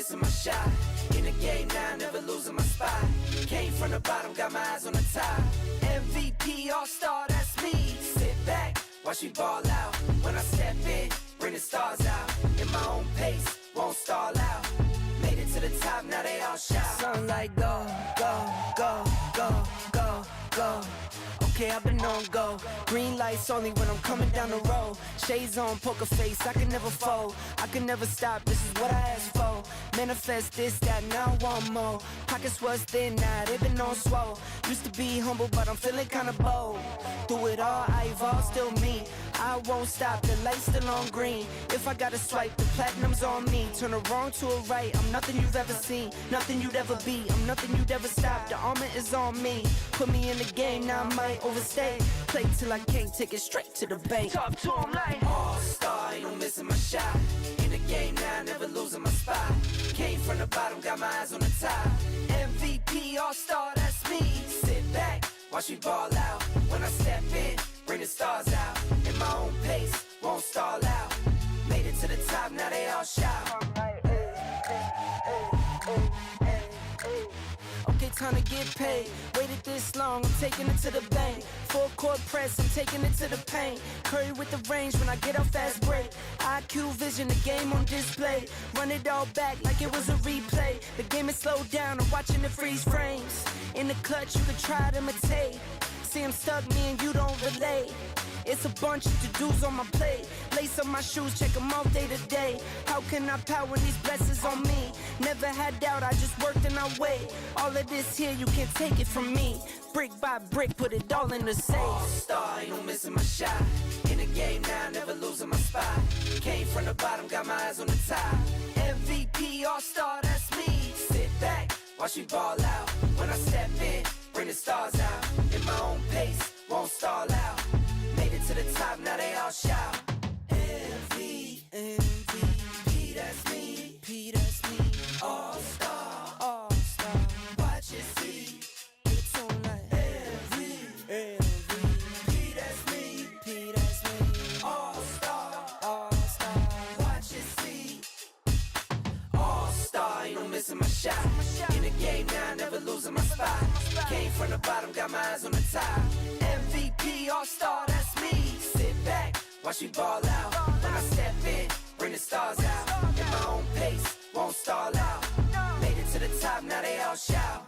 missing my shot. In the game now, never losing my spot. Came from the bottom, got my eyes on the top. MVP, all-star, that's me. Sit back, watch me ball out. When I step in, bring the stars out. In my own pace, won't stall out. Made it to the top, now they all shout. Sunlight, go, go, go, go, go, go. Okay, I've been on go. Green lights only when I'm coming down the road. Shades on, poker face, I can never fold. I can never stop, this is what I asked for. Manifest this, that, now I want more. Pockets was thin, now they been on swole. Used to be humble, but I'm feeling kinda bold. Through it all, I evolve, still me. I won't stop, the light's still on green. If I gotta swipe, the platinum's on me. Turn a wrong to a right, I'm nothing you've ever seen. Nothing you'd ever be, I'm nothing you'd ever stop. The armor is on me. Put me in the game, now I might overstay. Play till I can't, take it straight to the bank. Talk to him like all-star, ain't no missing my shot. In the game now, never losing my spot. Came from the bottom, got my eyes on the top. MVP, all-star, that's me. Sit back, watch me ball out. When I step in, bring the stars out. In my own pace, won't stall out. Made it to the top, now they all shout. Okay, time to get paid. Waited this long, I'm taking it to the bank. Full court press, I'm taking it to the paint. Curry with the range when I get off fast break. IQ vision, the game on display. Run it all back like it was a replay. The game is slowed down, I'm watching the freeze frames. In the clutch, you can try to imitate. See I'm stuck, me and you don't relate. It's a bunch of to-dos on my plate. Lace up my shoes, check them all day to day. How can I power when these blessings on me? Never had doubt, I just worked and I wait. All of this here, you can't take it from me. Brick by brick, put it all in the safe. All-star, ain't no missing my shot. In the game now, never losing my spot. Came from the bottom, got my eyes on the top. MVP, all-star, that's me. Sit back, watch me ball out. When I step in, bring the stars out. In my own pace, won't stall out. Made it to the top, now they all shout. MVP, that's me. P, that's me. All-star, all-star. Watch it see. It's on like MVP, that's me. P, that's me. All-star, all-star. Watch it see. All-star, ain't no missing my shot. In the game now, never losing my spot. Came from the bottom, got my eyes on the top. MVP, all-star, that's me. Sit back, watch me ball out. When I step in, bring the stars out. In my own pace, won't stall out. Made it to the top, now they all shout.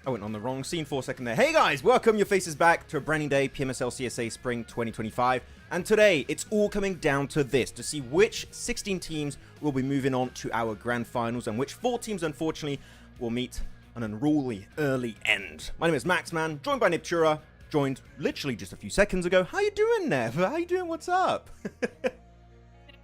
I went on the wrong scene for a second there. Hey guys, welcome your faces back to a brand new day, PMSL CSA Spring 2025. And today, it's all coming down to this, to see which 16 teams will be moving on to our grand finals and which 4 teams, unfortunately, will meet an unruly early end. My name is Maxman, joined by Neptura, joined literally just a few seconds ago. How you doing, Nev? How you doing? What's up?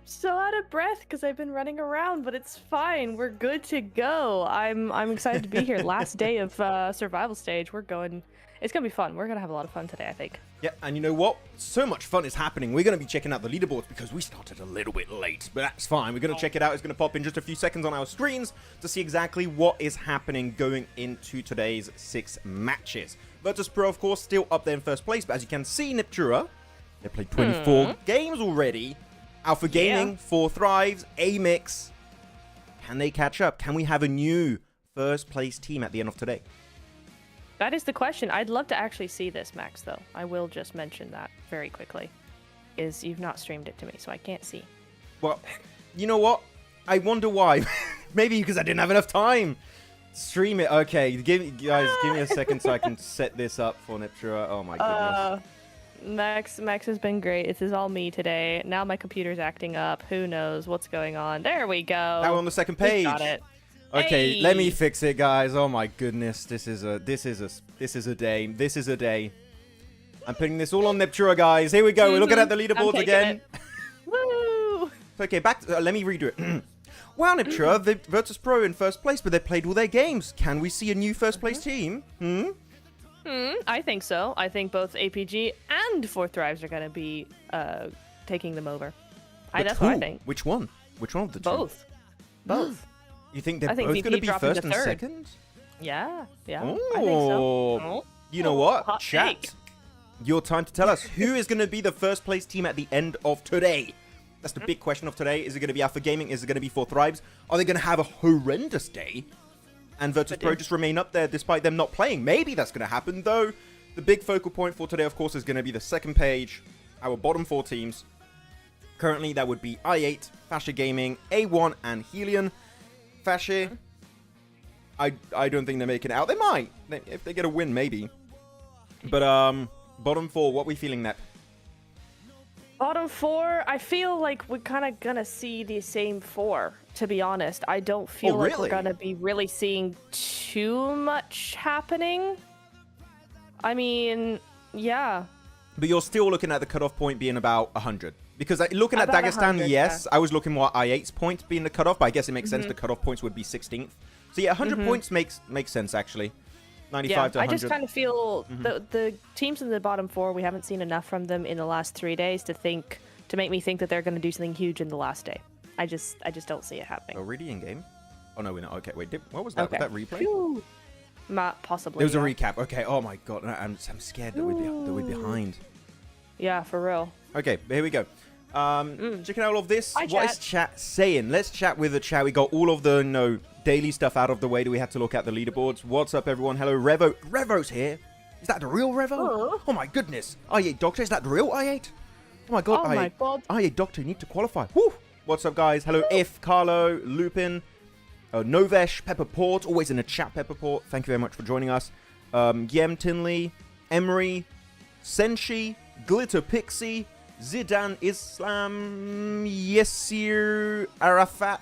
So out of breath because I've been running around, but it's fine. We're good to go. I'm excited to be here. Last day of survival stage. We're going. It's gonna be fun. We're gonna have a lot of fun today, I think. Yeah, and you know what? So much fun is happening. We're gonna be checking out the leaderboards because we started a little bit late, but that's fine. We're gonna check it out. It's gonna pop in just a few seconds on our screens to see exactly what is happening going into today's 6 matches. Virtus Pro, of course, still up there in first place, but as you can see, Neptura, they played 24 games already. Alpha Gaming, 4 Thrives, AMIX. Can they catch up? Can we have a new first place team at the end of today? That is the question. I'd love to actually see this, Max, though. I will just mention that very quickly. Is you've not streamed it to me, so I can't see. Well, you know what? I wonder why. Maybe because I didn't have enough time. Stream it. Okay, guys, give me a second so I can set this up for Neptura. Oh my goodness. Max has been great. This is all me today. Now my computer's acting up. Who knows what's going on? There we go. Now we're on the second page. We got it. Okay, hey! Let me fix it, guys. Oh my goodness, this is a day. This is a day. I'm putting this all on Neptura, guys. Here we go. We're looking at the leaderboards again. Woo! Okay, back. Let me redo it. Wow, Neptura, the Virtus Pro in first place, but they played all their games. Can we see a new first place team? I think so. I think both APG and 4 Thrives are going to be taking them over. That's what I think. Which one? Which one of the two? Both. Both. You think they're both going to be first and second? Yeah. Oh, I think so. You know what? Hot Chat. take. Your time to tell us who is going to be the first place team at the end of today. That's the big question of today. Is it going to be Alpha Gaming? Is it going to be 4 Thrives? Are they going to have a horrendous day? And Virtus Pro just remain up there despite them not playing. Maybe that's going to happen, though. The big focal point for today, of course, is going to be the second page. Our bottom 4 teams. Currently, that would be I8, Fache Gaming, A1, and HELLION. Fache, I don't think they're making it out. They might. If they get a win, maybe. But, bottom 4, what are we feeling, Nep? Bottom 4, I feel like we're kind of going to see the same 4, to be honest. I don't feel like we're going to be really seeing too much happening. I mean, yeah. But you're still looking at the cutoff point being about 100. Because looking at About Dagestan, 100, yes, I was looking more at I8's point being the cutoff, but I guess it makes sense the cutoff points would be 16th. So yeah, 100 points makes sense, actually. 95 to 100. I just kind of feel the teams in the bottom 4, we haven't seen enough from them in the last 3 days to make me think that they're going to do something huge in the last day. I just don't see it happening. Oh, really in game? Oh no, we're not. Okay, wait. What was that? Okay. Was that replay? Possibly. There was a recap. Okay. Oh my god, I'm scared that we're behind. Yeah, for real. Okay, here we go. Checking out all of this. Hi, what is chat saying? Let's chat with the chat. We got all of the daily stuff out of the way. Do we have to look at the leaderboards? What's up, everyone? Hello, Revo. Revo's here. Is that the real Revo? Oh my goodness. I8 Doctor, is that the real I8? Oh my god, I8 Doctor, you need to qualify. Woo! What's up, guys? Hello, If, Carlo, Lupin, Novesh, Pepperport, always in the chat, Pepperport. Thank you very much for joining us. Giem Tinley, Emery, Senshi, Glitter Pixie, Zidane Islam, Yesir Arafat,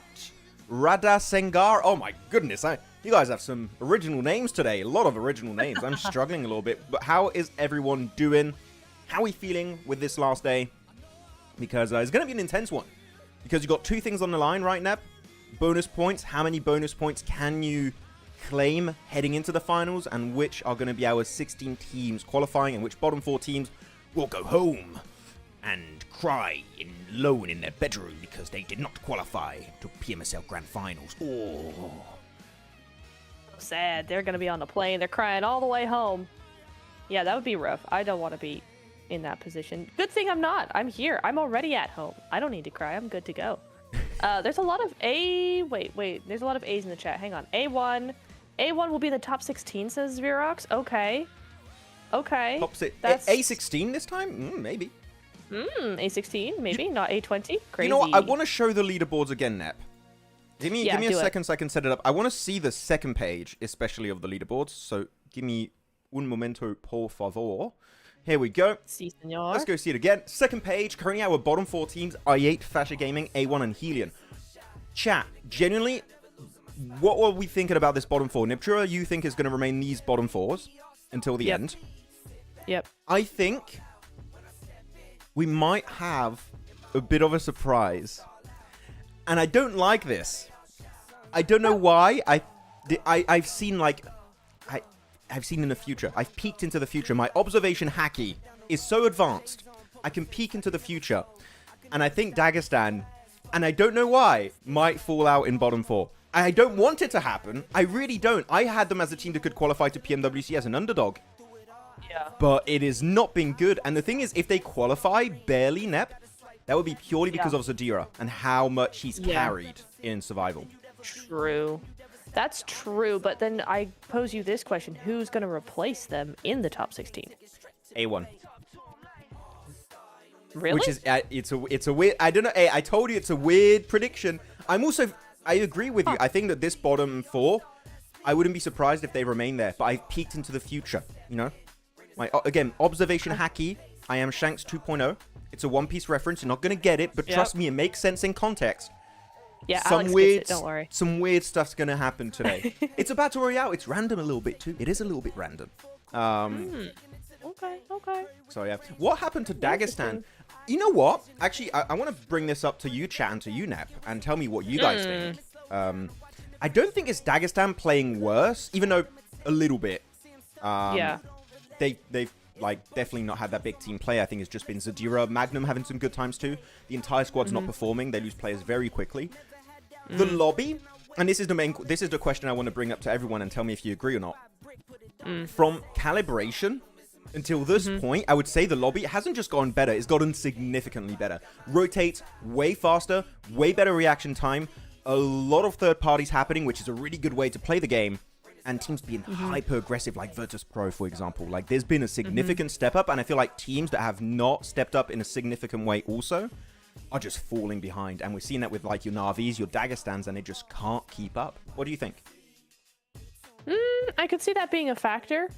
Rada Sengar. Oh my goodness, you guys have some original names today. A lot of original names. I'm struggling a little bit. But how is everyone doing? How are we feeling with this last day? Because it's going to be an intense one. Because you've got 2 things on the line right now. Bonus points. How many bonus points can you claim heading into the finals? And which are going to be our 16 teams qualifying? And which bottom 4 teams will go home and cry alone in their bedroom because they did not qualify to PMSL Grand Finals. Oh. Sad. They're going to be on the plane. They're crying all the way home. Yeah, that would be rough. I don't want to be in that position. Good thing I'm not. I'm here. I'm already at home. I don't need to cry. I'm good to go. There's a lot of Wait. There's a lot of A's in the chat. Hang on. A1 will be the top 16, says Virox. Okay. Top that's A16 this time? Maybe. A16, maybe. Not A20. Crazy. You know what? I want to show the leaderboards again, Nep. Give me a second so I can set it up. I want to see the second page, especially of the leaderboards. So Give me un momento, por favor. Here we go. Si, senor. Let's go see it again. Second page. Currently, our bottom 4 teams: Asi8, Fache Gaming, A1, and HELLION. Chat, genuinely, what were we thinking about this bottom 4? Neptura, you think is going to remain these bottom 4s until the end? Yep. I think we might have a bit of a surprise. And I don't like this. I don't know why. I've seen, like... I've seen in the future. I've peeked into the future. My observation hacky is so advanced. I can peek into the future. And I think Dagestan, and I don't know why, might fall out in bottom 4. I don't want it to happen. I really don't. I had them as a team that could qualify to PMWC as an underdog. Yeah. But it has not been good. And the thing is, if they qualify barely, Nep, that would be purely because of Zadira and how much he's carried in survival. True. That's true, but then I pose you this question. Who's going to replace them in the top 16? A1. Really? Which is, it's a weird, I don't know, I told you it's a weird prediction. I agree with you. I think that this bottom 4, I wouldn't be surprised if they remain there, but I've peeked into the future, you know? Again, observation hacky, I am Shanks 2.0. It's a One Piece reference, you're not going to get it, but trust me, it makes sense in context. Yeah, Alex gets it, don't worry. Some weird stuff's going to happen today. It's a battle royale. It's random a little bit too. It is a little bit random. Okay. So yeah. What happened to Dagestan? You know what? Actually, I want to bring this up to you, chat, and to you, Nep, and tell me what you guys think. I don't think it's Dagestan playing worse, even though a little bit. They've like definitely not had that big team play. I think it's just been Zadira, Magnum having some good times too. The entire squad's not performing. They lose players very quickly. The lobby, and this is the question I want to bring up to everyone and tell me if you agree or not. From calibration until this point, I would say the lobby hasn't just gotten better, it's gotten significantly better. Rotates way faster, way better reaction time, a lot of third parties happening, which is a really good way to play the game, and teams being hyper aggressive, like Virtus Pro, for example. Like, there's been a significant step up, and I feel like teams that have not stepped up in a significant way also are just falling behind. And we're seeing that with like your Navis, your Dagestans, and they just can't keep up. What do you think? I could see that being a factor.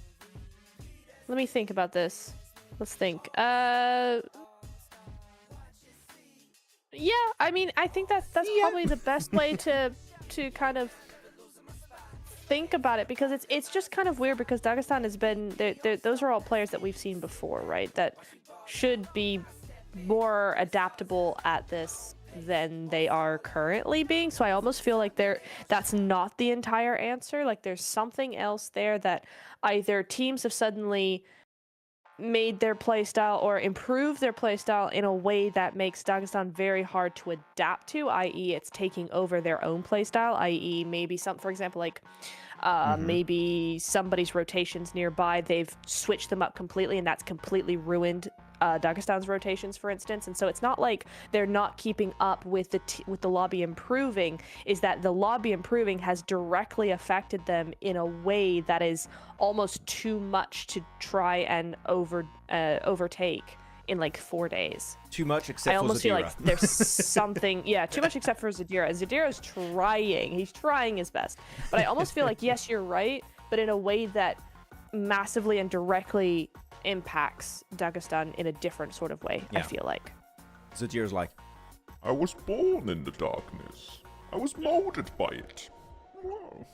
Let me think about this. Let's think. Yeah, I mean, I think that's probably the best way to kind of think about it, because it's just kind of weird, because Dagestan has been those are all players that we've seen before, right? That should be more adaptable at this than they are currently being. So I almost feel like that's not the entire answer. Like, there's something else there that either teams have suddenly made their playstyle or improved their playstyle in a way that makes Dagestan very hard to adapt to, i.e. it's taking over their own playstyle, i.e. maybe for example, like maybe somebody's rotations nearby, they've switched them up completely, and that's completely ruined Dagestan's rotations, for instance. And so it's not like they're not keeping up with the lobby improving, is that the lobby improving has directly affected them in a way that is almost too much to try and overtake in like 4 days. Too much except for Zadira. I almost feel like there's something, too much except for Zadira. Zadira's trying. He's trying his best. But I almost feel like, yes, you're right, but in a way that massively and directly impacts Dagestan in a different sort of way, I feel like. Zadira's like, I was born in the darkness. I was molded by it. Wow.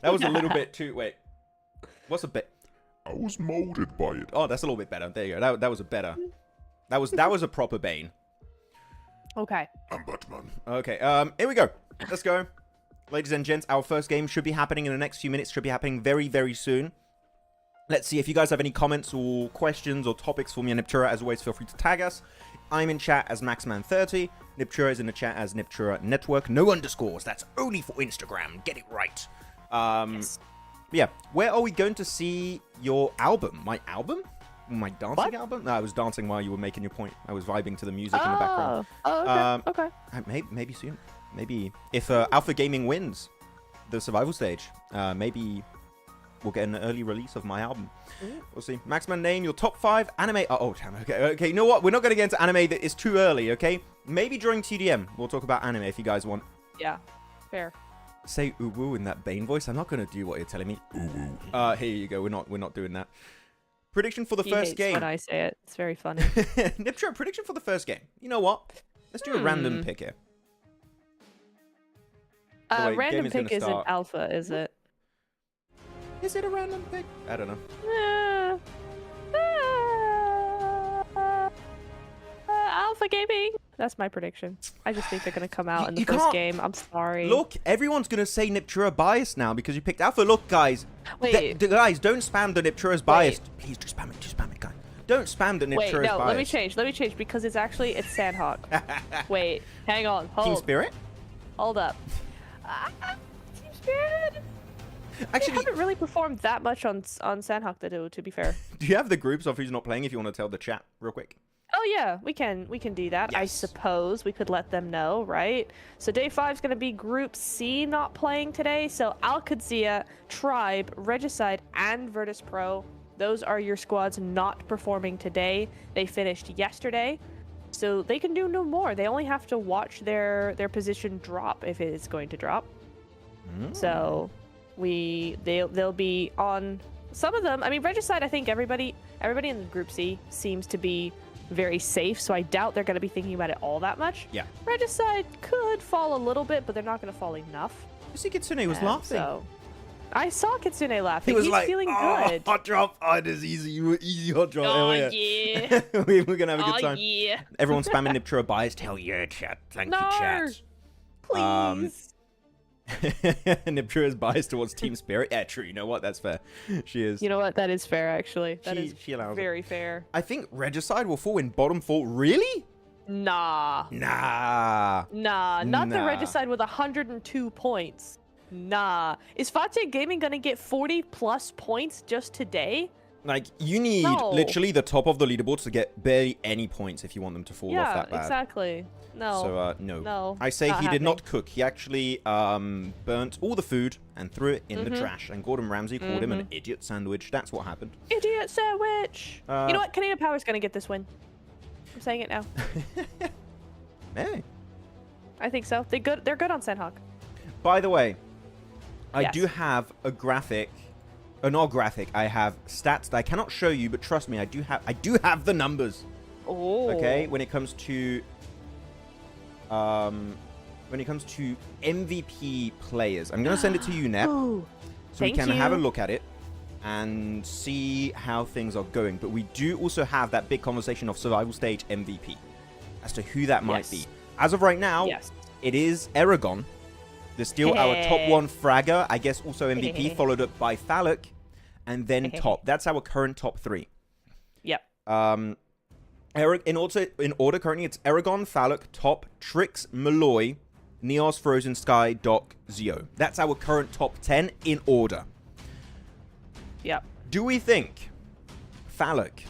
That was a little bit too... Wait. What's a bit? I was molded by it. Oh, that's a little bit better. There you go. That was a better... That was a proper Bane. Okay. I'm Batman. Okay, here we go. Let's go. Ladies and gents, our first game should be happening in the next few minutes. Should be happening very, very soon. Let's see if you guys have any comments or questions or topics for me and Neptura. As always, feel free to tag us. I'm in chat as Maxman30. Neptura is in the chat as Neptura Network. No underscores. That's only for Instagram. Get it right. Yes. Yeah. Where are we going to see your album? My album? My dancing album? No, I was dancing while you were making your point. I was vibing to the music in the background. Oh, okay. Maybe soon. Maybe if Alpha Gaming wins the survival stage, maybe we'll get an early release of my album. We'll see. Maxman, name your top 5 anime. Oh, damn. Okay. You know what? We're not going to get into anime. That is too early. Okay. Maybe during TDM we'll talk about anime if you guys want. Yeah. Fair. say ooh woo in that Bane voice. I'm not gonna do what you're telling me. Ooh woo. Here you go. We're not doing that. Prediction for the He first hates game. when I say it. It's very funny. Neptura, prediction for the first game. You know what? Let's do a random pick here. Random pick isn't alpha, is it? Is it a random pick? I don't know. Alpha Gaming. That's my prediction. I just think they're going to come out in the first game. I'm sorry. Look, everyone's going to say Neptura biased now because you picked Alpha. Look, guys. Wait. Guys, don't spam the Neptura's biased. Please, just spam it, guys. Don't spam the Neptura's biased. Wait, no, let me change because it's Sandhawk. Wait, hang on, hold. Team Spirit? Hold up. Team Spirit? Actually, they haven't really performed that much on Sandhawk, to be fair. Do you have the groups of who's not playing if you want to tell the chat real quick? Oh yeah, we can do that. Yes. I suppose we could let them know, right? So day 5 is going to be Group C not playing today. So AlQadsiah, Tribe, Regicide, and Virtus Pro. Those are your squads not performing today. They finished yesterday, so they can do no more. They only have to watch their position drop if it is going to drop. So they'll be on some of them. I mean, Regicide, I think everybody in the Group C seems to be very safe, so I doubt they're going to be thinking about it all that much. Yeah. Regicide could fall a little bit, but they're not going to fall enough. You see Kitsune was laughing. So, I saw Kitsune laughing. He was He's like, feeling oh, good. hot drop. Oh, it is easy hot drop. Oh, Hell yeah. We're going to have a good time. Yeah. Everyone's spamming Neptura biased. Hell yeah, chat. Thank you, chat. Please. Neptura is biased towards Team Spirit. Yeah, true. You know what? That's fair. She is. You know what? That is fair, actually. That is she allows very fair. I think Regicide will fall in bottom 4. Really? Nah. Not the Regicide with 102 points. Nah. Is Fache Gaming gonna get 40 plus points just today? Like, you need literally the top of the leaderboards to get barely any points if you want them to fall off that bad. Yeah, exactly. No. So, no. No. I say he did happening. not cook. He actually burnt all the food and threw it in the trash. And Gordon Ramsay called him an idiot sandwich. That's what happened. Idiot sandwich! You know what? Konina Power's gonna get this win. I'm saying it now. Hey. I think so. They're good on Sandhawk. By the way, I Yes. do have a graphic. Not graphic. I have stats that I cannot show you, but trust me, I do have the numbers. Oh. Okay, when it comes to MVP players, I'm gonna send it to you, Nep, Ooh. so we Thank can you. have a look at it and see how things are going. But we do also have that big conversation of survival stage MVP as to who that might be. As of right now, it is Eragon. They're still our top 1 fragger, I guess also MVP, followed up by Falak, and then top. That's our current top 3. Yep. In order currently, it's Eragon, Falak, Top, Trix, Malloy, Neos, Frozen Sky, Doc, Zio. That's our current top 10 in order. Yep. Do we think Falak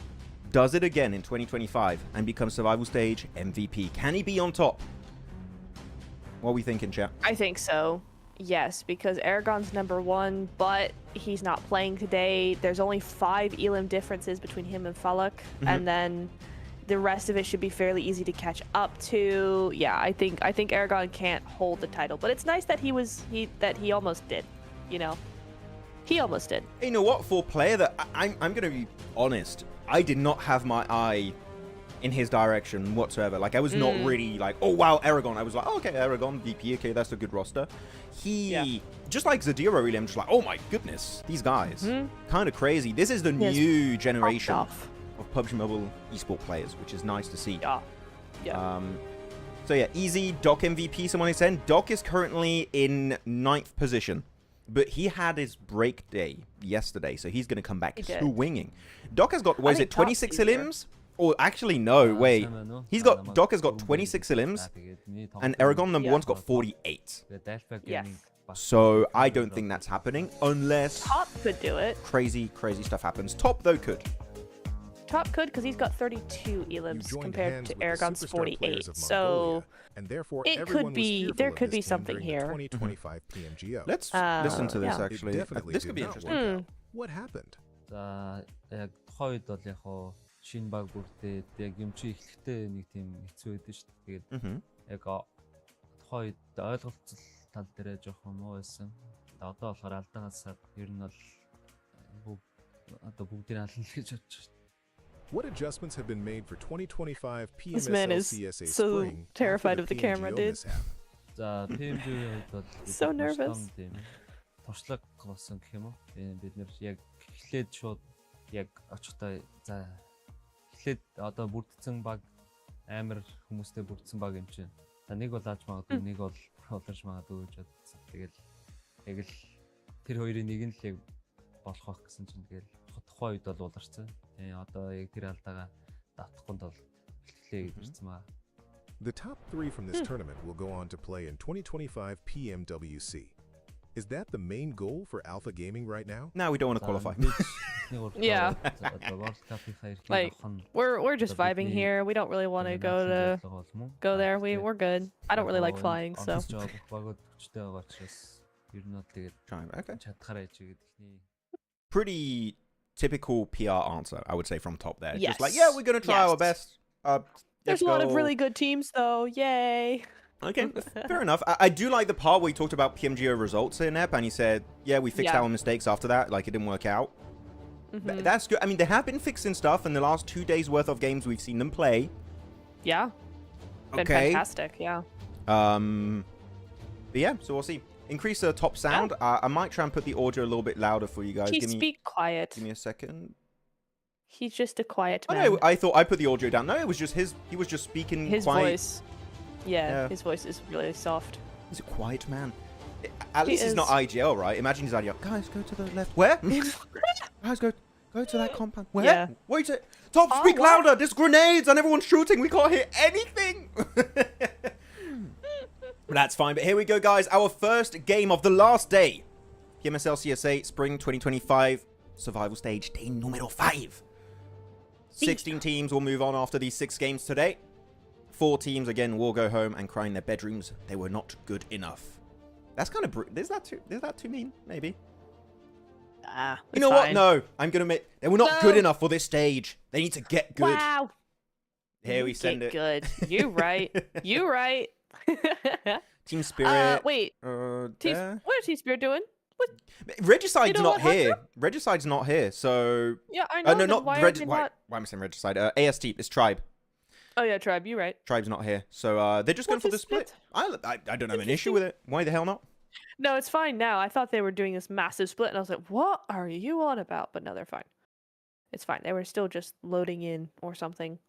does it again in 2025 and becomes survival stage MVP? Can he be on top? What are we thinking, chat? I think so. Yes, because Aragon's number 1, but he's not playing today. There's only 5 elim differences between him and Falak, and then the rest of it should be fairly easy to catch up to. Yeah, I think Eragon can't hold the title, but it's nice that he almost did. You know, he almost did. Hey, you know what? For a player that I'm gonna be honest, I did not have my eye in his direction whatsoever. Like, I was not really like, oh wow, Eragon. I was like, oh, okay, Eragon, VP, okay, that's a good roster. Just like Zadira, really, I'm just like, oh my goodness, these guys, kind of crazy. This is the new generation of PUBG Mobile esport players, which is nice to see. So yeah, easy Doc MVP, someone is saying. Doc is currently in 9th position, but he had his break day yesterday, so he's going to come back swinging. Doc has got, what is it, 26 elims? Or actually, no, wait. Doc has got 26 elims, and Eragon number 1's got 48. Yes. So I don't think that's happening unless Top could do it. crazy stuff happens. Top though could. Top could, because he's got 32 elims compared to Eragon's 48. So it could be, there could be something here. Let's listen to this actually. This could be interesting. What happened? шинэ баг бүртээ яг юм чи эхлэхдээ нэг тийм хэцүү байдаг шүү дээ. Тэгээд яг тухайд ойлголцол тал дээрээ жоохон муу байсан. Одоо болохоор алдагаасаа ер нь бол одоо бүгдийг ална л гэж бодож байна. What adjustments have been made for 2025 This man PMSL is CSA so Spring terrified after of the PMGO camera, dude. mishap? За PMG-ийн хувьд бол So nervous. туршлага болсон гэх юм уу? Бид нэр яг эхлээд шууд яг очихдоо за эхлээд одоо бүрдсэн баг амар хүмүүстэй бүрдсэн баг юм чинь. За нэг бол ааж магадгүй, нэг бол олж магадгүй гэж бодсон. Тэгэл яг л тэр хоёрын нэг нь л яг болох байх гэсэн чинь тэгэл тухайн үед бол уларсан. Одоо яг тэр алдаага давтахгүйд бол эхлэе гэж ирсэн маа. The top 3 from this tournament will go on to play in 2025 PMWC. Is that the main goal for Alpha Gaming right now? Now we don't want to qualify. Yeah. Like we're just vibing here. We don't really want to go there. We're good. I don't really like flying, so. Pretty typical PR answer, I would say, from top there. Yes. Just like, yeah, we're gonna try our best. There's a lot of really good teams, though. Yay. Okay, fair enough. I do like the part where he talked about PMGO results in Ep, and he said, yeah, we fixed our mistakes after that. Like, it didn't work out. That's good. I mean, they have been fixing stuff in the last 2 days worth of games we've seen them play. Yeah. Been Okay. fantastic, yeah. But yeah, so we'll see. Increase the top sound. I might try and put the audio a little bit louder for you guys. Speak quiet. Give me a second. He's just a quiet Oh, man. no, I thought I put the audio down. No, it was just his. He was just speaking His quiet. voice. Yeah, his voice is really soft. He's a quiet man. At He least he's not is. IGL, right? Imagine he's IGL. Guys, go to the left. Where? Guys, go to that compound. Where? Yeah. Wait a... Top, Oh, speak what? louder! There's grenades and everyone's shooting. We can't hear anything! That's fine, but here we go, guys. Our first game of the last day. PMSL CSA Spring 2025 Survival Stage, day numero 5. 16 teams will move on after these 6 games today. 4 teams, again, will go home and cry in their bedrooms. They were not good enough. That's kind of... Is that too mean? Maybe. You know what? No. I'm going to make... They were not good enough for this stage. They need to get good. Wow. Here we send it. Good. You right. You right. Team Spirit. Wait. What is Team Spirit doing? What? Regicide's know not what here. Regicide's not here, so... Yeah, I know. no, not why Why am I saying Regicide? AST. It's Tribe. Oh yeah, Tribe. You right. Tribe's not here, so they're just going What's for a the split. split? I don't have an issue with it. Why the hell not? No, it's fine now. I thought they were doing this massive split, and I was like, "What are you on about?" But no, they're fine. It's fine. They were still just loading in or something.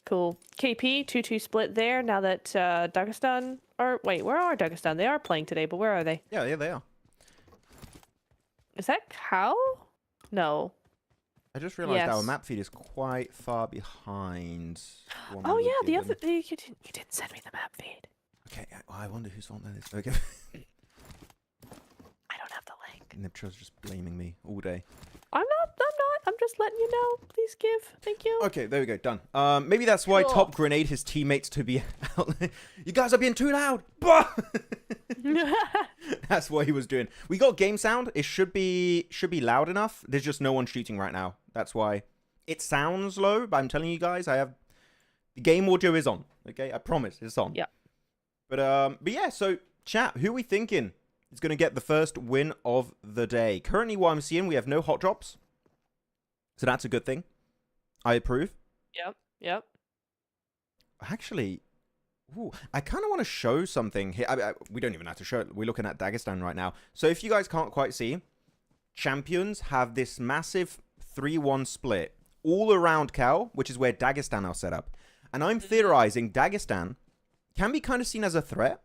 Cool. KP 2-2 split there. Now that Dagestan wait, where are Dagestan? They are playing today, but where are they? Yeah, they are. Is that Cow? No. I just realized our Yes. map feed is quite far behind. one Oh we yeah, were the given. other you didn't send me the map feed. Okay, I wonder whose fault that is. Okay. I don't have the link. Neptura's just blaming me all day. I'm not. I'm just letting you know. Please give. Thank you. Okay, there we go. Done. Maybe that's why Cool. Top grenade his teammates to be out. You guys are being too loud. That's what he was doing. We got game sound. It should be loud enough. There's just no one shooting right now. That's why it sounds low. But I'm telling you guys, the game audio is on. Okay, I promise it's on. Yeah. But yeah. So chat, who are we thinking is going to get the first win of the day? Currently, what I'm seeing, we have no hot drops. So that's a good thing. I approve. Yep. Actually, I kind of want to show something here. We don't even have to show it. We're looking at Dagestan right now. So if you guys can't quite see, champions have this massive 3-1 split all around Cal, which is where Dagestan are set up. And I'm theorizing Dagestan can be kind of seen as a threat.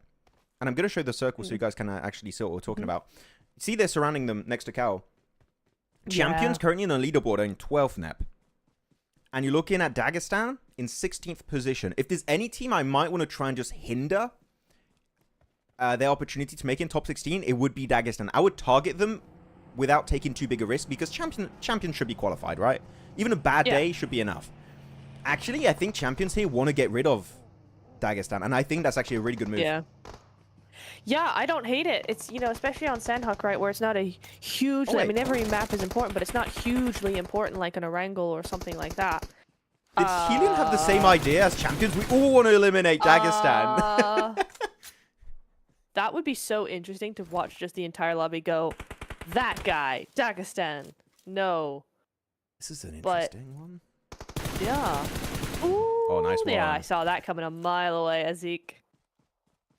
And I'm going to show the circle so you guys can actually see what we're talking about. See, they're surrounding them next to Cal. Champions currently in the leaderboard are in 12th NEP. And you're looking at Dagestan in 16th position. If there's any team I might want to try and just hinder their opportunity to make it in top 16, it would be Dagestan. I would target them without taking too big a risk because champions should be qualified, right? Even a bad day should be enough. Actually, I think champions here want to get rid of Dagestan. And I think that's actually a really good move. Yeah, I don't hate it. It's, especially on Sandhawk, right, where it's not a huge... Oh, I mean, every map is important, but it's not hugely important like an Erangel or something like that. Did HELLION have the same idea as champions? We all want to eliminate Dagestan. That would be so interesting to watch just the entire lobby go, that guy, Dagestan. No. This is an But- interesting one. Yeah. Ooh, Oh, nice yeah, one. I saw that coming a mile away, Azik.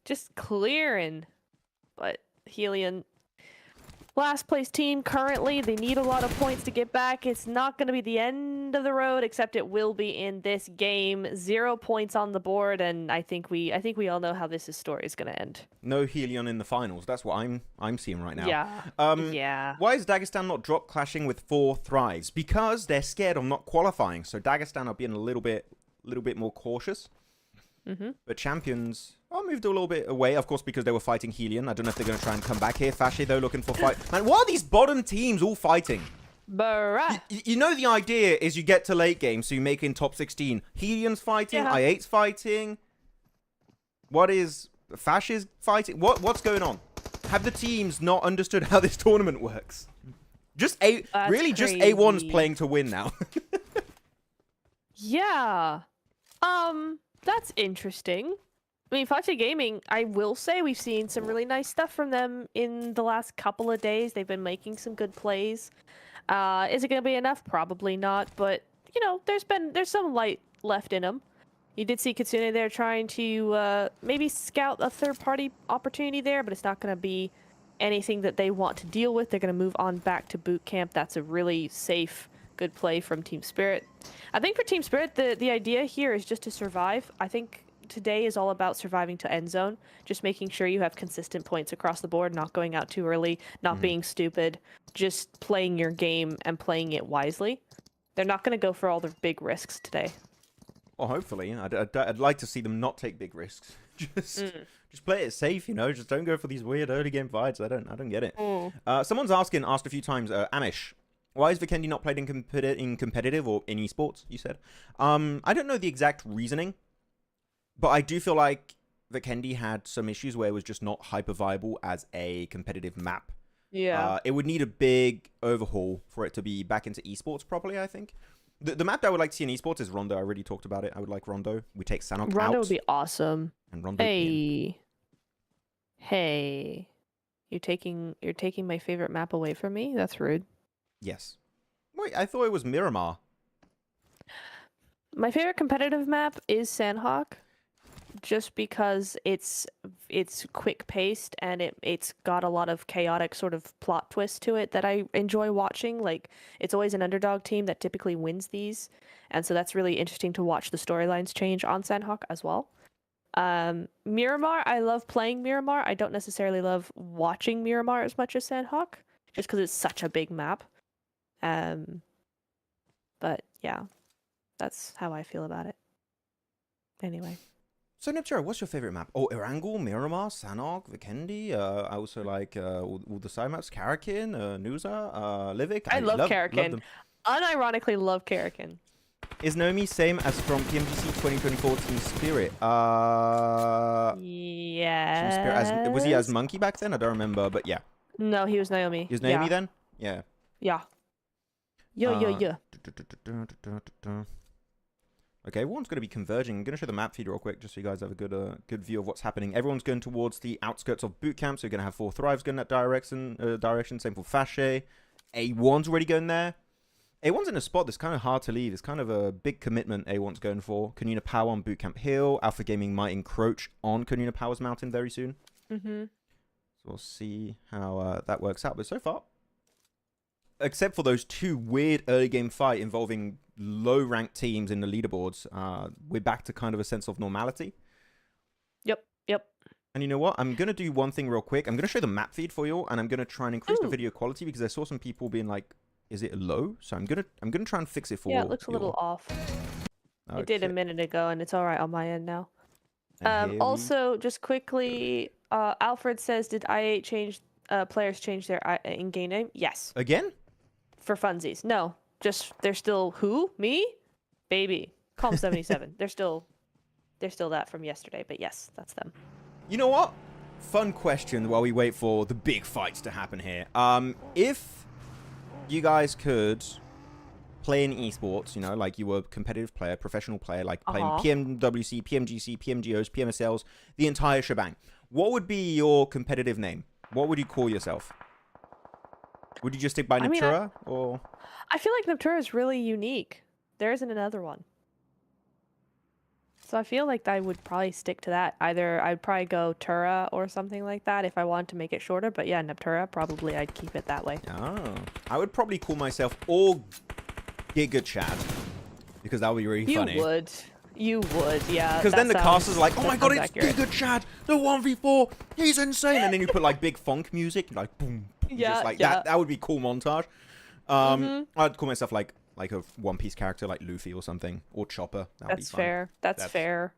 Just clearing. But HELLION, last place team currently. They need a lot of points to get back. It's not going to be the end of the road, except it will be in this game. 0 points on the board, and I think we all know how this story is going to end. No HELLION in the finals. That's what I'm seeing right now. Yeah. Yeah. Why is Dagestan not drop clashing with 4 Thrives? Because they're scared of not qualifying. So Dagestan are being a little bit more cautious. But Champions moved a little bit away, of course, because they were fighting HELLION. I don't know if they're going to try and come back here. Fache, though, looking for fight. Man, what are these bottom teams all fighting? Bruh. You know the idea is you get to late game, so you make in top 16. HELLION's fighting, Yeah. i8's fighting. What is Fache's fighting? What's going on? Have the teams not understood how this tournament works? Just That's just A1's crazy. playing to win now. Yeah. That's interesting. I mean, Fache Gaming, I will say we've seen some really nice stuff from them in the last couple of days. They've been making some good plays. Is it going to be enough? Probably not, but you know, there's some light left in them. You did see Kitsune there trying to maybe scout a third-party opportunity there, but it's not going to be anything that they want to deal with. They're going to move on back to boot camp. That's a really safe, good play from Team Spirit. I think for Team Spirit, the idea here is just to survive. I think today is all about surviving to end zone, just making sure you have consistent points across the board, not going out too early, not being stupid, just playing your game and playing it wisely. They're not going to go for all the big risks today. Well, hopefully. I'd like to see them not take big risks. Just play it safe, you know. Just don't go for these weird early game fights. I don't get it. Someone's asked a few times, Amish, why is Vikendi not played in competitive or in esports? You said. I don't know the exact reasoning, but I do feel like Vikendi had some issues where it was just not hyper viable as a competitive map. Yeah. It would need a big overhaul for it to be back into esports properly, I think. The map that I would like to see in esports is Rondo. I already talked about it. I would like Rondo. We take Sanok Rondo out. would be awesome. And Rondo in. Hey. You're taking my favorite map away from me? That's rude. Yes. Wait, I thought it was Miramar. My favorite competitive map is Sandhawk, just because it's quick paced and it's got a lot of chaotic sort of plot twist to it that I enjoy watching. Like, it's always an underdog team that typically wins these, and so that's really interesting to watch the storylines change on Sandhawk as well. Miramar, I love playing Miramar. I don't necessarily love watching Miramar as much as Sandhawk, just because it's such a big map. But yeah, that's how I feel about it. Anyway. So, Neptura, what's your favorite map? Oh, Erangel, Miramar, Sanok, Vikendi. I also like all the side maps. Karakin, Nusa, Livik. I love Karakin. them. Unironically love Karakin. Is Nomi same as from PMGC 2024 Team Spirit? Yeah. Team Spirit. Was he as Monkey back then? I don't remember, but yeah. No, he was Naomi. He was Naomi Yeah. then? Yeah. Yeah. Yo. Okay, everyone's going to be converging. I'm going to show the map feed real quick, just so you guys have a good view of what's happening. Everyone's going towards the outskirts of boot camp, so you're going to have 4 Thrives going that direction. Same for Fache. A1's already going there. A1's in a spot that's kind of hard to leave. It's kind of a big commitment A1's going for. Konina Power on Boot Camp Hill. Alpha Gaming might encroach on Konina Power's mountain very soon. Mm-hmm. So we'll see how that works out. But so far, except for those 2 weird early game fight involving low-ranked teams in the leaderboards, we're back to kind of a sense of normality. Yep. And you know what? I'm going to do one thing real quick. I'm going to show the map feed for you, and I'm going to try and increase the video quality because I saw some people being like, is it low? So I'm going to try and fix it for you. Yeah, it looks a little off. Okay. It did a minute ago, and it's all right on my end now. And here we- Also, just quickly, Alfred says, did I8 change players change their in-game name? Yes. Again? For funsies. No. Just they're still who? Me? Baby. Calm 77. They're still that from yesterday, but yes, that's them. You know what? Fun question while we wait for the big fights to happen here. If you guys could play in esports, you know, like you were a competitive player, professional player, like playing PMWC, PMGC, PMGOs, PMSLs, the entire shebang, What would be your competitive name? What would you call yourself? Would you just stick by Neptura, or? I feel like Neptura is really unique. There isn't another one. So I feel like I would probably stick to that. Either I'd probably go Tura or something like that if I wanted to make it shorter. But yeah, Neptura, probably I'd keep it that way. Oh. I would probably call myself all Giga Chad. Because that would be really funny. You would. You would, yeah. Because then the cast is like, oh my god, it's accurate. Giga Chad, the 1v4, he's insane. And then you put like big funk music, like boom, boom, Yeah, just like yeah. that would be cool montage. I'd call myself like a One Piece character like Luffy or something, or Chopper. That would be That's fun. fair. That's fair.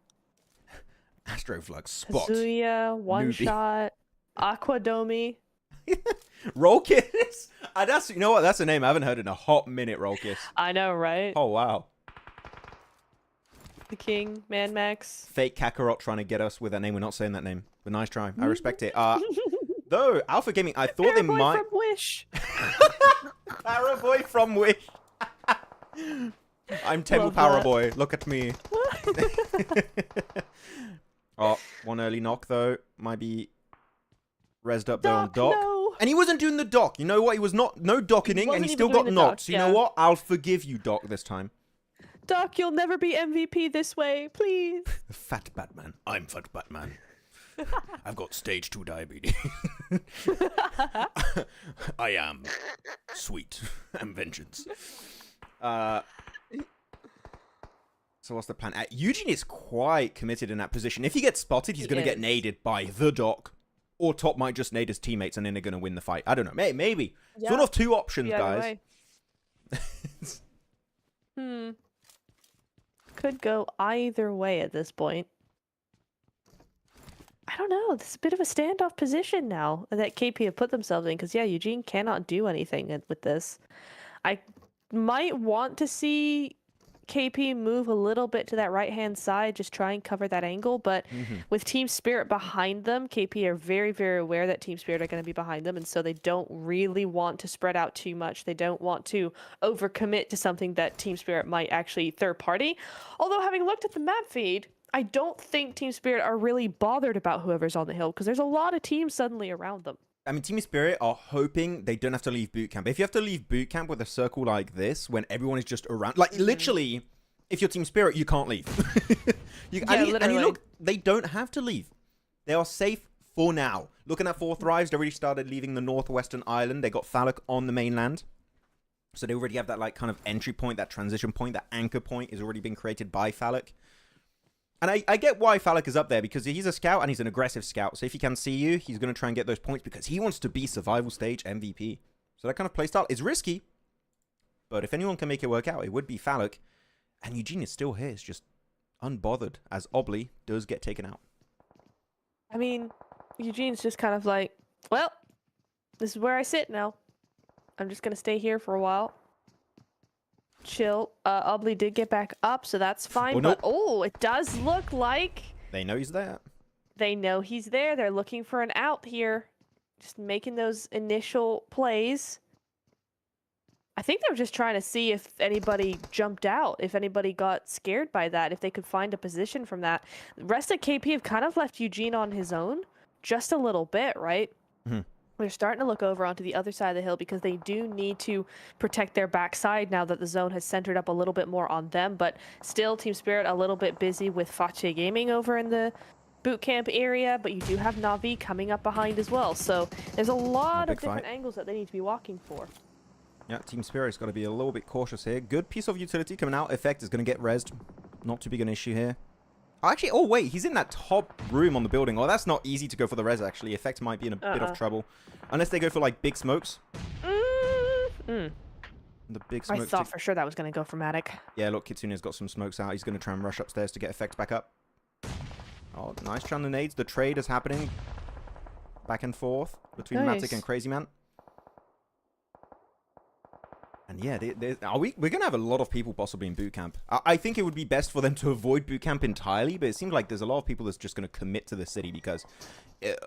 Astroflux, Spot, Kazuya, One Newbie. Shot, Aquadomi. Rollkiss. That's, you know what? That's a name I haven't heard in a hot minute. Rollkiss. I know, right? Oh wow. The King, Man Max. Fake Kakarot trying to get us with that name. We're not saying that name, but nice try. I respect it. Though Alpha Gaming, I thought they Paraboy might. from Wish. Paraboy from Wish. I'm Temple Love that. Paraboy. Look at me. Oh, one early knock though. Might be rezzed up there on dock. No. And he wasn't doing the dock. You know what? He was not docking, He and wasn't he even still doing got the knocked. dock, So you know yeah. what? I'll forgive you, Doc, this time. Doc, you'll never be MVP this way, please. Fat Batman. I'm Fat Batman. I've got stage 2 diabetes. I am sweet and vengeance. So what's the plan? Eugene is quite committed in that position. If he gets spotted, he's going to get naded by the Doc. Or Top might just nade his teammates and then they're going to win the fight. I don't know. Maybe. Yeah. Sort of two options, The other guys. way. Could go either way at this point. I don't know. This is a bit of a standoff position now that KP have put themselves in. Because, yeah, Eugene cannot do anything with this. I might want to see KP move a little bit to that right-hand side, just try and cover that angle. But with Team Spirit behind them, KP are very, very aware that Team Spirit are going to be behind them. And so they don't really want to spread out too much. They don't want to overcommit to something that Team Spirit might actually third party. Although having looked at the map feed, I don't think Team Spirit are really bothered about whoever's on the hill because there's a lot of teams suddenly around them. I mean, Team Spirit are hoping they don't have to leave boot camp. If you have to leave boot camp with a circle like this, when everyone is just around, like literally, if you're Team Spirit, you can't leave. And you look, they don't have to leave. They are safe for now. Looking at 4 Thrives, they already started leaving the northwestern island. They got Phallic on the mainland. So they already have that like kind of entry point, that transition point, that anchor point is already been created by Phallic. And I get why Phallic is up there, because he's a scout and he's an aggressive scout. So if he can see you, he's going to try and get those points because he wants to be survival stage MVP. So that kind of playstyle is risky. But if anyone can make it work out, it would be Phallic. And Eugene is still here. It's just unbothered as Obley does get taken out. I mean, Eugene's just kind of like, well, this is where I sit now. I'm just going to stay here for a while. Chill. Obley did get back up, so that's fine. Oh, but, nope. it does look like They know he's there. they know he's there. They're looking for an out here. Just making those initial plays. I think they were just trying to see if anybody jumped out, if anybody got scared by that, if they could find a position from that. The rest of KP have kind of left Eugene on his own just a little bit, right? They're starting to look over onto the other side of the hill because they do need to protect their backside now that the zone has centered up a little bit more on them. But still, Team Spirit a little bit busy with Fache Gaming over in the boot camp area. But you do have Na'Vi coming up behind as well. So there's a lot of different angles that they need to be walking for. Yeah, Team Spirit's got to be a little bit cautious here. Good piece of utility coming out. Effect is going to get rezzed. Not too big an issue here. Actually, oh wait, he's in that top room on the building. Oh, that's not easy to go for the res, actually. Effect might be in a bit of trouble. Unless they go for, like, big smokes. The big smokes. I thought for sure that was going to go for Matic. Yeah, look, Kitsune's got some smokes out. He's going to try and rush upstairs to get Effect back up. Oh, nice try on the nades. The trade is happening. Back and forth between Matic and Crazy Man. And yeah, we're going to have a lot of people possibly in boot camp. I think it would be best for them to avoid boot camp entirely, but it seems like there's a lot of people that's just going to commit to the city because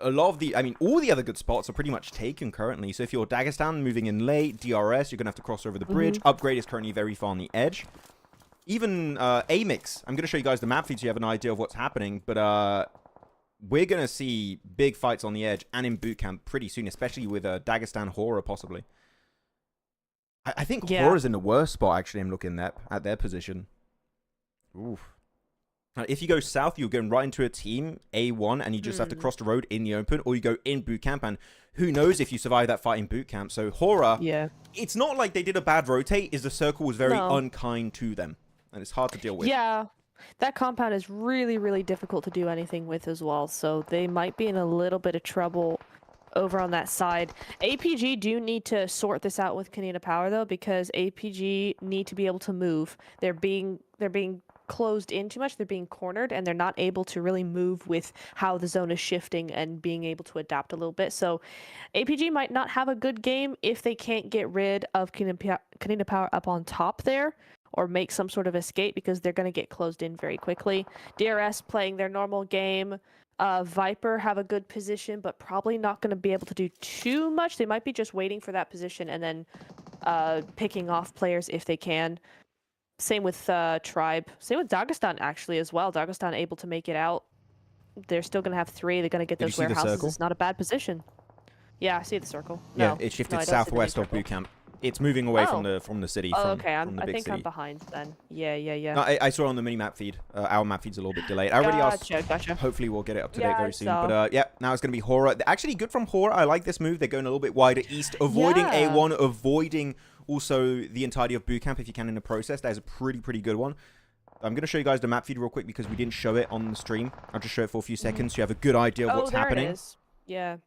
a lot of the, I mean, all the other good spots are pretty much taken currently. So if you're Dagestan moving in late, DRS, you're going to have to cross over the bridge. Upgrade is currently very far on the edge. Even AMIX, I'm going to show you guys the map feed so you have an idea of what's happening, but we're going to see big fights on the edge and in boot camp pretty soon, especially with Dagestan Horaa possibly. I think Hora's in the worst spot, actually. I'm looking at their position. Oof. If you go south, you're going right into a team, A1, and you just have to cross the road in the open, or you go in boot camp, and who knows if you survive that fight in boot camp. So Horaa, it's not like they did a bad rotate, is the circle was very unkind to them, and it's hard to deal with. Yeah, that compound is really, really difficult to do anything with as well, so they might be in a little bit of trouble over on that side. APG do need to sort this out with Konina Power, though, because APG need to be able to move. They're being closed in too much, they're being cornered, and they're not able to really move with how the zone is shifting and being able to adapt a little bit. So APG might not have a good game if they can't get rid of Konina Power up on top there, or make some sort of escape, because they're going to get closed in very quickly. DRS playing their normal game. Viper have a good position, but probably not going to be able to do too much. They might be just waiting for that position and then picking off players if they can. Same with Tribe. Same with Dagestan, actually, as well. Dagestan able to make it out. They're still going to have 3. They're going to get those warehouses. It's not a bad position. Yeah, I see the circle. Yeah, it shifted southwest of boot camp. It's moving away from the city. Oh, okay. I think I'm behind then. Yeah. No, I saw it on the mini map feed. Our map feed's a little bit delayed. I already asked. Gotcha. Hopefully we'll get it up to date very soon. But yeah, now it's going to be Horaa. Actually, good from Horaa. I like this move. They're going a little bit wider east, avoiding A1, avoiding also the entirety of boot camp if you can in the process. That is a pretty good one. I'm going to show you guys the map feed real quick because we didn't show it on the stream. I'll just show it for a few seconds so you have a good idea of what's happening. It is. Yeah.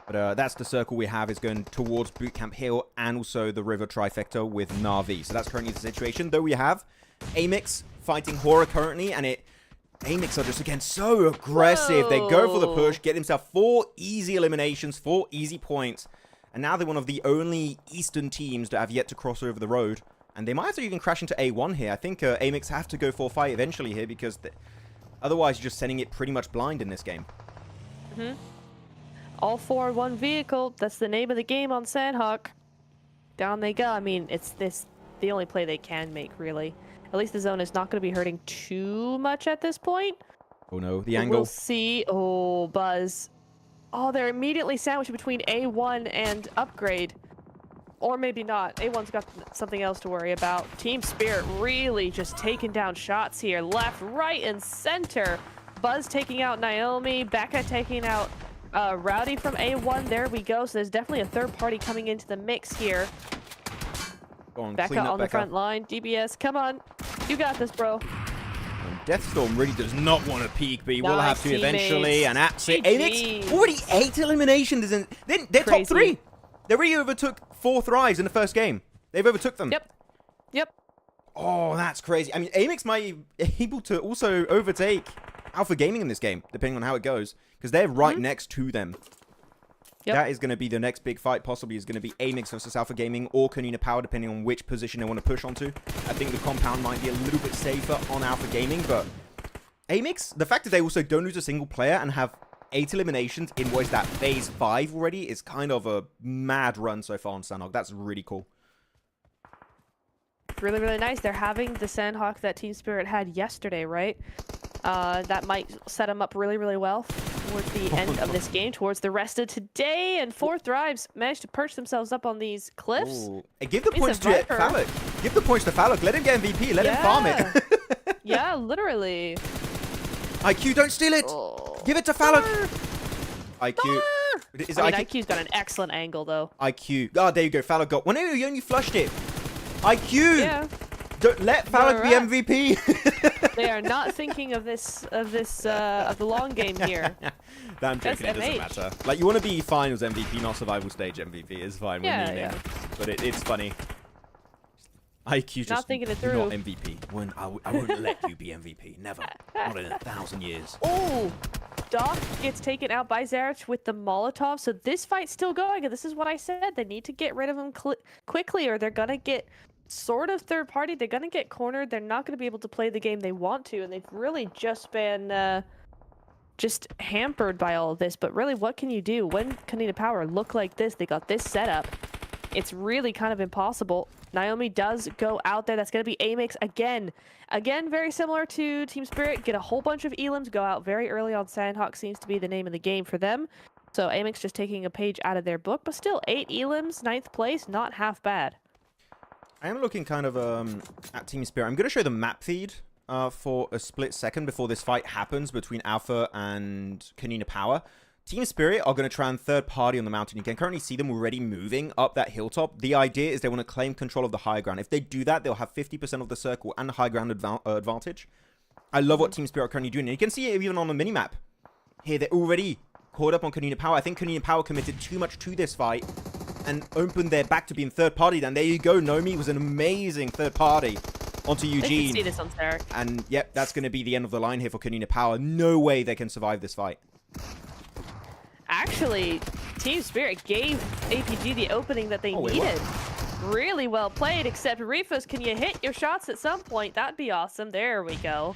But that's the circle we have is going towards Bootcamp Hill and also the river trifecta with Na'Vi. So that's currently the situation. Though we have AMIX fighting Horaa currently, and AMIX are just, again, so aggressive. They go for the push, get himself 4 easy eliminations, 4 easy points. And now they're one of the only Eastern teams that have yet to cross over the road. And they might have to even crash into A1 here. I think AMIX have to go for a fight eventually here because otherwise you're just sending it pretty much blind in this game. All 4 in one vehicle. That's the name of the game on Sandhawk. Down they go. I mean, it's the only play they can make, really. At least the zone is not going to be hurting too much at this point. Oh no, the angle. We'll see. Oh, Buzz. Oh, they're immediately sandwiched between A1 and Upgrade. Or maybe not. A1's got something else to worry about. Team Spirit really just taking down shots here. Left, right, and center. Buzz taking out Naomi. Becca taking out Rowdy from A1. There we go. So there's definitely a third party coming into the mix here. Go on, Becca on the front line. DBS, come on. You got this, bro. Deathstorm really does not want to peek, but he will have to teammates. Eventually. And that's it. AMIX already 8 eliminations. They're top 3. They already overtook 4 thrives in the first game. They've overtook them. Yep. Oh, that's crazy. I mean, AMIX might be able to also overtake Alpha Gaming in this game, depending on how it goes, because they're right next to them. That is going to be the next big fight, possibly, is going to be AMIX versus Alpha Gaming or Konina Power, depending on which position they want to push onto. I think the compound might be a little bit safer on Alpha Gaming, but AMIX, the fact that they also don't lose a single player and have 8 eliminations in what is that phase 5 already is kind of a mad run so far on Sandhawk. That's really cool. Really, really nice. They're having the Sandhawk that Team Spirit had yesterday, right? That might set them up really, really well towards the end of this game, towards the rest of today. And 4 thrives managed to perch themselves up on these cliffs. Hey, give the points to Falloc. Give the points to Falloc. Let him get MVP. Let him farm it. Yeah, literally. IQ, don't steal it. Give it to Falloc. IQ. IQ's got an excellent angle, though. IQ. Oh, there you go. Falloc got... Well, no, you only flushed it. IQ. Yeah. Don't let Falloc be MVP. They are not thinking of of the long game here. I'm joking. It doesn't matter. Like, you want to be finals MVP, not survival stage MVP. It's fine with me, man. But it's funny. IQ just thinking it through. Not MVP. When I won't let you be MVP. Never. Not in 1,000 years. Oh, Doc gets taken out by Zarich with the Molotov. So this fight's still going. And this is what I said. They need to get rid of him quickly, or they're gonna get sort of third party. They're gonna get cornered. They're not gonna be able to play the game they want to, and they've really just been just hampered by all of this. But really, what can you do when Konina Power look like this? They got this setup. it's really kind of impossible. Naomi does go out there. That's going to be AMIX again. Again, very similar to Team Spirit. Get a whole bunch of elims, go out very early on Sandhawk seems to be the name of the game for them. So AMIX just taking a page out of their book, but still 8 elims, 9th place, not half bad. I am looking kind of at Team Spirit. I'm going to show the map feed for a split second before this fight happens between Alpha and Konina Power. Team Spirit are going to try and third party on the mountain. You can currently see them already moving up that hilltop. The idea is they want to claim control of the high ground. If they do that, they'll have 50% of the circle and the high ground advantage. I love what Team Spirit are currently doing. And you can see it even on the minimap. Here, they're already caught up on Konina Power. I think Konina Power committed too much to this fight and opened their back to being third party. And there you go. Nomi was an amazing third party onto Eugene. They can see this on Sarek. And yep, that's going to be the end of the line here for Konina Power. No way they can survive this fight. Actually, Team Spirit gave APG the opening that they wait, needed. Really well played, except Rifus, can you hit your shots at some point? That'd be awesome. There we go.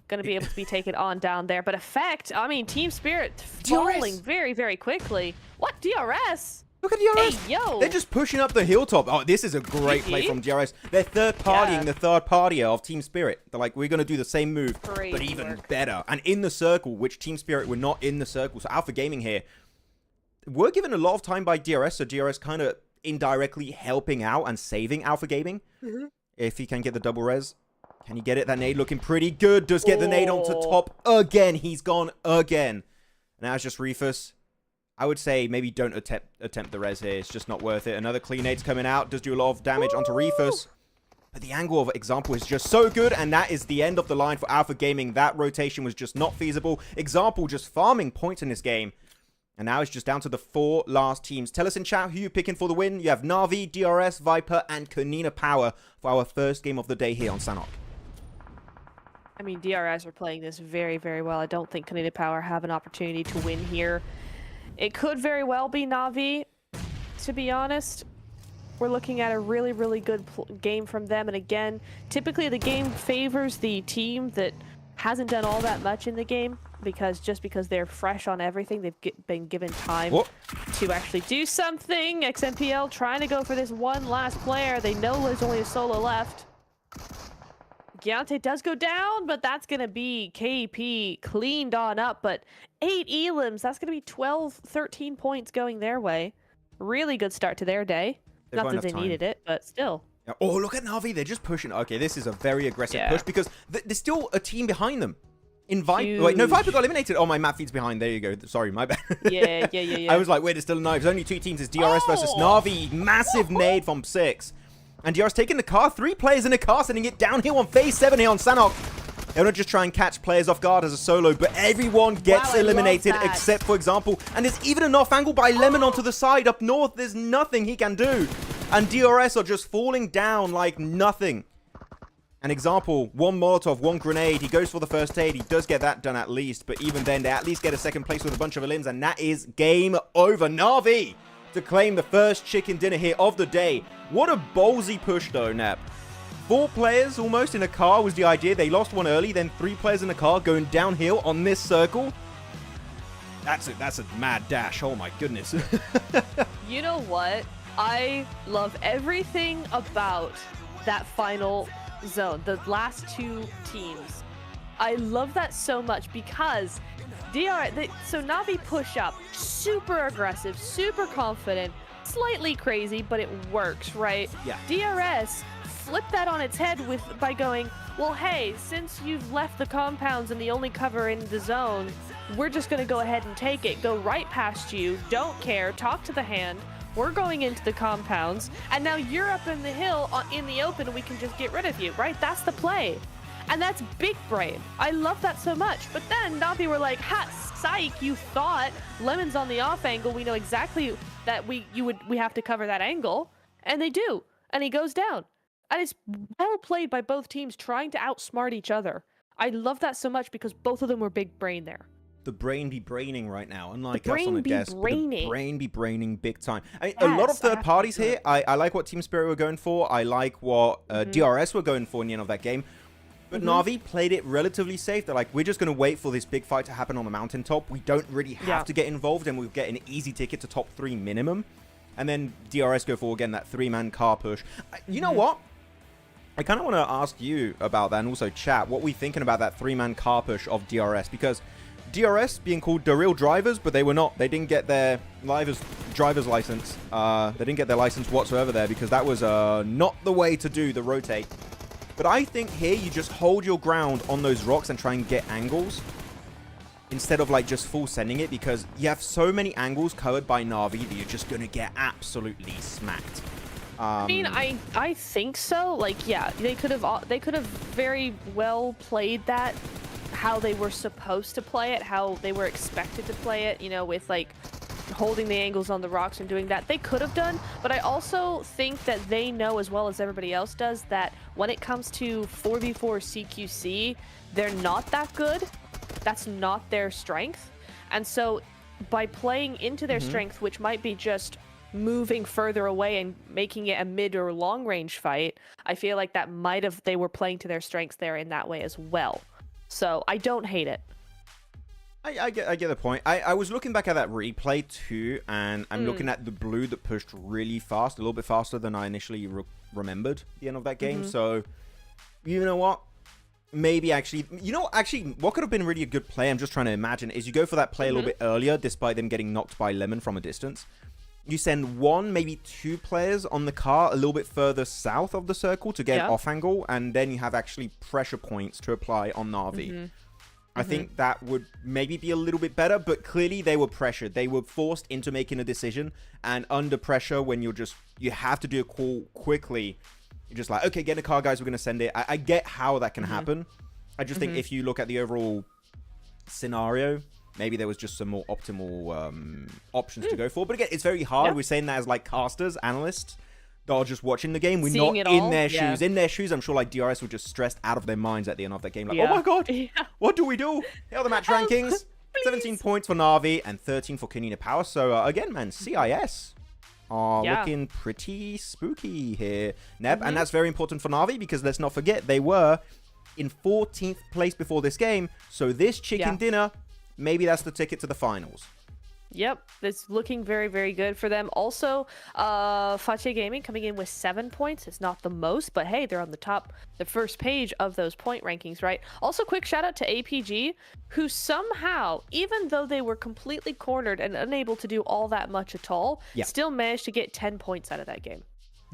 Gonna be able to be taken on down there. But Effect, I mean, Team Spirit falling very, very quickly. What, DRS? Look at DRS. Hey, yo. They're just pushing up the hilltop. Oh, this is a great play from DRS. They're third partying the third partier of Team Spirit. They're like, we're going to do the same move, but even better. And in the circle, which Team Spirit were not in the circle. So Alpha Gaming here, we're given a lot of time by DRS. So DRS kind of indirectly helping out and saving Alpha Gaming. If he can get the double res. Can he get it? That nade looking pretty good. Does get the nade onto top again. He's gone again. Now it's just Rifus. I would say maybe don't attempt the res here. It's just not worth it. Another clean nade's coming out. Does do a lot of damage onto Rifus. But the angle of Example is just so good. And that is the end of the line for Alpha Gaming. That rotation was just not feasible. Example just farming points in this game. And now it's just down to the 4 last teams. Tell us in chat who you're picking for the win. You have Na'Vi, DRS, Viper, and Konina Power for our first game of the day here on Sanhok. I mean, DRS are playing this very, very well. I don't think Konina Power have an opportunity to win here. It could very well be Na'Vi, to be honest. We're looking at a really, really good game from them. And again, typically the game favors the team that hasn't done all that much in the game, because they're fresh on everything. They've been given time to actually do something. XMPL trying to go for this one last player. They know there's only a solo left. Giante does go down, but that's going to be KP cleaned on up. But 8 elims, that's going to be 12, 13 points going their way. Really good start to their day. Not that they needed it, but still. Oh, look at Na'Vi. They're just pushing. Okay, this is a very aggressive push because there's still a team behind them. Wait, no, Viper got eliminated. Oh, my map feed's behind. There you go. Sorry, my bad. Yeah. I was like, wait, there's still a knife. There's only 2 teams. It's DRS versus Na'Vi. Massive nade from 6. And DRS taking the car. 3 players in the car, sending it downhill on phase 7 here on Sanhok. They want to just try and catch players off guard as a solo, but everyone gets eliminated except, for example, and there's even an off angle by Lemon onto the side. Up north, there's nothing he can do. And DRS are just falling down like nothing. An example, 1 Molotov, 1 grenade. He goes for the first aid. He does get that done at least, but even then, they at least get a second place with a bunch of elims, and that is game over. Na'Vi to claim the first chicken dinner here of the day. What a ballsy push, though, Nap. 4 players almost in a car was the idea. They lost 1 early, then 3 players in a car going downhill on this circle. That's a mad dash. Oh, my goodness. You know what? I love everything about that final zone, the last 2 teams. I love that so much because so Na'Vi push up, super aggressive, super confident, slightly crazy, but it works, right? Yeah. DRS flip that on its head by going, well, hey, since you've left the compounds and the only cover in the zone, we're just going to go ahead and take it, go right past you, don't care, talk to the hand. We're going into the compounds, and now you're up in the hill in the open, and we can just get rid of you, right? That's the play. And that's big brain. I love that so much. But then Na'Vi were like, ha, psych, you thought Lemon's on the off angle. We know exactly that we have to cover that angle. And they do. And he goes down. And it's well played by both teams trying to outsmart each other. I love that so much because both of them were big brain there. The brain be braining right now, unlike us on the desk. The brain be braining big time. I mean, Yes, a lot of third parties here. I like what Team Spirit were going for. I like what DRS were going for in the end of that game. But Na'Vi played it relatively safe. They're like, we're just going to wait for this big fight to happen on the mountaintop. We don't really have to get involved, and we'll get an easy ticket to top 3 minimum. And then DRS go for, again, that 3-man car push. You know what? I kind of want to ask you about that, and also chat what we thinking about that 3-man car push of DRS, because DRS being called the real drivers, but they were not. They didn't get their driver's license. They didn't get their license whatsoever there, because that was not the way to do the rotate. But I think here you just hold your ground on those rocks and try and get angles instead of like just full sending it, because you have so many angles covered by Na'Vi that you're just going to get absolutely smacked. I mean, I think so. Like, yeah, they could have very well played that how they were supposed to play it, how they were expected to play it, you know, with like holding the angles on the rocks and doing that. They could have done, but I also think that they know as well as everybody else does that when it comes to 4v4 CQC, they're not that good. That's not their strength. And so by playing into their strength, which might be just moving further away and making it a mid or long range fight, I feel like that they were playing to their strengths there in that way as well. So I don't hate it. I get the point. I was looking back at that replay too, and I'm looking at the blue that pushed really fast, a little bit faster than I initially remembered the end of that game. So, you know what? Maybe actually, what could have been really a good play, I'm just trying to imagine, is you go for that play a little bit earlier, despite them getting knocked by Lemon from a distance. You send 1, maybe 2 players on the car a little bit further south of the circle to get off angle, and then you have actually pressure points to apply on Na'Vi. I think that would maybe be a little bit better, but clearly they were pressured. They were forced into making a decision, and under pressure, when you have to do a call quickly, you're just like, okay, get in the car, guys, we're going to send it. I get how that can happen. I just think if you look at the overall scenario, maybe there was just some more optimal options to go for. But again, it's very hard. We're saying that as like casters, analysts that are just watching the game. We're not in their shoes. In their shoes, I'm sure like DRS were just stressed out of their minds at the end of that game. Like, oh my god, what do we do? Here are the match rankings. 17 points for Na'Vi and 13 for Konina Power. So again, man, CIS are looking pretty spooky here, Neb. And that's very important for Na'Vi, because let's not forget, they were in 14th place before this game. So this chicken dinner, maybe that's the ticket to the finals. Yep, it's looking very, very good for them. Also, Fache Gaming coming in with 7 points. It's not the most, but hey, they're on the first page of those point rankings, right? Also, quick shout out to APG, who somehow, even though they were completely cornered and unable to do all that much at all, still managed to get 10 points out of that game.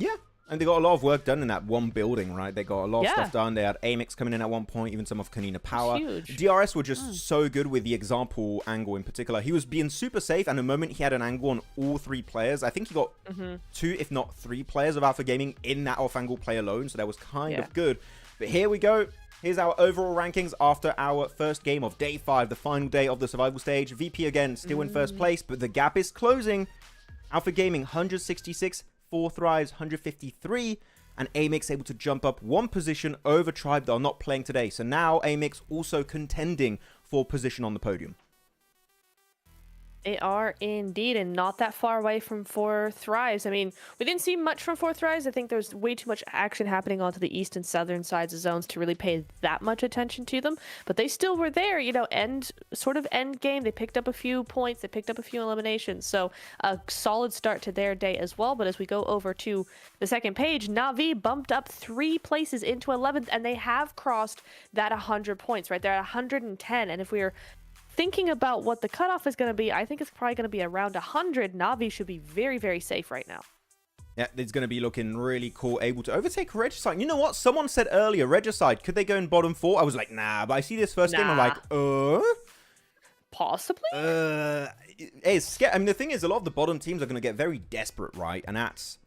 Yeah. And they got a lot of work done in that one building, right? They got a lot of stuff done. They had AMIX coming in at one point, even some of Konina Power. Huge. DRS were just so good with the example angle in particular. He was being super safe, and the moment he had an angle on all 3 players, I think he got 2, if not 3 players of Alpha Gaming in that off-angle play alone, so that was kind of good. But here we go. Here's our overall rankings after our first game of Day 5, the final day of the survival stage. VP again, still in first place, but the gap is closing. Alpha Gaming, 166. 4 Thrives, 153, and AMIX able to jump up 1 position over Tribe that are not playing today. So now AMIX also contending for position on the podium. They are indeed, and not that far away from 4 Thrives. I mean, we didn't see much from 4 Thrives. I think there's way too much action happening onto the east and southern sides of zones to really pay that much attention to them. But they still were there, you know, end game. They picked up a few points. They picked up a few eliminations. So a solid start to their day as well. But as we go over to the second page, Na'Vi bumped up 3 places into 11th, and they have crossed that 100 points, right? They're at 110. And if we're thinking about what the cutoff is going to be, I think it's probably going to be around 100. Na'Vi should be very, very safe right now. Yeah, it's going to be looking really cool, able to overtake Regicide. You know what? Someone said earlier, Regicide, could they go in bottom 4? I was like, nah, but I see this first game, I'm like, Possibly? It's scary. I mean, the thing is, a lot of the bottom teams are going to get very desperate, right? And that's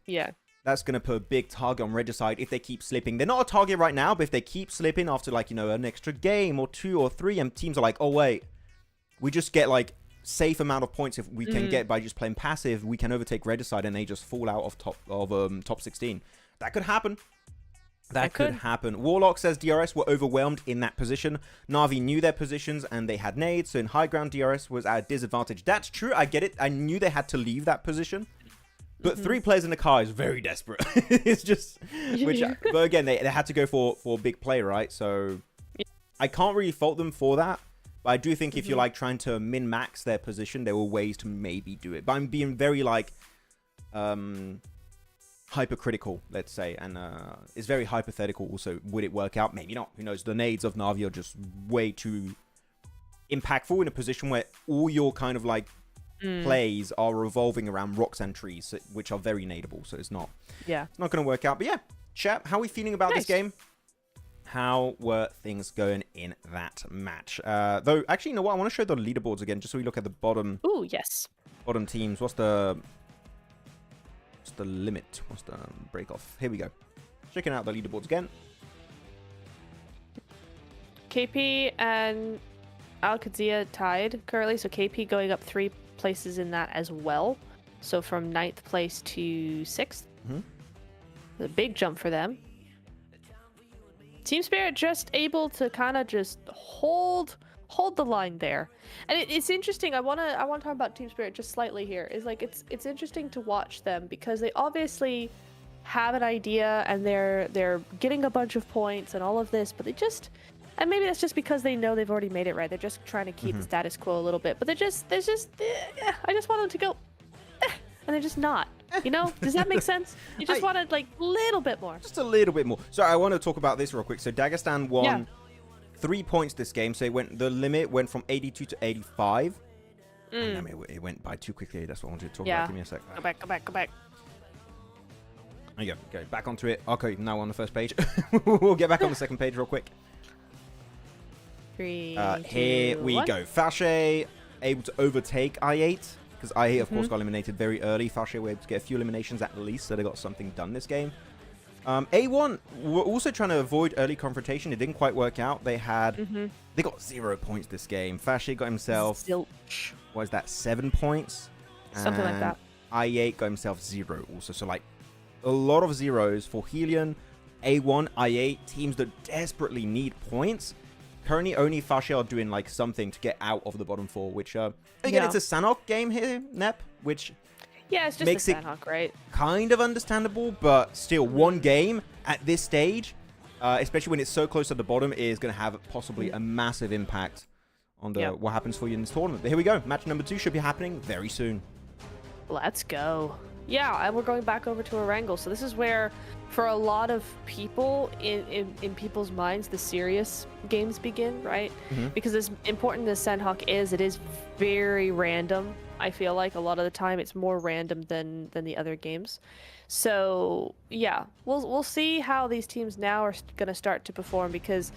going to put a big target on Regicide if they keep slipping. They're not a target right now, but if they keep slipping after, like, you know, an extra game or 2 or 3, and teams are like, oh, wait, we just get, like, safe amount of points if we can get by just playing passive, we can overtake Regicide and they just fall out of top 16. That could happen. That could happen. Warlock says DRS were overwhelmed in that position. Na'Vi knew their positions and they had nades, so in high ground DRS was at a disadvantage. That's true, I get it. I knew they had to leave that position. But 3 players in the car is very desperate. It's just, but again, they had to go for big play, right? So I can't really fault them for that. But I do think if you're like trying to min-max their position, there were ways to maybe do it. But I'm being very like, hypercritical, let's say, and it's very hypothetical also. Would it work out? Maybe not. Who knows? The nades of Na'Vi are just way too impactful in a position where all your kind of like plays are revolving around rocks and trees, which are very nadeable, so it's not going to work out. But yeah, chat, how are we feeling about this game? How were things going in that match? Though, actually, you know what? I want to show the leaderboards again, just so we look at the bottom. Ooh, yes. Bottom teams. What's the limit? What's the break off? Here we go. Checking out the leaderboards again. KP and AlQadsiah tied currently, so KP going up 3 places in that as well. So from 9th place to 6th. A big jump for them. Team Spirit just able to kind of just hold the line there, and it's interesting. I wanna talk about Team Spirit just slightly here. Is like it's interesting to watch them because they obviously have an idea and they're getting a bunch of points and all of this, but they just, and maybe that's just because they know they've already made it right. They're just trying to keep the status quo a little bit, but I just want them to go, and they're just not. You know, does that make sense? You just wanted like a little bit more. Just a little bit more. So I want to talk about this real quick. So Dagestan won 3 points this game. So the limit went from 82 to 85. I mean, it went by too quickly. That's what I wanted to talk about. Give me a sec. Go back. There you go. Go back onto it. Okay, now on the first page. We'll get back on the second page real quick. 3, 2, here we 1. go. Fache able to overtake I8. Because I8, of course, got eliminated very early. Fache were able to get a few eliminations at least, so they got something done this game. A1 were also trying to avoid early confrontation. It didn't quite work out. They had... They got 0 points this game. Fache got himself... Zilch. What is that? 7 points? Something like that. I8 got himself 0 also. So, like, a lot of zeros for HELLION, A1, I8, teams that desperately need points. Currently, only Fache are doing like something to get out of the bottom 4, which again, it's a Sanhok game here, Nep, which it's just makes a Sanhok, right? Kind of understandable, but still, one game at this stage, especially when it's so close to the bottom, is going to have possibly a massive impact on what happens for you in this tournament. But here we go. Match number 2 should be happening very soon. Let's go. Yeah, and we're going back over to Erangel. So this is where, for a lot of people, in people's minds, the serious games begin, right? Because as important as Sanhok is, it is very random. I feel like a lot of the time it's more random than the other games. So yeah, we'll see how these teams now are going to start to perform, because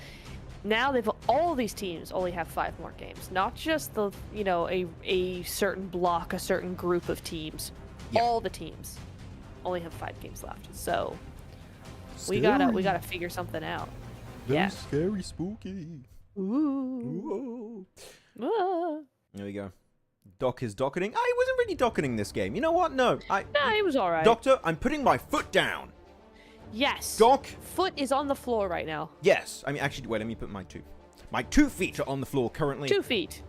now all these teams only have 5 more games, not just the a certain block, a certain group of teams. All the teams only have 5 games left, so we gotta figure something out. Very scary, spooky. Ooh. Ah. There we go. Doc is docketing. I wasn't really docketing this game. You know what? No, it was all right. Doctor, I'm putting my foot down. Yes. Doc. Foot is on the floor right now. Yes. I mean, actually, wait. Let me put my 2. My 2 feet are on the floor currently. 2 feet.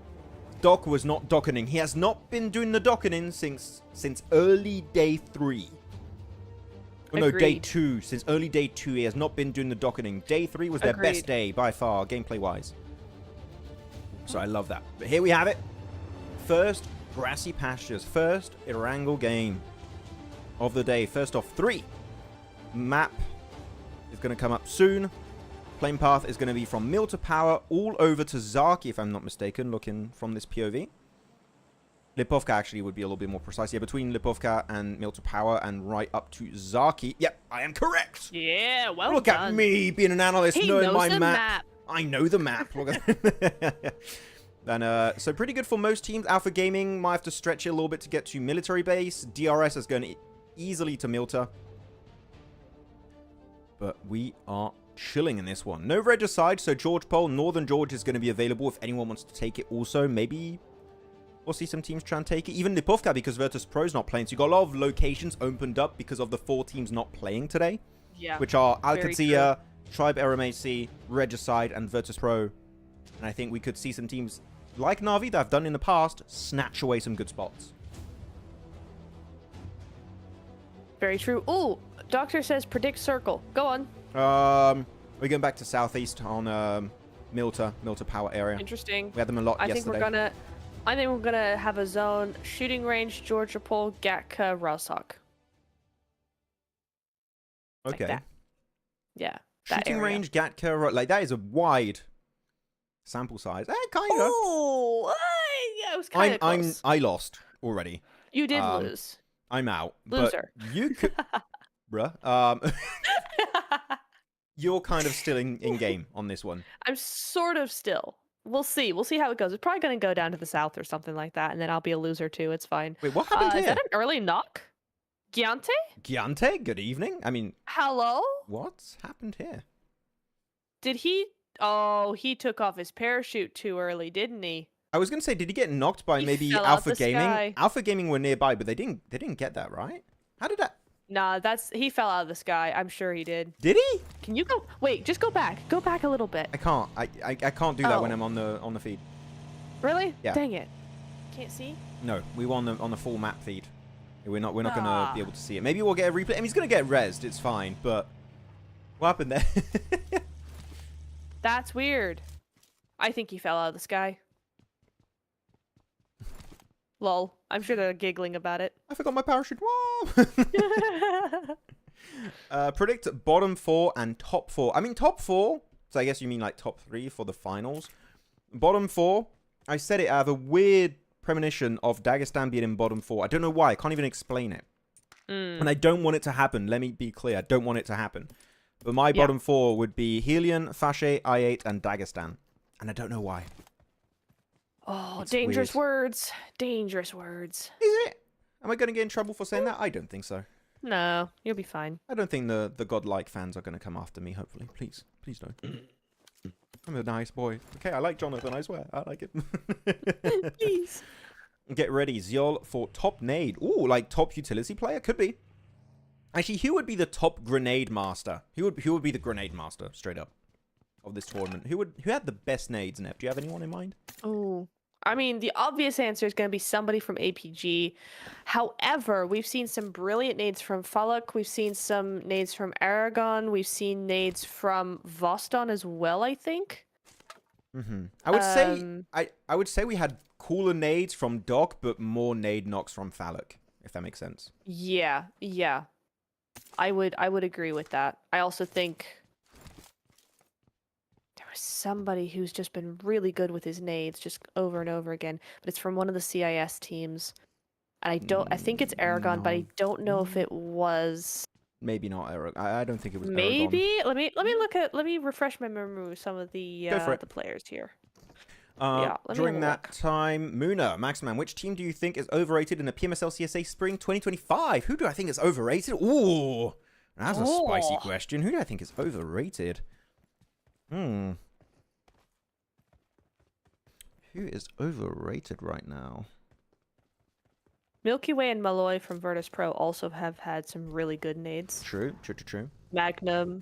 Doc was not docketing. He has not been doing the docketing since early day 3. Oh, no, day 2. Since early day 2, he has not been doing the docketing. Day 3 was their best day by far, gameplay-wise. So I love that. But here we have it. First grassy pastures. First Erangel game of the day. First off, 3. Map is going to come up soon. Plane path is going to be from Mil to Power all over to Zaki, if I'm not mistaken, looking from this POV. Lipovka actually would be a little bit more precise. Yeah, between Lipovka and Mil to Power and right up to Zaki. Yep, I am correct. Yeah, well Look done. at me being an analyst, He knowing knows my the map. I know the map. Look at and so pretty good for most teams. Alpha Gaming might have to stretch it a little bit to get to military base. DRS is going easily to Milta. But we are chilling in this one. No regicide, so George Pole, Northern George is going to be available if anyone wants to take it also. Maybe we'll see some teams try and take it. Even Lipovka, because Virtus Pro's not playing. So you got a lot of locations opened up because of the 4 teams not playing today. Yeah. Which are AlQadsiah, Tribe AEROMACY, Regicide, and Virtus Pro. And I think we could see some teams like Na'Vi that have done in the past snatch away some good spots. Very true. Ooh, Doctor says predict circle. Go on. We're going back to southeast on Milta Power area. Interesting. We had them a lot yesterday. I think we're gonna have a zone shooting range, Georgia Pole, Gatka, Raushawk. Like Okay. that. Yeah. That Shooting area. range, Gatka, like that is a wide sample size. Kind of. Oh, yeah, it was kind of close. I lost already. You did um, lose. I'm out. Loser. But you could, bruh. You're kind of still in game on this one. I'm sort of still. We'll see. We'll see how it goes. It's probably going to go down to the south or something like that, and then I'll be a loser too. It's fine. Wait, what happened Is here? that an early knock? Giante? Giante, good evening. I mean, Hello? what's happened here? Did he? Oh, he took off his parachute too early, didn't he? I was gonna say, did he get knocked by He maybe fell out Alpha the Gaming? sky. Alpha Gaming were nearby, but they didn't get that, right? How did that? Nah, he fell out of the sky. I'm sure he did. Did he? Can you go? Wait, just go back. Go back a little bit. I can't. I can't do that when Oh. I'm on the feed. Really? Yeah. Dang it. Can't see. No, we were on the full map feed. We're not gonna Ah. be able to see it. Maybe we'll get a replay. I mean, he's gonna get rezzed. It's fine. But what happened there? That's weird. I think he fell out of the sky. Lol. I'm sure they're giggling about it. I forgot my parachute. Whoa! Predict bottom 4 and top 4. I mean, top 4. So I guess you mean like top 3 for the finals. Bottom 4. I said it. I have a weird premonition of Dagestan being in bottom 4. I don't know why. I can't even explain it. And I don't want it to happen. Let me be clear. I don't want it to happen. But my bottom 4 would be HELLION, Fache, I8, and Dagestan. And I don't know why. Oh, It's dangerous weird. words. Dangerous words. Is it? Am I going to get in trouble for saying that? I don't think so. No, you'll be fine. I don't think the godlike fans are going to come after me, hopefully. Please. Please don't. I'm a nice boy. Okay, I like Jonathan, I swear. I like it. Please. Get ready, Ziol, for top nade. Ooh, like top utility player? Could be. Actually, who would be the top grenade master? Who would be the grenade master, straight up, of this tournament? Who had the best nades, Nep? Do you have anyone in mind? Oh, I mean, the obvious answer is going to be somebody from APG. However, we've seen some brilliant nades from Falak. We've seen some nades from Aragon. We've seen nades from Voston as well, I think. I would say I would say we had cooler nades from Doc, but more nade knocks from Falak, if that makes sense. Yeah, yeah. I would agree with that. I also think there was somebody who's just been really good with his nades just over and over again, but it's from one of the CIS teams. And I think it's Aragon, but I don't know if it was. Maybe not Aragon. I don't think it was Maybe. Let me refresh my memory with some of the Go for it. the players here. Aragon. Yeah, let me During have a that look. time, Muna, Maxman, which team do you think is overrated in the PMSL CSA Spring 2025? Who do I think is overrated? Ooh, that's a spicy Oh. question. Who do I think is overrated? Who is overrated right now? Milky Way and Malloy from Virtus Pro also have had some really good nades. True. Magnum.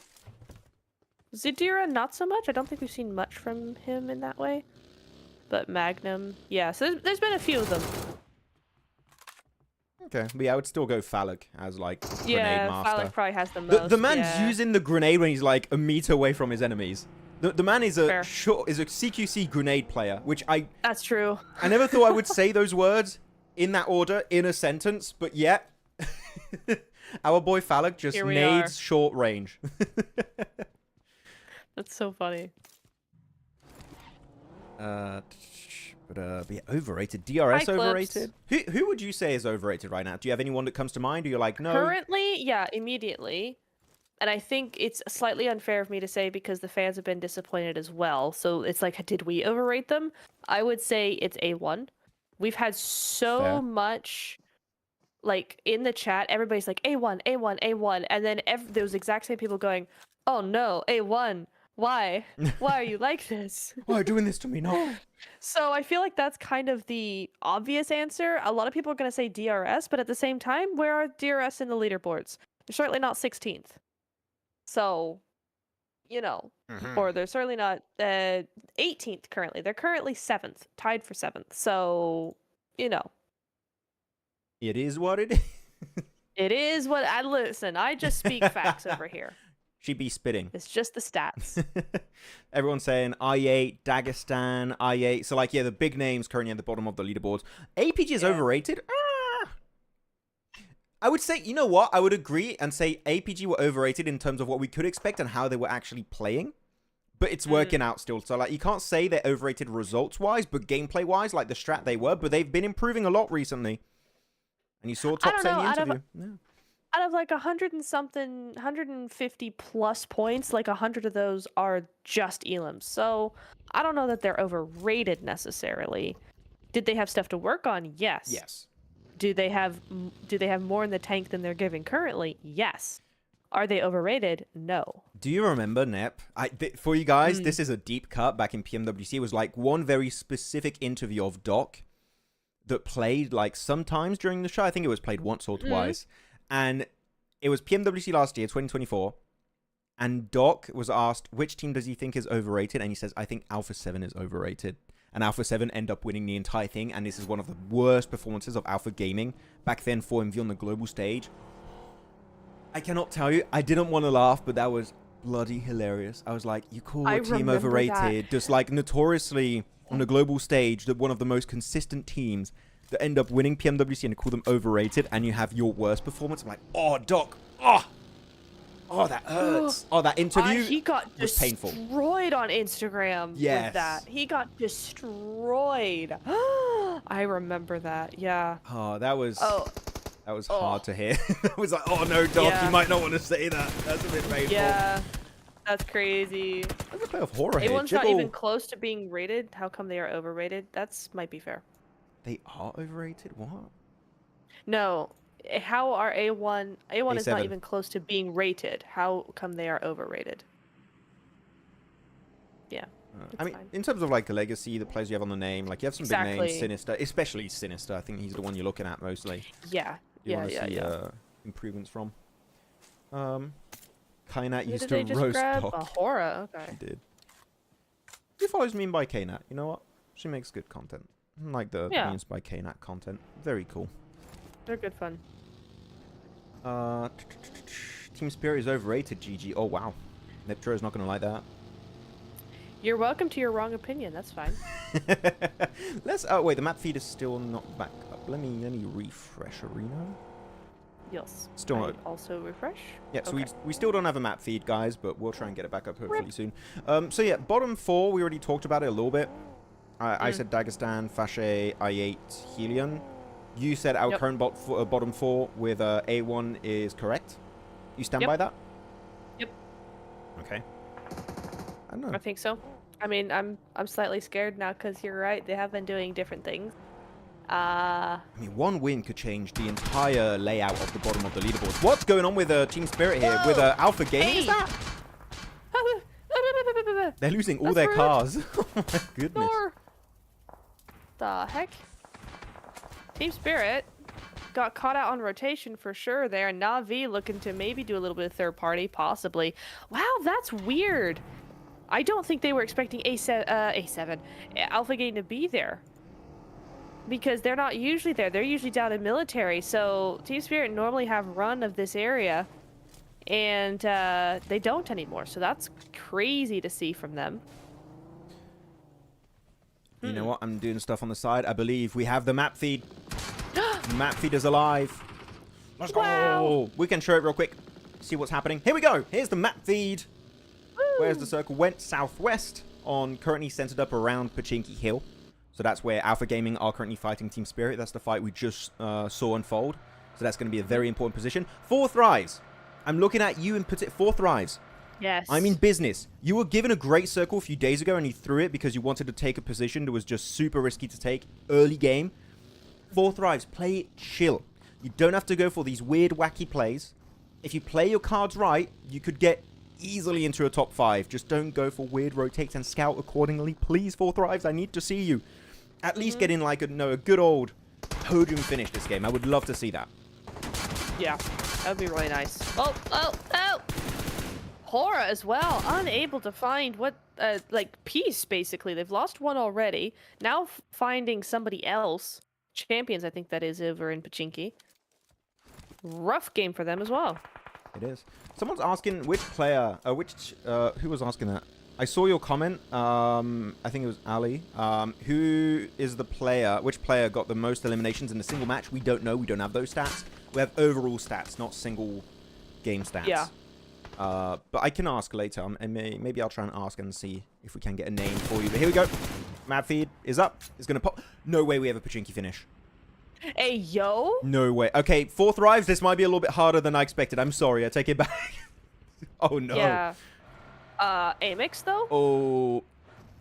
Zadira, not so much. I don't think we've seen much from him in that way. But Magnum, yeah. So there's been a few of them. Okay, but yeah, I would still go Falak as like grenade Yeah, master. Falak probably has the most. The man's yeah. using the grenade when he's like a meter away from his enemies. The man is a Fair. CQC grenade player, which I That's true. never thought I would say those words in that order in a sentence, but yet our boy Falak just Here we nades are. short range. That's so funny. But yeah, overrated. DRS Hi, Clips. overrated. Who would you say is overrated right now? Do you have anyone that comes to mind? Or you're like, no. Currently, yeah, immediately. And I think it's slightly unfair of me to say because the fans have been disappointed as well. So it's like, did we overrate them? I would say it's A1. We've had so Fair. much, like, in the chat, everybody's like, A1, A1, A1. And then those exact same people going, oh no, A1. Why? Why are you like this? Why are you doing this to me? No. So I feel like that's kind of the obvious answer. A lot of people are going to say DRS, but at the same time, where are DRS in the leaderboards? They're certainly not 16th. So, you know, or they're certainly not 18th currently. They're currently 7th, tied for 7th. So, you know. It is what it is. It is what I listen. I just speak facts over here. She'd be spitting. It's just the stats. Everyone's saying I8, Dagestan, I8. So, like, yeah, the big names currently at the bottom of the leaderboards. APG is overrated? I would say, you know what? I would agree and say APG were overrated in terms of what we could expect and how they were actually playing. But it's working out still. So, like, you can't say they're overrated results-wise, but gameplay-wise, like the strat they were. But they've been improving a lot recently. And you saw Top say in the interview. Out of like 100 and something, 150 plus points, like 100 of those are just elims. So I don't know that they're overrated necessarily. Did they have stuff to work on? Yes. Yes. Do they have more in the tank than they're giving currently? Yes. Are they overrated? No. Do you remember, Nep? For you guys, this is a deep cut back in PMWC. It was like one very specific interview of Doc that played like sometimes during the show. I think it was played once or twice. And it was PMWC last year, 2024. And Doc was asked, which team does he think is overrated? And he says, I think Alpha 7 is overrated. And Alpha 7 end up winning the entire thing. And this is one of the worst performances of Alpha Gaming back then for MV on the global stage. I cannot tell you. I didn't want to laugh, but that was bloody hilarious. I was like, you call a team overrated. Just like notoriously on the global stage, that one of the most consistent teams that end up winning PMWC and call them overrated. And you have your worst performance. I'm like, oh, Doc. Oh, that hurts. Oh, that interview he got was painful. Destroyed on Instagram with that. He got destroyed. I remember that. Yeah. Oh, that was hard to hear. It was like, oh no, Doc, you might not want to say that. That's a bit painful. Yeah. That's crazy. There's a play of Horaa here. A1's not even close to being rated. How come they are overrated? That's might be fair. They are overrated? What? No. How are A1 A7 is not even close to being rated. How come they are overrated? Yeah. I mean, in terms of like the legacy, the players you have on the name, like you have some big names, Sinister, especially Sinister. I think he's the one you're looking at mostly. Yeah. You want to see improvements from. Kainat used Did to they just roast grab Doc. a Horaa? Okay. He did. He follows me by Kainat. You know what? She makes good content. I like the memes by Kainat content. Very cool. They're good fun. Team Spirit is overrated, GG. Oh, wow. Neptura is not going to like that. You're welcome to your wrong opinion. That's fine. Oh, wait. The map feed is still not back up. Let me refresh Arena. Yes. Still not. Also refresh? Yeah, so we still don't have a map feed, guys, but we'll try and get it back up hopefully soon. So yeah, bottom four, we already talked about it a little bit. I said Dagestan, Fache, I8, HELLION. You said our current bottom four with A1 is correct. You stand by that? Yep. Okay. I don't know. I think so. I mean, I'm slightly scared now because you're right. They have been doing different things. I mean, one win could change the entire layout of the bottom of the leaderboard. What's going on with Team Spirit here? With Alpha Gaming? Is that? They're losing all their cars. Oh my goodness. The heck? Team Spirit got caught out on rotation for sure there. Na'Vi looking to maybe do a little bit of third party, possibly. Wow, that's weird. I don't think they were expecting A7 Alpha Game to be there. Because they're not usually there. They're usually down in military. So Team Spirit normally have run of this area. And they don't anymore. So that's crazy to see from them. You know what? I'm doing stuff on the side. I believe we have the map feed. Map feed is alive. Let's go. We can show it real quick. See what's happening. Here we go. Here's the map feed. Woo. Where's the circle? Went southwest on currently centered up around Pachinki Hill. So that's where Alpha Gaming are currently fighting Team Spirit. That's the fight we just saw unfold. So that's going to be a very important position. 4th Rise. I'm looking at you in particular. 4th Rise. Yes. I'm in business. You were given a great circle a few days ago and you threw it because you wanted to take a position that was just super risky to take early game. 4th Rise, play it chill. You don't have to go for these weird, wacky plays. If you play your cards right, you could get easily into a top 5. Just don't go for weird rotates and scout accordingly. Please, 4th Rise, I need to see you. At least get in like a good old podium finish this game. I would love to see that. Yeah, that would be really nice. Oh! Horaa as well, unable to find what, like, peace, basically. They've lost one already. Now finding somebody else. Champions, I think that is, over in Pachinki. Rough game for them as well. It is. Someone's asking which player, who was asking that? I saw your comment. I think it was Ali. Who is the player, which player got the most eliminations in a single match? We don't know. We don't have those stats. We have overall stats, not single game stats. Yeah. But I can ask later. And maybe I'll try and ask and see if we can get a name for you. But here we go. Map feed is up. It's going to pop. No way we have a Pachinki finish. Hey, yo. No way. Okay, 4th Thrives. This might be a little bit harder than I expected. I'm sorry. I take it back. Oh, no. Yeah. AMIX, though? Oh,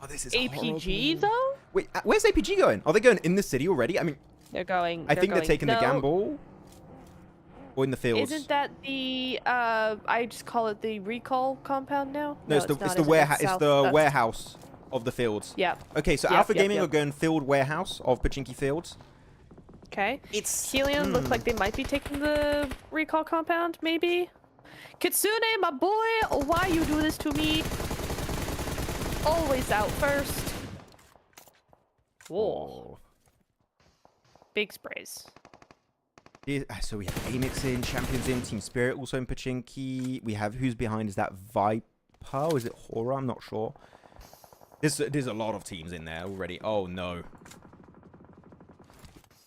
this is APG, horrible. though? Wait, where's APG going? Are they going in the city already? I mean, They're going. I think they're taking the no, gamble. Or in the fields. Isn't that the I just call it the recall compound now? No, it's not, the is it? warehouse. That's It's south. the That's- warehouse of the fields. Yeah. Okay, so Yep, Alpha yep, Gaming yep. are going field warehouse of Pachinki fields. Okay. It's HELLION looks like they might be taking the recall compound, maybe. Kitsune, my boy, why you do this to me? Always out first. Whoa. Big sprays. So we have AMIX in, Champions in, Team Spirit also in Pachinki. We have, who's behind? Is that Viper? Or is it Horaa? I'm not sure. There's a lot of teams in there already. Oh, no.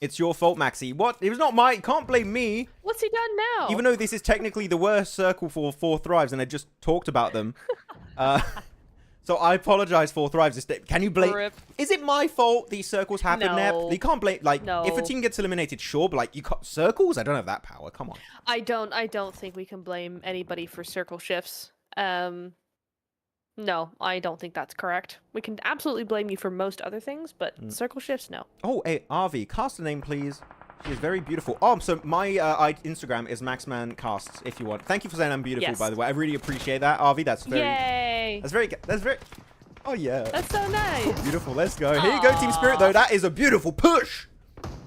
It's your fault, Maxi. What? It was not my... Can't blame me. What's he done now? Even though this is technically the worst circle for 4 Thrives, and I just talked about them. So I apologize for Thrives. Can you blame... Rip. Is it my fault these circles happen there? No. You can't blame... Like, No. if a team gets eliminated, sure, but like, you can't... Circles? I don't have that power. Come on. I don't think we can blame anybody for circle shifts. No, I don't think that's correct. We can absolutely blame you for most other things, but circle shifts, no. Oh, hey, RV, cast a name, please. She is very beautiful. Oh, so my Instagram is Maxman Casts, if you want. Thank you for saying I'm beautiful, Yes. by the way. I really appreciate that, RV. That's very... Yay! That's very... That's very... Oh, yeah. That's so nice. Beautiful. Let's go. Here you go, Team Spirit, though. That is a beautiful push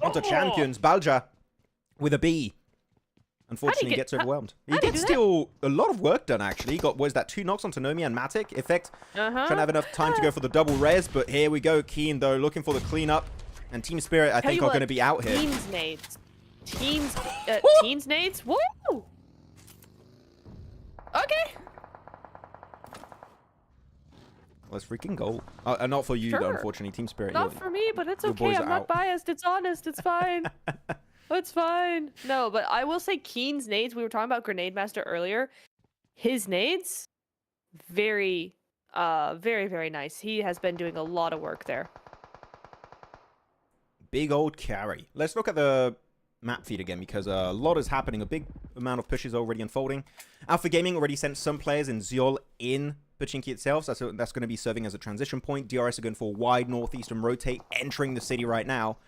onto Champions. Balja with a B. Unfortunately, get- gets overwhelmed. He how do you did do that? still a lot of work done, actually. He got, what is that, 2 knocks onto Nomi and Matic. Effect. Trying to have enough time to go for the double res, but here we go. Keen, though, looking for the cleanup. And Team Spirit, I Tell think, you are what, going to be out here. Teens nades. Teens nades? Woo! Okay. Let's freaking go. Not for you, though, Sure. unfortunately. Team Spirit. Not you're- for me, but it's your okay. boys I'm are not out. biased. It's honest. It's fine. It's fine. No, but I will say Keen's nades. We were talking about Grenade Master earlier. His nades, very, very nice. He has been doing a lot of work there. Big old carry. Let's look at the map feed again, because a lot is happening. A big amount of pushes already unfolding. Alpha Gaming already sent some players in Zeol in Pachinki itself, so that's going to be serving as a transition point. DRS are going for a wide northeastern rotate, entering the city right now.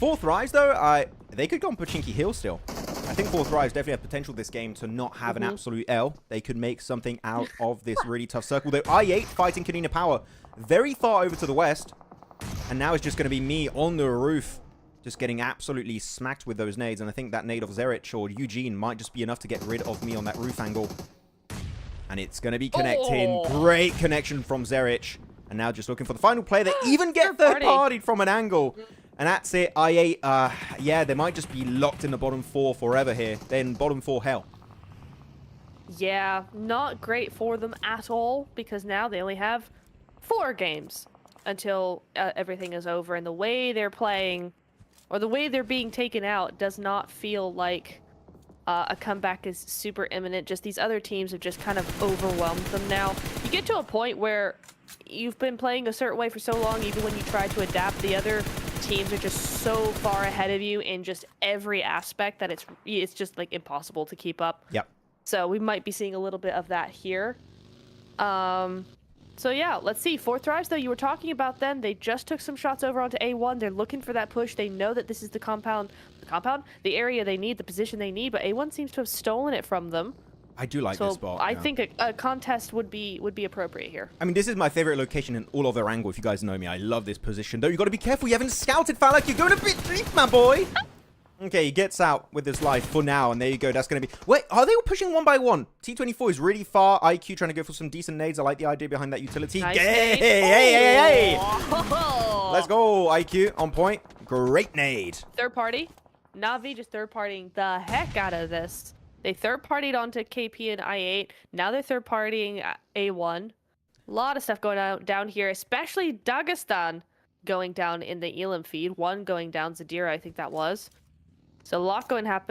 4th Rise, though, they could go on Pachinki Hill still. I think 4th Rise definitely have potential this game to not have an absolute L. They could make something out of this really tough circle. Though I8 fighting Konina Power very far over to the west. And now it's just going to be me on the roof, just getting absolutely smacked with those nades. And I think that nade of Zerich or Eugene might just be enough to get rid of me on that roof angle. And it's going to be connecting. Oh. Great connection from Zerich. And now just looking for the final play. They even get Third third-partied from an angle. And that's it. I8, yeah, they might just be locked in the bottom 4 forever here. Then bottom 4 hell. Yeah, not great for them at all, because now they only have 4 games until everything is over. And the way they're playing, or the way they're being taken out, does not feel like a comeback is super imminent. Just these other teams have just kind of overwhelmed them now. You get to a point where you've been playing a certain way for so long, even when you try to adapt, the other teams are just so far ahead of you in just every aspect that it's just like impossible to keep up. Yep. So we might be seeing a little bit of that here. So yeah, let's see. 4th Rise, though, you were talking about them. They just took some shots over onto A1. They're looking for that push. They know that this is the the area they need, the position they need, but A1 seems to have stolen it from them. I do like So this spot. I yeah. think a contest would be appropriate here. I mean, this is my favorite location in all of Erangel, if you guys know me. I love this position. Though you got to be careful. You haven't scouted, Falak. You're going a bit deep, my boy. Okay, he gets out with his life for now, and there you go. That's going to be... Wait, are they all pushing one by one? T24 is really far. IQ trying to go for some decent nades. I like the idea behind that utility. Nice Hey, nade. hey. Oh! Let's go, IQ. On point. Great nade. Third party. Navi just third partying the heck out of this. They third partied onto KP and I8. Now they're third partying A1. A lot of stuff going down here, especially Dagestan going down in the Elam feed. One going down Zadira, I think that was. So a lot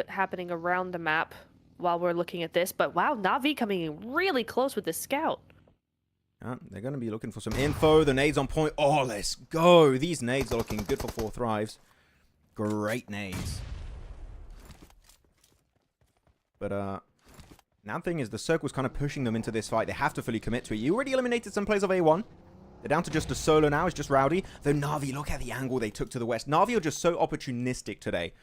happening around the map while we're looking at this. But wow, Na'Vi coming in really close with the scout. They're going to be looking for some info. The nades on point. Oh, let's go. These nades are looking good for 4 thrives. Great nades. But now the thing is, the circle's kind of pushing them into this fight. They have to fully commit to it. You already eliminated some players of A1. They're down to just a solo now. It's just Rowdy. Though Na'Vi, look at the angle they took to the west. Na'Vi are just so opportunistic today.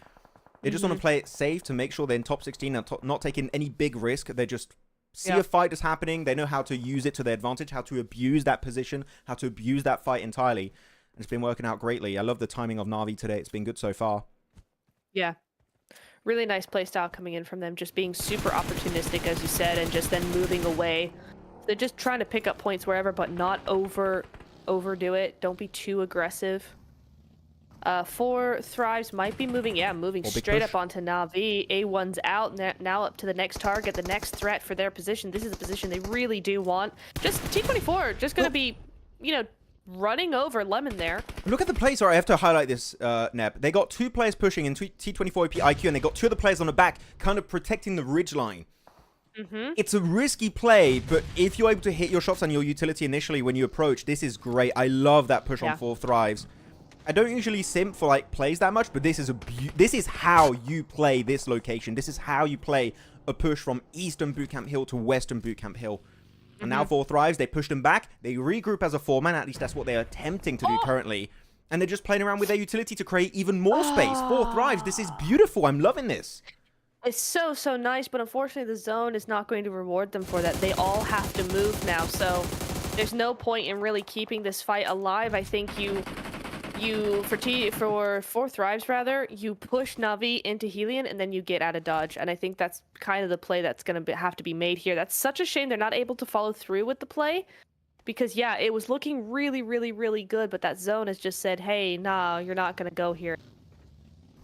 They just want to play it safe to make sure they're in top 16 and not taking any big risk. They just see a fight is happening. They know how to use it to their advantage, how to abuse that position, how to abuse that fight entirely. And it's been working out greatly. I love the timing of Na'Vi today. It's been good so far. Yeah. Really nice playstyle coming in from them. Just being super opportunistic, as you said, and just then moving away. They're just trying to pick up points wherever, but not overdo it. Don't be too aggressive. 4 thrives might be moving, moving straight up onto Na'Vi. A1's out, now up to the next target, the next threat for their position. This is a position they really do want. Just T24, just going to be, you know, running over Lemon there. Look at the play. Sorry, I have to highlight this, Nep. They got 2 players pushing in T24 IQ, and they got 2 other players on the back, kind of protecting the ridge line. It's a risky play, but if you're able to hit your shots on your utility initially when you approach, this is great. I love that push on 4 thrives. I don't usually simp for like plays that much, but this is how you play this location. This is how you play a push from Eastern Bootcamp Hill to Western Bootcamp Hill. And now 4 thrives, they push them back, they regroup as a 4-man, at least that's what they're attempting to do currently. And they're just playing around with their utility to create even more space. 4 thrives, this is beautiful, I'm loving this. It's so, so nice, but unfortunately the zone is not going to reward them for that. They all have to move now, so there's no point in really keeping this fight alive. I think for 4 thrives rather, you push Na'Vi into HELLION and then you get out of dodge. And I think that's kind of the play that's going to have to be made here. That's such a shame they're not able to follow through with the play. Because yeah, it was looking really, really, really good, but that zone has just said, hey, nah, you're not going to go here.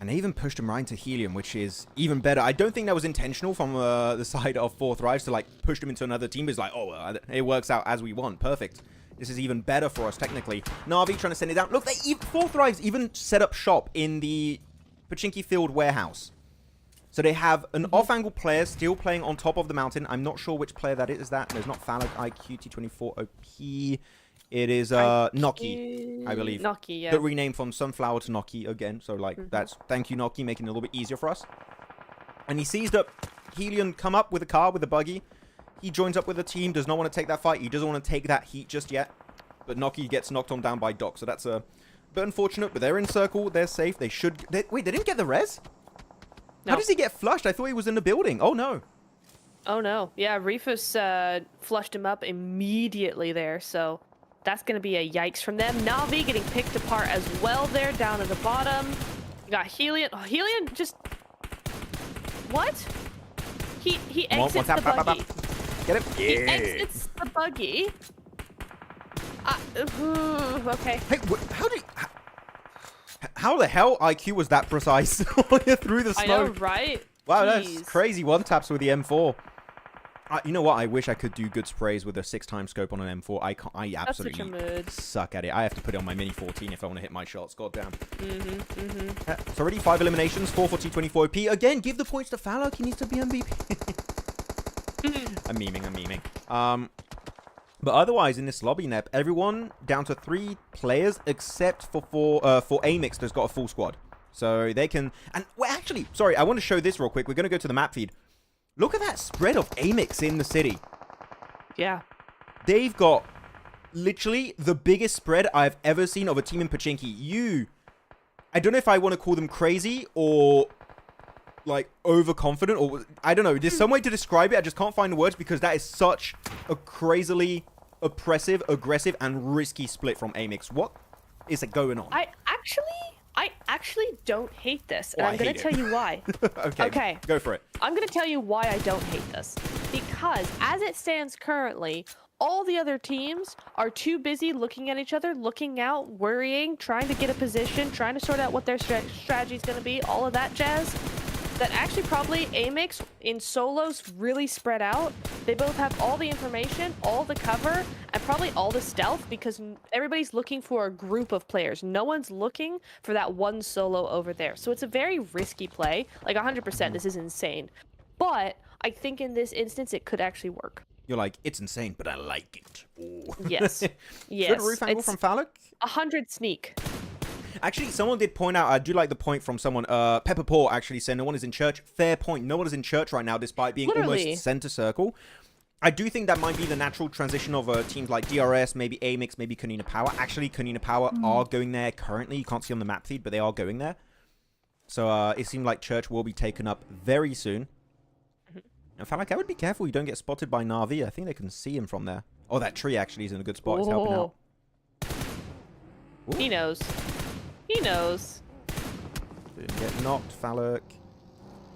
And they even pushed him right into HELLION, which is even better. I don't think that was intentional from the side of 4 thrives to like push him into another team. It's like, oh, it works out as we want. Perfect. This is even better for us, technically. Na'Vi trying to send it down. Look, 4 thrives even set up shop in the Pachinki Field warehouse. So they have an off-angle player still playing on top of the mountain. I'm not sure which player that is. There's not Phallic IQ T24 OP. It is Noki, I believe. Noki, yeah. The rename from Sunflower to Noki again. So like that's thank you Noki, making it a little bit easier for us. And he sees that HELLION come up with a car with a buggy. He joins up with the team, does not want to take that fight. He doesn't want to take that heat just yet. But Noki gets knocked on down by Doc. So that's a bit unfortunate. But they're in circle. They're safe. They should... wait, they didn't get the res? No. How does he get flushed? I thought he was in the building. Oh, no. Oh, no. Yeah, Rufus flushed him up immediately there. So that's going to be a yikes from them. Na'Vi getting picked apart as well there down at the bottom. You got HELLION. Oh, HELLION just... What? He exits the buggy. Get it? Yeah. He exits the buggy. Okay. Hey, how the hell IQ was that precise through the snow? I know, right? Wow, Jeez. that's crazy. 1-taps with the M4. You know what? I wish I could do good sprays with a 6x scope on an M4. I absolutely suck at it. I have to put it on my Mini 14 if I want to hit my shots. Goddamn. It's already 5 eliminations. 4 for T24P. Again, give the points to Phallic. He needs to be MVP. I'm memeing. But otherwise, in this lobby, Nep, everyone down to 3 players except for AMIX that's got a full squad. So they can... And, well, actually, sorry, I want to show this real quick. We're going to go to the map feed. Look at that spread of AMIX in the city. Yeah. They've got literally the biggest spread I've ever seen of a team in Pachinki. I don't know if I want to call them crazy or... like overconfident, or I don't know, there's some way to describe it. I just can't find the words because that is such a crazily oppressive, aggressive, and risky split from AMIX. What is it going on? I actually don't hate this, and I'm going to tell you why. Okay, go for it. I'm going to tell you why I don't hate this. Because as it stands currently, all the other teams are too busy looking at each other, looking out, worrying, trying to get a position, trying to sort out what their strategy is going to be, all of that jazz. that actually probably AMIX in solos really spread out. They both have all the information, all the cover, and probably all the stealth because everybody's looking for a group of players. No one's looking for that one solo over there. So it's a very risky play. Like 100%, this is insane. But I think in this instance, it could actually work. You're like, it's insane, but I like it. Ooh. Yes. Yes. Good roof angle from Falak. 100 sneak. Actually, someone did point out, I do like the point from someone, Pepper Paw actually saying no one is in church. Fair point. No one is in church right now, despite being almost center circle. I do think that might be the natural transition of teams like DRS, maybe AMIX, maybe Konina Power. Actually, Konina Power are going there currently. You can't see on the map feed, but they are going there. So it seems like church will be taken up very soon. In fact, I would be careful you don't get spotted by Na'Vi. I think they can see him from there. Oh, that tree actually is in a good spot. It's helping out. Ooh. He knows. He knows. Didn't get knocked, Falak.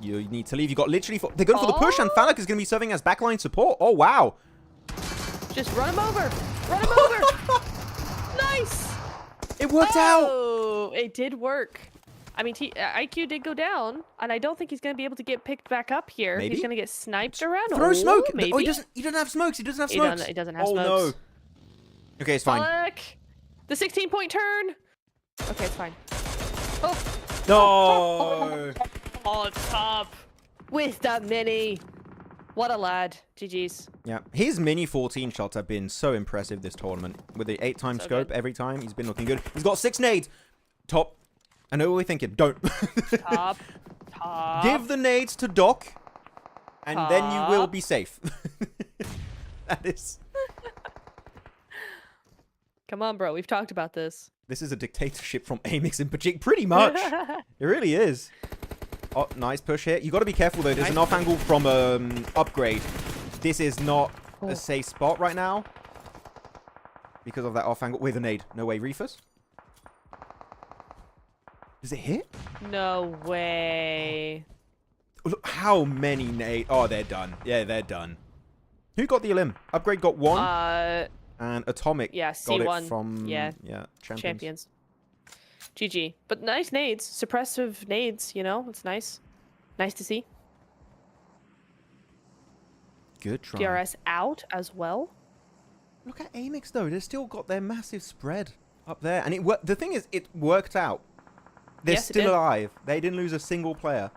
You need to leave. You got literally... They're going for the push, and Falak is going to be serving as backline support. Oh, wow. Just run him over. Run him over. Nice. It worked out. Oh, it did work. I mean, IQ did go down, and I don't think he's going to be able to get picked back up here. Maybe? He's going to get sniped around. Throw smoke. Maybe. Oh, he doesn't have smokes. He doesn't have smokes. He doesn't have smokes. smokes. No. Okay, it's fine. Fuck. The 16-point turn. Okay, it's fine. Oh. No. Oh, top. With the mini. What a lad. GG's. Yeah, his mini 14 shots have been so impressive this tournament. With the 8-time scope good. every time, he's been looking good. He's got 6 nades. Top. I know what we're thinking. Don't. Top. Give the nades to Doc, and then you will be safe. That is... Come on, bro. We've talked about this. This is a dictatorship from AMIX in particular. Pretty much. It really is. Oh, nice push here. You got to be careful, though. There's an off angle from Upgrade. This is not a safe spot right now. Because of that off angle. With a nade. No way, Reefus. Does it hit? No way. Look how many nades. Oh, they're done. Yeah, they're done. Who got the elim? Upgrade got 1. And Atomic got C1. it from Champions. GG. But nice nades. Suppressive nades, you know? It's nice. Nice to see. Good try. DRS out as well. Look at AMIX, though. They've still got their massive spread up there. And the thing is, it worked out. They're still alive. They didn't lose a single player.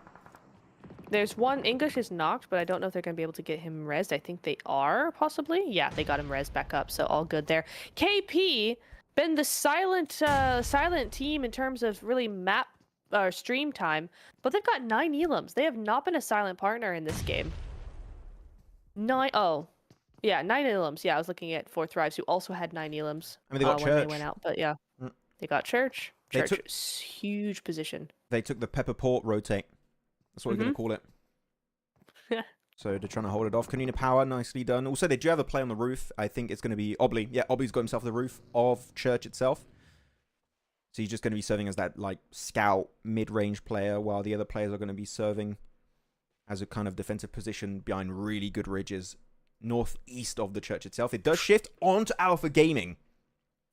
There's one. English is knocked, but I don't know if they're going to be able to get him rezzed. I think they are, possibly. Yeah, they got him rezzed back up, so all good there. KP, been the silent team in terms of really map or stream time, but they've got 9 elims. They have not been a silent partner in this game. 9 elims. Yeah, I was looking at 4 Thrives, who also had 9 elims. I mean, they got when Church. they went out, but yeah. They got Church. Church, huge position. They took the Pepper Port rotate. That's what we're going to call it. So they're trying to hold it off. Konina Power, nicely done. Also, they do have a play on the roof. I think it's going to be Obley. Yeah, Obley's got himself the roof of Church itself. So he's just going to be serving as that, like, scout mid-range player, while the other players are going to be serving as a kind of defensive position behind really good ridges northeast of the Church itself. It does shift onto Alpha Gaming.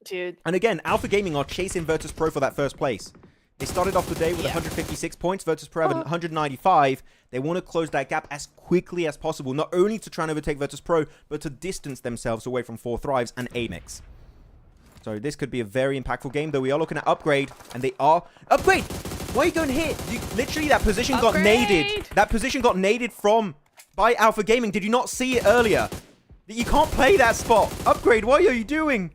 Dude. And again, Alpha Gaming are chasing Virtus Pro for that first place. They started off the day with 156 points. Virtus Pro have 195. They want to close that gap as quickly as possible, not only to try and overtake Virtus Pro, but to distance themselves away from 4 Thrives and AMIX. So this could be a very impactful game, though we are looking at Upgrade, and they are... Upgrade! Why are you going here? Literally, that position got naded. That position got naded by Alpha Gaming. Did you not see it earlier? You can't play that spot. Upgrade, what are you doing?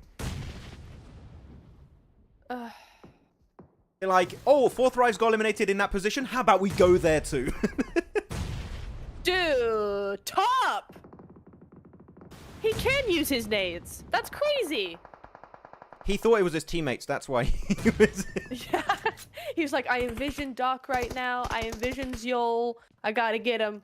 They're like, oh, 4 Thrives got eliminated in that position. How about we go there too? Dude, top! He can use his nades. That's crazy. He thought it was his teammates. That's why he was... Yeah. He was like, I envision Doc right now. I envision Zyol. I gotta get him.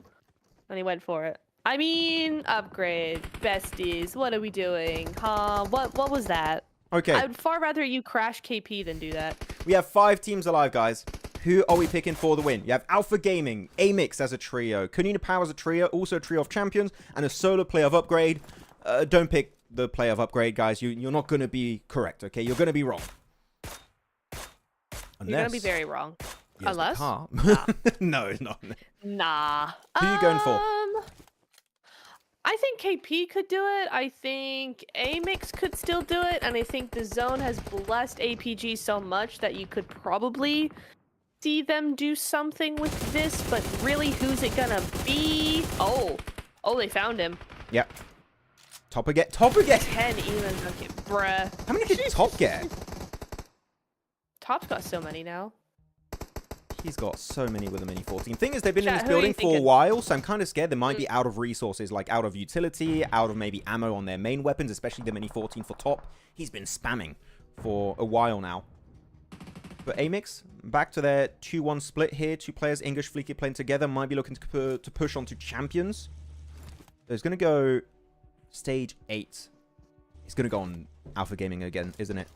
And he went for it. I mean, Upgrade. Besties. What are we doing? Huh? What was that? Okay. I would far rather you crash KP than do that. We have 5 teams alive, guys. Who are we picking for the win? You have Alpha Gaming, AMIX as a trio, Konina Power as a trio, also a trio of champions, and a solo play of Upgrade. Don't pick the play of Upgrade, guys. You're not going to be correct, okay? You're going to be wrong. You're going to be very wrong. Yes, Unless? the car. Nah. No, it's not. Nah. Who are you going for? I think KP could do it. I think AMIX could still do it. And I think the zone has blessed APG so much that you could probably see them do something with this. But really, who's it gonna be? Oh, they found him. Yep. Top again. Top again. 10 even. Okay, bruh. How many did Top get? Top's got so many now. He's got so many with a mini 14. Thing is, they've been in Chat, this who are you building for a thinking? while, so I'm kind of scared they might be out of resources, like out of utility, out of maybe ammo on their main weapons, especially the mini 14 for Top. He's been spamming for a while now. But AMIX, back to their 2-1 split here. Two players, English Fleeky playing together, might be looking to push onto champions. So it's going to go stage 8. It's going to go on Alpha Gaming again, isn't it?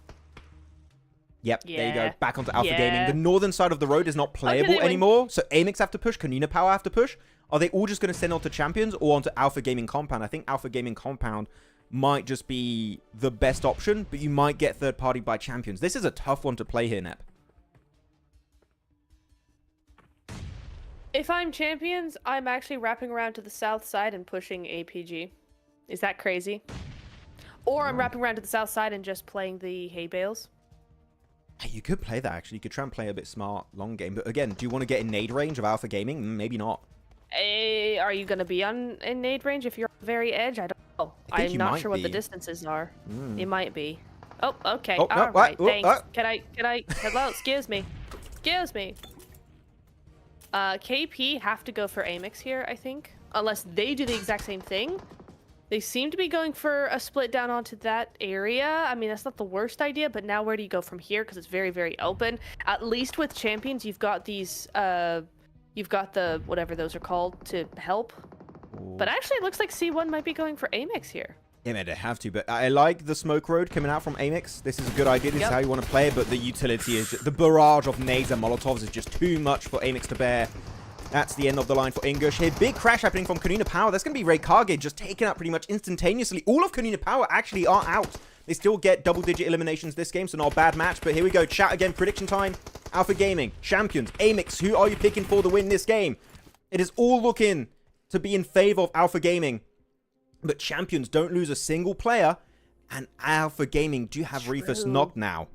Yep, there you go. Back onto Alpha Gaming. The northern side of the road is not playable anymore. So AMIX have to push. Konina Power have to push. Are they all just going to send on to Champions or onto Alpha Gaming Compound? I think Alpha Gaming Compound might just be the best option, but you might get third party by Champions. This is a tough one to play here, Nep. If I'm Champions, I'm actually wrapping around to the south side and pushing APG. Is that crazy? Or I'm wrapping around to the south side and just playing the hay bales. Hey, you could play that, actually. You could try and play a bit smart long game. But again, do you want to get in nade range of Alpha Gaming? Maybe not. Are you going to be in nade range if you're on the very edge? I don't know. I'm not sure what the distances are. You might be. Oh, okay. Oh, All no, right. what? Thanks. Can I? Hello, excuse me. Excuse me. KP have to go for AMIX here, I think. Unless they do the exact same thing. They seem to be going for a split down onto that area. I mean, that's not the worst idea, but now where do you go from here? Because it's very, very open. At least with champions, you've got these, you've got the, whatever those are called, to help. Ooh. But actually, it looks like C1 might be going for AMIX here. Yeah, man, they have to. But I like the smoke road coming out from AMIX. This is a good idea. This is how you want to play it. But the utility is, the barrage of nades and molotovs is just too much for AMIX to bear. That's the end of the line for English here. Big crash happening from Konina Power. That's going to be Ray Kage just taken out pretty much instantaneously. All of Konina Power actually are out. They still get double-digit eliminations this game, so not a bad match. But here we go. Chat again. Prediction time. Alpha Gaming, Champions, AMIX. Who are you picking for the win this game? It is all looking to be in favor of Alpha Gaming. But Champions don't lose a single player. And Alpha Gaming do have Reefus knocked now.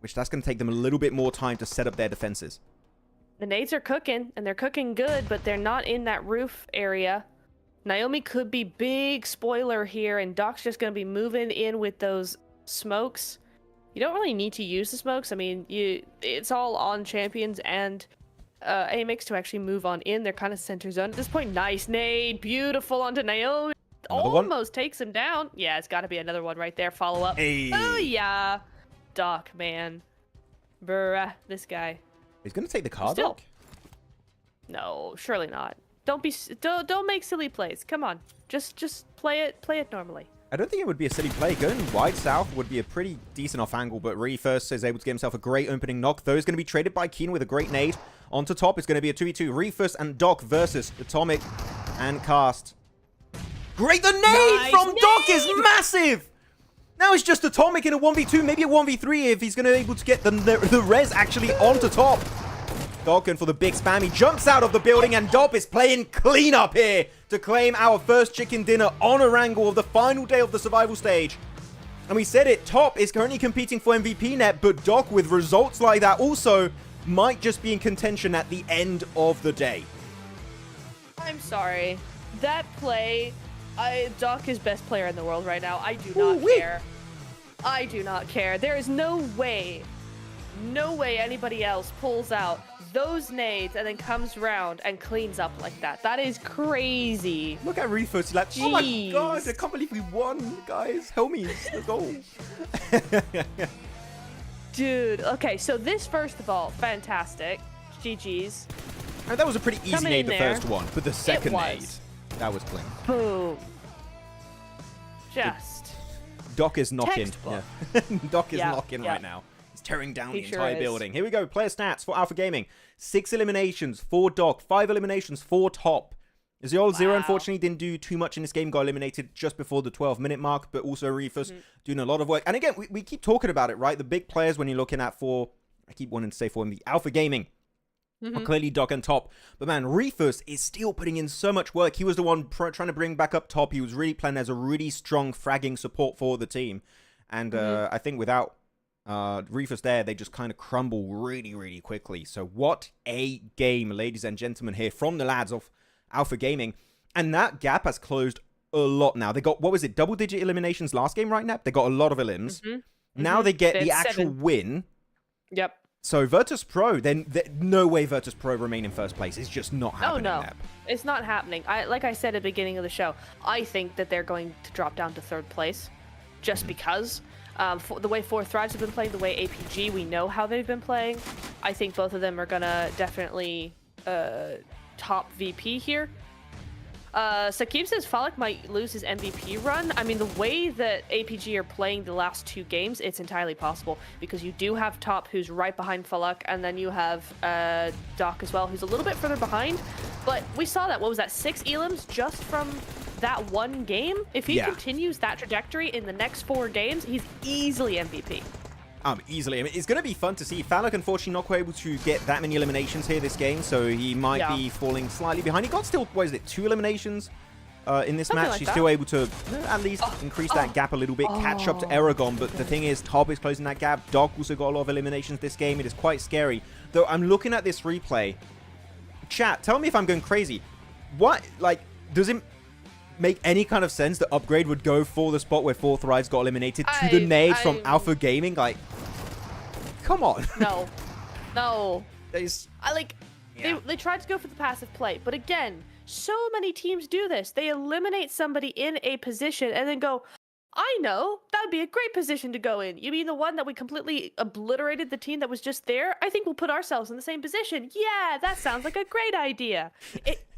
Which that's going to take them a little bit more time to set up their defenses. The nades are cooking, and they're cooking good, but they're not in that roof area. Naomi could be big spoiler here, and Doc's just going to be moving in with those smokes. You don't really need to use the smokes. I mean, it's all on Champions and AMIX to actually move on in. They're kind of center zone at this point. Nice nade. Beautiful onto Naomi. Almost takes him down. Yeah, it's got to be another one right there. Follow up. Hey. Oh, yeah. Doc, man. Bruh, this guy. He's going to take the car, Still. Doc? No, surely not. Don't make silly plays. Come on. Just play it normally. I don't think it would be a silly play. Going wide south would be a pretty decent off angle, but Reefus is able to get himself a great opening knock. Though is going to be traded by Keen with a great nade. Onto top, it's going to be a 2v2. Reefus and Doc versus Atomic and Cast. Great, the nade from Doc is massive! Now it's just Atomic in a 1v2, maybe a 1v3 if he's going to be able to get the res actually onto top. Doc going for the big spam. He jumps out of the building and Dop is playing clean up here to claim our first chicken dinner on Erangel of the final day of the survival stage. And we said it, Top is currently competing for MVP net, but Doc with results like that also might just be in contention at the end of the day. I'm sorry. That play, Doc is best player in the world right now. I do not care. I do not care. There is no way anybody else pulls out those nades and then comes around and cleans up like that. That is crazy. Look at Reefus, like, oh my god, I can't believe we won, guys. Helmies, let's go. Dude, okay, so this, first of all, fantastic. GG's. And that was a pretty easy Coming nade, in the there. first one, but the second nade, that was clean. Boom. Just. Doc is knocking. Textbook. Yeah. Doc is Yeah, knocking yeah. right now. He's tearing down He the sure entire is. building. Here we go. Player stats for Alpha Gaming. 6 eliminations for Doc. 5 eliminations for Top. Zero, unfortunately, didn't do too much in this game. Got eliminated just before the 12-minute mark, but also Reefus doing a lot of work. And again, we keep talking about it, right? The big players when you're looking at for, I keep wanting to say for him, the Alpha Gaming. But clearly Doc on top. But man, Rufus is still putting in so much work. He was the one trying to bring back up top. He was really playing as a really strong fragging support for the team. And I think without Rufus there, they just kind of crumble really, really quickly. So what a game, ladies and gentlemen, here from the lads of Alpha Gaming. And that gap has closed a lot now. They got, what was it, double-digit eliminations last game, right, Nap? They got a lot of elims. Now they get the actual 7. win. Yep. So Virtus Pro, then no way Virtus Pro remain in first place. It's just not happening. Oh no, Nap. it's not happening. Like I said at the beginning of the show, I think that they're going to drop down to 3rd place, just because. The way 4 Thrives have been playing, the way APG, we know how they've been playing. I think both of them are gonna definitely top VP here. Sakib says Falak might lose his MVP run. I mean, the way that APG are playing the last 2 games, it's entirely possible, because you do have Top, who's right behind Falak, and then you have Doc as well, who's a little bit further behind. But we saw that, what was that, 6 elims just from that one game? If he continues that trajectory in the next 4 games, he's easily MVP. Easily. I mean, it's going to be fun to see. Falak, unfortunately, not quite able to get that many eliminations here this game, so he might be falling slightly behind. He got still, what is it, 2 eliminations in this match. Like He's that. still able to at least increase that gap a little bit, catch up to Erangel, but the thing is, Top is closing that gap. Doc also got a lot of eliminations this game. It is quite scary. Though I'm looking at this replay. Chat, tell me if I'm going crazy. What, like, does it make any kind of sense that Upgrade would go for the spot where 4 Thrives got eliminated to the nade from Alpha Gaming? Like, come on. No. Yeah. They tried to go for the passive play, but again, so many teams do this. They eliminate somebody in a position and then go, I know, that would be a great position to go in. You mean the one that we completely obliterated the team that was just there? I think we'll put ourselves in the same position. Yeah, that sounds like a great idea.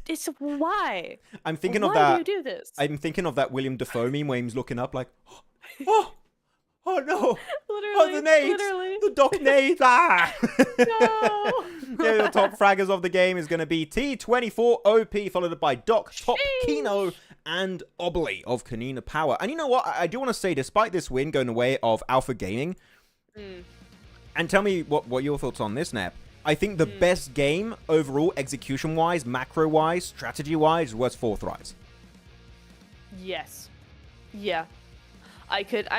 It's why? I'm thinking of why that. do you do this? I'm thinking of that William Dafoe meme where he's looking up like, oh no. Literally, the nades. literally. The Doc nades. Ah. No. Yeah, the top fraggers of the game is going to be T24 OP, followed by Doc, Top, Kino, and Obley of Konina Power. And you know what? I do want to say, despite this win going away of Alpha Gaming, and tell me what your thoughts on this, Nap. I think the best game overall, execution-wise, macro-wise, strategy-wise, was 4 Thrives. Yes. Yeah. I could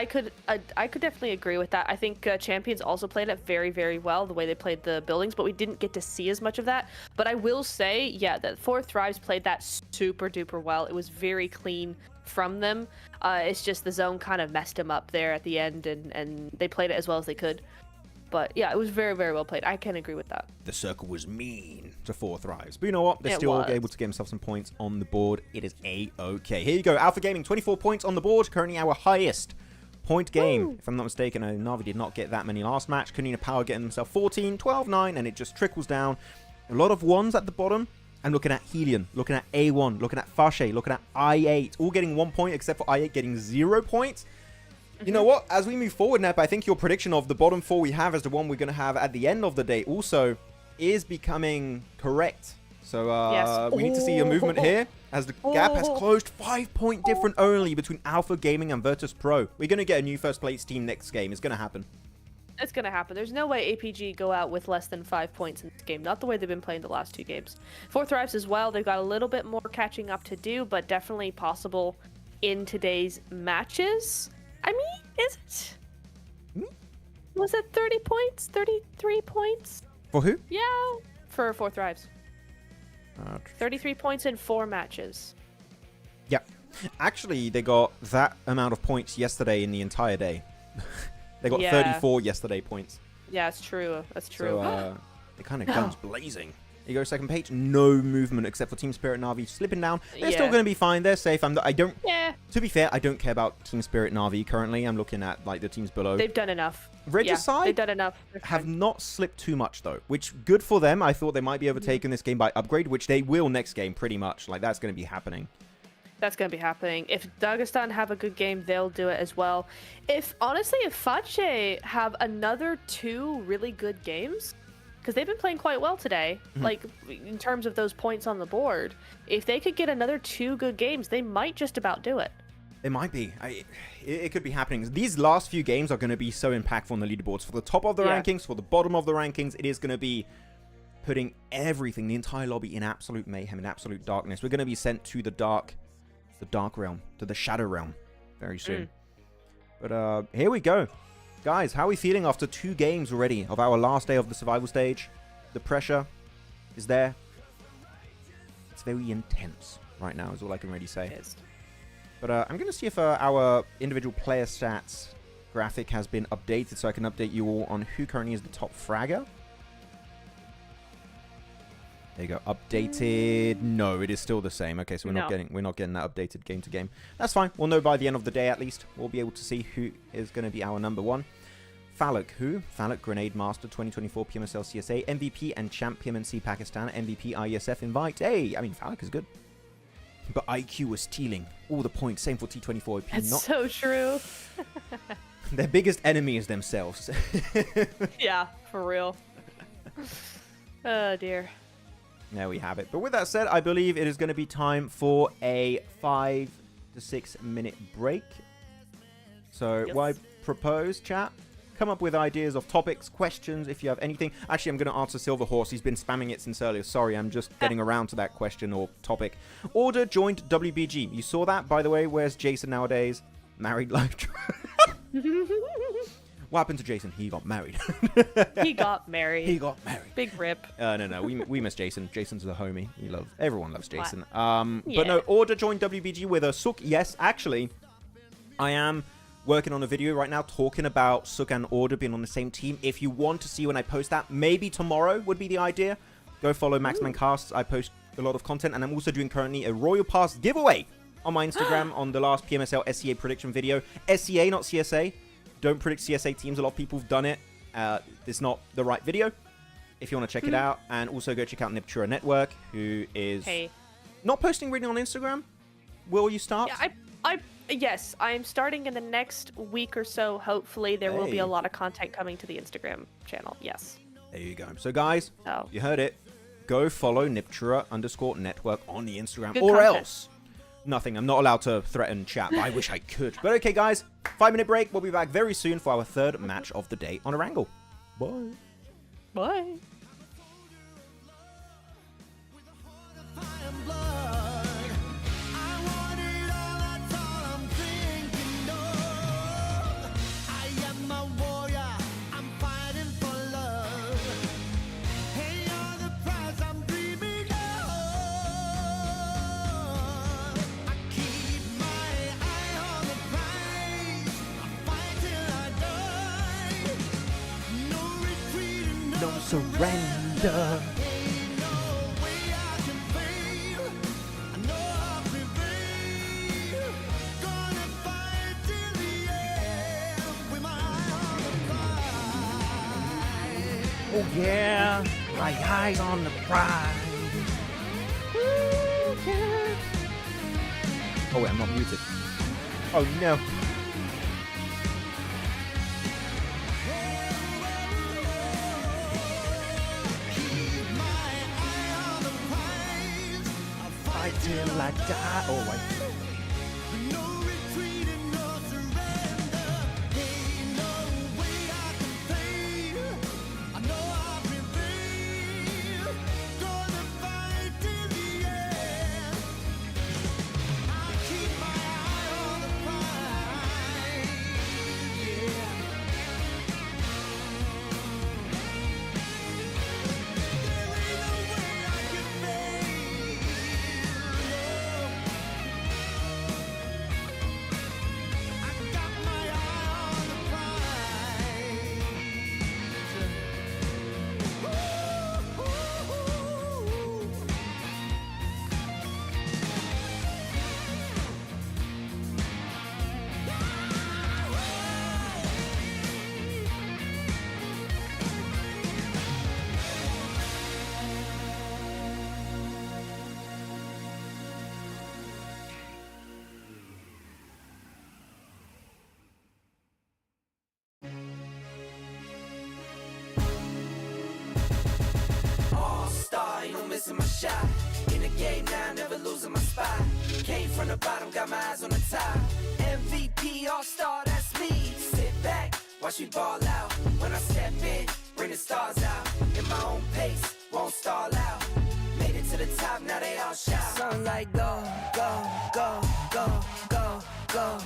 definitely agree with that. I think Champions also played it very, very well, the way they played the buildings, but we didn't get to see as much of that. But I will say, yeah, that 4 Thrives played that super duper well. It was very clean from them. It's just the zone kind of messed them up there at the end, and they played it as well as they could. But yeah, it was very, very well played. I can agree with that. The circle was mean to 4 Thrives. But you know what? They're still able to get themselves some points on the board. It is A-okay. Here you go. Alpha Gaming, 24 points on the board. Currently our highest point game. Woo! If I'm not mistaken, Navi did not get that many last match. Konina Power getting themselves 14, 12, 9, and it just trickles down. A lot of ones at the bottom. I'm looking at HELLION, looking at A1, looking at Fache, looking at I8. All getting 1 point, except for I8 getting 0 points. You know what? As we move forward, Nep, I think your prediction of the bottom 4 we have as the one we're going to have at the end of the day also is becoming correct. So yes. We need to see a movement here as the gap has closed. 5-point different only between Alpha Gaming and Virtus Pro. We're going to get a new first place team next game. It's going to happen. It's going to happen. There's no way APG go out with less than 5 points in this game. Not the way they've been playing the last 2 games. 4 Thrives as well. They've got a little bit more catching up to do, but definitely possible in today's matches. I mean, is it? Was it 30 points? 33 points? For who? Yeah, for 4 Thrives. 33 points in 4 matches. Yeah. Actually, they got that amount of points yesterday in the entire day. They got 34 yesterday points. Yeah, it's true. That's true. So, it kind of guns blazing. Here you go, second page. No movement except for Team Spirit Na'Vi slipping down. They're still going to be fine. They're safe. To be fair, I don't care about Team Spirit Na'Vi currently. I'm looking at like the teams below. They've done enough. Regicide they've done enough. Have not slipped too much though, which good for them. I thought they might be overtaken this game by Upgrade, which they will next game pretty much. Like that's going to be happening. That's going to be happening. If Dagestan have a good game, they'll do it as well. Honestly, if Fache have another 2 really good games, because they've been playing quite well today, like in terms of those points on the board, if they could get another 2 good games, they might just about do it. It might be. It could be happening. These last few games are going to be so impactful on the leaderboards. For the top of the rankings, for the bottom of the rankings, it is going to be putting everything, the entire lobby, in absolute mayhem, in absolute darkness. We're going to be sent to the dark realm, to the shadow realm very soon. But here we go. Guys, how are we feeling after 2 games already of our last day of the survival stage? The pressure is there. It's very intense right now is all I can really say. But I'm going to see if our individual player stats graphic has been updated so I can update you all on who currently is the top fragger. There you go. Updated. No, it is still the same. Okay, so we're not getting that updated game to game. That's fine. We'll know by the end of the day at least. We'll be able to see who is going to be our number 1. Falak, who? Falak, Grenade Master 2024 PMSL CSA, MVP and Champ PMNC Pakistan, MVP IESF Invite. Hey, I mean, Falak is good. But IQ was stealing all the points. Same for T24. That's so true. Their biggest enemy is themselves. Yeah, for real. Oh, dear. There we have it. But with that said, I believe it is going to be time for a 5 to 6 minute break. So what I propose, chat, come up with ideas of topics, questions, if you have anything. Actually, I'm going to answer Silver Horse. He's been spamming it since earlier. Sorry, I'm just getting around to that question or topic. Order joined WBG. You saw that, by the way. Where's Jason nowadays? Married life. What happened to Jason? He got married. He got married. He got married. Big rip. No. We miss Jason. Jason's the homie. Everyone loves Jason. Yeah. But no, order join WBG with a Sook. Yes, actually, I am working on a video right now talking about Sook and Order being on the same team. If you want to see when I post that, maybe tomorrow would be the idea. Go follow Maxman Casts. I post a lot of content, and I'm also doing currently a Royal Pass giveaway on my Instagram on the last PMSL SCA prediction video. SCA, not CSA. Don't predict CSA teams. A lot of people have done it. It's not the right video. If you want to check it out. And also go check out Neptura Network, who is not posting really on Instagram. Will you start? Yeah, yes, I'm starting in the next week or so. Hopefully, there will be a lot of content coming to the Instagram channel. Yes. There you go. So, guys, you heard it. Go follow Neptura_network on the Instagram. Good or content. else. Nothing. I'm not allowed to threaten chat, but I wish I could. But okay, guys. 5 minute break. We'll be back very soon for our 3rd match of the day on Erangel. Bye. Bye. No surrender. Oh yeah, my eyes on the prize. Oh wait, I'm not muted. Oh no. Fight till I die. Oh wait. Missing my shot in the game now, never losing my spot. Came from the bottom, got my eyes on the top. MVP all-star, that's me. Sit back, watch me ball out. When I step in, bring the stars out. In my own pace, won't stall out. Made it to the top, now they all shout. Sunlight go, go, go, go, go, go.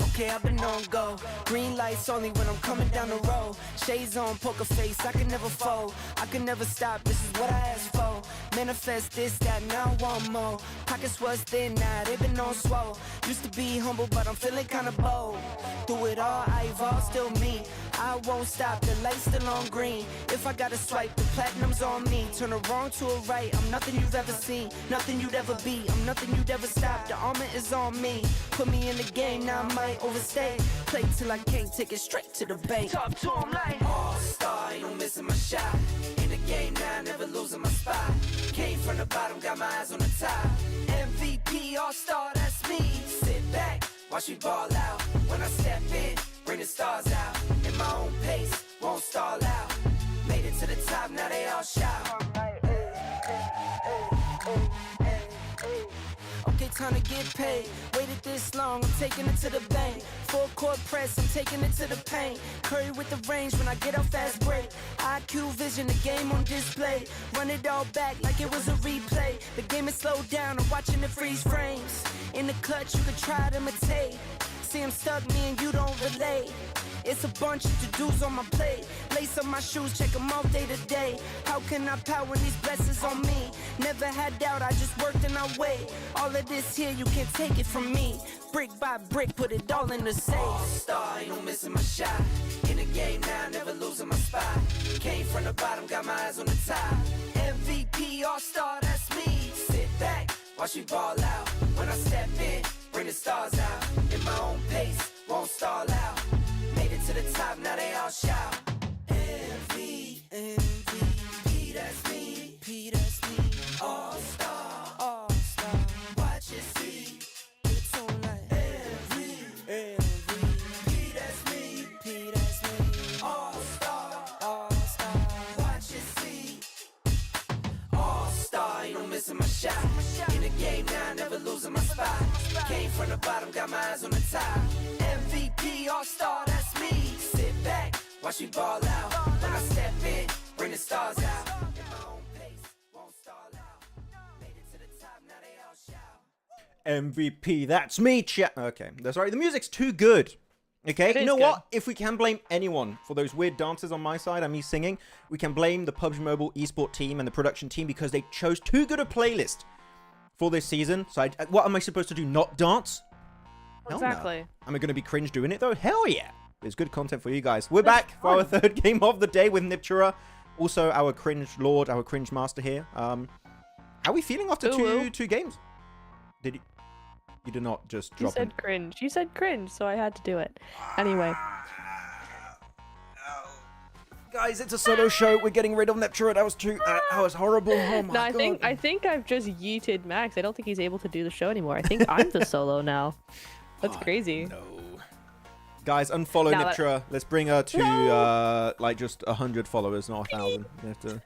Okay, I've been on go. Green lights only when I'm coming down the road. Shades on, poker face, I can never fold. I can never stop, this is what I asked for. Manifest this, that, now I want more. Pockets was thin, now they been on swole. Used to be humble, but I'm feeling kinda bold. Through it all, I evolve, still me. I won't stop, the light's still on green. If I gotta swipe, the platinum's on me. Turn a wrong to a right, I'm nothing you've ever seen. Nothing you'd ever be, I'm nothing you'd ever stop. The armor is on me. Put me in the game, now I might overstay. Play till I can't, take it straight to the bank. Talk to him like all-star, ain't no missing my shot. In the game now, never losing my spot. Came from the bottom, got my eyes on the top. MVP all-star, that's me. Sit back, watch me ball out. When I step in, bring the stars out. In my own pace, won't stall out. Made it to the top, now they all shout. Okay, time to get paid. Waited this long, I'm taking it to the bank. Full court press, I'm taking it to the paint. Curry with the range when I get off fast break. IQ vision, the game on display. Run it all back like it was a replay. The game is slowed down, I'm watching it freeze frames. In the clutch, you can try to imitate. See him stuck, me and you don't relate. It's a bunch of to-dos on my plate. Lace up my shoes, check them all day to day. How can I power these blessings on me? Never had doubt, I just worked and I wait. All of this here, you can't take it from me. Brick by brick, put it all in the safe. All-star, ain't no missing my shot. In the game now, never losing my spot. Came from the bottom, got my eyes on the top. MVP all-star, that's me. Sit back, watch me ball out. When I step in, bring the stars out. In my own pace, won't stall out. Made it to the top, now they all shout. MVP, that's me. P, that's me. All-star, all-star. Watch it see. It's on like MVP, that's me. P, that's me. All-star, all-star. Watch it see. All-star, ain't no missing my shot. In the game now, never losing my spot. Came from the bottom, got my eyes on the top. MVP all-star, that's me. Sit back, watch me ball out. When I step in, bring the stars out. In my own pace, won't stall out. Made it to the top, now they all shout. MVP, that's me, chat. Okay, sorry, the music's too good. Okay, you know what? If we can blame anyone for those weird dances on my side and me singing, we can blame the PUBG Mobile eSport team and the production team because they chose too good a playlist for this season. So what am I supposed to do? Not dance? Hell Exactly. No. Am I going to be cringe doing it though? Hell yeah. There's good content for you guys. We're back for our third game of the day with Neptura. Also our cringe lord, our cringe master here. How are we feeling after two games? You did not just drop You said cringe. You said cringe, so I had to do it. Anyway. Guys, it's a solo show. We're getting rid of Neptura. That was horrible. Oh my god. No, I think I've just yeeted Max. I don't think he's able to do the show anymore. I think I'm the solo now. That's crazy. No. Guys, unfollow Neptura. Let's bring her to like just 100 followers, not 1,000. You have to...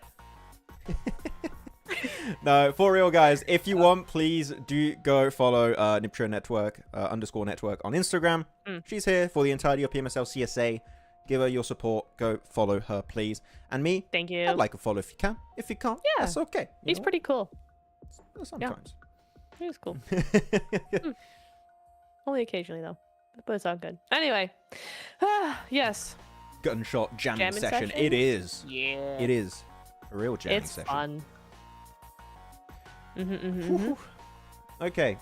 No, for real, guys. If you want, please do go follow Neptura Network _network on Instagram. She's here for the entirety of PMSL CSA. Give her your support. Go follow her, please. And me, thank you. I'd like a follow if you can. If you can't, yeah, that's okay. He's pretty cool. Sometimes. Yeah. He's cool. Only occasionally, though. But it's all good. Anyway. Yes. Gunshot jamming session. It is. Yeah. It is. A real jamming it's session. It's fun. Okay.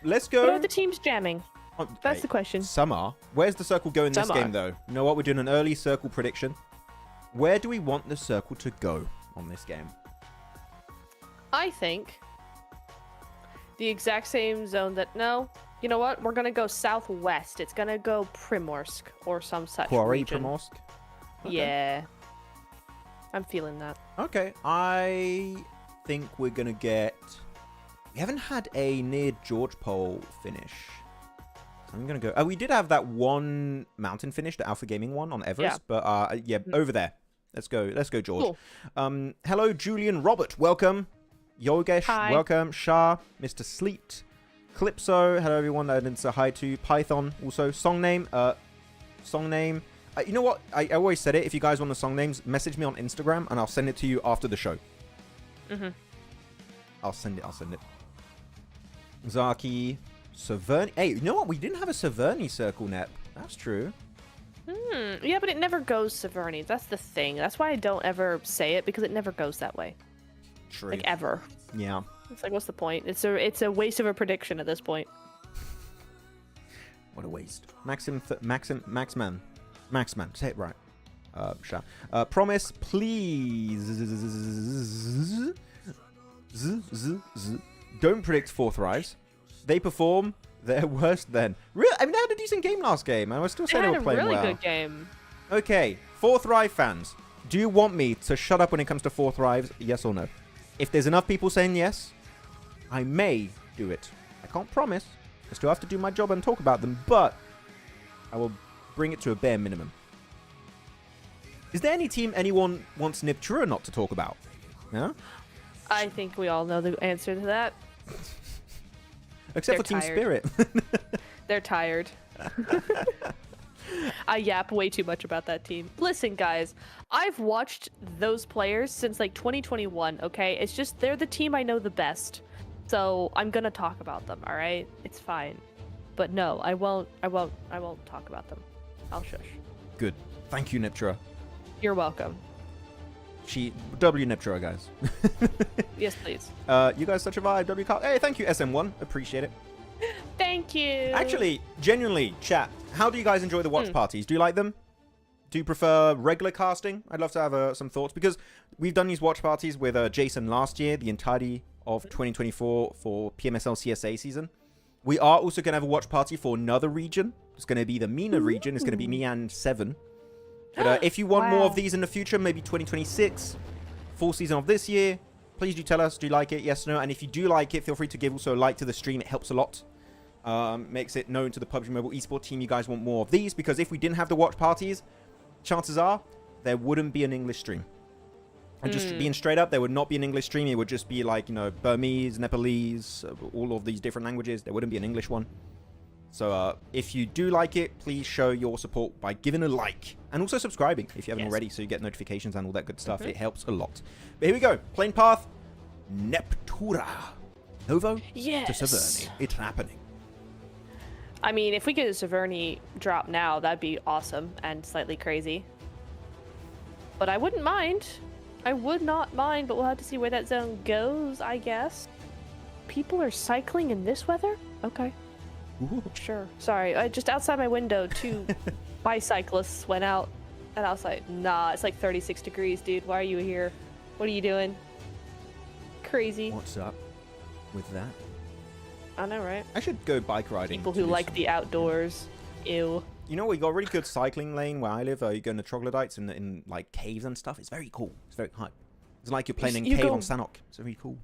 Let's go. What are the teams jamming? That's the question. Some are. Where's the circle go in this game, though? You know what? We're doing an early circle prediction. Where do we want the circle to go on this game? I think the exact same zone that... No. You know what? We're going to go southwest. It's going to go Primorsk or some such Quarry region. Primorsk? Okay. Yeah. I'm feeling that. Okay. I think we're going to get... We haven't had a near George Pole finish. I'm going to go... Oh, we did have that one mountain finish, the Alpha Gaming one on Everest. Yeah. But yeah, over there. Let's go, George. Cool. Hello, Julian Robert. Welcome. Yogesh. Hi. Welcome. Shah. Mr. Sleet. Calypso. Hello, everyone. I didn't say hi to. Python. Also, song name. You know what? I always said it. If you guys want the song names, message me on Instagram and I'll send it to you after the show. I'll send it. Zaki, Severny. Hey, you know what? We didn't have a Severny circle, Nep. That's true. Yeah, but it never goes Severny. That's the thing. That's why I don't ever say it, because it never goes that way. True. Like, ever. Yeah. It's like, what's the point? It's a waste of a prediction at this point. What a waste. Maxman. Say it right. Promise, please. Don't predict fourth rise. They perform their worst then. Really? I mean, they had a decent game last game, and I was still saying they were playing well. They had a really good game. Okay, fourth rise fans. Do you want me to shut up when it comes to fourth rise? Yes or no? If there's enough people saying yes, I may do it. I can't promise. I still have to do my job and talk about them, but I will bring it to a bare minimum. Is there any team anyone wants Neptura not to talk about? Yeah? I think we all know the answer to that. Except for They're Team tired. Spirit. They're tired. I yap way too much about that team. Listen, guys, I've watched those players since like 2021, okay? It's just they're the team I know the best. So I'm gonna talk about them, all right? It's fine. But no, I won't talk about them. I'll shush. Good. Thank you, Neptura. You're welcome. W Neptura, guys. Yes, please. You guys such a vibe. W Carl. Hey, thank you, SM1. Appreciate it. Thank you. Actually, genuinely, chat, how do you guys enjoy the watch parties? Do you like them? Do you prefer regular casting? I'd love to have some thoughts, because we've done these watch parties with Jason last year, the entirety of 2024 for PMSL CSA season. We are also going to have a watch party for another region. It's going to be the MENA region. It's going to be me and Seven. But if you want more of these in the future, maybe 2026, full season of this year, please do tell us. Do you like it? Yes or no? And if you do like it, feel free to give also a like to the stream. It helps a lot. Makes it known to the PUBG Mobile Esports team you guys want more of these, because if we didn't have the watch parties, chances are there wouldn't be an English stream. And just being straight up, there would not be an English stream. It would just be like, you know, Burmese, Nepalese, all of these different languages. There wouldn't be an English one. So if you do like it, please show your support by giving a like and also subscribing if you haven't already, so you get notifications and all that good stuff. It helps a lot. But here we go. Plane path, Neptura. Novo to Severny. It's happening. I mean, if we get a Severny drop now, that'd be awesome and slightly crazy. But I wouldn't mind. I would not mind, but we'll have to see where that zone goes, I guess. People are cycling in this weather? Okay. Ooh. Sure. Sorry, just outside my window, 2 bicyclists went out, and I was like, nah, it's like 36 degrees, dude. Why are you here? What are you doing? Crazy. What's up with that? I know, right? I should go bike riding. People who like the outdoors. Ew. You know, we got a really good cycling lane where I live. You go in the troglodytes in like caves and stuff. It's very cool. It's very hype. It's like you're playing in cave on Sanok. It's very cool.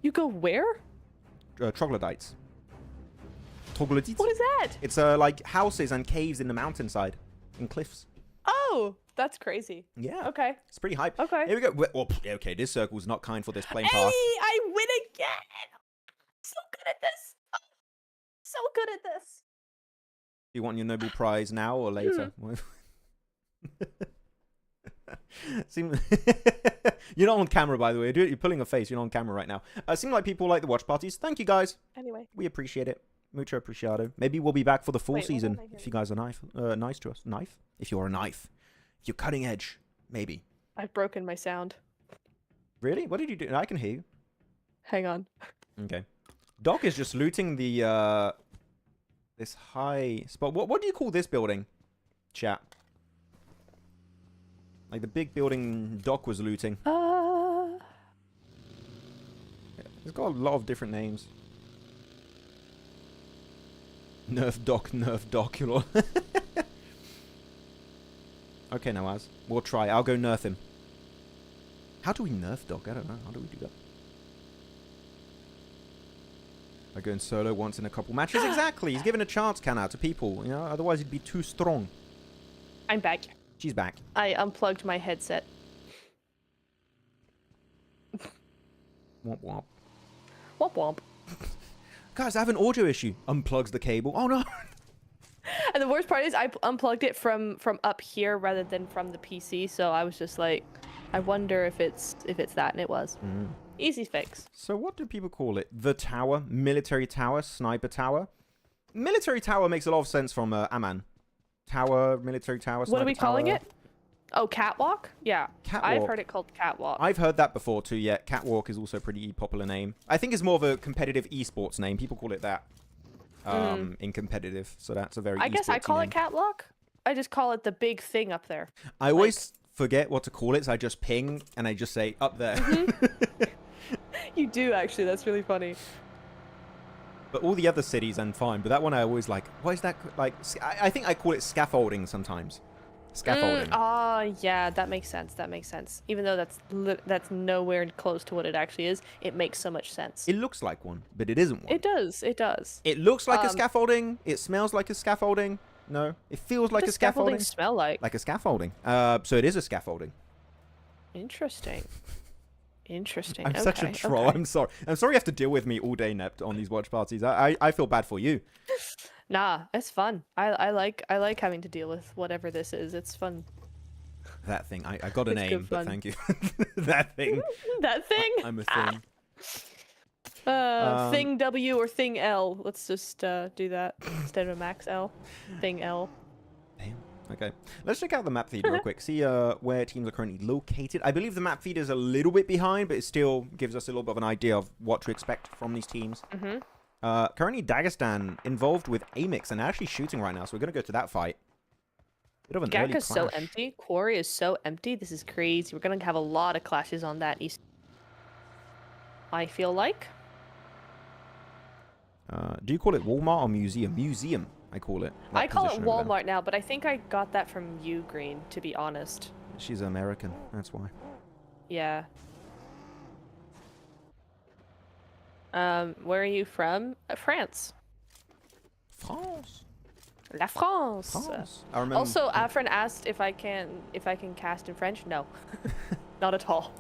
You go where? Troglodytes. Troglodytes? What is that? It's like houses and caves in the mountainside, in cliffs. Oh, that's crazy. Yeah. Okay. It's pretty hype. Okay. Here we go. Well, okay, this circle's not kind for this plane Hey, path. I win again! So good at this. So good at this. Do you want your Nobel Prize now or later? You're not on camera, by the way. You're pulling a face. You're not on camera right now. Seem like people like the watch parties. Thank you, guys. Anyway. We appreciate it. Mucho apreciado. Maybe we'll be back for the full season if you guys are nice to us. Knife? If you're a knife. If you're cutting edge. Maybe. I've broken my sound. Really? What did you do? I can hear you. Hang on. Okay. Doc is just looting the this high spot. What do you call this building? Chat. Like the big building Doc was looting. It's got a lot of different names. Nerf Doc, you know. Okay, Nawaz. We'll try. I'll go nerf him. How do we nerf Doc? I don't know. How do we do that? I go in solo once in a couple matches. Exactly. He's given a chance, Kana, to people. You know, otherwise he'd be too strong. I'm back. She's back. I unplugged my headset. Womp womp. Womp womp. Guys, I have an audio issue. Unplugs the cable. Oh no. And the worst part is I unplugged it from up here rather than from the PC, so I was just like, I wonder if it's that, and it was. Easy fix. So what do people call it? The tower, military tower, sniper tower. Military tower makes a lot of sense from Aman. Tower, military tower, sniper What are we calling tower. it? Oh, catwalk? Yeah. Catwalk. I've heard it called catwalk. I've heard that before too, yeah. Catwalk is also a pretty popular name. I think it's more of a competitive esports name. People call it that in competitive. So that's a very I guess I call name. it catwalk. I just call it the big thing up there. I always forget what to call it, so I just ping and I just say up there. You do, actually. That's really funny. But all the other cities I'm fine. But that one I always like, what is that? Like, I think I call it scaffolding sometimes. Scaffolding. Oh, yeah, that makes sense. That makes sense. Even though that's nowhere close to what it actually is, it makes so much sense. It looks like one, but it isn't one. It does. It does. It looks like a scaffolding. It smells like a scaffolding. No, it feels like What a does scaffolding. smell like? Like a scaffolding. So it is a scaffolding. Interesting. Interesting. I'm such a troll. Okay. I'm sorry. I'm sorry you have to deal with me all day, Nept, on these watch parties. I feel bad for you. Nah, it's fun. I like having to deal with whatever this is. It's fun. That thing. I got a It's good name, but fun. thank you. That thing. That thing? I'm a thing. Thing W or thing L. Let's just do that instead of max L. Thing L. Damn. Okay. Let's check out the map feed real quick. See where teams are currently located. I believe the map feed is a little bit behind, but it still gives us a little bit of an idea of what to expect from these teams. Currently, Dagestan involved with AMIX and actually shooting right now, so we're going to go to that fight. Bit of an early Gak is so clash. empty. Quarry is so empty. This is crazy. We're going to have a lot of clashes on that east. I feel like. Do you call it Walmart or museum? Museum, I call it. that I call it position over there. Walmart now, but I think I got that from you, Green, to be honest. She's American, that's why. Yeah. Where are you from? France. France. La France. France. I remember. Also, Afrin asked if I can cast in French. No, not at all.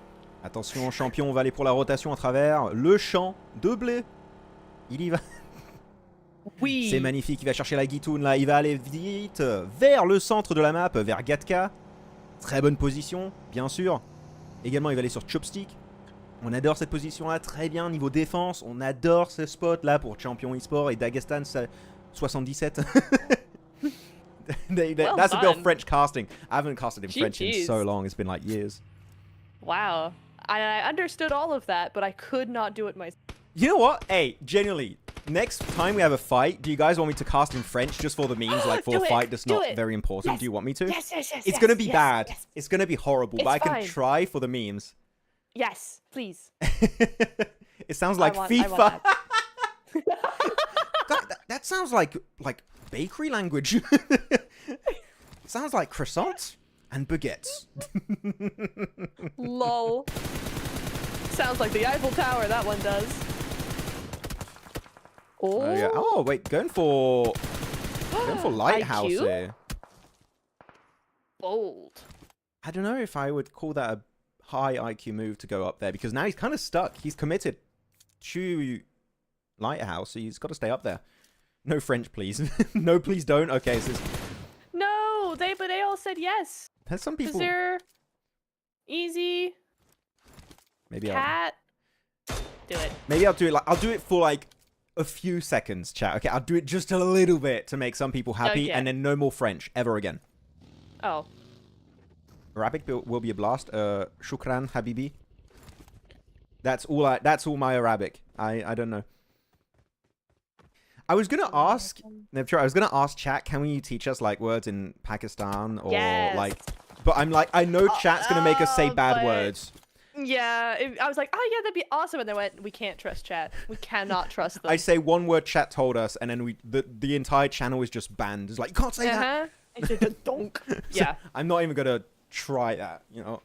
Attention, champion, on va aller pour la rotation à travers le champ de blé. Il y va. Oui. C'est magnifique, il va chercher la guitoune là, il va aller vite vers le centre de la map, vers Gatka. Très bonne position, bien sûr. Également, il va aller sur Chopstick. On adore cette position là, très bien, niveau défense. On adore ce spot là pour Champion Esports et Dagestan 77. That's a bit of French casting. I haven't casted in French in so long, it's been like years. Wow. I understood all of that, but I could not do it myself. You know what? Hey, genuinely, next time we have a fight, do you guys want me to cast in French just for the memes, like for Do a it, fight that's do not it. very important? Yes. Do you want me to? Yes. It's gonna be yes, bad. yes. It's gonna be horrible, but I It's can fine. try for the memes. Yes, please. It sounds like I want FIFA. that. That sounds like bakery language. Sounds like croissants and baguettes. Lol. Sounds like the Eiffel Tower, that one does. Oh, Yeah. Oh wait, going for lighthouse IQ? here. Bold. I don't know if I would call that a high IQ move to go up there, because now he's kind of stuck. He's committed to lighthouse, so he's got to stay up there. No French, please. No, please don't. Okay, so No, they all said yes. there's some Is people. there easy Maybe cat? Do it. I'll do it. Like I'll do it for like a few seconds, chat. Okay, I'll do it just a little bit to make some people happy, Okay. and then no more French ever again. Oh, Arabic will be a blast. Shukran, Habibi. That's all my Arabic. I don't know. I was gonna ask Neptura, I was gonna ask chat, can you teach us like words in Pakistan or Yes. like, but I'm like, I know chat's gonna make us say bad but- words. yeah. I was like, oh yeah, that'd be awesome, and they went, we can't trust chat. We cannot trust them. I say one word chat told us, and then the entire channel is just banned. It's like, you can't say that. I said just donk. Yeah. I'm not even gonna try that, you know.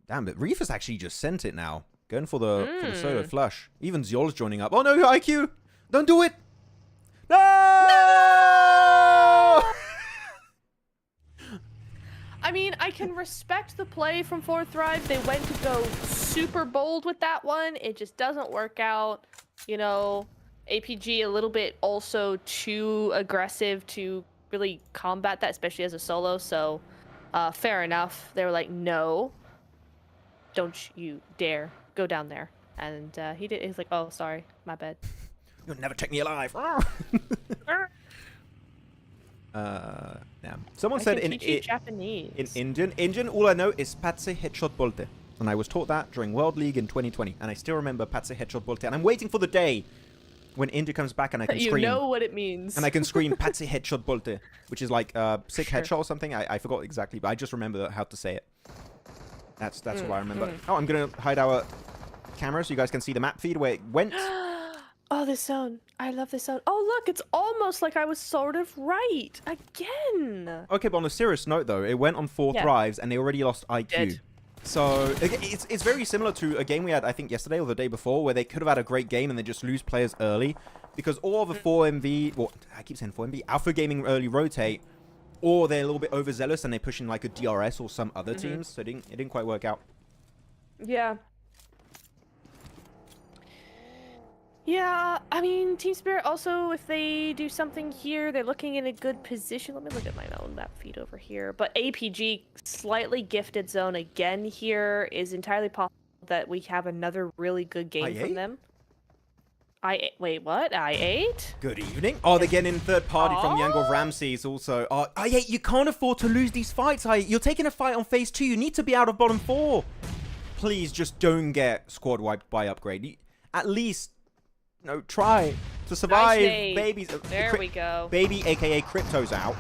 Damn, but Reefus actually just sent it now. Going for the solo flush. Even Ziol's joining up. Oh no, IQ! Don't do it! No! I mean, I can respect the play from Fourth Thrive. They went to go super bold with that one. It just doesn't work out. You know, APG a little bit also too aggressive to really combat that, especially as a solo. So, fair enough. They were like, no, don't you dare go down there. And he did. He's like, oh, sorry, my bad. You'll never take me alive. Yeah. Someone said in Japanese. In Indian, all I know is Patse headshot bolte. And I was taught that during World League in 2020. And I still remember Patse headshot bolte. And I'm waiting for the day when India comes back and I can scream. You know what it means. And I can scream Patse headshot bolte, which is like sick headshot or something. I forgot exactly, but I just remember how to say it. That's what I remember. Oh, I'm going to hide our camera so you guys can see the map feed where it went. Oh, this zone. I love this zone. Oh, look, it's almost like I was sort of right. Again. Okay, but on a serious note, though, it went on 4 thrives and they already lost IQ. Dead. So it's very similar to a game we had, I think, yesterday or the day before, where they could have had a great game and they just lose players early. Because all of the 4MV, well, I keep saying 4MV, Alpha Gaming early rotate, or they're a little bit overzealous and they push in like a DRS or some other teams. So it didn't quite work out. Yeah. Yeah, I mean, Team Spirit also, if they do something here, they're looking in a good position. Let me look at my own map feed over here. But APG, slightly gifted zone again here. Is entirely possible that we have another really good game from them. Wait, what? I8? Good evening. Oh, they're getting in third party from the angle of Ramses also. Oh, I8, you can't afford to lose these fights. You're taking a fight on phase 2. You need to be out of bottom 4. Please just don't get squad wiped by upgrade. At least... No, try to survive, nice babies. There we go. Baby, aka Crypto's out.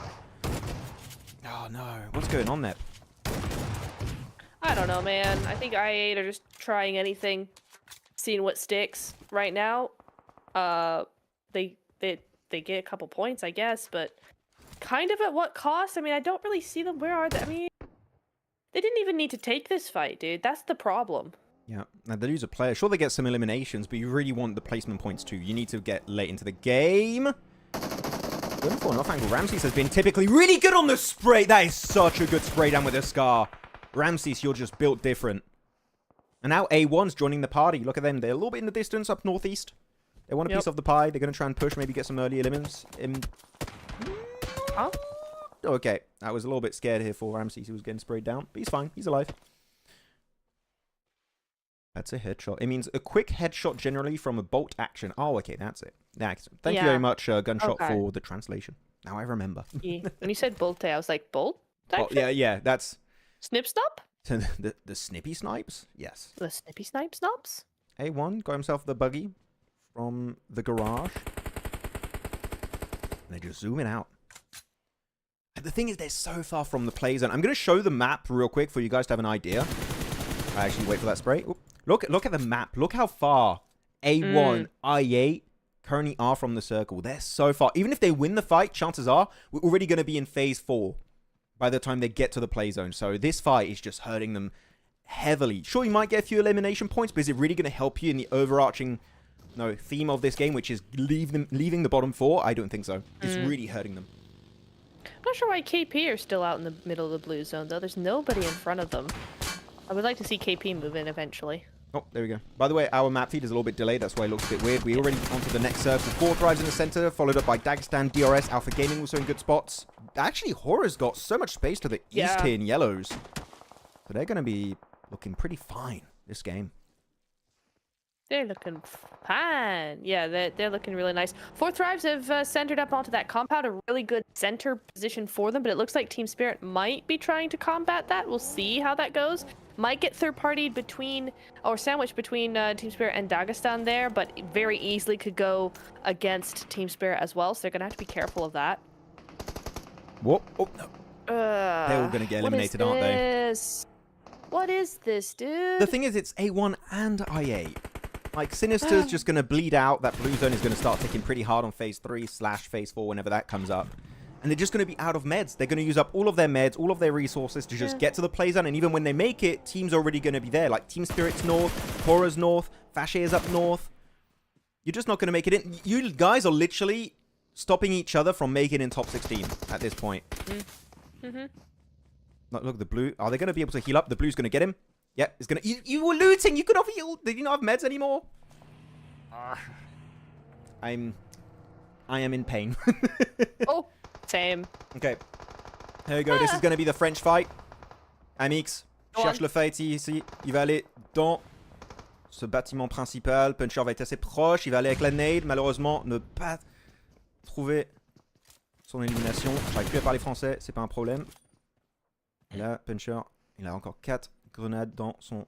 Oh no, what's going on there? I don't know, man. I think I8 are just trying anything, seeing what sticks right now. They get a couple points, I guess, but kind of at what cost? I mean, I don't really see them. Where are they? I mean, they didn't even need to take this fight, dude. That's the problem. Yeah, now they lose a player. Sure, they get some eliminations, but you really want the placement points too. You need to get late into the game. Going for an off-angle. Ramses has been typically really good on the spray. That is such a good spray down with a scar. Ramses, you're just built different. And now A1's joining the party. Look at them. They're a little bit in the distance up northeast. They want a piece of the pie. They're going to try and push, maybe get some early elimins. Huh? Okay, I was a little bit scared here for Ramses. He was getting sprayed down, but he's fine. He's alive. That's a headshot. It means a quick headshot generally from a bolt action. Oh, okay, that's it. Thank you very much, Gunshot, for the translation. Now I remember. Yeah. When you said bolt, I was like, bolt? Yeah, that's... Snip stop? the snippy snipes? Yes. The snippy snipe snops? A1 got himself the buggy from the garage. And they're just zooming out. And the thing is, they're so far from the play zone. I'm going to show the map real quick for you guys to have an idea. I actually wait for that spray. Oop. Look at the map. Look how far A1, I8 currently are from the circle. They're so far. Even if they win the fight, chances are we're already going to be in phase 4 by the time they get to the play zone. So this fight is just hurting them heavily. Sure, you might get a few elimination points, but is it really going to help you in the overarching theme of this game, which is leaving the bottom 4? I don't think so. It's really hurting them. I'm not sure why KP are still out in the middle of the blue zone, though. There's nobody in front of them. I would like to see KP move in eventually. Oh, there we go. By the way, our map feed is a little bit delayed. That's why it looks a bit weird. We already onto the next serve. So 4 thrives in the center, followed up by Dagestan, DRS, Alpha Gaming also in good spots. Actually, Hora's got so much space to the east here in yellows. So they're going to be looking pretty fine this game. They're looking fine. Yeah, they're looking really nice. 4 thrives have centered up onto that compound, a really good center position for them, but it looks like Team Spirit might be trying to combat that. We'll see how that goes. Might get third-partied between, or sandwiched between Team Spirit and Dagestan there, but very easily could go against Team Spirit as well, so they're going to have to be careful of that. Whoop. Oh, no. They're all going to get eliminated, aren't they? What is this, dude? The thing is, it's A1 and I8. Like, Sinister's just going to bleed out. That blue zone is going to start ticking pretty hard on phase 3/phase 4 whenever that comes up. And they're just going to be out of meds. They're going to use up all of their meds, all of their resources to just get to the play zone. And even when they make it, team's already going to be there. Like, Team Spirit's north, Hora's north, Fache is up north. You're just not going to make it in. You guys are literally stopping each other from making it in top 16 at this point. Look, the blue. Are they going to be able to heal up? The blue's going to get him. Yeah, it's going to... You were looting. You could have healed. Did you not have meds anymore? I am in pain. Oh, Same. Okay. Here we go. This is going to be the French fight. AMIX Go cherche on. le fight ici. Il va aller dans ce bâtiment principal. Puncher va être assez proche. Il va aller avec la nade. Malheureusement, ne pas trouver son élimination. J'arrive plus à parler français. C'est pas un problème. Et là, Puncher, il a encore 4 grenades dans son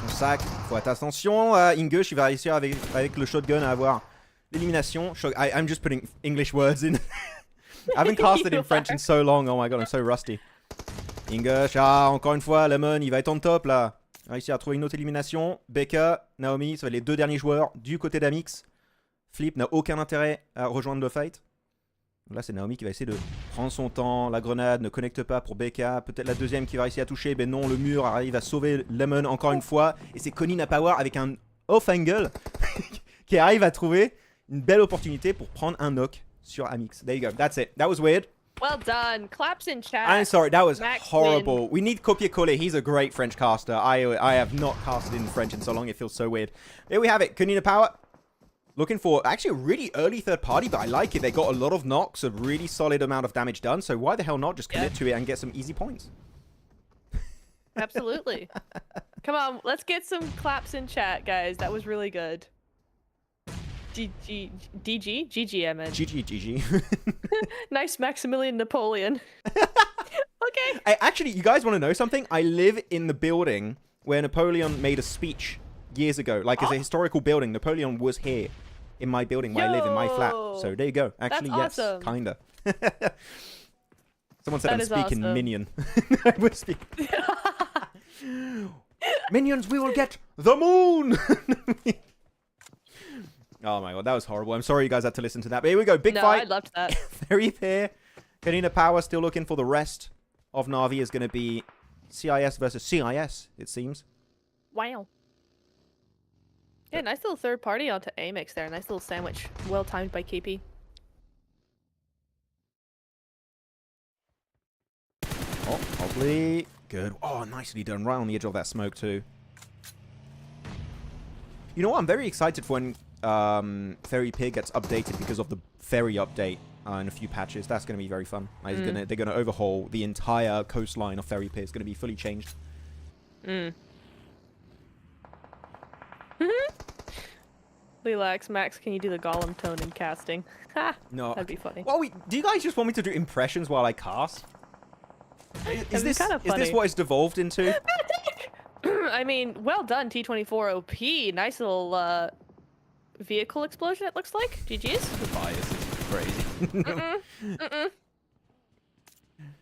sac. Faut être attention. Ingush, il va réussir avec le shotgun à avoir l'élimination. I'm just putting English words in. I haven't casted in French in so long. Oh my god, I'm so rusty. Ingush, encore une fois, Lemon, il va être en top là. Il va réussir à trouver une autre élimination. Becca, Naomi, ça va être les deux derniers joueurs du côté d'Amix. Flip n'a aucun intérêt à rejoindre le fight. Là, c'est Naomi qui va essayer de prendre son temps. La grenade ne connecte pas pour Becca. Peut-être la deuxième qui va réussir à toucher. Mais non, le mur arrive à sauver Lemon encore une fois. Et c'est Konina Power avec un off-angle qui arrive à trouver une belle opportunité pour prendre un knock sur Amix. There you go. That's it. That was weird. Well done. Claps in chat. I'm sorry. That was Max horrible. win. We need copier-coller. He's a great French caster. I have not casted in French in so long. It feels so weird. Here we have it. Konina Power. Looking for actually a really early third party, but I like it. They got a lot of knocks, a really solid amount of damage done. So why the hell not just commit to it and get some easy points? Absolutely. Come on, let's get some claps in chat, guys. That was really good. GG, I meant. GG. Nice Maximilian Napoleon. Okay. Actually, you guys want to know something? I live in the building where Napoleon made a speech years ago. Like, as a historical building, Napoleon was here in my building where I live, in my flat. So there you go. Actually, That's yes, awesome. kinda. Someone said That I'm is speaking awesome. minion. I would speak. Minions, we will get the moon! Oh my god, that was horrible. I'm sorry you guys had to listen to that. But here we go. Big No, fight. I loved that. Very fair. Konina Power still looking for the rest of Na'Vi is going to be CIS versus CIS, it seems. Wow. Yeah, nice little third party onto AMIX there. Nice little sandwich. Well timed by KP. Oh, probably good. Oh, nicely done. Right on the edge of that smoke too. You know what? I'm very excited for when Ferry Pier gets updated because of the ferry update in a few patches. That's going to be very fun. Like, they're going to overhaul the entire coastline of Ferry Pier. It's going to be fully changed. Relax, Max. Can you do the Gollum tone in casting? Ha! No. That'd be funny. Well, do you guys just want me to do impressions while I cast? Is be this kinda is this funny. what it's devolved into? I mean, well done, T24 OP. Nice little vehicle explosion, it looks like. GG's. The bias is crazy.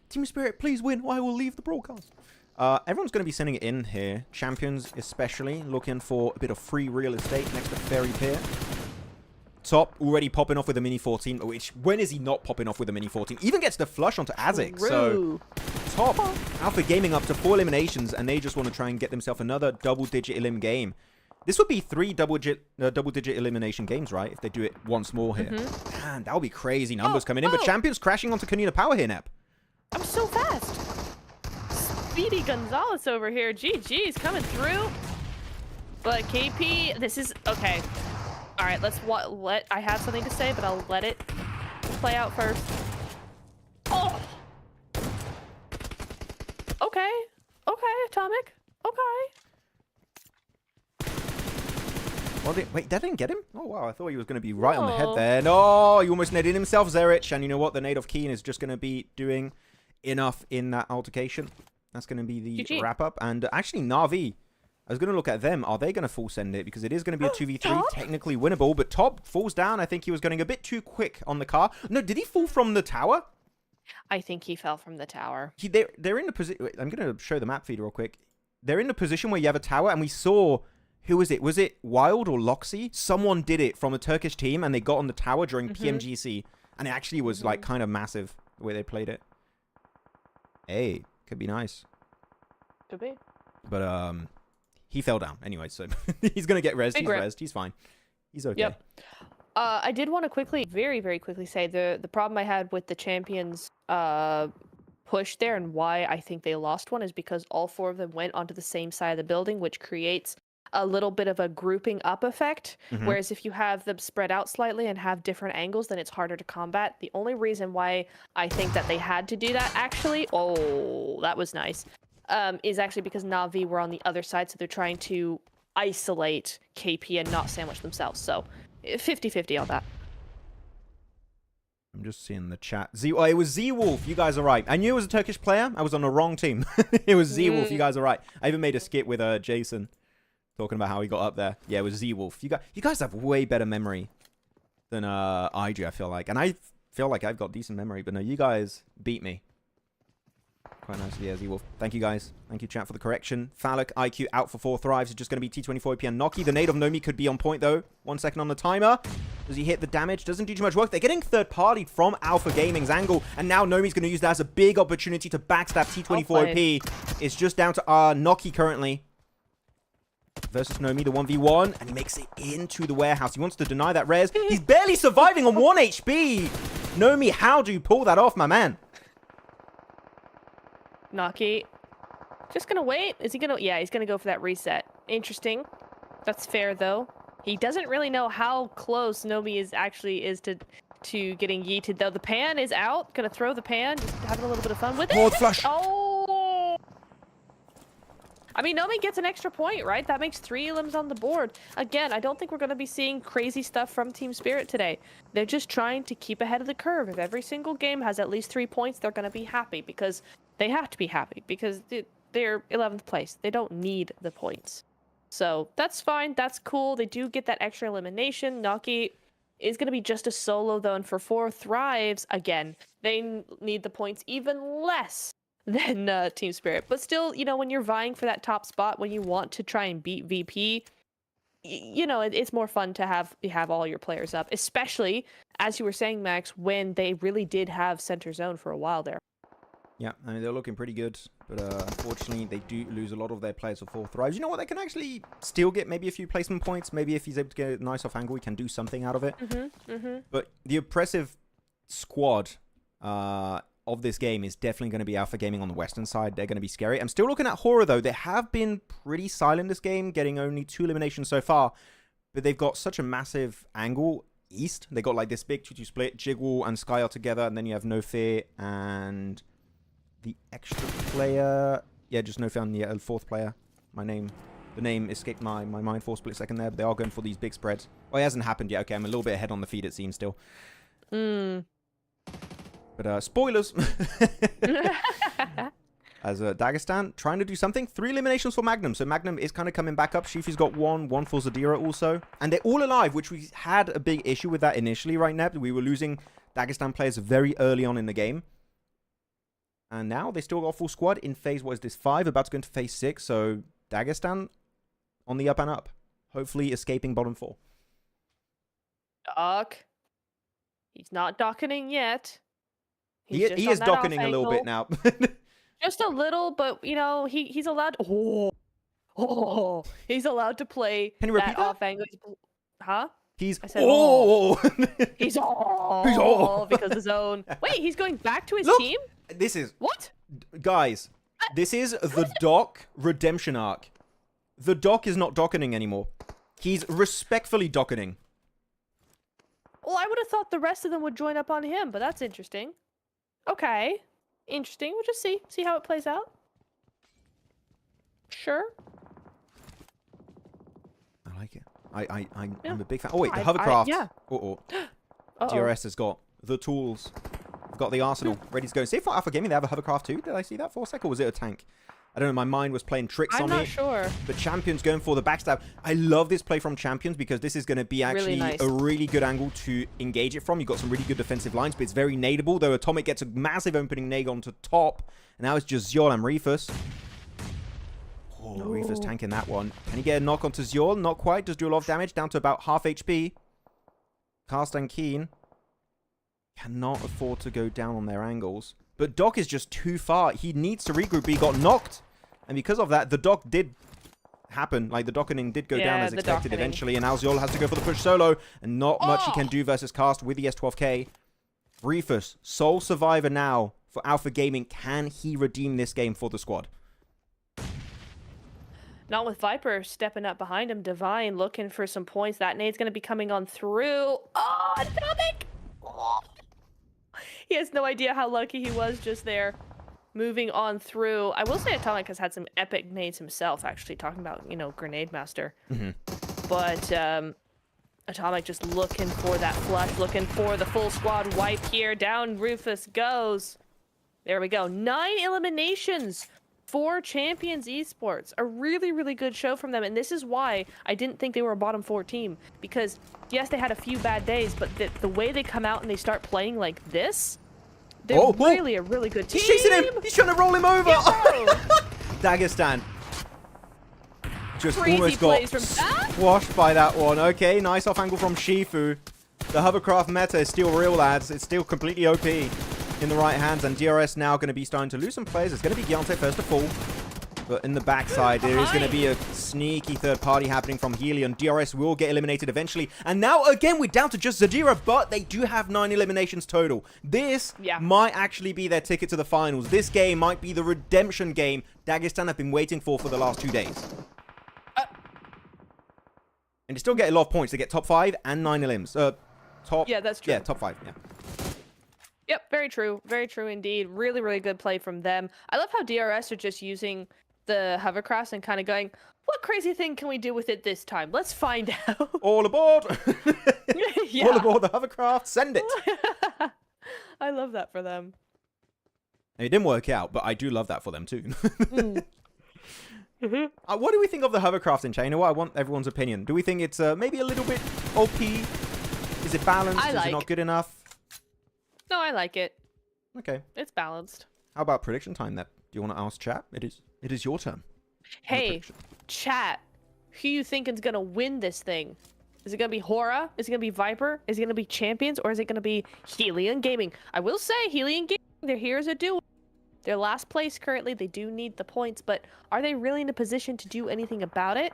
Team Spirit, please win or I will leave the broadcast. Everyone's going to be sending it in here. Champions especially, looking for a bit of free real estate next to Ferry Pier. Top, already popping off with a Mini 14. Which, when is he not popping off with a Mini 14? Even gets the flush onto Asi8. So, Top, Alpha Gaming up to 4 eliminations, and they just want to try and get themselves another double-digit elim game. This would be 3 double-digit elimination games, right? If they do it once more here. Man, that would be crazy numbers coming in. But Champions crashing onto Konina Power here, Nep. I'm so fast. Speedy Gonzalez over here. GG's coming through. But KP, this is okay. All right, let I have something to say, but I'll let it play out first. Oh. Okay. Okay, Atomic. Okay. Well, wait, that didn't get him? Oh, wow. I thought he was going to be right on the head there. No, he almost netted himself, Zerich. And you know what? The nade of Keen is just going to be doing enough in that altercation. That's going to be the GG. wrap-up. And actually, Na'Vi, I was going to look at them. Are they going to full send it? Because it is going to be a 2v3, Top? technically winnable. But Top falls down. I think he was going a bit too quick on the car. No, did he fall from the tower? I think he fell from the tower. They're in the position... I'm going to show the map feed real quick. They're in the position where you have a tower, and we saw... Who was it? Was it Wild or Loxy? Someone did it from a Turkish team, and they got on the tower during PMGC. And it actually was, like, kind of massive, the way they played it. Hey, could be nice. Could be. But, he fell down anyway, so he's going to get rezzed. Big He's rip. rezzed. He's fine. He's okay. Yep. I did want to quickly, very, very quickly say the problem I had with the champions push there and why I think they lost one is because all 4 of them went onto the same side of the building, which creates a little bit of a grouping up effect. Whereas if you have them spread out slightly and have different angles, then it's harder to combat. The only reason why I think that they had to do that actually, oh, that was nice, is actually because Na'Vi were on the other side, so they're trying to isolate KP and not sandwich themselves. So 50-50 on that. I'm just seeing the chat. Oh, it was Z-Wolf. You guys are right. I knew it was a Turkish player. I was on the wrong team. It was Z-Wolf. You guys are right. I even made a skit with Jason talking about how he got up there. Yeah, it was Z-Wolf. You guys have way better memory than IG, I feel like. And I feel like I've got decent memory, but no, you guys beat me. Quite nicely, yeah, Z-Wolf. Thank you, guys. Thank you, chat, for the correction. Phallic, IQ out for 4 thrives. It's just going to be T24 AP and Noki. The nade of Nomi could be on point, though. 1 second on the timer. Does he hit the damage? Doesn't do too much work. They're getting third-partied from Alpha Gaming's angle, and now Nomi's going to use that as a big opportunity to backstab T24 AP. It's just down to Noki currently versus Nomi, the 1v1, and he makes it into the warehouse. He wants to deny that res. He's barely surviving on 1 HP. Nomi, how do you pull that off, my man? Noki, just gonna wait. Is he gonna? Yeah, he's gonna go for that reset. Interesting. That's fair though. He doesn't really know how close Nomi is to getting yeeted though. The pan is out. Gonna throw the pan. Just having a little bit of fun with it. Horde flush. Oh. I mean, Nomi gets an extra point, right? That makes 3 elims on the board. Again, I don't think we're going to be seeing crazy stuff from Team Spirit today. They're just trying to keep ahead of the curve. If every single game has at least 3 points, they're going to be happy because they have to be happy because they're 11th place. They don't need the points. So that's fine. That's cool. They do get that extra elimination. Noki is going to be just a solo, though, and for 4 thrives, again, they need the points even less than Team Spirit. But still, you know, when you're vying for that top spot, when you want to try and beat VP, you know, it's more fun to have all your players up, especially, as you were saying, Max, when they really did have center zone for a while there. Yeah, I mean, they're looking pretty good, but unfortunately, they do lose a lot of their players for 4 thrives. You know what? They can actually still get maybe a few placement points. Maybe if he's able to get a nice off angle, he can do something out of it. But the oppressive squad of this game is definitely going to be Alpha Gaming on the western side. They're going to be scary. I'm still looking at Horaa, though. They have been pretty silent this game, getting only 2 eliminations so far. But they've got such a massive angle east. They got like this big 2-2 split. Jigwall and Sky are together. And then you have No Fear and the extra player. Yeah, just No Fear and the 4th player. The name escaped my mind for a split second there. But they are going for these big spreads. Oh, it hasn't happened yet. Okay, I'm a little bit ahead on the feed, it seems, still. But spoilers. As Dagestan trying to do something. 3 eliminations for Magnum. So Magnum is kind of coming back up. Shifi's got 1 for Zadira also. And they're all alive, which we had a big issue with that initially, right, Neb? We were losing Dagestan players very early on in the game. And now they still got full squad in phase, what is this, 5? About to go into phase 6. So Dagestan on the up and up. Hopefully escaping bottom 4. Doc. He's not docketing yet. He is docketing a little bit now. Just a little, but, you know, he's allowed to... he's allowed to play Can you repeat that? Off angle. Huh? He's... I said, He's because the zone. Wait, he's going back to his team? This is... What? Guys, this is the Doc redemption arc. The Doc is not docketing anymore. He's respectfully docketing. Well, I would have thought the rest of them would join up on him, but that's interesting. Okay. Interesting. We'll just see how it plays out. Sure. I like it. I'm a big fan. Oh, wait, the hovercraft. Yeah. DRS has got the tools. Got the arsenal ready to go. See, for Alpha Gaming, they have a hovercraft too. Did I see that for a second? Or was it a tank? I don't know. My mind was playing tricks on me. I'm not sure. But Champion's going for the backstab. I love this play from Champions because this is going to be actually a really good angle to engage it from. You've got some really good defensive lines, but it's very nadeable. Though Atomic gets a massive opening nade onto top. And now it's just Ziol and Reefus. Oh, Reefus tanking that one. Can he get a knock onto Ziol? Not quite. Does do a lot of damage. Down to about half HP. Cast and Keen cannot afford to go down on their angles. But Doc is just too far. He needs to regroup, but he got knocked. And because of that, the Doc did happen. Like, the docketing did go down as expected eventually. And Alziol has to go for the push solo. And not much he can do versus Cast with the S12K. Reefus, sole survivor now for Alpha Gaming. Can he redeem this game for the squad? Not with Viper stepping up behind him. Divine looking for some points. That nade's going to be coming on through. Oh, Atomic! Oh. He has no idea how lucky he was just there. Moving on through. I will say Atomic has had some epic nades himself, actually, talking about, you know, Grenade Master. But Atomic just looking for that flush, looking for the full squad wipe here. Down Rufus goes. There we go. 9 eliminations for Champions Esports. A really, really good show from them. And this is why I didn't think they were a bottom 4 team. Because, yes, they had a few bad days, but the way they come out and they start playing like this, they're really a really good team. He's chasing him! He's trying to roll him over! Dagestan. Just Crazy almost plays got from squashed by that one. Okay, nice off angle from Shifu. The hovercraft meta is still real, lads. It's still completely OP in the right hands. And DRS now going to be starting to lose some players. It's going to be Giante first to fall. But in the backside, there is going to be a sneaky third party happening from HELLION. DRS will get eliminated eventually. And now, again, we're down to just Zadira, but they do have 9 eliminations total. This might actually be their ticket to the finals. This game might be the redemption game Dagestan have been waiting for the last 2 days. And they still get a lot of points. They get top 5 and 9 elims. Yeah, that's true. Yeah, top 5, yeah. Yep, very true. Very true indeed. Really, really good play from them. I love how DRS are just using the hovercrafts and kind of going, what crazy thing can we do with it this time? Let's find out. All aboard! Yeah. All aboard the hovercraft. Send it. I love that for them. It didn't work out, but I do love that for them too. What do we think of the hovercraft in China? Well, I want everyone's opinion. Do we think it's maybe a little bit OP? Is it balanced? Is it not good enough? No, I like it. Okay. It's balanced. How about prediction time, Nep? Do you want to ask chat? It is your turn. Hey, chat. Who you think is going to win this thing? Is it going to be Horaa? Is it going to be Viper? Is it going to be Champions? Or is it going to be HELLION Gaming? I will say, HELLION Gaming, they're here as a duo. They're last place currently. They do need the points, but are they really in a position to do anything about it?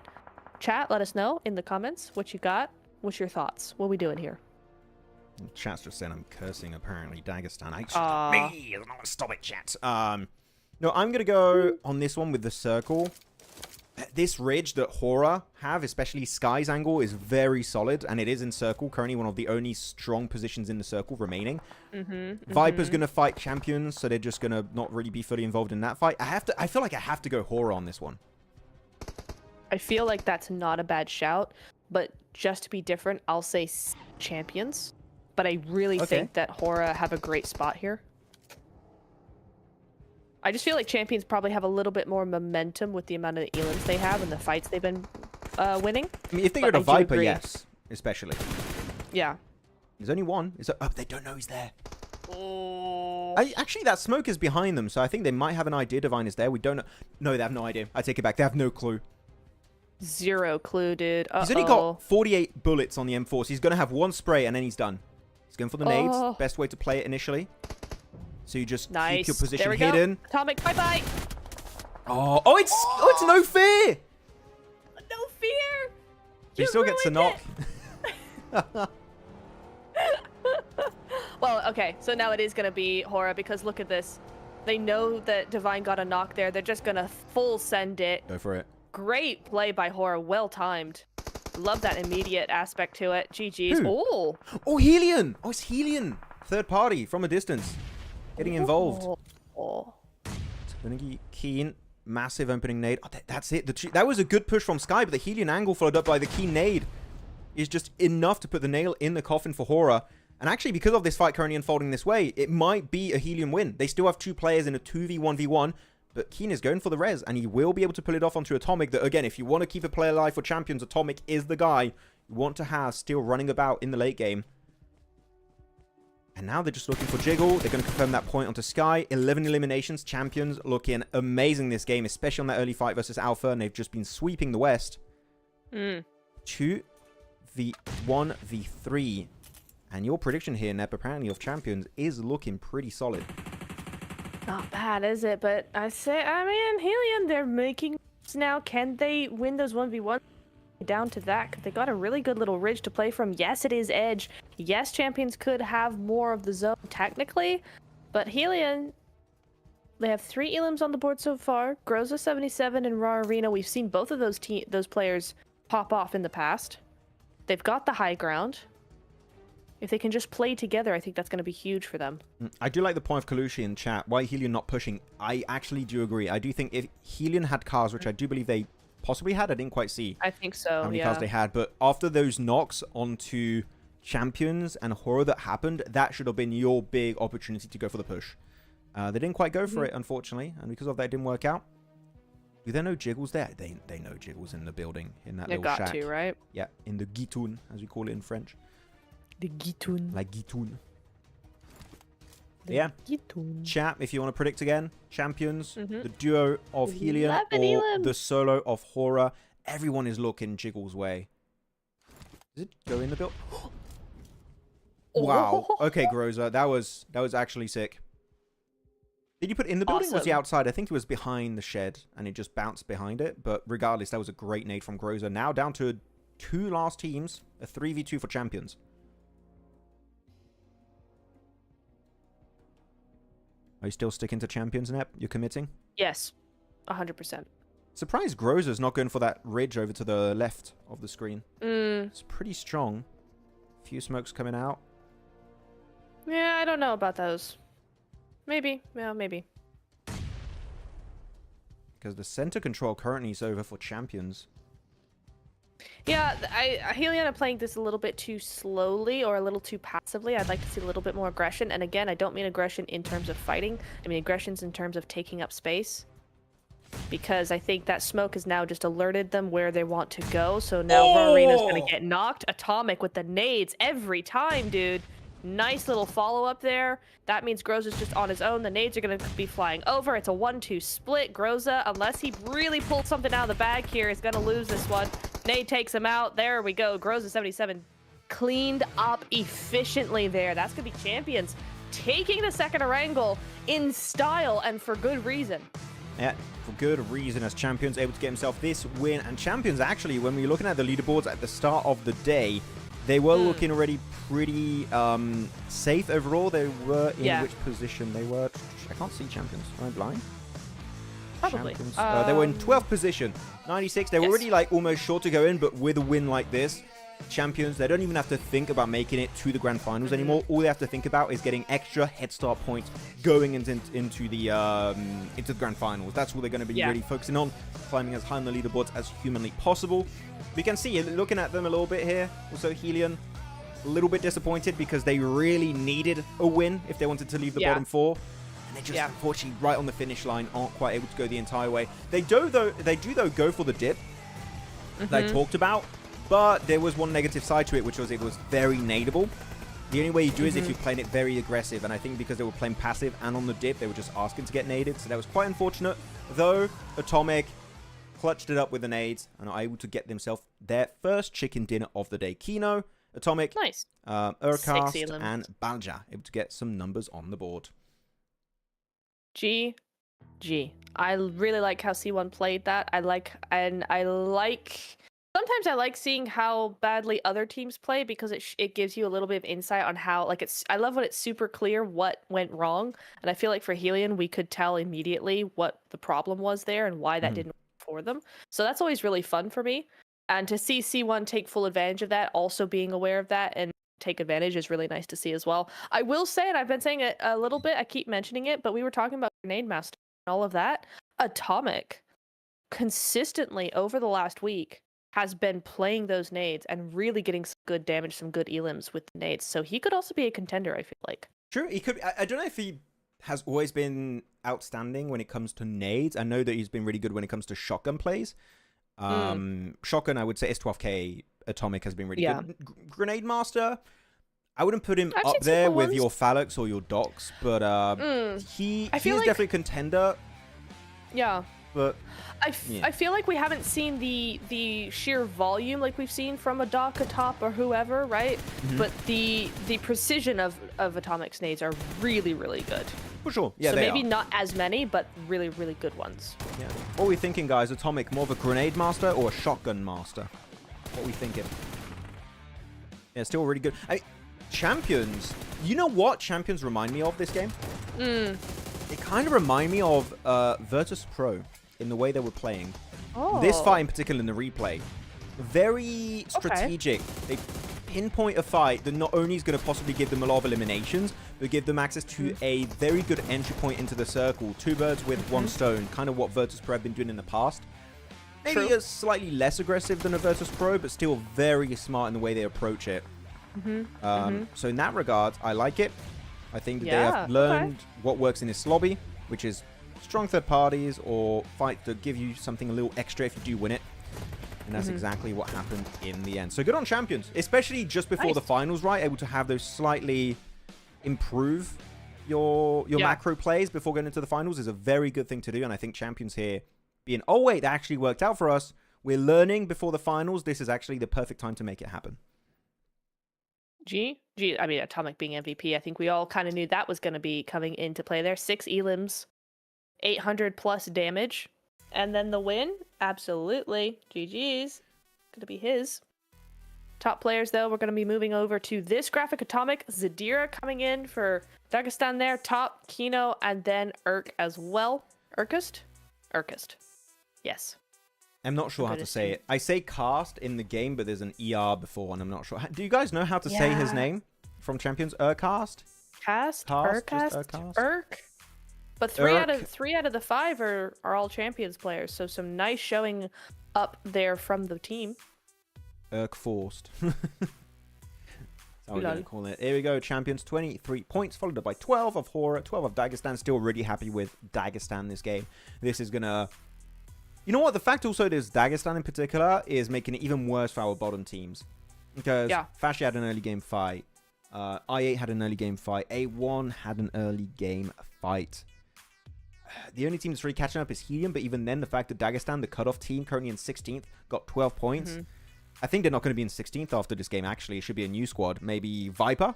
Chat, let us know in the comments what you got. What's your thoughts? What are we doing here? Chat's just saying I'm cursing, apparently. Dagestan. Stop me! Stop it, chat. No, I'm going to go on this one with the circle. This ridge that Horaa have, especially Sky's angle, is very solid, and it is in circle. Currently one of the only strong positions in the circle remaining. Viper's going to fight Champions, so they're just going to not really be fully involved in that fight. I feel like I have to go Horaa on this one. I feel like that's not a bad shout, but just to be different, I'll say Champions. But I really think that Horaa have a great spot here. I just feel like Champions probably have a little bit more momentum with the amount of elims they have and the fights they've been winning. I mean, if they go to Viper, yes. Especially. Yeah. There's only one. Oh, they don't know he's there. Actually, that smoke is behind them, so I think they might have an idea Divine is there. We don't know. No, they have no idea. I take it back. They have no clue. Zero clue, dude. He's only got 48 bullets on the M4, so he's going to have one spray and then he's done. He's going for the nades. Best way to play it initially. So you just keep your position hidden. Go. Atomic, bye-bye. Oh, it's no fear. No fear. He still gets a knock. Well, okay, so now it is going to be Horaa because look at this. They know that Divine got a knock there. They're just going to full send it. Go for it. Great play by Horaa. Well timed. Love that immediate aspect to it. GG's. Oh, HELLION. Oh, it's HELLION. Third party from a distance. Getting involved. Keen. Massive opening nade. Oh, that's it. That was a good push from Sky, but the HELLION angle followed up by the key nade is just enough to put the nail in the coffin for Horaa. And actually, because of this fight currently unfolding this way, it might be a HELLION win. They still have 2 players in a 2v1v1, but Keen is going for the res, and he will be able to pull it off onto Atomic. That, again, if you want to keep a player alive for Champions, Atomic is the guy you want to have still running about in the late game. And now they're just looking for Jiggle. They're going to confirm that point onto Sky. 11 eliminations. Champions looking amazing this game, especially on that early fight versus Alpha, and they've just been sweeping the West. 2v1v3. And your prediction here, Nep, apparently of Champions, is looking pretty solid. Not bad, is it? But I mean, HELLION, they're making now. Can they win those 1v1? Down to that, because they got a really good little ridge to play from. Yes, it is edge. Yes, Champions could have more of the zone technically, but HELLION, They have 3 elims on the board so far. Groza 77 and Raw Arena. We've seen both of those players pop off in the past. They've got the high ground. If they can just play together, I think that's going to be huge for them. I do like the point of Kalushi in chat. Why HELLION not pushing? I actually do agree. I do think if HELLION had cars, which I do believe they possibly had, I didn't quite see I think so, how many cars they had. But after those knocks onto Champions and Horaa that happened, that should have been your big opportunity to go for the push. They didn't quite go for it, unfortunately. And because of that, it didn't work out. Do they know Jiggles there? They know Jiggles in the building, in that little shack. They got to, right? Yeah, in the Gitoun, as we call it in French. The Gitoun. Like Gitoun. Yeah. Gitoun. Chat, if you want to predict again, Champions, the duo of HELLION 11 or elims. the solo of Horaa. Everyone is looking Jiggles' way. Does it go in the build? Wow. Okay, Groza, that was actually sick. Did you put it in the building or was he outside? I think it was behind the shed and it just bounced behind it. But regardless, that was a great nade from Groza. Now down to 2 last teams, a 3v2 for Champions. Are you still sticking to Champions, Nep? You're committing? Yes, 100%. Surprised Groza's not going for that ridge over to the left of the screen. Mm. It's pretty strong. Few smokes coming out. Yeah, I don't know about those. Maybe. Yeah, maybe. Because the center control currently is over for Champions. Yeah, HELLION are playing this a little bit too slowly or a little too passively. I'd like to see a little bit more aggression. And again, I don't mean aggression in terms of fighting. I mean aggressions in terms of taking up space. Because I think that smoke has now just alerted them where they want to go. So now Arena's going to get knocked. Atomic with the nades every time, dude. Nice little follow-up there. That means Groza's just on his own. The nades are going to be flying over. It's a 1-2 split. Groza, unless he really pulled something out of the bag here, is going to lose this one. Nade takes him out. There we go. Groza 77 cleaned up efficiently there. That's going to be Champions taking the second Erangel in style and for good reason. Yeah, for good reason, as Champions able to get himself this win. And Champions, actually, when we were looking at the leaderboards at the start of the day, they were looking already pretty safe overall. They were in which position? They were... I can't see Champions. Am I blind? Probably. They were in 12th position. 96. They were already like almost sure to go in, but with a win like this, Champions, they don't even have to think about making it to the grand finals anymore. All they have to think about is getting extra head start points going into the grand finals. That's all they're going to be really focusing on, climbing as high on the leaderboards as humanly possible. We can see, looking at them a little bit here, also HELLION, a little bit disappointed because they really needed a win if they wanted to leave the bottom 4. And they just, unfortunately, right on the finish line, aren't quite able to go the entire way. They do, though, go for the dip that I talked about. But there was one negative side to it, which was it was very nadeable. The only way you do is if you're playing it very aggressive. And I think because they were playing passive and on the dip, they were just asking to get naded. So that was quite unfortunate. Though, Atomic clutched it up with the nades and are able to get themselves their first chicken dinner of the day. Kino, Atomic, nice. Urcast, and Balja able to get some numbers on the board. G. I really like how C1 played that. Sometimes I like seeing how badly other teams play because it gives you a little bit of insight on how, I love when it's super clear what went wrong. And I feel like for HELLION, we could tell immediately what the problem was there and why that didn't work for them. So that's always really fun for me. And to see C1 take full advantage of that, also being aware of that and take advantage is really nice to see as well. I will say, and I've been saying it a little bit, I keep mentioning it, but we were talking about Grenade Master and all of that. Atomic, consistently over the last week, has been playing those nades and really getting some good damage, some good elims with the nades. So he could also be a contender, I feel like. True, he could. I don't know if he has always been outstanding when it comes to nades. I know that he's been really good when it comes to shotgun plays. Shotgun, I would say S12K Atomic has been really good. Grenade Master, I wouldn't put him up there with your Phalux or your Docs, but he's definitely a contender. Yeah. But I feel like we haven't seen the sheer volume like we've seen from a Doc, a Top, or whoever, right? But the precision of Atomic's nades are really, really good. For sure. Yeah, so maybe not as many, but really, really good ones. Yeah. What are we thinking, guys? Atomic, more of a grenade master or a shotgun master? What are we thinking? Yeah, still really good. Champions. You know what Champions remind me of this game? It kind of reminded me of Virtus Pro in the way they were playing. Oh. This fight in particular in the replay, very strategic. They pinpoint a fight that not only is going to possibly give them a lot of eliminations, but give them access to a very good entry point into the circle. Two birds with one stone, kind of what Virtus Pro have been doing in the past. Maybe a slightly less aggressive than a Virtus Pro, but still very smart in the way they approach it. So in that regard, I like it. I think that they have learned what works in this lobby, which is strong third parties or fights that give you something a little extra if you do win it. And that's exactly what happened in the end. So good on Champions, especially just before the finals, right? Able to have those slightly improve your macro plays before going into the finals is a very good thing to do. And I think Champions here being, oh wait, that actually worked out for us. We're learning before the finals. This is actually the perfect time to make it happen. I mean, Atomic being MVP, I think we all kind of knew that was going to be coming into play there. 6 elims, 800 plus damage. And then the win, absolutely. GG's. Going to be his. Top players, though, we're going to be moving over to this graphic. Atomic, Zadira coming in for Dagestan there. Top, Kino, and then Urk as well. Urkist? Yes. I'm not sure how to say it. I say cast in the game, but there's an ER before, and I'm not sure. Do you guys know how to say his name from Champions? Urcast? Urk. But three out of the 5 are all Champions players, so some nice showing up there from the team. Urk forced. That's how we're going to call it. Here we go. Champions, 23 points, followed up by 12 of Horaa, 12 of Dagestan. Still really happy with Dagestan this game. This is going to... You know what? The fact also is Dagestan in particular is making it even worse for our bottom teams. Because Fache had an early game fight. I8 had an early game fight. A1 had an early game fight. The only team that's really catching up is HELLION, but even then, the fact that Dagestan, the cutoff team, currently in 16th, got 12 points. I think they're not going to be in 16th after this game, actually. It should be a new squad. Maybe Viper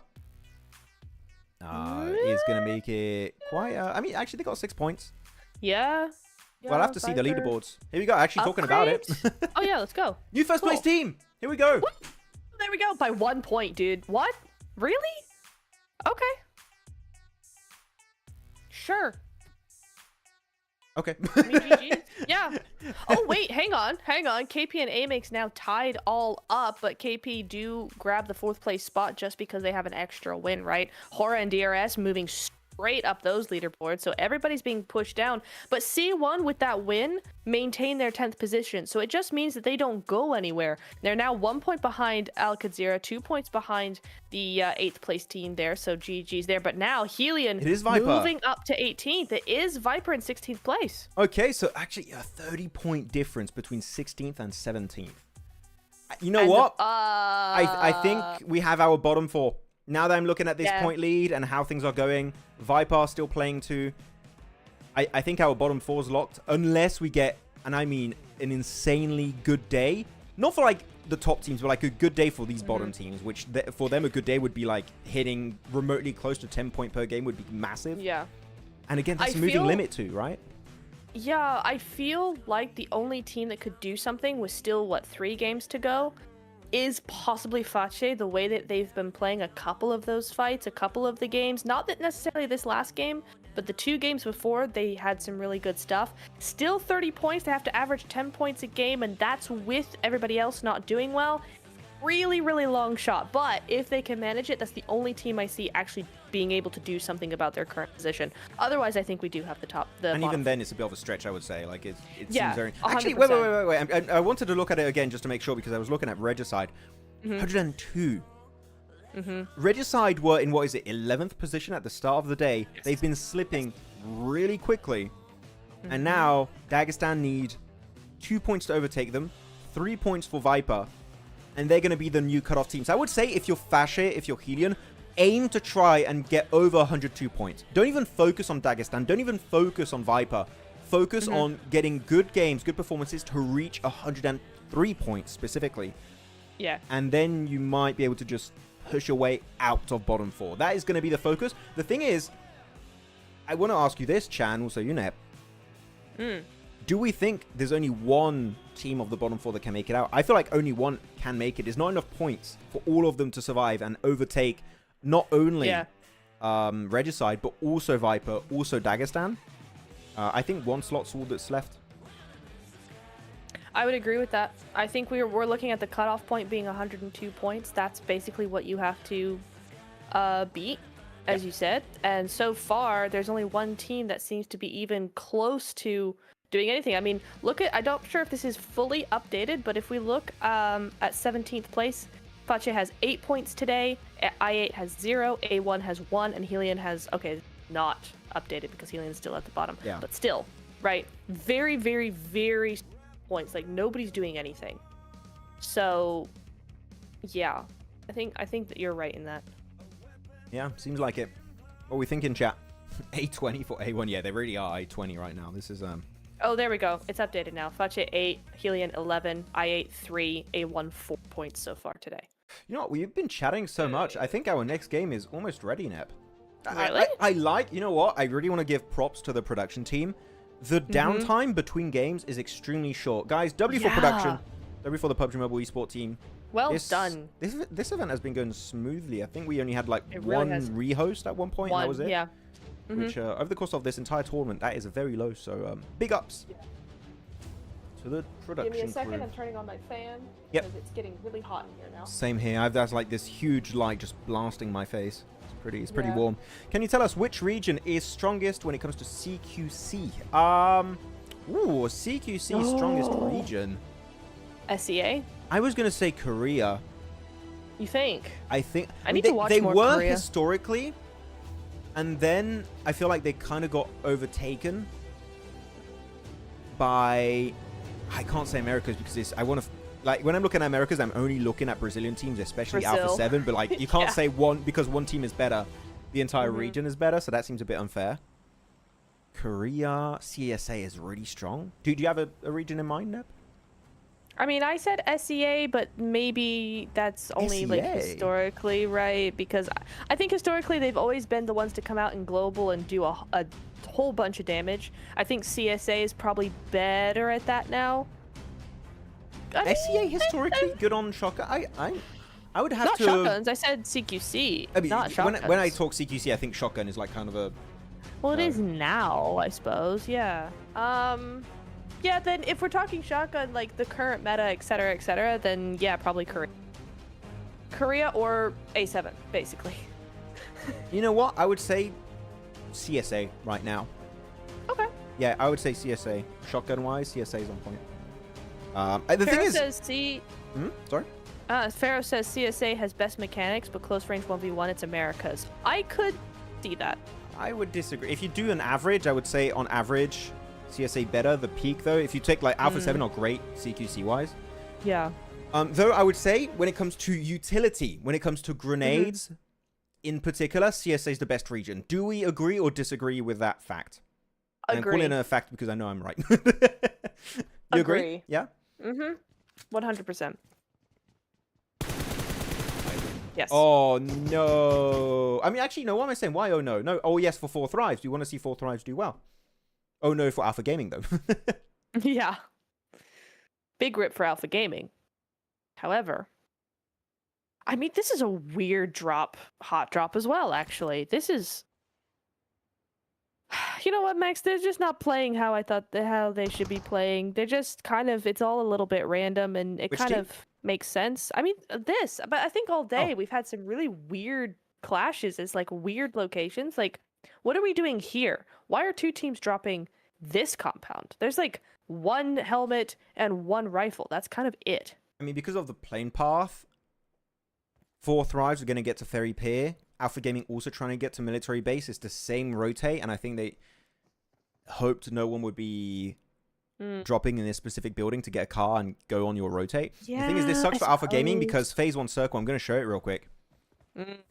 is going to make it quite... I mean, actually, they got 6 points. Yeah. Well, I'll have to see the leaderboards. Here we go. Actually, talking about it. Oh, yeah, let's go. New first place team. Here we go. What? There we go. By 1 point, dude. What? Really? Okay. Sure. Okay. I mean, GG's. Yeah. Oh, wait. Hang on. KP and AMIX now tied all up, but KP do grab the 4th place spot just because they have an extra win, right? Horaa and DRS moving straight up those leaderboards, so everybody's being pushed down. But C1 with that win maintain their 10th position, so it just means that they don't go anywhere. They're now 1 point behind AlQadsiah, 2 points behind the 8th place team there, so GG's there. But now HELLION moving up to 18th. It is Viper in 16th place. Okay, so actually a 30-point difference between 16th and 17th. You know what? I think we have our bottom 4. Now that I'm looking at this point lead and how things are going, Viper still playing 2. I think our bottom 4 is locked unless we get, and I mean an insanely good day. Not for like the top teams, but like a good day for these bottom teams, which for them a good day would be like hitting remotely close to 10 point per game would be massive. Yeah. And again, that's a moving limit too, right? Yeah, I feel like the only team that could do something with still, what, 3 games to go is possibly Fache, the way that they've been playing a couple of those fights, a couple of the games. Not that necessarily this last game, but the 2 games before, they had some really good stuff. Still 30 points, they have to average 10 points a game, and that's with everybody else not doing well. Really, really long shot, but if they can manage it, that's the only team I see actually being able to do something about their current position. Otherwise, I think we do have the and bottom. even then, it's a bit of a stretch, I would say. Like it yeah, seems very... 100%. Actually, wait. I wanted to look at it again just to make sure, because I was looking at Regicide. 102. Regicide were in, what is it, 11th position at the start of the day. Yes. They've been slipping really quickly. And now, Dagestan need 2 points to overtake them, 3 points for Viper, and they're going to be the new cutoff teams. I would say if you're Fache, if you're HELLION, aim to try and get over 102 points. Don't even focus on Dagestan. Don't even focus on Viper. Focus on getting good games, good performances to reach 103 points specifically. Yeah. And then you might be able to just push your way out of bottom 4. That is going to be the focus. The thing is, I want to ask you this, Chan, also Unep. Do we think there's only one team of the bottom 4 that can make it out? I feel like only one can make it. There's not enough points for all of them to survive and overtake not only Regicide, but also Viper, also Dagestan. I think one slot's all that's left. I would agree with that. I think we're looking at the cutoff point being 102 points. That's basically what you have to beat, as you said. And so far, there's only one team that seems to be even close to doing anything. I mean, look at, I'm not sure if this is fully updated, but if we look at 17th place, Fache has 8 points today, I8 has 0, A1 has 1, and HELLION has, okay, not updated because HELLION is still at the bottom. Yeah. But still, right? Very, very, very points. Like, nobody's doing anything. So, yeah. I think that you're right in that. Yeah, seems like it. What are we thinking, chat? A20 for A1. Yeah, they really are A20 right now. This is Oh, there we go. It's updated now. Fache 8, HELLION 11, I8 3, A1 4 points so far today. You know what? We've been chatting so much. I think our next game is almost ready, Nep. Really? I like, you know what? I really want to give props to the production team. The downtime between games is extremely short. Guys, W for production. W for the PUBG Mobile eSport team. Well done. This event has been going smoothly. I think we only had like really has. rehost at one point. And that was it. Yeah. Which over the course of this entire tournament, that is a very low. So big ups to the production Give me a second. crew. I'm turning on my fan. Yep. Because it's getting really hot in here now. Same here. I've that's like this huge light just blasting my face. It's pretty Yeah. warm. Can you tell us which region is strongest when it comes to CQC? CQC strongest region. SEA? I was gonna say Korea. You think? I think I need to watch they more were Korea. historically, and then I feel like they kind of got overtaken by. I can't say Americas because it's, I want to. Like, when I'm looking at Americas, I'm only looking at Brazilian teams, especially Brazil. Alpha 7. But, like, you can't Yeah. say because one team is better, the entire region is better. So that seems a bit unfair. Korea, CSA is really strong. Do you have a region in mind, Neb? I mean, I said SEA, but maybe that's only like SEA? historically, right? Because I think historically they've always been the ones to come out in global and do a whole bunch of damage. I think CSA is probably better at that now. SEA historically good on shotgun. I would have Not to. shotguns. I said CQC. I mean, not shotguns. when I talk CQC, I think shotgun is like kind of a. Well, it is now, I suppose. Yeah. Yeah. Then if we're talking shotgun, like the current meta, etc., then yeah, probably Korea or A7, basically. You know what? I would say CSA right now. Okay. Yeah, I would say CSA. Shotgun wise, CSA is on point. The thing Pharaoh is. says Sorry. Pharaoh says CSA has best mechanics, but close range 1v1, it's America's. I could see that. I would disagree. If you do an average, I would say on average, CSA better. The peak though, if you take like Alpha 7 or great CQC wise. Yeah. Though I would say when it comes to utility, when it comes to grenades, in particular, CSA is the best region. Do we agree or disagree with that fact? I'm Agree. calling it a fact because I know I'm right. You agree? Yeah. 100%. Yes. Oh no! I mean, actually, no. What am I saying? Why? Oh no, no. Oh yes, for 4 Thrives. Do you want to see 4 Thrives do well? Oh no, for Alpha Gaming though. Yeah. Big rip for Alpha Gaming. However, I mean, this is a weird drop, hot drop as well. Actually, this is. You know what, Max? They're just not playing how I thought how they should be playing. They're just kind of. It's all a little bit random, and it Which kind team? of makes sense. I mean, this, but I think all day we've had some really weird clashes. It's like weird locations. Like, what are we doing here? Why are 2 teams dropping this compound? There's like 1 helmet and 1 rifle. That's kind of it. I mean, because of the plane path, 4 Thrives are going to get to Ferry Pier. Alpha Gaming also trying to get to military base. It's the same rotate, and I think they hoped no one would be dropping in this specific building to get a car and go on your rotate. The thing is, this sucks for Alpha Gaming because Phase 1 Circle, I'm going to show it real quick.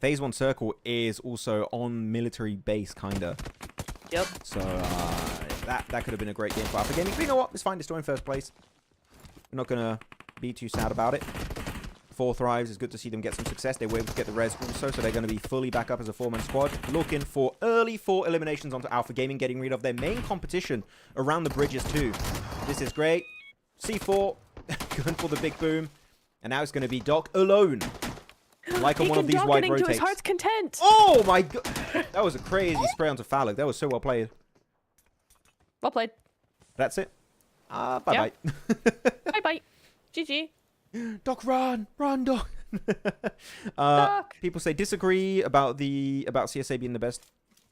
Phase 1 Circle is also on military base, kind of. Yep. So that could have been a great game for Alpha Gaming. But you know what? It's fine. They're still in first place. We're not going to be too sad about it. 4 Thrives, it's good to see them get some success. They were able to get the res also, so they're going to be fully back up as a 4-man squad. Looking for early 4 eliminations onto Alpha Gaming, getting rid of their main competition around the bridges too. This is great. C4, going for the big boom. And now it's going to be Doc alone. Like on He one can of these dunk wide it into rotates. his heart's content. Oh my god! That was a crazy spray onto Phallic. That was so well played. Well played. That's it. Bye-bye. Bye bye. GG. Doc, run! Run, Doc! Doc. People say disagree about CSA being the best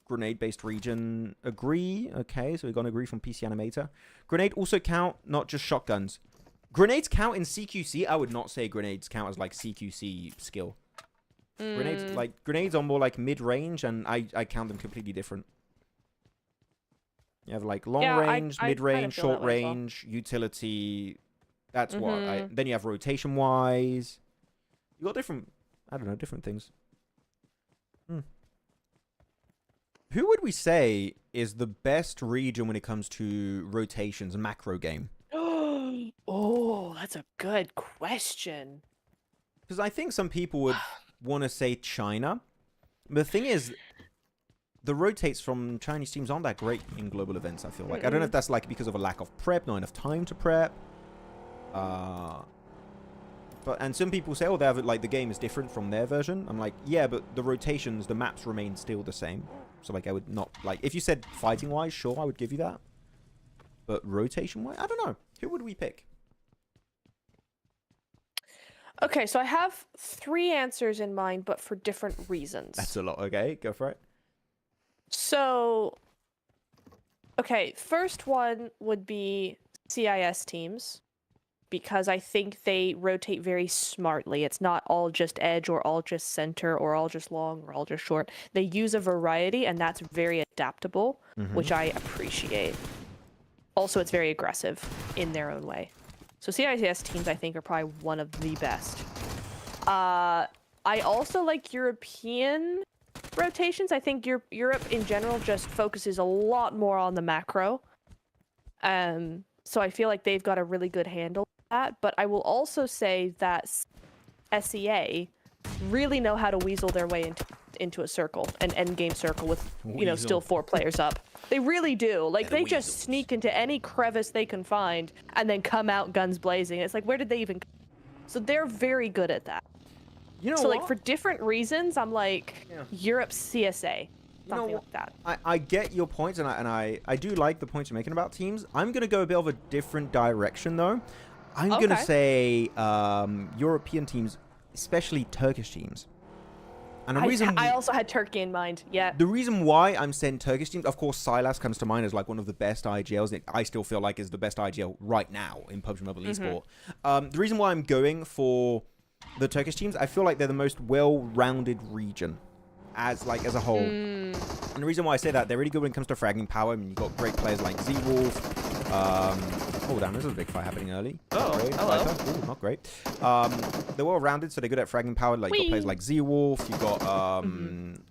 grenade-based region. Agree. Okay, so we got an agree from PC Animator. Grenade also count, not just shotguns. Grenades count in CQC. I would not say grenades count as like CQC skill. Grenades are more like mid-range, and I count them completely different. You have like long range, mid-range, short range, utility. That's what. Then you have rotation-wise. You got different, I don't know, different things. Who would we say is the best region when it comes to rotations and macro game? Oh, that's a good question. Because I think some people would want to say China. But the thing is, the rotates from Chinese teams aren't that great in global events, I feel like. I don't know if that's like because of a lack of prep, not enough time to prep. And some people say, oh, they have like the game is different from their version. I'm like, yeah, but the rotations, the maps remain still the same. So like I would not like if you said fighting wise, sure, I would give you that. But rotation wise, I don't know. Who would we pick? Okay, so I have 3 answers in mind, but for different reasons. That's a lot. Okay, go for it. So, okay, first one would be CIS teams, because I think they rotate very smartly. It's not all just edge or all just center or all just long or all just short. They use a variety, and that's very adaptable, which I appreciate. Also, it's very aggressive in their own way. So CIS teams, I think, are probably one of the best. I also like European rotations. I think Europe in general just focuses a lot more on the macro. So I feel like they've got a really good handle on that. But I will also say that SEA really know how to weasel their way into a circle, an endgame circle with, you know, still 4 players up. They really do. Like, they just sneak into any crevice they can find and then come out guns blazing. It's like, where did they even come? So they're very good at that. You know so, what? like, for different reasons, I'm like, Europe CSA. Something like that. I get your points, and I do like the points you're making about teams. I'm going to go a bit of a different direction, though. I'm going to say European teams, especially Turkish teams. And the reason I also had Turkey in mind. Yeah. The reason why I'm saying Turkish teams, of course, Silas comes to mind as like one of the best IGLs. That I still feel like is the best IGL right now in PUBG Mobile Esport. The reason why I'm going for the Turkish teams, I feel like they're the most well-rounded region as a whole. And the reason why I say that, they're really good when it comes to fragging power. I mean, you've got great players like Z-Wolf. Oh, damn, this is a big fight happening early. Oh, hello. Ooh, not great. They're well-rounded, so they're good at fragging power. Like, you've got players like Z-Wolf, you've got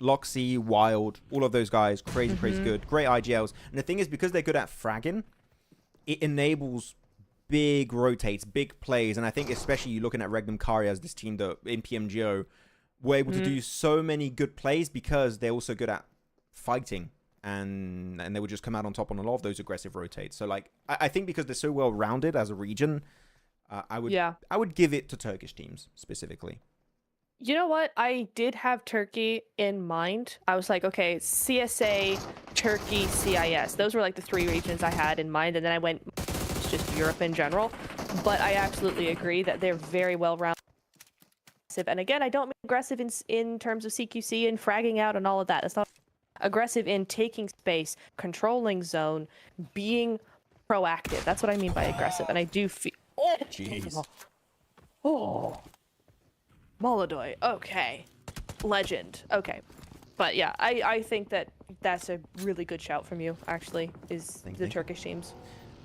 Loxy, Wild, all of those guys. Crazy good. Great IGLs. And the thing is, because they're good at fragging, it enables big rotates, big plays. And I think especially you looking at Regnum Kari as this team that in PMGO were able to do so many good plays because they're also good at fighting. And they would just come out on top on a lot of those aggressive rotates. So like I think because they're so well rounded as a region, I would give it to Turkish teams specifically. You know what? I did have Turkey in mind. I was like, okay, CSA, Turkey, CIS. Those were like the 3 regions I had in mind, and then I went just Europe in general. But I absolutely agree that they're very well rounded. And again, I don't mean aggressive in terms of CQC and fragging out and all of that. It's not aggressive in taking space, controlling zone, being proactive. That's what I mean by aggressive. And I do feel... Oh, jeez. Oh. Molodoy. Okay. Legend. Okay. But yeah, I think that that's a really good shout from you, actually, is the Turkish teams.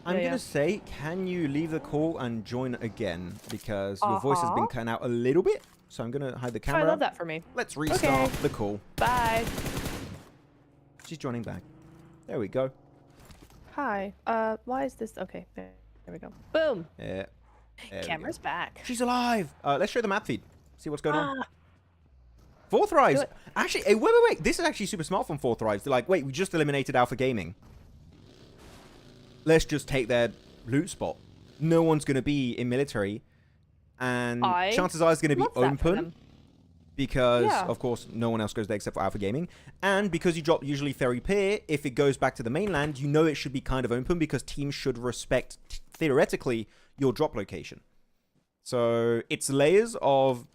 I'm going to say, can you leave the call and join again? Because your voice has been cutting out a little bit. So I'm going to hide the camera. I love that for me. Let's restart the call. Bye. She's joining back. There we go. Hi. Why is this? Okay, there we go. Boom. Yeah. Camera's back. She's alive. Let's show the map feed. See what's going on. 4 Thrives. Actually, hey, wait. This is actually super smart from 4 Thrives. They're like, wait, we just eliminated Alpha Gaming. Let's just take their loot spot. No one's going to be in military. And chances are it's going to be open. because, Yeah. of course, no one else goes there except for Alpha Gaming. And because you drop usually Ferry Pier, if it goes back to the mainland, you know it should be kind of open because teams should respect, theoretically, your drop location. So it's layers of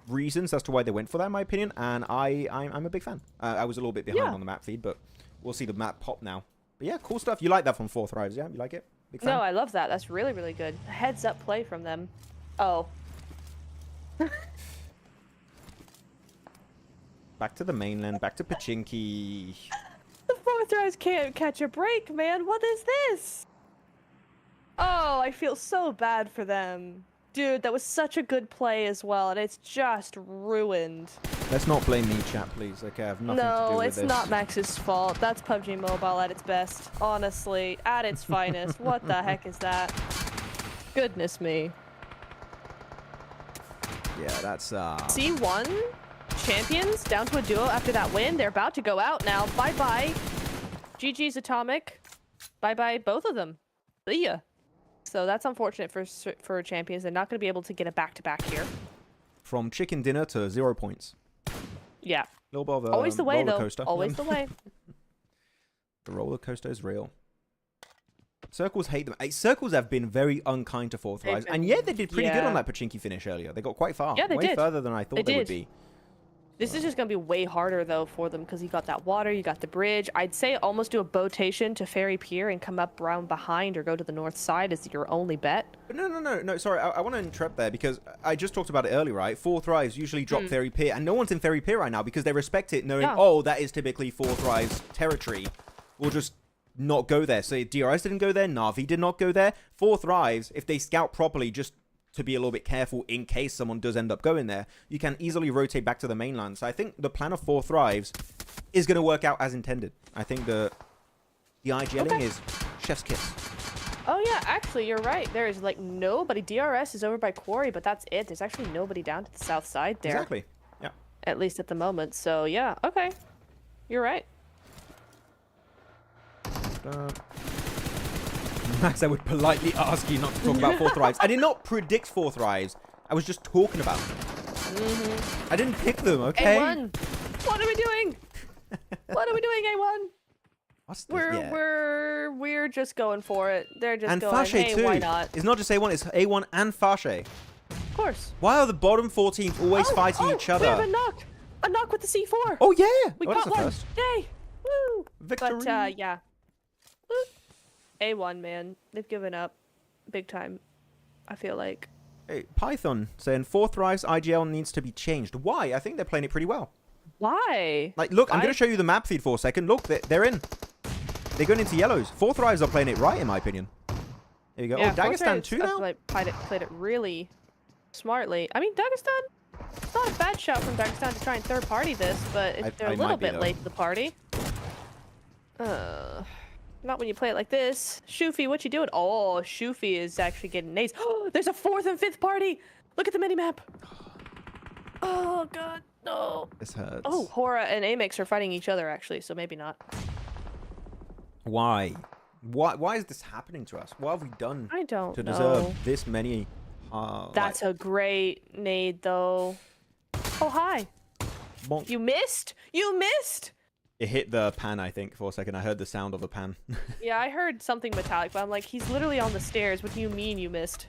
reasons as to why they went for that, in my opinion, and I'm a big fan. I was a little bit behind on the map feed, but we'll see the map pop now. But yeah, cool stuff. You like that from 4 Thrives, yeah? You like it? Big fan? No, I love that. That's really, really good. Heads up play from them. Oh. Back to the mainland, back to Pachinki. The 4 Thrives can't catch a break, man. What is this? Oh, I feel so bad for them. Dude, that was such a good play as well, and it's just ruined. Let's not blame me, chat, please. Okay, I have nothing to do No, with it's this. not Max's fault. That's PUBG Mobile at its best. Honestly, at its finest. What the heck is that? Goodness me. Yeah, that's C1 champions down to a duo after that win. They're about to go out now. Bye-bye. GG's Atomic. Bye-bye both of them. See ya. So that's unfortunate for champions. They're not going to be able to get a back-to-back here. from chicken dinner to 0 points. Yeah. A little bit of a Always the way, roller though. coaster. Always the way. The roller coaster is real. Circles hate them. Circles have been very unkind to 4 Thrives, and yet they did pretty good on that Pachinki finish earlier. They got quite far. Yeah, they way did. further than I thought they would be. This is just going to be way harder, though, for them, because you got that water, you got the bridge. I'd say almost do a botation to Ferry Pier and come up around behind or go to the north side is your only bet. But no, sorry, I want to interrupt there, because I just talked about it earlier, right? 4 Thrives usually drop Ferry Pier, and no one's in Ferry Pier right now, because they respect it, knowing, oh, that is typically 4 Thrives territory. We'll just not go there. So DRS didn't go there, Na'Vi did not go there. 4 Thrives, if they scout properly, just to be a little bit careful in case someone does end up going there, you can easily rotate back to the mainland. So I think the plan of 4 Thrives is going to work out as intended. I think the IGLing is chef's kiss. Oh yeah, actually you're right. There is like nobody. DRS is over by Quarry, but that's it. There's actually nobody down to the south side there. Exactly. Yeah. At least at the moment. So yeah, okay. You're right. Max, I would politely ask you not to talk about 4 Thrives. I did not predict 4 Thrives. I was just talking about them. I didn't pick them, okay? A1! What are we doing? What are we doing, A1? What's this? We're just going for it. They're just and going, Fache hey, too. why not? It's not just A1, it's A1 and Fache. Of course. Why are the bottom 4 teams always fighting each other? We have a knock. A knock with the C4. Oh, yeah. We that's got a one. first. Yay. Woo. Victory. But, yeah. Woo. A1, man. They've given up big time, I feel like. Hey, Python saying 4 Thrives IGL needs to be changed. Why? I think they're playing it pretty well. Why? Like, look, I'm going to show you the map feed for a second. Look, they're in. They're going into yellows. 4 Thrives are playing it right, in my opinion. There you go. Yeah, oh, Dagestan too now? Like, played it really smartly. I mean, Dagestan, it's not a bad shout from Dagestan to try and third party this, but they're a little bit late to the party. Not when you play it like this. Shoofy, what you doing? Oh, Shoofy is actually getting nades. Oh, there's a 4th and 5th party. Look at the minimap. Oh, God, no. This hurts. Oh, Horaa and AMIX are fighting each other, actually, so maybe not. Why? Why is this happening to us? What have we done I don't to know. deserve this many? That's a great nade, though. Oh, hi. Bonk. You missed? You missed? It hit the pan, I think, for a second. I heard the sound of the pan. Yeah, I heard something metallic, but I'm like, he's literally on the stairs. What do you mean you missed?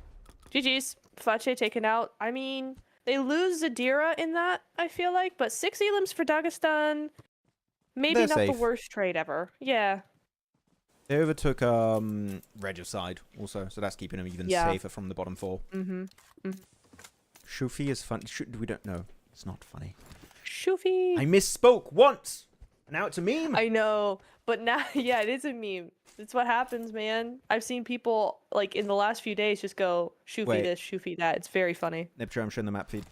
GG's. Fache taken out. I mean, they lose Zadira in that, I feel like, but 6 elims for Dagestan. Maybe They're not safe. the worst trade ever. Yeah. They overtook Regicide also, so that's keeping them even safer from the bottom 4. Shoofy is fun. We don't know. It's not funny. Shoofy. I misspoke once. Now it's a meme. I know, but now, yeah, it is a meme. It's what happens, man. I've seen people, like, in the last few days just go, Shoofy this, Shoofy that. It's very funny. Neptura, I'm showing the map feed.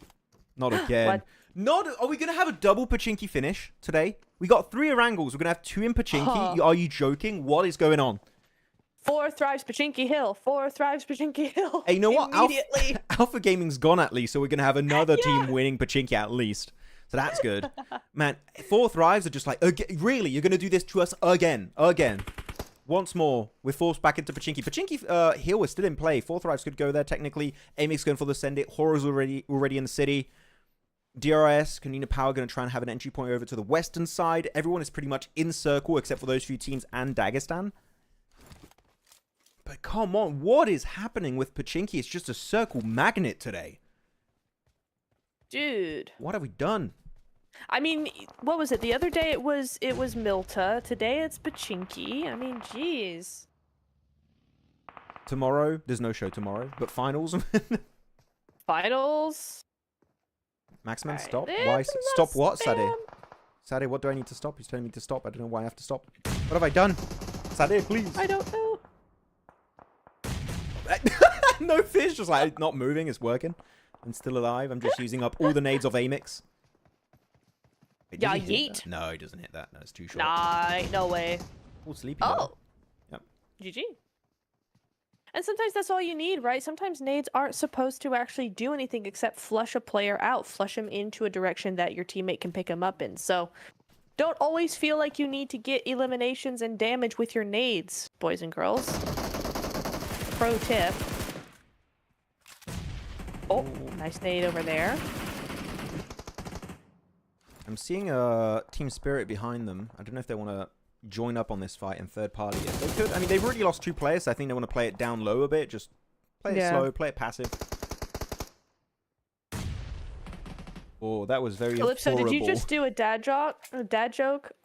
Not again. What? Not. Are we going to have a double Pachinki finish today? We got 3 Erangels. We're going to have 2 in Pachinki. Are you joking? What is going on? 4 Thrives Pachinki Hill. 4 Thrives Pachinki Hill. Hey, you know what? Immediately. Alpha Gaming's gone at least, so we're going to have another team winning Pachinki at least. So that's good. Man, 4 Thrives are just like, really? You're going to do this to us again? Once more, we're forced back into Pachinki. Pachinki Hill is still in play. 4 Thrives could go there technically. AMIX going for the send it. Hora's already in the city. DRS, Konina Power going to try and have an entry point over to the western side. Everyone is pretty much in circle except for those few teams and Dagestan. But come on, what is happening with Pachinki? It's just a circle magnet today. Dude. What have we done? I mean, what was it? The other day it was Milta. Today it's Pachinki. I mean, jeez. Tomorrow, there's no show tomorrow, but finals. Finals. Maxman, Right. stop. There's Why? enough Stop what, Sade? spam. Sade, what do I need to stop? He's telling me to stop. I don't know why I have to stop. What have I done? Sade, please. I don't know. No fish, just like not moving. It's working. I'm still alive. I'm just using up all the nades of AMIX. Wait, does Yeah, he hit yeet. that? No, he doesn't hit that. No, it's too short. Nah, no way. Oh, sleepy. Oh. Yep. GG. And sometimes that's all you need, right? Sometimes nades aren't supposed to actually do anything except flush a player out, flush him into a direction that your teammate can pick him up in. So don't always feel like you need to get eliminations and damage with your nades, boys and girls. Pro tip. Oh, nice nade over there. I'm seeing Team Spirit behind them. I don't know if they want to join up on this fight in third party. If they could. I mean, they've already lost 2 players, so I think they want to play it down low a bit. Just play it slow, play it passive. Oh, that was very Calypso, horrible. did you just do a dad joke?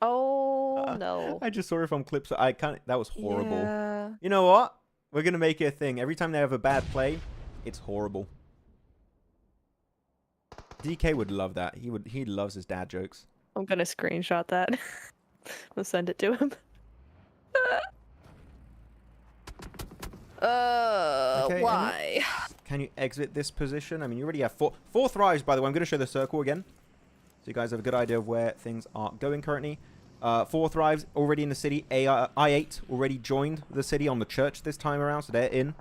Oh, no. I just saw it from Calypso. That was horrible. Yeah. You know what? We're going to make it a thing. Every time they have a bad play, it's horrible. DK would love that. He loves his dad jokes. I'm gonna screenshot that. We'll send it to him. Okay, why? Can you exit this position? I mean, you already have 4 thrives, by the way. I'm going to show the circle again, so you guys have a good idea of where things are going currently. 4 thrives already in the city. I8 already joined the city on the church this time around, so they're in.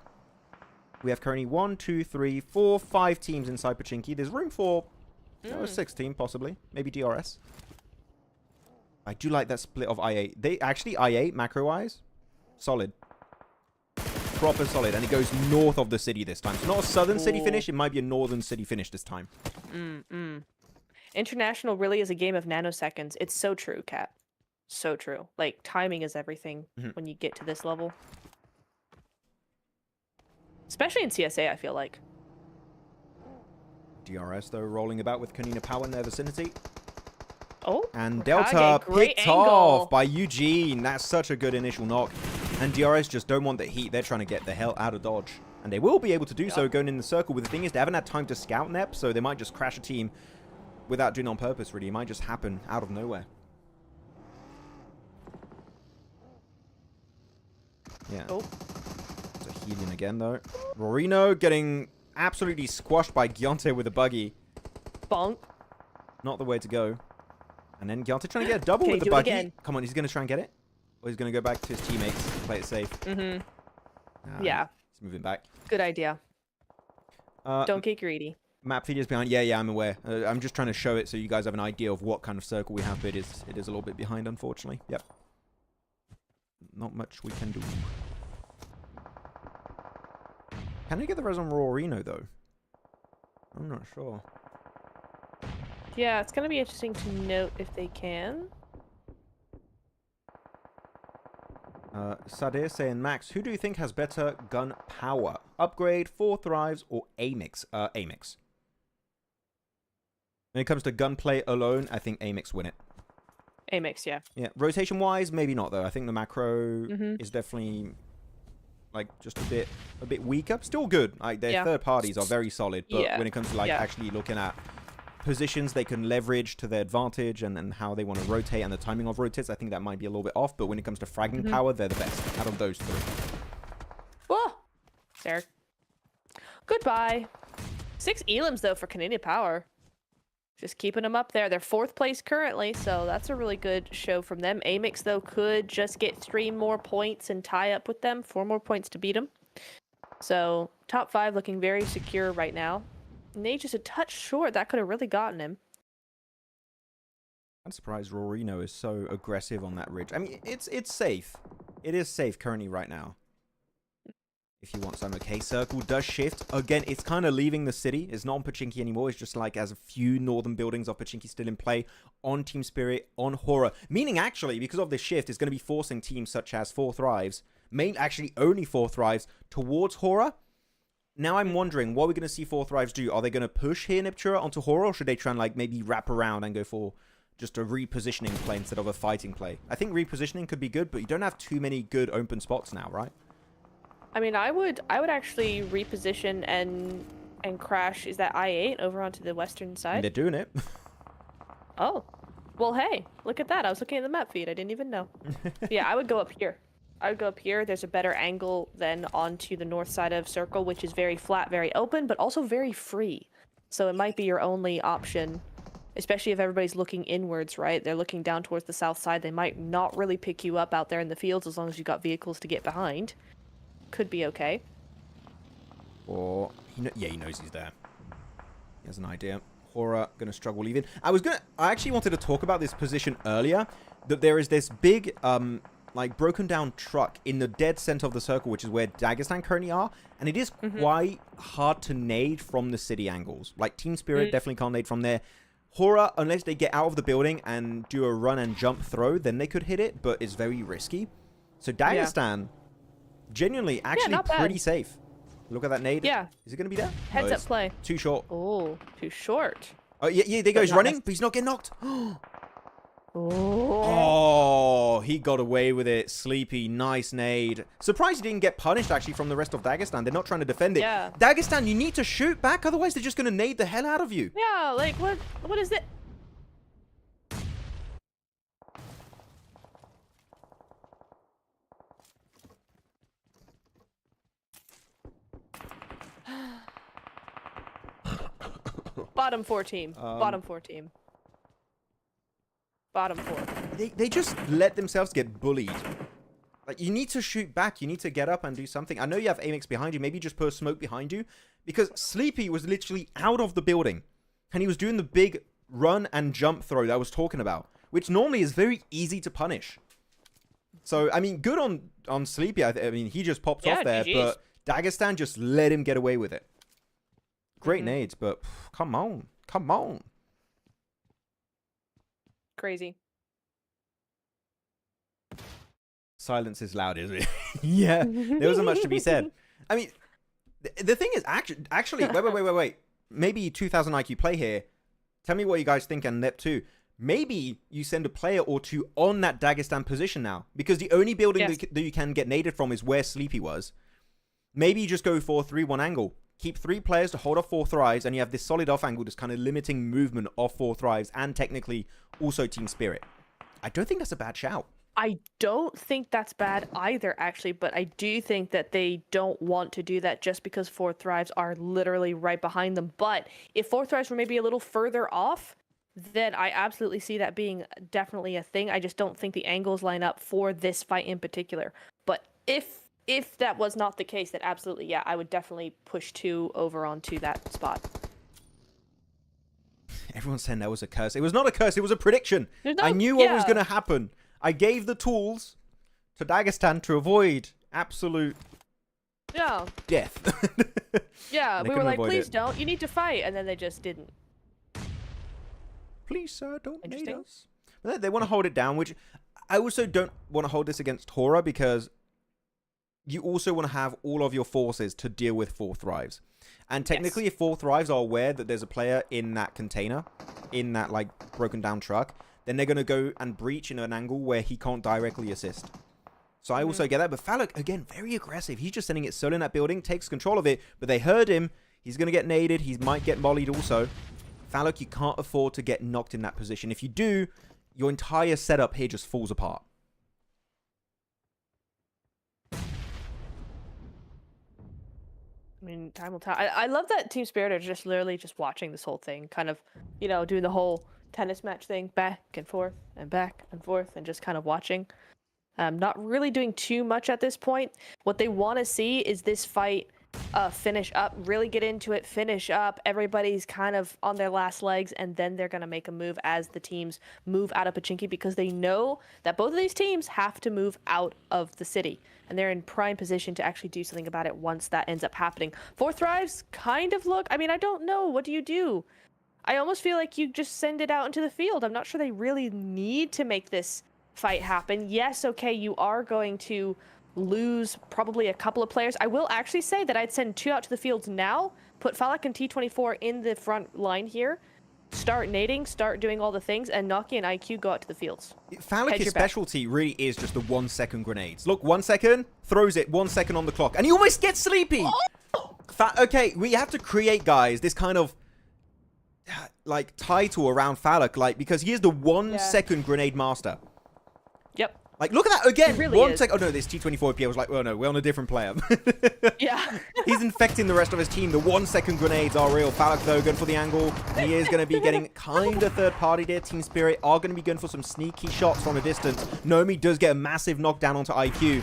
We have currently 1, 2, 3, 4, 5 teams inside Pachinki. There's room for a 6th team, possibly. Maybe DRS. I do like that split of I8. They actually, I8, macro-wise, solid. Proper solid. And it goes north of the city this time. So not a southern city finish. It might be a northern city finish this time. International really is a game of nanoseconds. It's so true, Kat. So true. Like, timing is everything when you get to this level. Especially in CSA, I feel like. DRS, though, rolling about with Konina Power in their vicinity. Oh, And Rakage, Delta great picked angle. off by Eugene. That's such a good initial knock. And DRS just don't want the heat. They're trying to get the hell out of dodge. And they will be able to do so going in the circle. But the thing is, they haven't had time to scout Nep, so they might just crash a team without doing it on purpose, really. It might just happen out of nowhere. Yeah. Oh. So Helion again, though. Rorino getting absolutely squashed by Gionte with a buggy. Bonk. Not the way to go. And then Gionte trying to get a double Okay, with the do it buggy. again. Come on, he's going to try and get it? Or he's going to go back to his teammates, play it safe. Yeah. He's moving back. Good idea. Don't get greedy. Map feed is behind. Yeah, I'm aware. I'm just trying to show it so you guys have an idea of what kind of circle we have, but it is a little bit behind, unfortunately. Yep. Not much we can do. Can I get the res on Rorino, though? I'm not sure. Yeah, it's gonna be interesting to note if they can. Sadir saying, Max, who do you think has better gun power? Upgrade, 4 thrives, or AMIX? AMIX. When it comes to gunplay alone, I think AMIX win it. AMIX, yeah. Yeah, rotation-wise, maybe not, though. I think the macro is definitely, like, just a bit weaker. Still good. Like, their third parties are very solid, but when it comes to, like, actually looking at positions they can leverage to their advantage and how they want to rotate and the timing of rotates, I think that might be a little bit off. But when it comes to fragging power, they're the best out of those 3. Whoa! There. Goodbye. 6 elims, though, for Konina Power. Just keeping them up there. They're 4th place currently, so that's a really good show from them. AMIX, though, could just get 3 more points and tie up with them. 4 more points to beat them. So, top 5 looking very secure right now. Nate just a touch short. That could have really gotten him. I'm surprised Rorino is so aggressive on that ridge. I mean, it's safe. It is safe currently right now. if you want some. Okay, circle does shift. Again, it's kind of leaving the city. It's not on Pochinki anymore. It's just like as a few northern buildings of Pochinki still in play on Team Spirit, on Horaa. Meaning, actually, because of this shift, it's going to be forcing teams such as 4 Thrives, actually only 4 Thrives, towards Horaa. Now I'm wondering, what are we going to see 4 Thrives do? Are they going to push here Neptura onto Horaa, or should they try and like maybe wrap around and go for just a repositioning play instead of a fighting play? I think repositioning could be good, but you don't have too many good open spots now, right? I mean, I would actually reposition and crash. Is that I8 over onto the western side? They're doing it. Oh, well, hey, look at that. I was looking at the map feed. I didn't even know. Yeah, I would go up here. I would go up here. There's a better angle than onto the north side of Circle, which is very flat, very open, but also very free. So it might be your only option, especially if everybody's looking inwards, right? They're looking down towards the south side. They might not really pick you up out there in the fields as long as you've got vehicles to get behind. Could be okay. Or, yeah, he knows he's there. He has an idea. Horaa gonna struggle leaving. I actually wanted to talk about this position earlier, that there is this big, like, broken down truck in the dead center of the circle, which is where Dagestan currently are, and it is quite hard to nade from the city angles. Like, Team Spirit definitely can't nade from there. Horaa, unless they get out of the building and do a run and jump throw, then they could hit it, but it's very risky. So Dagestan, genuinely, actually pretty safe. Look at that nade. Yeah. Is it going to be there? Heads up play. Too short. Oh, too short. Oh, yeah, there goes running, but he's not getting knocked. Oh, he got away with it. Sleepy, nice nade. Surprised he didn't get punished, actually, from the rest of Dagestan. They're not trying to defend it. Yeah. Dagestan, you need to shoot back, otherwise they're just going to nade the hell out of you. Yeah, like, what is it? Bottom 4 team. Bottom 4 team. Bottom 4. They just let themselves get bullied. Like, you need to shoot back. You need to get up and do something. I know you have AMIX behind you. Maybe just put a smoke behind you. Because Sleepy was literally out of the building. And he was doing the big run and jump throw that I was talking about. Which normally is very easy to punish. So, I mean, good on Sleepy. I mean, he just popped off there. GG's. But Dagestan just let him get away with it. Great nades, but come on. Come on. Crazy. Silence is loud, is it? Yeah, there wasn't much to be said. I mean, the thing is, actually, wait. Maybe 2000 IQ play here. Tell me what you guys think, and Nep 2. Maybe you send a player or two on that Dagestan position now, because the only building that you can get naded from is where Sleepy was. Maybe you just go for a 3-1 angle. Keep 3 players to hold off 4 Thrives, and you have this solid off angle just kind of limiting movement of 4 Thrives, and technically also Team Spirit. I don't think that's a bad shout. I don't think that's bad either, actually, but I do think that they don't want to do that just because 4 Thrives are literally right behind them. But if 4 Thrives were maybe a little further off, then I absolutely see that being definitely a thing. I just don't think the angles line up for this fight in particular. But if that was not the case, then absolutely, yeah, I would definitely push 2 over onto that spot. Everyone's saying that was a curse. It was not a curse. It was a prediction. I knew what was going to happen. I gave the tools to Dagestan to avoid absolute death. Yeah, we were like, please don't. You need to fight. And then they just didn't. Please, sir, don't nade us. But they want to hold it down, which I also don't want to hold this against Horaa, because you also want to have all of your forces to deal with 4 Thrives. And technically, if 4 Thrives are aware that there's a player in that container, in that, like, broken down truck, then they're going to go and breach in an angle where he can't directly assist. So I also get that. But Falloc, again, very aggressive. He's just sending it solo in that building, takes control of it. But they heard him. He's going to get naded. He might get mollied also. Falloc, you can't afford to get knocked in that position. If you do, your entire setup here just falls apart. I mean, time will tell. I love that Team Spirit are just literally just watching this whole thing, kind of, you know, doing the whole tennis match thing, back and forth and back and forth, and just kind of watching. Not really doing too much at this point. What they want to see is this fight finish up, really get into it, finish up. Everybody's kind of on their last legs, and then they're going to make a move as the teams move out of Pochinki, because they know that both of these teams have to move out of the city, and they're in prime position to actually do something about it once that ends up happening. Fourth Thrives kind of look, I mean, I don't know. What do you do? I almost feel like you just send it out into the field. I'm not sure they really need to make this fight happen. Yes, okay, you are going to lose probably a couple of players. I will actually say that I'd send 2 out to the fields now, put Falak and T24 in the front line here, start nading, start doing all the things, and Noki and IQ go out to the fields. Falak's specialty really is just the 1-second grenades. Look, 1 second, throws it, 1 second on the clock, and he almost gets sleepy! Okay, we have to create, guys, this kind of like title around Falak, like, because he is the 1-second grenade master. Yep. Like, look at that again. Really 1 second. Oh no, this T24P. I was like, oh no, we're on a different player. Yeah. He's infecting the rest of his team. The 1-second grenades are real. Falak, though, going for the angle. He is going to be getting kind of third party there. Team Spirit are going to be going for some sneaky shots from a distance. Nomi does get a massive knockdown onto IQ.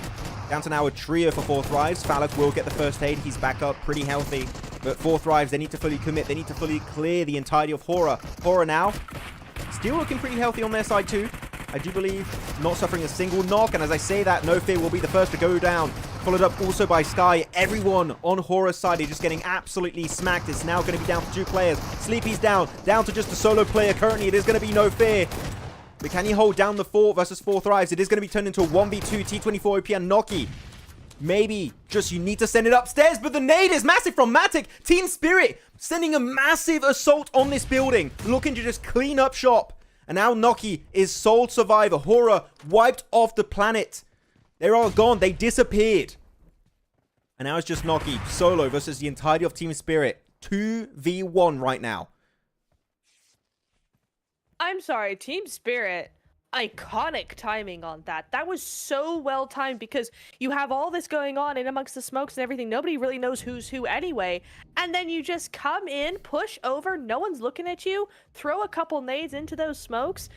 Down to now a trio for Fourth Thrives. Falak will get the first aid. He's back up pretty healthy. But Fourth Thrives, they need to fully commit. They need to fully clear the entirety of Horaa. Horaa now still looking pretty healthy on their side too. I do believe not suffering a single knock, and as I say that, No Fear will be the first to go down. Followed up also by Sky. Everyone on Horaa's side is just getting absolutely smacked. It's now going to be down to 2 players. Sleepy's down to just a solo player currently. It is going to be No Fear. But can he hold down the 4 versus 4 Thrives? It is going to be turned into a 1v2. T24 OP and Noki. Maybe just you need to send it upstairs, but the nade is massive from Matic. Team Spirit sending a massive assault on this building, looking to just clean up shop. And now Noki is sole survivor. Horaa wiped off the planet. They're all gone. They disappeared. And now it's just Noki solo versus the entirety of Team Spirit. 2v1 right now. I'm sorry, Team Spirit. Iconic timing on that. That was so well timed, because you have all this going on in amongst the smokes and everything. Nobody really knows who's who anyway. And then you just come in, push over, no one's looking at you, throw a couple nades into those smokes,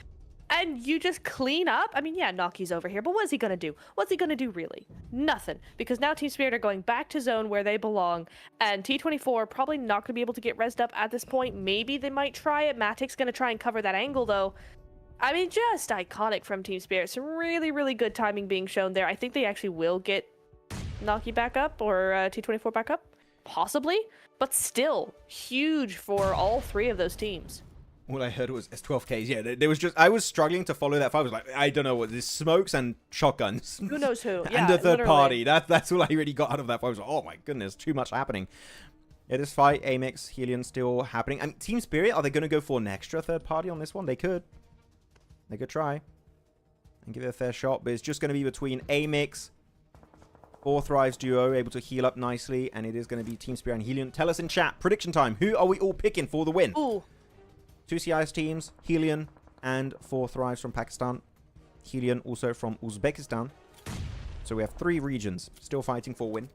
and you just clean up. I mean, yeah, Noki's over here, but what is he going to do? What's he going to do, really? Nothing. Because now Team Spirit are going back to zone where they belong, and T24 probably not going to be able to get rezzed up at this point. Maybe they might try it. Matic's going to try and cover that angle, though. I mean, just iconic from Team Spirit. Some really, really good timing being shown there. I think they actually will get Noki back up, or T24 back up. Possibly. But still, huge for all 3 of those teams. All I heard was S12Ks. Yeah, there was just... I was struggling to follow that fight. I was like, I don't know what... There's smokes and shotguns. Who knows who? And Yeah, a third literally. party. That's all I really got out of that fight. I was like, oh my goodness, too much happening. Yeah, this fight, AMIX, HELLION still happening. And Team Spirit, are they going to go for an extra third party on this one? They could. They could try and give it a fair shot, but it's just going to be between AMIX, 4 Thrives duo, able to heal up nicely, and it is going to be Team Spirit and HELLION. Tell us in chat, prediction time, who are we all picking for the win? Ooh. 2 CIS teams, HELLION and 4 Thrives from Pakistan, HELLION also from Uzbekistan. So we have 3 regions still fighting for a win.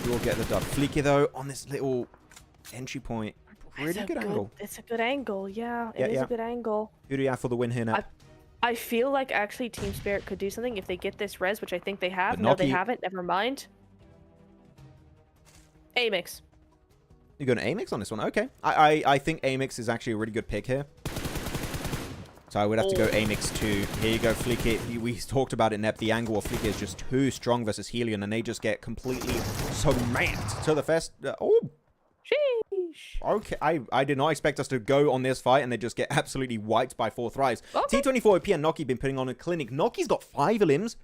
We will get the dub. Fleeky though, on this little entry point. Really good angle. It's a good angle, yeah. It is a good angle. Who do you have for the win here now? I feel like actually Team Spirit could do something if they get this res, which I think they have. But No, they Noki- haven't. Never mind. AMIX. You're going to AMIX on this one? Okay. I think AMIX is actually a really good pick here. So I would have to go AMIX too. Here you go, Fleeky. We talked about it, Nep. The angle of Fleeky is just too strong versus HELLION, and they just get completely smacked to the fest. Oh! Sheesh. Okay, I did not expect us to go on this fight and they just get absolutely wiped by 4 Thrives. Okay. T24 OP and Noki been putting on a clinic. Noki's got 5 elims.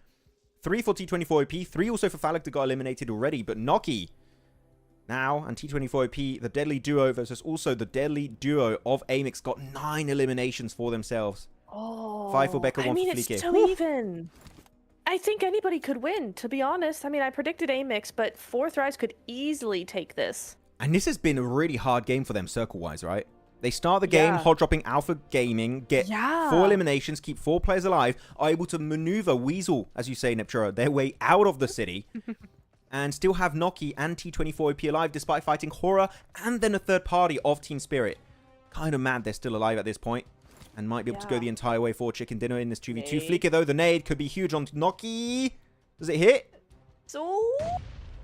3 for T24 OP. 3 also for Falak that got eliminated already. But Noki now and T24 OP, the deadly duo versus also the deadly duo of AMIX, got 9 eliminations for themselves. Oh. 5 for Becca, 1 I mean, for Fleeky. it's too even. I think anybody could win, to be honest. I mean, I predicted AMIX, but 4 Thrives could easily take this. And this has been a really hard game for them circle-wise, right? They start the game, Yeah. hot dropping Alpha Gaming, get 4 eliminations, keep 4 players alive, are able to maneuver, weasel, as you say, Neptura, their way out of the city, and still have Noki and T24 OP alive despite fighting Horaa and then a third party of Team Spirit. Kind of mad they're still alive at this point, and might be able to go the entire way for chicken dinner in this 2v2. Fleeky though, the nade could be huge on Noki. Does it hit? So...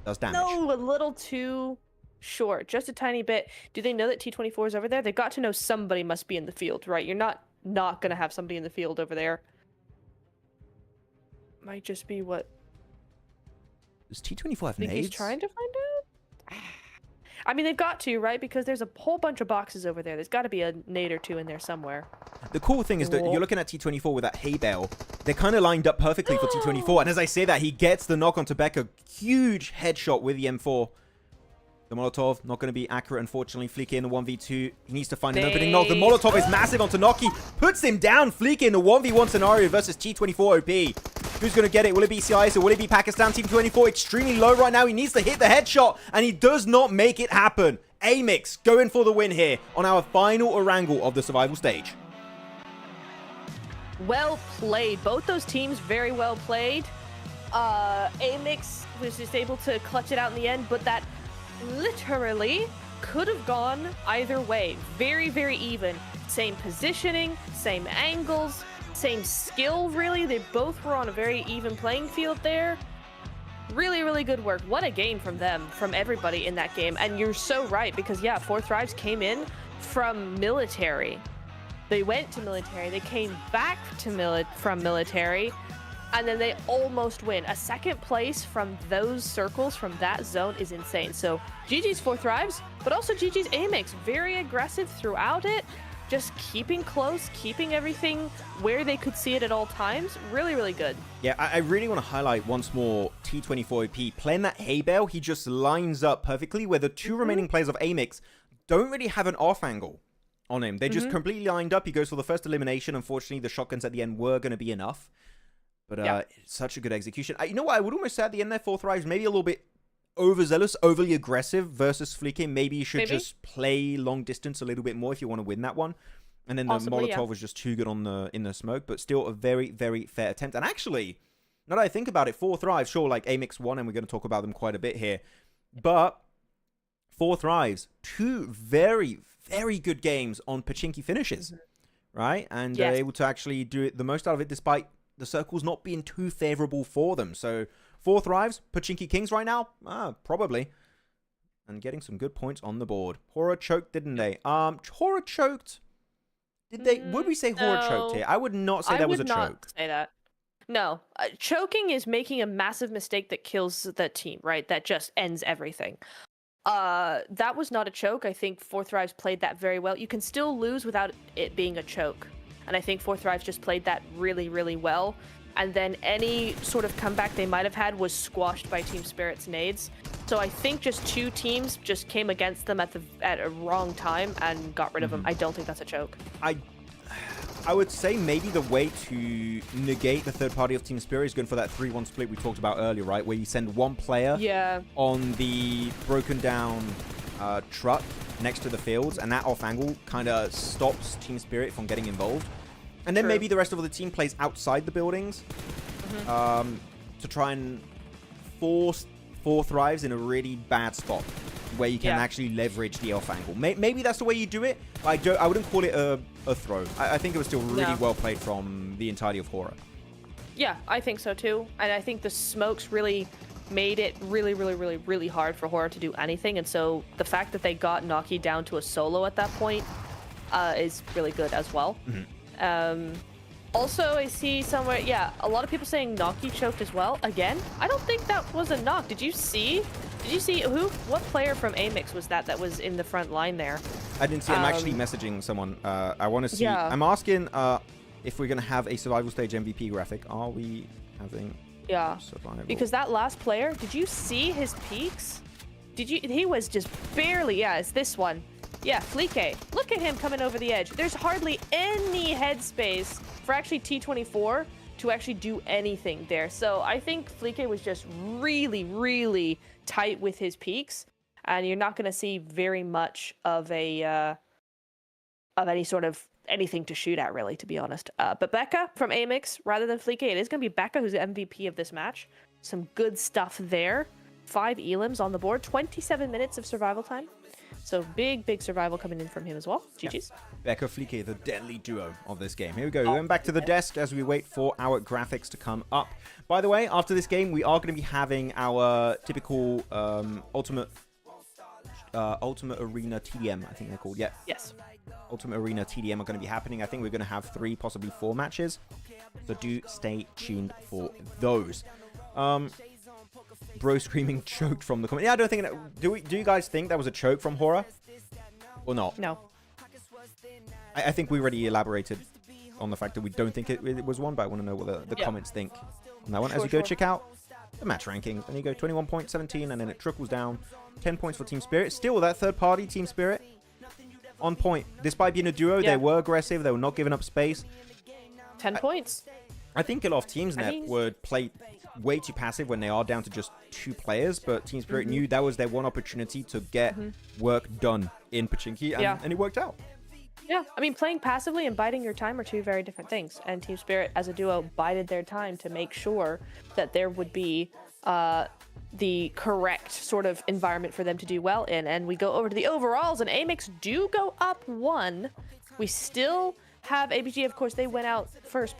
does damage. No, a little too short, just a tiny bit. Do they know that T24 is over there? They've got to know somebody must be in the field, right? You're not gonna have somebody in the field over there. Might just be what. Does T24 have Think nades? he's trying to find out? I mean, they've got to, right? Because there's a whole bunch of boxes over there. There's got to be a nade or two in there somewhere. The cool thing is that you're looking at T24 with that hay bale. They're kind of lined up perfectly for T24. And as I say that, he gets the knock onto Becca. Huge headshot with the M4. The Molotov, not going to be accurate, unfortunately. Fleeky in the 1v2. He needs to find an opening knock. The Molotov is massive onto Noki. Puts him down. Fleeky in the 1v1 scenario versus T24 OP. Who's going to get it? Will it be CIS or will it be Pakistan? Team 24 extremely low right now. He needs to hit the headshot, and he does not make it happen. AMIX going for the win here on our final Erangel of the survival stage. Well played. Both those teams very well played. AMIX was just able to clutch it out in the end, but that literally could have gone either way. Very, very even. Same positioning, same angles, same skill, really. They both were on a very even playing field there. Really, really good work. What a game from them, from everybody in that game. And you're so right, because yeah, 4thrives came in from military. They went to military, they came back to from military, and then they almost win. A second place from those circles, from that zone, is insane. So GG's 4thrives, but also GG's AMIX. Very aggressive throughout it. Just keeping close, keeping everything where they could see it at all times. Really, really good. Yeah, I really want to highlight once more T24 OP. Playing that hay bale, he just lines up perfectly where the two remaining players of AMIX don't really have an off angle on him. They just completely lined up. He goes for the first elimination. Unfortunately, the shotguns at the end were going to be enough. But such a good execution. You know what? I would almost say at the end there, 4thrives, maybe a little bit overzealous, overly aggressive versus Fleeky. Maybe you should just play long distance a little bit more if you want to win that one. And then the Molotov was just too good on in the smoke, but still a very, very fair attempt. And actually, now that I think about it, 4thrives, sure, like AMIX won, and we're going to talk about them quite a bit here. But 4thrives, two very, very good games on Pachinki finishes, right? And they're able to actually do it, the most out of it, despite the circles not being too favorable for them. So 4thrives, Pachinki Kings right now? Probably. And getting some good points on the board. Horaa choked, didn't they? Horaa choked. Did they? Would we say Horaa choked here? I would not say that was a choke. I would not say that. No. Choking is making a massive mistake that kills the team, right? That just ends everything. That was not a choke. I think 4thrives played that very well. You can still lose without it being a choke. And I think 4thrives just played that really, really well. And then any sort of comeback they might have had was squashed by Team Spirit's nades. So I think just two teams just came against them at a wrong time and got rid of them. I don't think that's a choke. I would say maybe the way to negate the third party of Team Spirit is going for that 3-1 split we talked about earlier, right? Where you send one player on the broken down truck next to the fields, and that off angle kind of stops Team Spirit from getting involved. And then maybe the rest of the team plays outside the buildings to try and force 4thrives in a really bad spot where you can actually leverage the off angle. Maybe that's the way you do it. I wouldn't call it a throw. I think it was still really well played from the entirety of Horaa. Yeah, I think so too. And I think the smokes really made it really, really, really, really hard for Horaa to do anything. And so the fact that they got Noki down to a solo at that point is really good as well. Also, I see somewhere, a lot of people saying Noki choked as well. Again, I don't think that was a knock. Did you see what player from AMIX was that was in the front line there? I didn't see. I'm actually messaging someone. I want to see. I'm asking if we're going to have a survival stage MVP graphic. Are we having survival? Because that last player, did you see his peaks? He was just barely, it's this one. Yeah, Fleeky. Look at him coming over the edge. There's hardly any headspace for actually T24 to actually do anything there. So I think Fleeky was just really, really tight with his peaks, and you're not going to see very much of a of any sort of anything to shoot at, really, to be honest. But Becca from AMIX rather than Fleeky, it is going to be Becca who's the MVP of this match. Some good stuff there. 5 elims on the board, 27 minutes of survival time. So big survival coming in from him as well. GG's. Becca Flieke, the deadly duo of this game. Here we go. Going back to the desk as we wait for our graphics to come up. By the way, after this game, we are going to be having our typical Ultimate Arena TDM, I think they're called. Yeah. Yes. Ultimate Arena TDM are going to be happening. I think we're going to have 3, possibly 4 matches. So do stay tuned for those. Bro screaming choked from the comment. Yeah, I don't think do you guys think that was a choke from Horaa? Or not? No. I think we already elaborated on the fact that we don't think it was one, but I want to know what the comments think on that one. As you go check out the match rankings, and you go 21 points, 17, and then it trickles down. 10 points for Team Spirit. Still, that third party, Team Spirit, on point. Despite being a duo, they were aggressive. They were not giving up space. 10 points. I think a lot of teams would play way too passive when they are down to just 2 players, but Team Spirit knew that was their one opportunity to get work done in Pochinki, and it worked out. Yeah, I mean, playing passively and biding your time are 2 very different things. And Team Spirit, as a duo, bided their time to make sure that there would be the correct sort of environment for them to do well in. And we go over to the overalls, and AMIX do go up 1. We still have ABG, of course, they went out first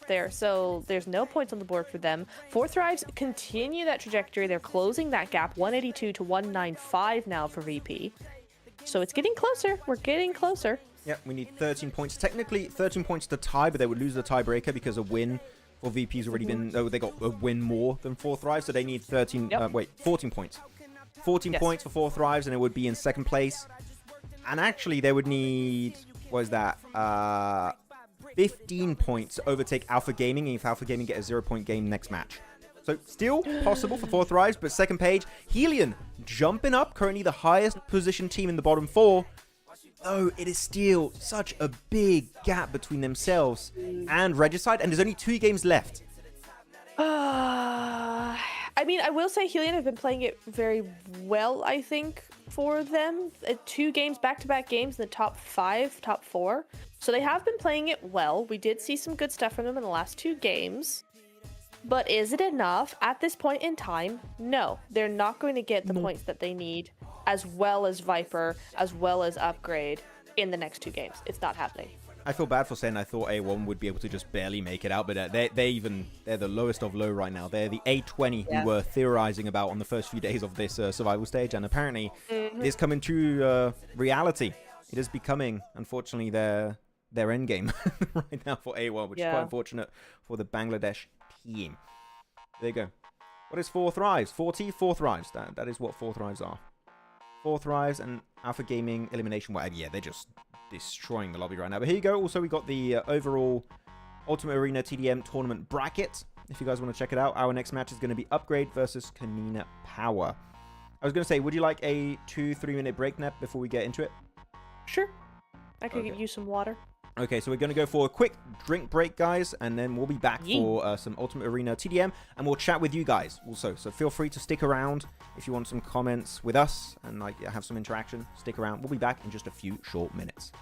there, so there's no points on the board for them. 4 Thrives continue that trajectory. They're closing that gap, 182 to 195 now for VP. So it's getting closer. We're getting closer. Yeah, we need 13 points. Technically, 13 points to tie, but they would lose the tiebreaker because a win for VP's already been... Oh, they got a win more than 4 Thrives, so they need 14 points. 14 points for 4 Thrives, and it would be in 2nd place. And actually, they would need... What is that? 15 points to overtake Alpha Gaming, if Alpha Gaming get a 0-point game next match. So still possible for 4 Thrives, but 2nd page, HELLION jumping up, currently the highest positioned team in the bottom 4. Though it is still such a big gap between themselves and Regicide, and there's only 2 games left. I mean, I will say HELLION have been playing it very well, I think, for them. 2 games, back-to-back games in the top 5, top 4. So they have been playing it well. We did see some good stuff from them in the last 2 games. But is it enough? At this point in time, no. They're not going to get the points that they need, as well as Viper, as well as Upgrade, in the next 2 games. It's not happening. I feel bad for saying I thought A1 would be able to just barely make it out, but they're the lowest of low right now. They're the A20 who were theorizing about on the first few days of this survival stage, and apparently it's coming to reality. It is becoming, unfortunately, their endgame right now for A1, which is quite unfortunate for the Bangladesh team. There you go. What is 4 Thrives? 4 Thrives. That is what 4 Thrives are. 4 Thrives and Alpha Gaming elimination. Well, yeah, they're just destroying the lobby right now. But here you go. Also, we got the overall Ultimate Arena TDM tournament bracket. If you guys want to check it out, our next match is going to be Upgrade versus Konina Power. I was going to say, would you like a 2-3 minute break, Nep, before we get into it? Sure. I could give you some water. Okay, so we're going to go for a quick drink break, guys, and then we'll be back for some Ultimate Arena TDM, and we'll chat with you guys also. So feel free to stick around if you want some comments with us and like have some interaction. Stick around. We'll be back in just a few short minutes.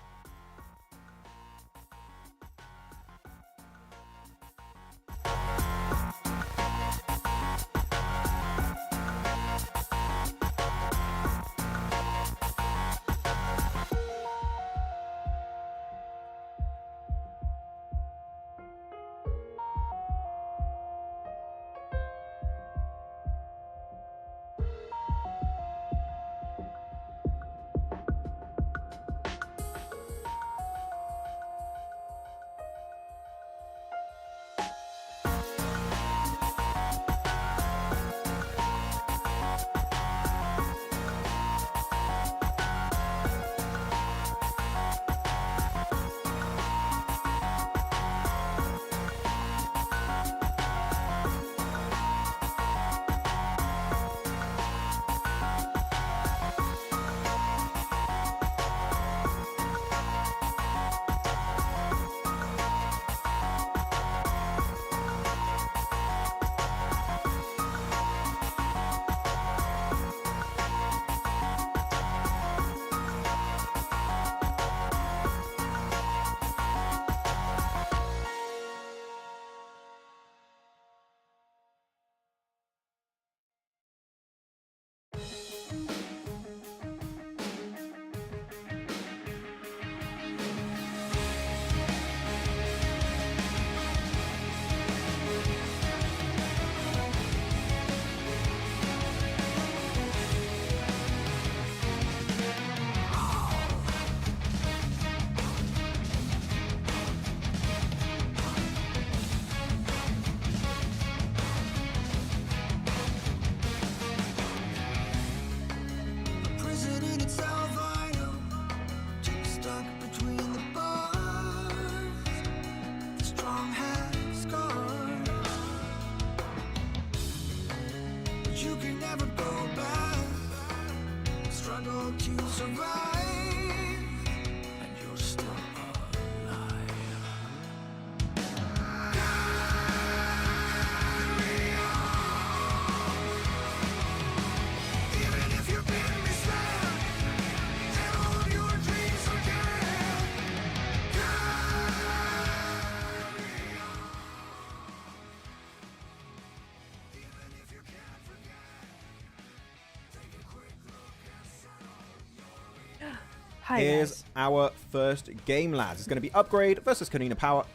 Hi, Here's guys. our first game, lads. It's going to be Upgrade versus Konina Power.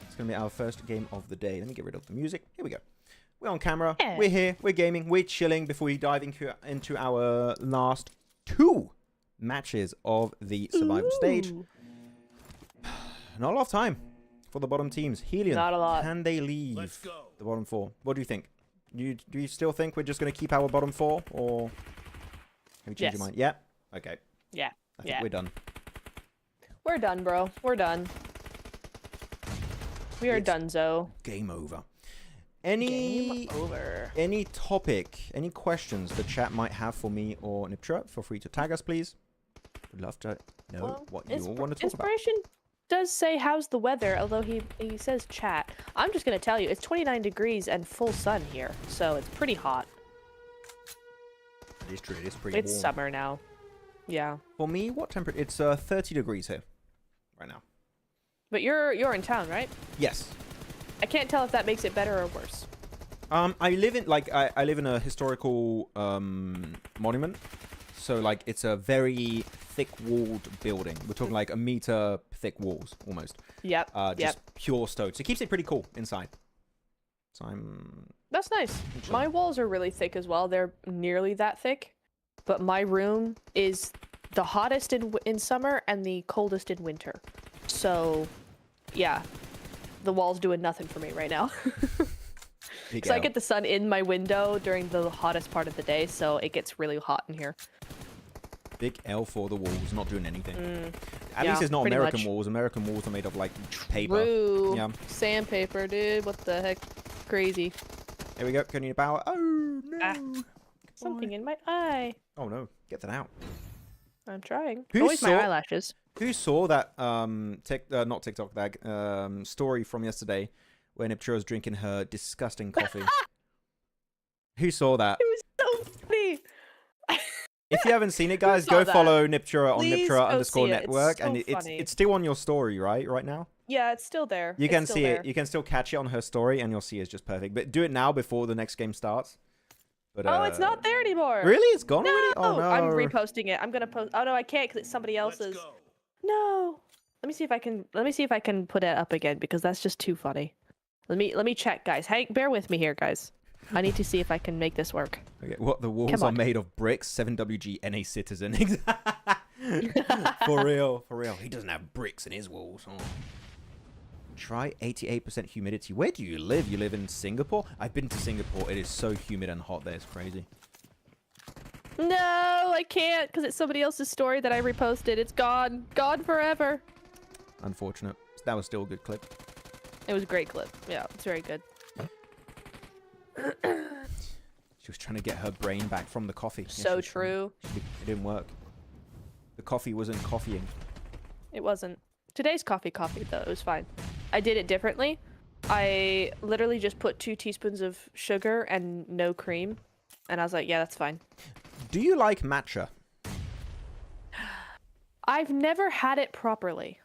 It's going to be our first game of the day. Let me get rid of the music. Here we go. We're on camera. Yeah. We're here. We're gaming. We're chilling before we dive into our last 2 matches of the survival stage. Ooh. Not a lot of time for the bottom teams. Helion, Not a lot. can they leave the bottom 4? What do you think? Do you still think we're just going to keep our bottom 4? Or have you changed Yes. your mind? Yeah? Okay. Yeah. I think we're done. We're done, bro. We're done. We are It's donezo. Game over. Game over. Any topic, any questions the chat might have for me or Neptura, feel free to tag us, please. Would love to know Well, what you all want to talk about. Inspiration does say how's the weather, although he says chat. I'm just gonna tell you, it's 29 degrees and full sun here, so it's pretty hot. It is true. It is pretty It's warm. summer now. Yeah. For me, what temperature? It's 30 degrees here right now. But you're in town, right? Yes. I can't tell if that makes it better or worse. I live in I live in a historical monument, so like it's a very thick-walled building. We're talking like 1 meter thick walls almost. Yep. Just pure stone. So it keeps it pretty cool inside. So That's nice. My walls are really thick as well. They're nearly that thick, but my room is the hottest in summer and the coldest in winter. So, yeah, the wall's doing nothing for me right now. big Because I L. get the sun in my window during the hottest part of the day, so it gets really hot in here. Big L for the walls, not doing anything. At yeah, least it's not pretty American much. walls. American walls are made of like paper. True. Yeah. Sandpaper, dude. What the heck? Crazy. Here we go. Konina Power. Oh no. Ah. Something in my eye. Oh no. Get that out. I'm trying. Who Always saw- my eyelashes. Who saw that not TikTok that story from yesterday where Neptura was drinking her disgusting coffee? Who saw that? It was so funny. If you haven't seen it, guys, saw go that? follow Neptura on Please go Neptura_network, see it. It's and so it's funny. it's still on your story, right now. Yeah, it's still there. You It's can still see there. it. You can still catch it on her story, and you'll see it's just perfect. But do it now before the next game starts. But, Oh, it's not there anymore. Really? It's gone No, already? Oh no! I'm reposting it. I'm gonna post. Oh no, I can't because it's somebody else's. No. Let me see if I can. Let me see if I can put it up again because that's just too funny. Let me check, guys. Hey, bear with me here, guys. I need to see if I can make this work. Okay, what the walls Come are on. made of bricks? 7WG NA citizen. For real. He doesn't have bricks in his walls. Oh. Try 88% humidity. Where do you live? You live in Singapore? I've been to Singapore. It is so humid and hot there. It's crazy. No, I can't because it's somebody else's story that I reposted. It's gone. Gone forever. Unfortunate. That was still a good clip. It was a great clip. Yeah, it's very good. She was trying to get her brain back from the coffee. Yeah, So she was trying. true. It didn't work. The coffee wasn't coffeeing. It wasn't. Today's coffee though. It was fine. I did it differently. I literally just put 2 teaspoons of sugar and no cream. And I was like, yeah, that's fine. Do you like matcha? I've never had it properly.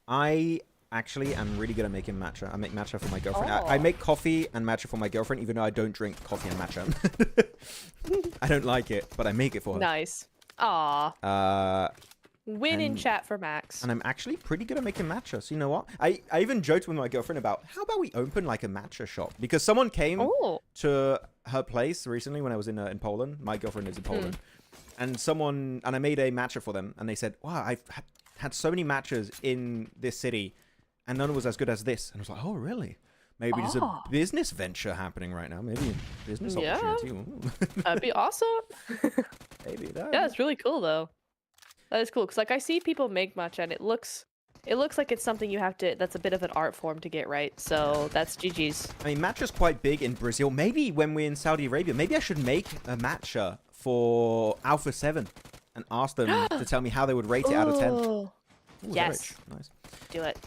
I actually am really good at making matcha. I make matcha for my girlfriend. I Oh. make coffee and matcha for my girlfriend, even though I don't drink coffee and matcha. I don't like it, but I make it for her. Nice. Aw. Win in and- chat for Max. And I'm actually pretty good at making matcha. So you know what? I even joked with my girlfriend about how about we open like a matcha shop? Because someone came Oh. to her place recently when I was in Poland. My girlfriend is in Poland. And I made a matcha for them. And they said, wow, I've had so many matchas in this city. And none was as good as this. And I was like, oh, really? Maybe there's a Ah. business venture happening right now. Maybe a business Yeah. opportunity. Ooh. That'd be awesome. Maybe that. Yeah, it's really cool though. That is cool because like I see people make matcha and it looks like it's something you have to. That's a bit of an art form to get right. So that's GG's. I mean, matcha's quite big in Brazil. Maybe when we're in Saudi Arabia, maybe I should make a matcha for Alpha 7 and ask them to tell me how they would rate it out of 10. Ooh, Ooh, they're Yes. rich. Nice. do it.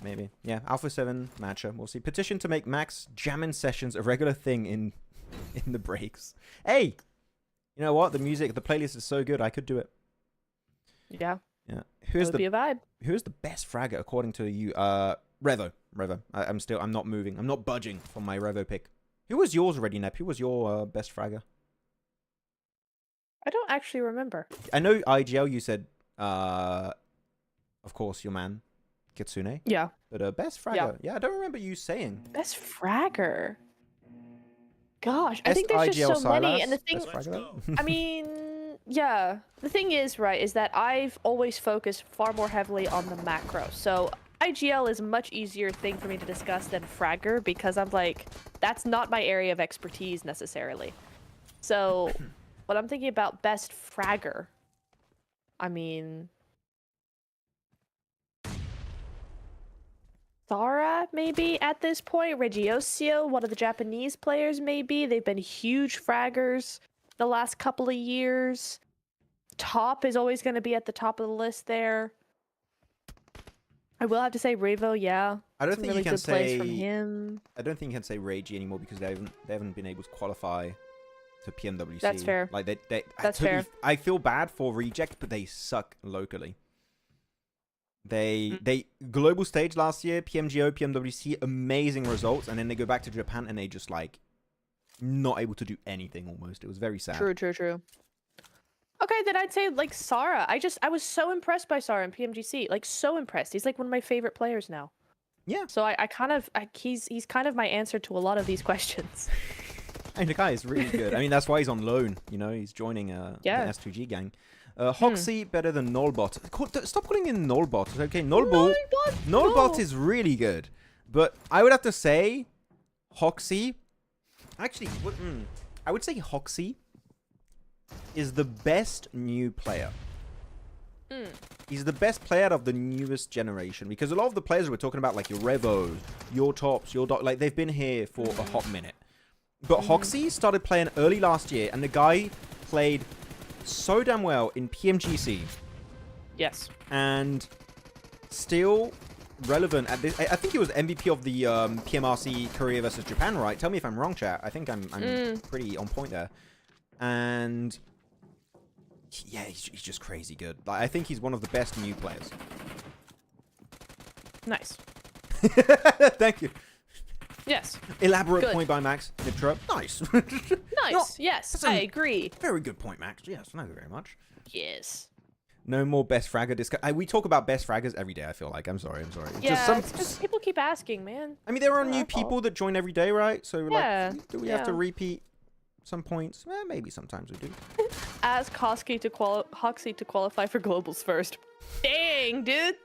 Maybe. Yeah, Alpha 7 matcha. We'll see. Petition to make Max jamming sessions a regular thing in the breaks. Hey! You know what? The playlist is so good. I could do it. Yeah, Yeah. that Who's would be a vibe. the best fragger according to you? Revo. I'm not moving. I'm not budging from my Revo pick. Who was yours already, Nep? Who was your best fragger? I don't actually remember. I know IGL, you said Of course, your man, Kitsune. Yeah. But best fragger. Yeah, I don't remember you saying. Best fragger. Gosh, I Best think there's IGL just so many. Silas. And the thing, Best fragger, though? I mean, yeah. The thing is, right, is that I've always focused far more heavily on the macro. So IGL is a much easier thing for me to discuss than fragger because I'm like, that's not my area of expertise necessarily. So when I'm thinking about best fragger, I mean, Thara, maybe, at this point. Regiosio, one of the Japanese players, maybe. They've been huge fraggers the last couple of years. Top is always going to be at the top of the list there. I will have to say Revo, yeah. I don't Some think really you can good plays say. from him. I don't think you can say Reiji anymore because they haven't been able to qualify to PMWC. That's fair. Like That's fair. I feel bad for Reject, but they suck locally. They global stage last year, PMGO, PMWC, amazing results, and then they go back to Japan and they just like not able to do anything almost. It was very sad. True. Okay, then I'd say like Sarah. I was so impressed by Sarah in PMGC. Like so impressed. He's like one of my favorite players now. Yeah. So he's kind of my answer to a lot of these questions. And the guy is really good. I mean, that's why he's on loan. You know, he's joining the S2G gang. Hoxie better than Nullbot. Stop calling him Nullbot. Okay, Nullbot is really good. But I would have to say Hoxie. Actually, I would say Hoxie is the best new player. He's the best player of the newest generation because a lot of the players we're talking about, like your Revos, your Tops, your Dot, like they've been here for a hot minute. But Hoxie started playing early last year, and the guy played so damn well in PMGC. Yes. And still relevant at this. I think he was MVP of the PMRC Korea versus Japan, right? Tell me if I'm wrong, chat. I think I'm pretty on point there. And yeah, he's just crazy good. Like, I think he's one of the best new players. Nice. Thank you. Yes. Elaborate Good. point by Max. Neptura. Nice. Nice. Yes, I agree. Very good point, Max. Yes, thank you very much. Yes. No more best fragger discuss. We talk about best fraggers every day, I feel like. I'm sorry. Yeah, it's just people keep asking, man. I mean, there are new people that join every day, right? So, Yeah, like, do we have to repeat some points? Well, maybe sometimes we do. Ask Hoxie to qualify for globals first. Dang, dude.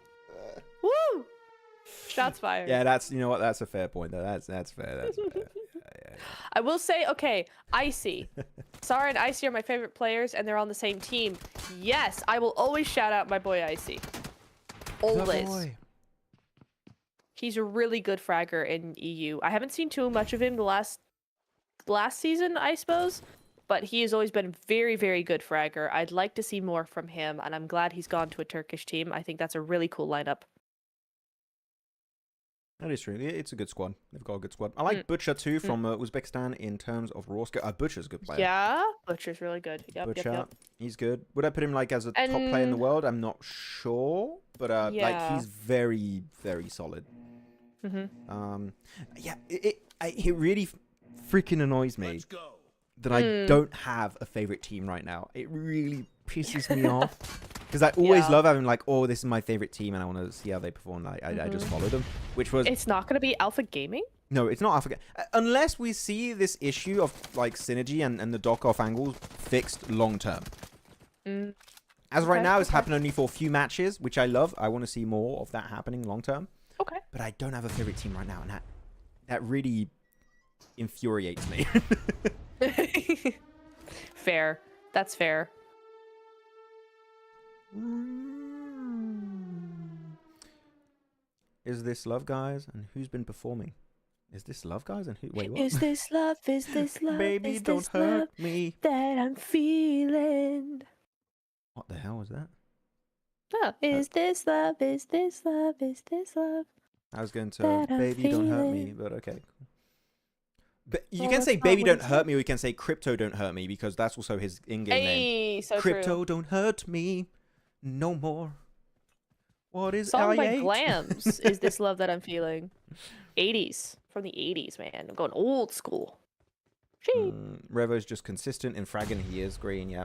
Woo! Shots fired. Yeah, that's, you know what? That's a fair point, though. That's fair. That's fair. Yeah. I will say, okay, Icy. Sarah and Icy are my favorite players, and they're on the same team. Yes, I will always shout out my boy Icy. Always. Boy. He's a really good fragger in EU. I haven't seen too much of him the last season, I suppose, but he has always been very, very good fragger. I'd like to see more from him, and I'm glad he's gone to a Turkish team. I think that's a really cool lineup. That is true. It's a good squad. They've got a good squad. I like Butcher too from Uzbekistan in terms of raw skill. Butcher's a good player. Yeah, Butcher's really good. Yep, Butcher, he's good. Would I put him like as a top player in the world? I'm not sure, but like he's very, very solid. Yeah, it really freaking annoys me that I don't have a favorite team right now. It really pisses me off. Because I always love having like, oh, this is my favorite team and I want to see how they perform. I just follow them, which was... It's not going to be Alpha Gaming? No, it's not Alpha Gaming. Unless we see this issue of like synergy and the dock-off angles fixed long-term. As right now, it's happened only for a few matches, which I love. I want to see more of that happening long-term. Okay. But I don't have a favorite team right now, and that really infuriates me. Fair. That's fair. Is this love, guys? And who's been performing? Is this love, guys? And who? Wait, what? Is this love? Is this love? Baby, is don't this hurt love me. that I'm feeling. What the hell was that? Oh, is this love? Is this love? Is this love? I was going to baby, don't hurt me, but okay. But you can say baby, don't hurt me, or you can say crypto, don't hurt me, because that's also his in-game name. So crypto, true. don't hurt me no more. What is Song by AE8? Glams is this love that I'm feeling. 80s. From the 80s, man. I'm going old school. Revo's just consistent in fragging. He is green, yeah.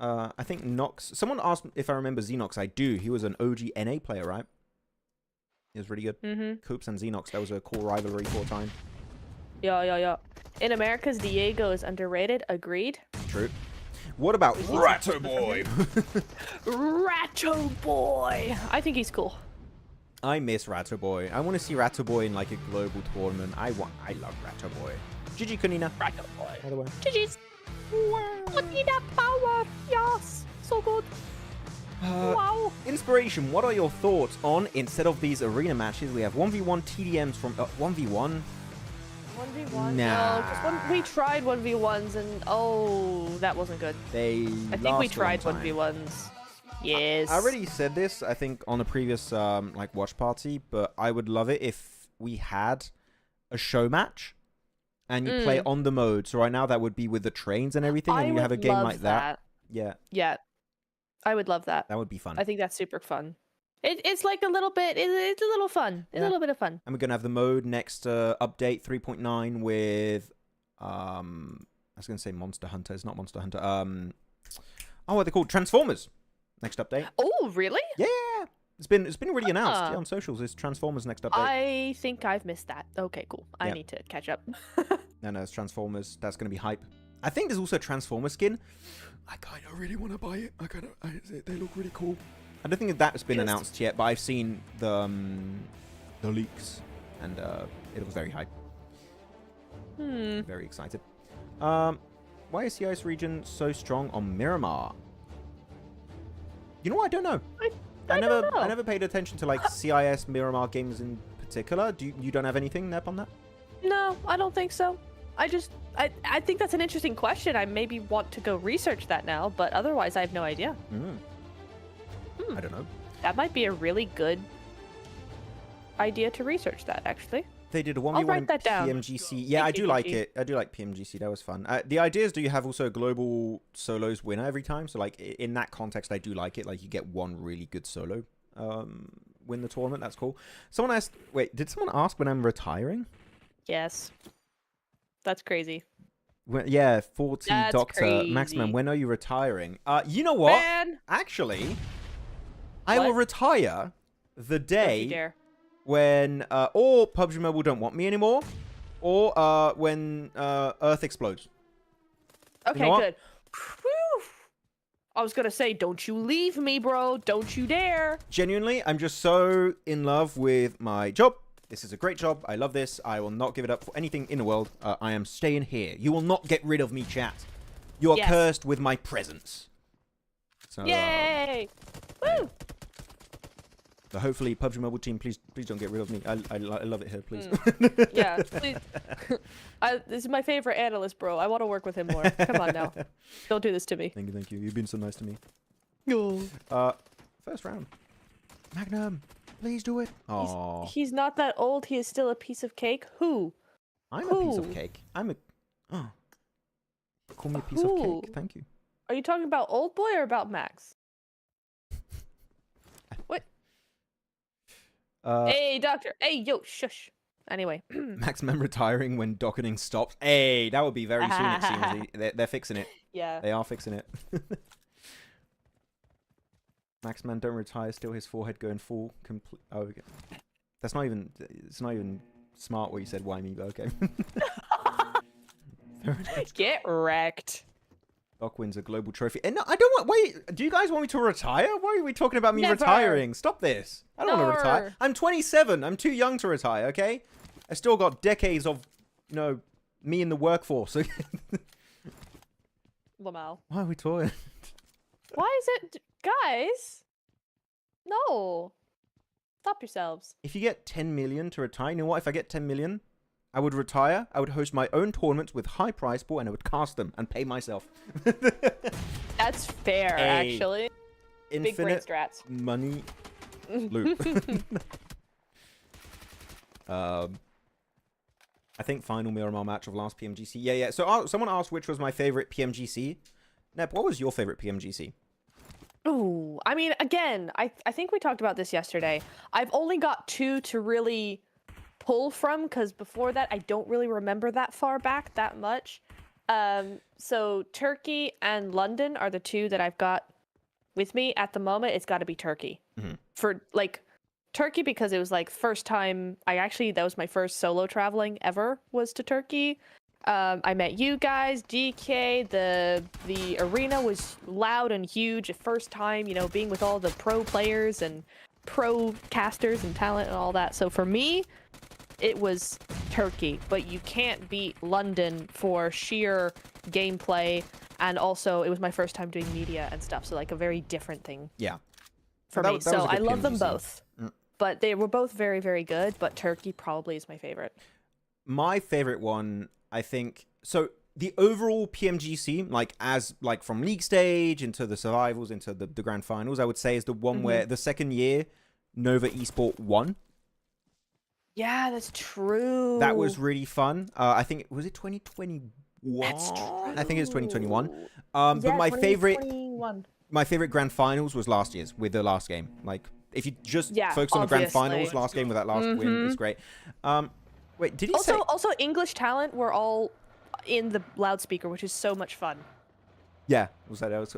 I think Nox. Someone asked if I remember Xenox. I do. He was an OG NA player, right? He was really good. Coops and Xenox. That was a cool rivalry for a time. Yeah. In America's Diego is underrated. Agreed. True. What about Ratto Boy? Ratto Boy. I think he's cool. I miss Ratto Boy. I want to see Ratto Boy in like a global tournament. I love Ratto Boy. GG Konina. Ratto Boy. By the way. GG's. Konina Power. Yes. So good. Wow. Inspiration, what are your thoughts on, instead of these arena matches, we have 1v1 TDMs from 1v1? 1v1? Nah. No, because we tried 1v1s and oh, that wasn't good. I think we tried 1v1s. Yes. I already said this, I think, on a previous like watch party, but I would love it if we had a show match and you play on the mode. So right now that would be with the trains and everything, and you have a game like that. Yeah. Yeah. I would love that. That would be fun. I think that's super fun. It's like a little bit. It's a little fun. It's a little bit of fun. And we're gonna have the mode next update 3.9 with I was gonna say Monster Hunter. It's not Monster Hunter. What are they called? Transformers. Next update. Oh, really? Yeah. It's been really announced on socials. It's Transformers next update. I think I've missed that. Okay, cool. I need to catch up. No, it's Transformers. That's gonna be hype. I think there's also a Transformer skin. I kind of really want to buy it. They look really cool. I don't think that's been announced yet, but I've seen the leaks, and it looks very hype. Very excited. Why is the ice region so strong on Miramar? You know what? I don't know. I never paid attention to like CIS Miramar games in particular. You don't have anything, Nep, on that? No, I don't think so. I think that's an interesting question. I maybe want to go research that now, but otherwise I have no idea. I don't know. That might be a really good idea to research that, actually. They did a 1v1 I'll write that down. PMGC. Yeah, I do like it. I do like PMGC. That was fun. The idea is, do you have also a global solos winner every time? So like in that context, I do like it. Like you get one really good solo win the tournament. That's cool. Someone asked, wait, did someone ask when I'm retiring? Yes. That's crazy. Yeah, 40 That's Doctor crazy. Maxman. When are you retiring? You know what? Man. Actually, I will retire the day when or PUBG Mobile don't want me anymore, or when Earth explodes. Okay, you know good. Whew. I was gonna say, don't you leave me, bro. Don't you dare. Genuinely, I'm just so in love with my job. This is a great job. I love this. I will not give it up for anything in the world. I am staying here. You will not get rid of me, chat. You are cursed with my presence. So, yay! Woo! So hopefully, PUBG Mobile team, please don't get rid of me. I love it here, please. Yeah, please. This is my favorite analyst, bro. I want to work with him more. Come on now. Don't do this to me. Thank you. You've been so nice to me. No. First round. Magnum, please do it. Oh. He's not that old. He is still a piece of cake. Who? I'm a piece of cake. Call me a piece of cake. Thank you. Are you talking about old boy or about Max? What? Hey, doctor. Hey, yo, shush. Anyway. Maxman retiring when docketing stops. Hey, that would be very soon, it seems. They're fixing it. Yeah. They are fixing it. Maxman don't retire, still his forehead going full. Oh, okay. That's not even... It's not even smart what you said, why me, but okay. Get wrecked. Doc wins a global trophy. And no, I don't want... Wait, do you guys want me to retire? Why are we talking about me retiring? Stop this. I don't want to retire. I'm 27. I'm too young to retire, okay? I still got decades of, me in the workforce. Lamal. Why are we talking? Why is it... Guys? No. Stop yourselves. If you get 10 million to retire, you know what? If I get 10 million, I would retire. I would host my own tournaments with high prize pool, and I would cast them and pay myself. That's fair, actually. Infinite big brain strats. Money loop. I think final Miramar match of last PMGC. Yeah. So someone asked which was my favorite PMGC. Nep, what was your favorite PMGC? Ooh, I mean, again, I think we talked about this yesterday. I've only got two to really pull from, because before that, I don't really remember that far back that much. So Turkey and London are the two that I've got with me at the moment. It's got to be Turkey. For like Turkey because it was like first time that was my first solo traveling ever was to Turkey. I met you guys, DK. The arena was loud and huge. The first time, you know, being with all the pro players and pro casters and talent and all that. So for me, it was Turkey, but you can't beat London for sheer gameplay, and also it was my first time doing media and stuff, so like a very different thing. Yeah. For me, so I love them both, Mm. but they were both very, very good. But Turkey probably is my favorite. My favorite one, I think. So the overall PMGC, like from league stage into the survivals into the grand finals, I would say is the one where the second year Nova Esport won. Yeah, that's true. That was really fun. I think was it 2021? That's true. I think it's 2021. But my favorite grand finals was last year's with the last game. Like if you just focus on the grand finals, last game with that last win is great. Wait, did he say? Also, English talent were all in the loudspeaker, which is so much fun. Yeah,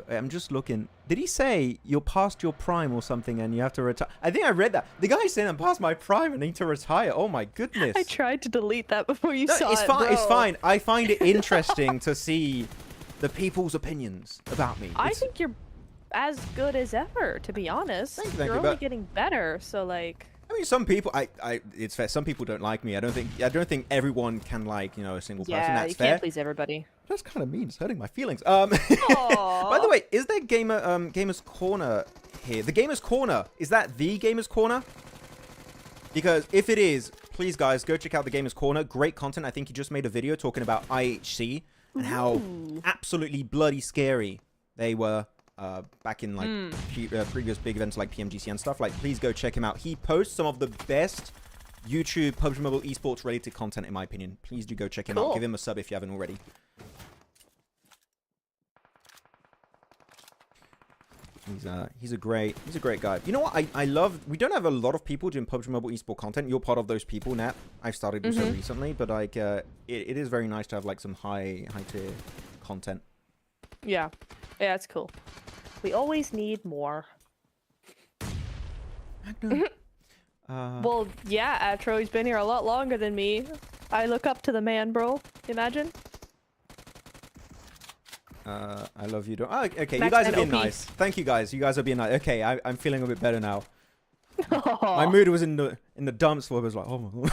I'm just looking. Did he say you're past your prime or something and you have to retire? I think I read that. The guy saying I'm past my prime and need to retire. Oh my goodness. I tried to delete that before you saw it. It's fine. Bro. It's fine. I find it interesting to see the people's opinions about me. I think you're as good as ever, to be honest. Thank you're you, only getting better, so like. I mean, some people, it's fair. Some people don't like me. I don't think everyone can like, you know, a single person. That's you fair. can't please everybody. That's kind of mean. It's hurting my feelings. By the way, is there Gamers Corner here? The Gamers Corner, is that the Gamers Corner? Because if it is, please guys, go check out the Gamers Corner. Great content. I think he just made a video talking about IHC and how absolutely bloody scary they were back in like previous big events like PMGC and stuff. Like, please go check him out. He posts some of the best YouTube PUBG Mobile Esports related content, in my opinion. Please do go check him out. Give him a sub if you haven't already. He's a great guy. You know what? I love. We don't have a lot of people doing PUBG Mobile Esports content. You're part of those people, Nat. I've started to do so recently, but like it is very nice to have like some high tier content. Yeah, it's cool. We always need more. Well, yeah, Atro, he's been here a lot longer than me. I look up to the man, bro. Imagine. I love you. Oh, okay, you guys are being nice. Thank you, guys. You guys are being nice. Okay, I'm feeling a bit better now. My mood was in the dumps. Where I was like, oh.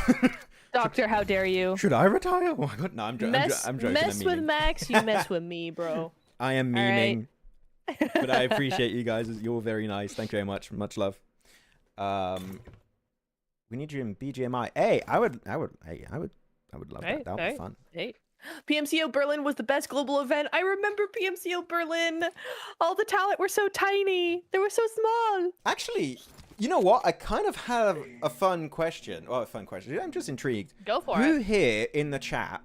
Doctor, how dare you? Should I retire? Oh my god, no, I'm joking. Mess with Max, you mess with me, bro. I am memeing, but I appreciate you guys. You're very nice. Thank you very much. Much love. We need you in BGMI. Hey, I would love that. That would be fun. Hey. PMCO Berlin was the best global event. I remember PMCO Berlin. All the talent were so tiny. They were so small. Actually, you know what? I kind of have a fun question. Oh, a fun question. I'm just intrigued. Go for Who it. here in the chat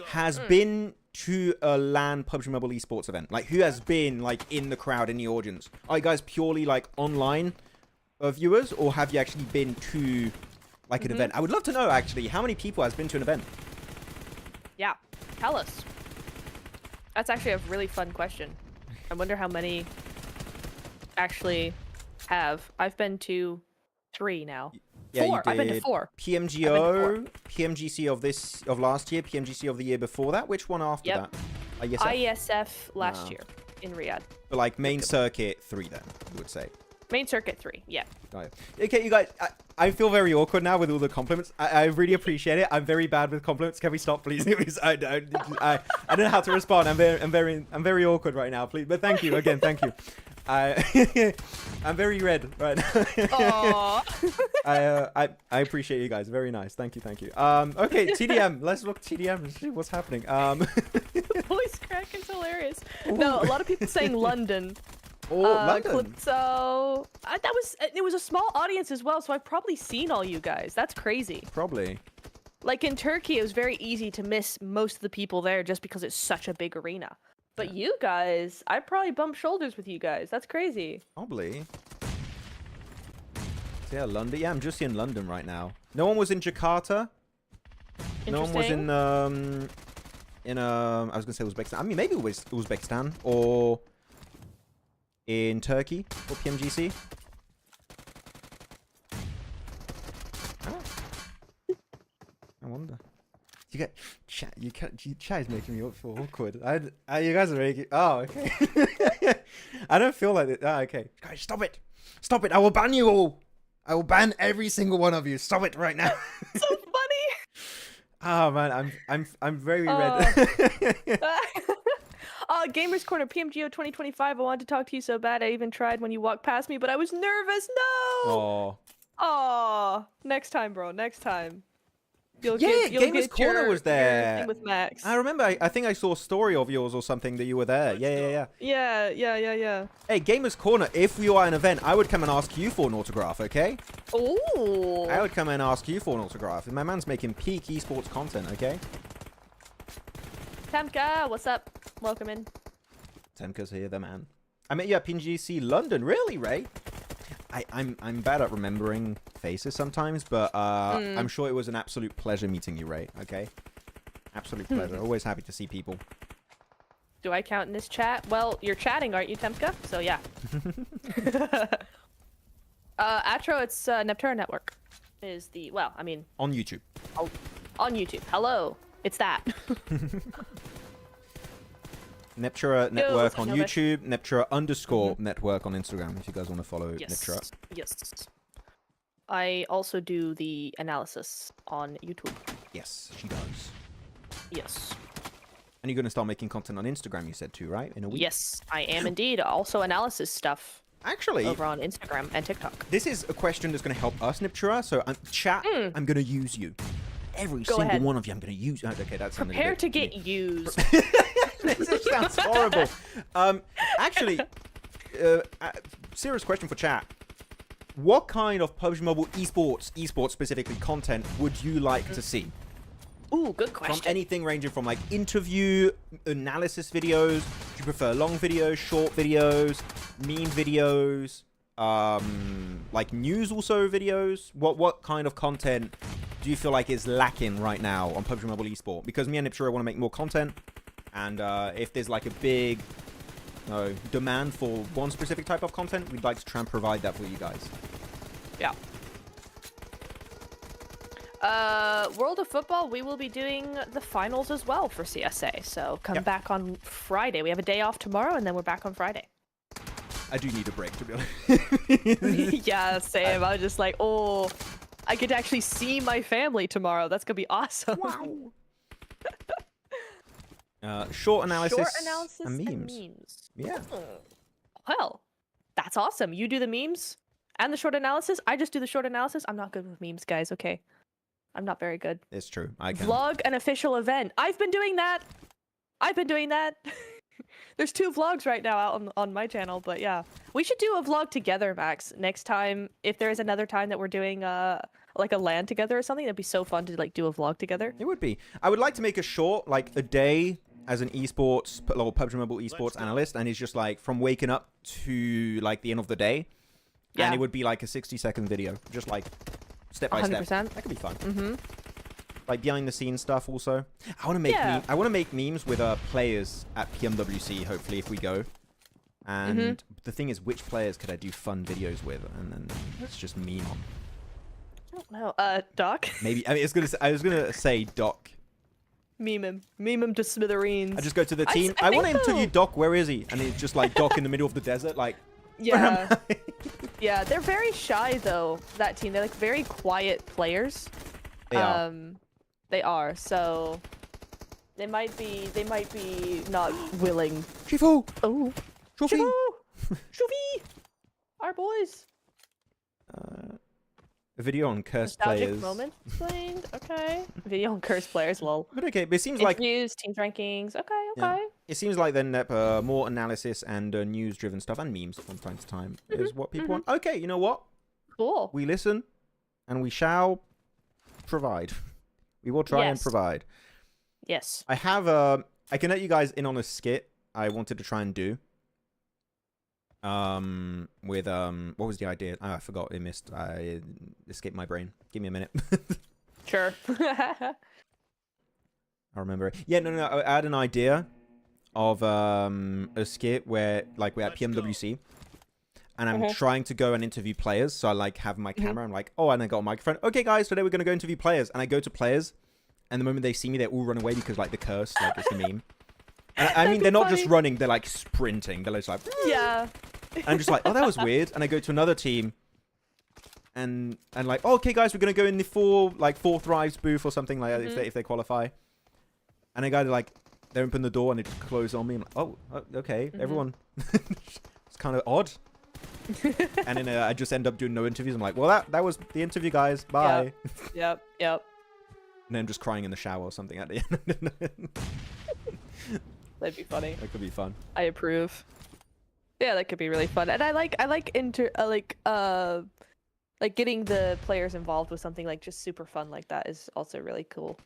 has been to a LAN PUBG Mobile Esports event? Like, who has been like in the crowd, in the audience? Are you guys purely like online viewers, or have you actually been to like an event? I would love to know actually how many people has been to an event. Yeah, tell us. That's actually a really fun question. I wonder how many actually have. I've been to 3 now. Yeah, 4. I've been to 4. PMGO, PMGC of last year, PMGC of the year before that. Which one after that? ISF last year in Riyadh. But like main circuit 3 then, I would say. Main circuit 3, yeah. Okay, you guys, I feel very awkward now with all the compliments. I really appreciate it. I'm very bad with compliments. Can we stop, please? I don't know how to respond. I'm very awkward right now, please. But thank you again. Thank you. I'm very red right now. I appreciate you guys. Very nice. Thank you. Okay, TDM. Let's look TDM and see what's happening. Voice crack is hilarious. Ooh. No, a lot of people saying London. Oh, London. Calypso. It was a small audience as well, so I've probably seen all you guys. That's crazy. Probably. Like in Turkey, it was very easy to miss most of the people there just because it's such a big arena. But you guys, I probably bumped shoulders with you guys. That's crazy. Probably. So yeah, London. Yeah, I'm just in London right now. No one was in Jakarta. No one was in in I was gonna say Uzbekistan. I mean, maybe Uzbekistan or in Turkey for PMGC. I wonder. You get chat. Chat is making me up for awkward. You guys are making. Oh, okay. I don't feel like it. Oh, okay. Guys, stop it! Stop it! I will ban you all. I will ban every single one of you. Stop it right now. So funny. Oh man, I'm very red. Gamers Corner PMGO 2025. I wanted to talk to you so bad. I even tried when you walked past me, but I was nervous. No. Oh. Next time, bro. Next time. You'll Gamers Corner was your there. thing with Max. I remember. I think I saw a story of yours or something that you were there. Yeah. Yeah. Hey, Gamers Corner. If we are an event, I would come and ask you for an autograph. Okay. Ooh. I would come and ask you for an autograph. My man's making peak esports content. Okay. Tamka, what's up? Welcome in. Temka's here, the man. I met you at PNGC London. Really, Ray? I'm bad at remembering faces sometimes, but I'm sure it was an absolute pleasure meeting you, Ray. Okay, absolute pleasure. Always happy to see people. Do I count in this chat? Well, you're chatting, aren't you, Temka? So yeah. Atro, it's Neptura Network. Is the on YouTube. On YouTube. Hello, it's that. Neptura Network on know YouTube, Neptura _ Network on Instagram if you guys want to follow Neptura. Yes. I also do the analysis on YouTube. Yes, she does. Yes. And you're going to start making content on Instagram, you said too, right? In a week? Yes, I am indeed. Also analysis stuff Actually, over on Instagram and TikTok. this is a question that's going to help us, Neptura. So, chat, I'm going to use you. Every Go single ahead. one of you, I'm going to use. Okay, that's something. Prepare to get used. This sounds horrible. Actually, serious question for chat. What kind of PUBG Mobile esports specifically content would you like to see? Ooh, good question. From anything ranging from like interview, analysis videos. Do you prefer long videos, short videos, meme videos, like news also videos? What kind of content do you feel like is lacking right now on PUBG Mobile Esport? Because me and Neptura want to make more content, and if there's like a big demand for one specific type of content, we'd like to try and provide that for you guys. Yeah. World of Football, we will be doing the finals as well for CSA. So come back on Friday. We have a day off tomorrow, and then we're back on Friday. I do need a break, to be honest. Yeah, same. I was just like, oh, I get to actually see my family tomorrow. That's gonna be awesome. Wow. Short analysis and memes. Yeah. Well, that's awesome. You do the memes and the short analysis. I just do the short analysis. I'm not good with memes, guys. Okay. I'm not very good. It's true. I can. Vlog an official event. I've been doing that. There's 2 vlogs right now out on my channel, but yeah. We should do a vlog together, Max, next time. If there is another time that we're doing like a LAN together or something, that'd be so fun to like do a vlog together. It would be. I would like to make a short, like a day as an esports, PUBG Mobile esports analyst, and it's just like from waking up to like the end of the day. Yeah. And it would be like a 60-second video, just like step by step. 100%. That could be fun. Like behind the scenes stuff also. I want to make memes with plays at PMWC, hopefully, if we go. And the thing is, which players could I do fun videos with? And then let's just meme on. I don't know. Doc? Maybe. I mean, I was gonna say Doc. Meme him to smithereens. I just go to the team. I I want to think so. interview Doc. Where is he? And it's just like Doc in the middle of the desert, like. Yeah. Yeah, they're very shy though, that team. They're like very quiet players. They are. They are, so they might be not willing. Shifu! Oh. Trophy! Shuvi! Our boys. A video on cursed Nostalgic players. moment explained. Okay. Video on cursed players, lol. But okay, but it seems like Interviews, teams rankings. Okay. yeah. It seems like then more analysis and news-driven stuff and memes from time to time is what people want. Okay, you know what? Cool. We listen, and we shall provide. We will try and Yes. provide. Yes. I have I can let you guys in on a skit I wanted to try and do. With what was the idea? Oh, I forgot. It missed. I escaped my brain. Give me a minute. Sure. All I remember it. Yeah, no, I had an idea of a skit where, like, we're at PMWC, and I'm trying to go and interview players. So I, like, have my camera. I'm like, oh, and I got a microphone. Okay, guys, today we're going to go interview players. And I go to players, and the moment they see me, they all run away because, like, the curse, like, it's the meme. And, I mean, they're not just running. They're, like, sprinting. They're just like... Yeah. And I'm just like, oh, that was weird. And I go to another team, and like, oh, okay, guys, we're going to go in the four thrives booth or something like that if they qualify. And I got to, like... They open the door and it just closed on me. I'm like, oh, okay, everyone. It's kind of odd. And then I just end up doing no interviews. I'm like, well, that was the interview, guys. Bye. Yep. And then just crying in the shower or something at the end. That'd be funny. That could be fun. I approve. Yeah, that could be really fun. And I like getting the players involved with something like just super fun like that is also really cool.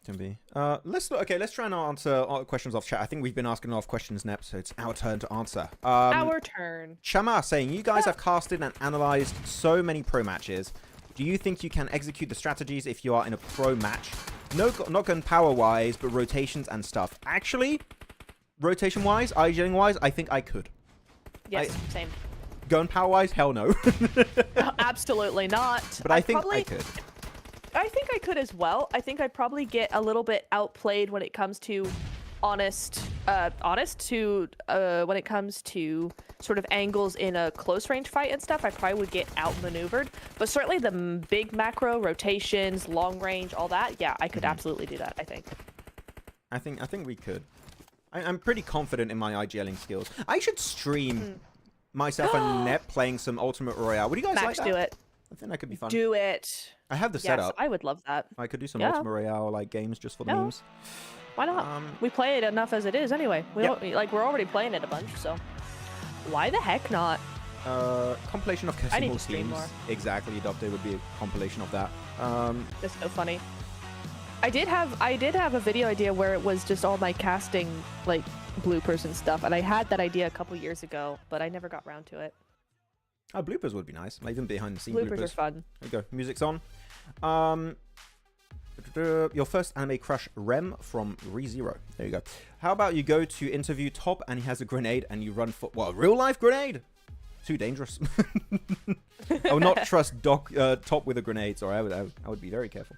Can be. Let's try and answer questions off chat. I think we've been asking a lot of questions, Nep, so it's our turn to answer. Our turn. Shama saying, you guys have casted and analyzed so many pro matches. Do you think you can execute the strategies if you are in a pro match? No, not gun power wise, but rotations and stuff. Actually, rotation wise, IGing wise, I think I could. Yes, same. Gun power wise, hell no. Absolutely not. But I think I could. I think I could as well. I think I'd probably get a little bit outplayed when it comes to when it comes to sort of angles in a close range fight and stuff. I probably would get outmaneuvered. But certainly the big macro rotations, long range, all that, yeah, I could absolutely do that, I think. I think we could. I'm pretty confident in my IGLing skills. I should stream myself and Nep playing some Ultimate Royale. Would you guys like that? Do it. I think that could be fun. Do it. I have the setup. I would love that. I could do some Ultimate Royale like games just for the memes. Why not? We play it enough as it is anyway. We're already playing it a bunch, so why the heck not? Compilation of Cosimo teams. More. Exactly, Adopted would be a compilation of that. That's so funny. I did have a video idea where it was just all my casting like bloopers and stuff, and I had that idea a couple years ago, but I never got around to it. Oh, bloopers would be nice. Like, even behind the scenes bloopers are fun. There you go. Music's on. Your first anime crush, Rem from ReZero. There you go. How about you go to interview Top and he has a grenade and you run for... What, a real life grenade? Too dangerous. I would not trust Top with a grenade. Sorry, I would be very careful.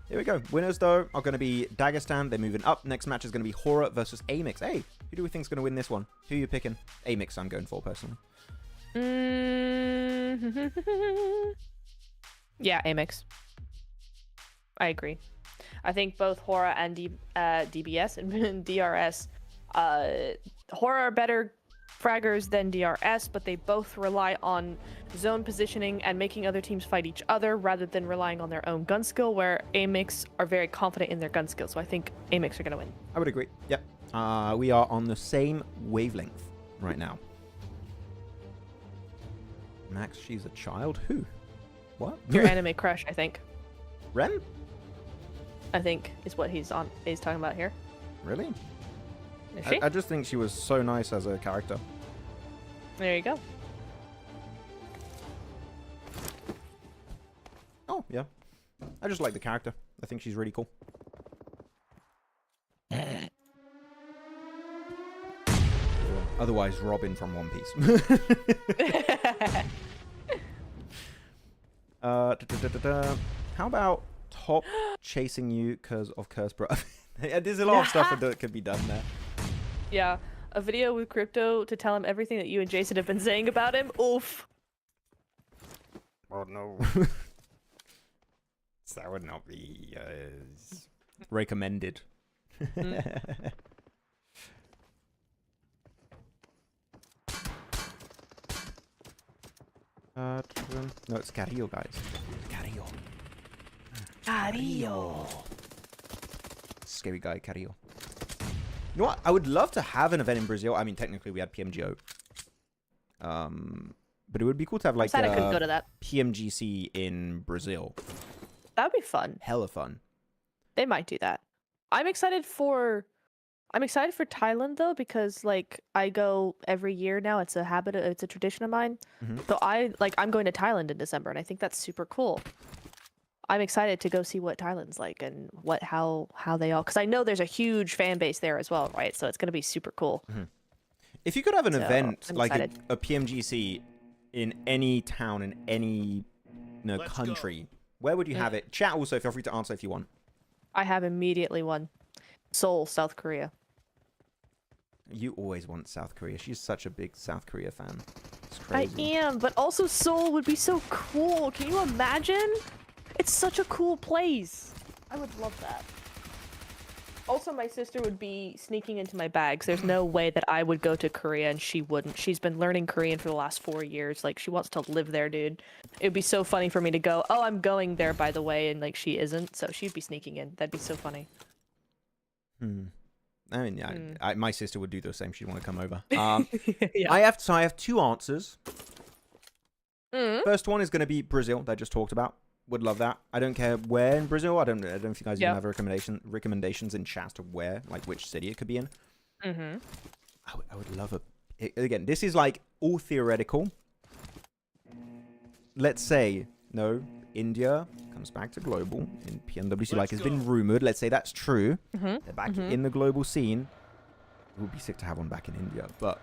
Here we go. Winners, though, are going to be Dagestan. They're moving up. Next match is going to be Horaa versus AMIX. Hey, who do we think is going to win this one? Who are you picking? AMIX I'm going for, personally. Yeah, AMIX. I agree. I think both Horaa and DBS and DRS. Horaa are better fraggers than DRS, but they both rely on zone positioning and making other teams fight each other rather than relying on their own gun skill, where AMIX are very confident in their gun skill. So I think AMIX are going to win. I would agree. Yep. We are on the same wavelength right now. Max, she's a child? Who? What? Your anime crush, I think. Rem? I think is what he's talking about here. Really? Is she? I just think she was so nice as a character. There you go. Oh, yeah. I just like the character. I think she's really cool. Otherwise, Robin from One Piece. How about Top chasing you because of Curse Bro? There's a lot of stuff that could be done there. Yeah, a video with Crypto to tell him everything that you and Jason have been saying about him. Oof. Oh no. That would not be recommended. No, it's Carrillo, guys. Carrillo. Carrillo. Scary guy, Carrillo. You know what? I would love to have an event in Brazil. I mean, technically, we had PMGO. But it would be cool to have, like, I couldn't go to that. PMGC in Brazil. That would be fun. Hella fun. They might do that. I'm excited for I'm excited for Thailand though because like I go every year now. It's a tradition of mine. So I'm going to Thailand in December, and I think that's super cool. I'm excited to go see what Thailand's like and how they all, because I know there's a huge fan base there as well, right? So it's gonna be super cool. If you could have an event I'm like excited. a PMGC in any town in any country, where would you have it? Chat also, feel free to answer if you want. I have immediately one. Seoul, South Korea. You always want South Korea. She's such a big South Korea fan. It's I crazy. am, but also Seoul would be so cool. Can you imagine? It's such a cool place. I would love that. Also, my sister would be sneaking into my bags. There's no way that I would go to Korea and she wouldn't. She's been learning Korean for the last 4 years. Like, she wants to live there, dude. It would be so funny for me to go, oh, I'm going there, by the way, and, like, she isn't. So she'd be sneaking in. That'd be so funny. I mean, my sister would do the same. She'd want to come over. Yeah. I have two answers. First one is going to be Brazil. That I just talked about. Would love that. I don't care where in Brazil. I don't think you guys even have recommendations in chat to where, like which city it could be in. I would love again, this is like all theoretical. Let's say India comes back to global in PMWC, like it's been rumored. Let's say that's true. They're back in the global scene. It would be sick to have one back in India, but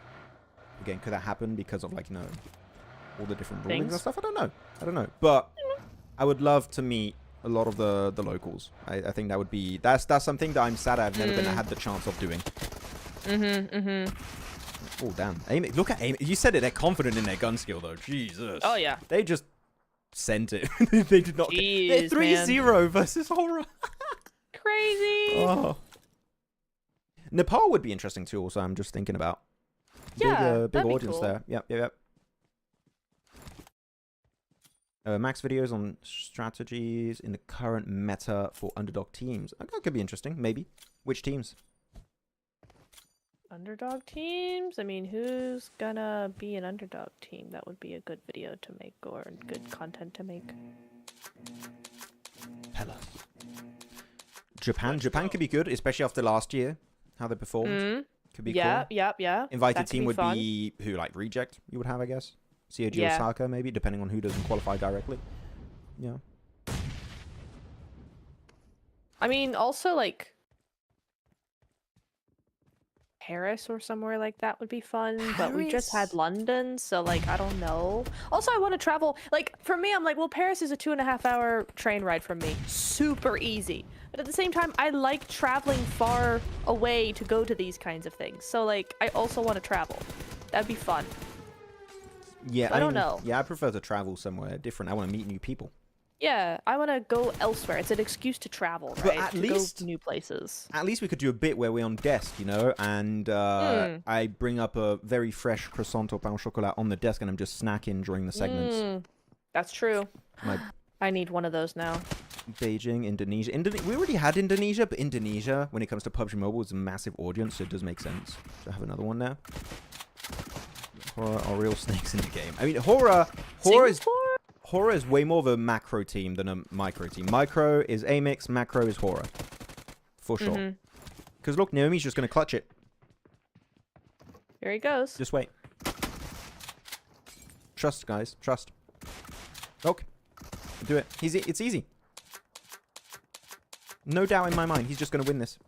again, could that happen because of all the different rulings and stuff? I don't know. But I would love to meet a lot of the locals. I think that would be that's something that I'm sad I've never had the chance of doing. Oh damn! AMIX, look at AMIX. You said it. They're confident in their gun skill though. Jesus. Oh yeah. They just sent it. They did not. They're 3-0 versus Horaa. Crazy. Oh. Nepal would be interesting too. Also, I'm just thinking about. Yeah, big audience there. Yep. Max videos on strategies in the current meta for underdog teams. Okay, that could be interesting. Maybe. Which teams? Underdog teams? I mean, who's gonna be an underdog team? That would be a good video to make or good content to make. Hello. Japan could be good, especially after last year. How they performed. Could be cool. Yeah. Invited team would be who, like Reject, you would have, I guess. COG Osaka, maybe, depending on who doesn't qualify directly. Yeah. I mean, also, like, Paris or somewhere like that would be fun, but we just had London, so, like, I don't know. Also, I want to travel. Like, for me, I'm like, well, Paris is a 2.5-hour train ride from me. Super easy. But at the same time, I like traveling far away to go to these kinds of things. So, like, I also want to travel. That'd be fun. Yeah, I don't know. Yeah, I prefer to travel somewhere different. I want to meet new people. Yeah, I want to go elsewhere. It's an excuse to travel, right? But to go to new places. At least we could do a bit where we're on desk, and I bring up a very fresh croissant or pain au chocolat on the desk, and I'm just snacking during the segments. That's true. I need one of those now. Beijing, Indonesia. We already had Indonesia, but Indonesia, when it comes to PUBG Mobile, is a massive audience, so it does make sense to have another one there. Horaa are real snakes in the game. I mean, Horaa is way more of a macro team than a micro team. Micro is AMIX, macro is Horaa. For sure. Because look, Naomi's just going to clutch it. Here he goes. Just wait. Trust, guys. Trust. Okay. Do it. It's easy. No doubt in my mind. He's just going to win this.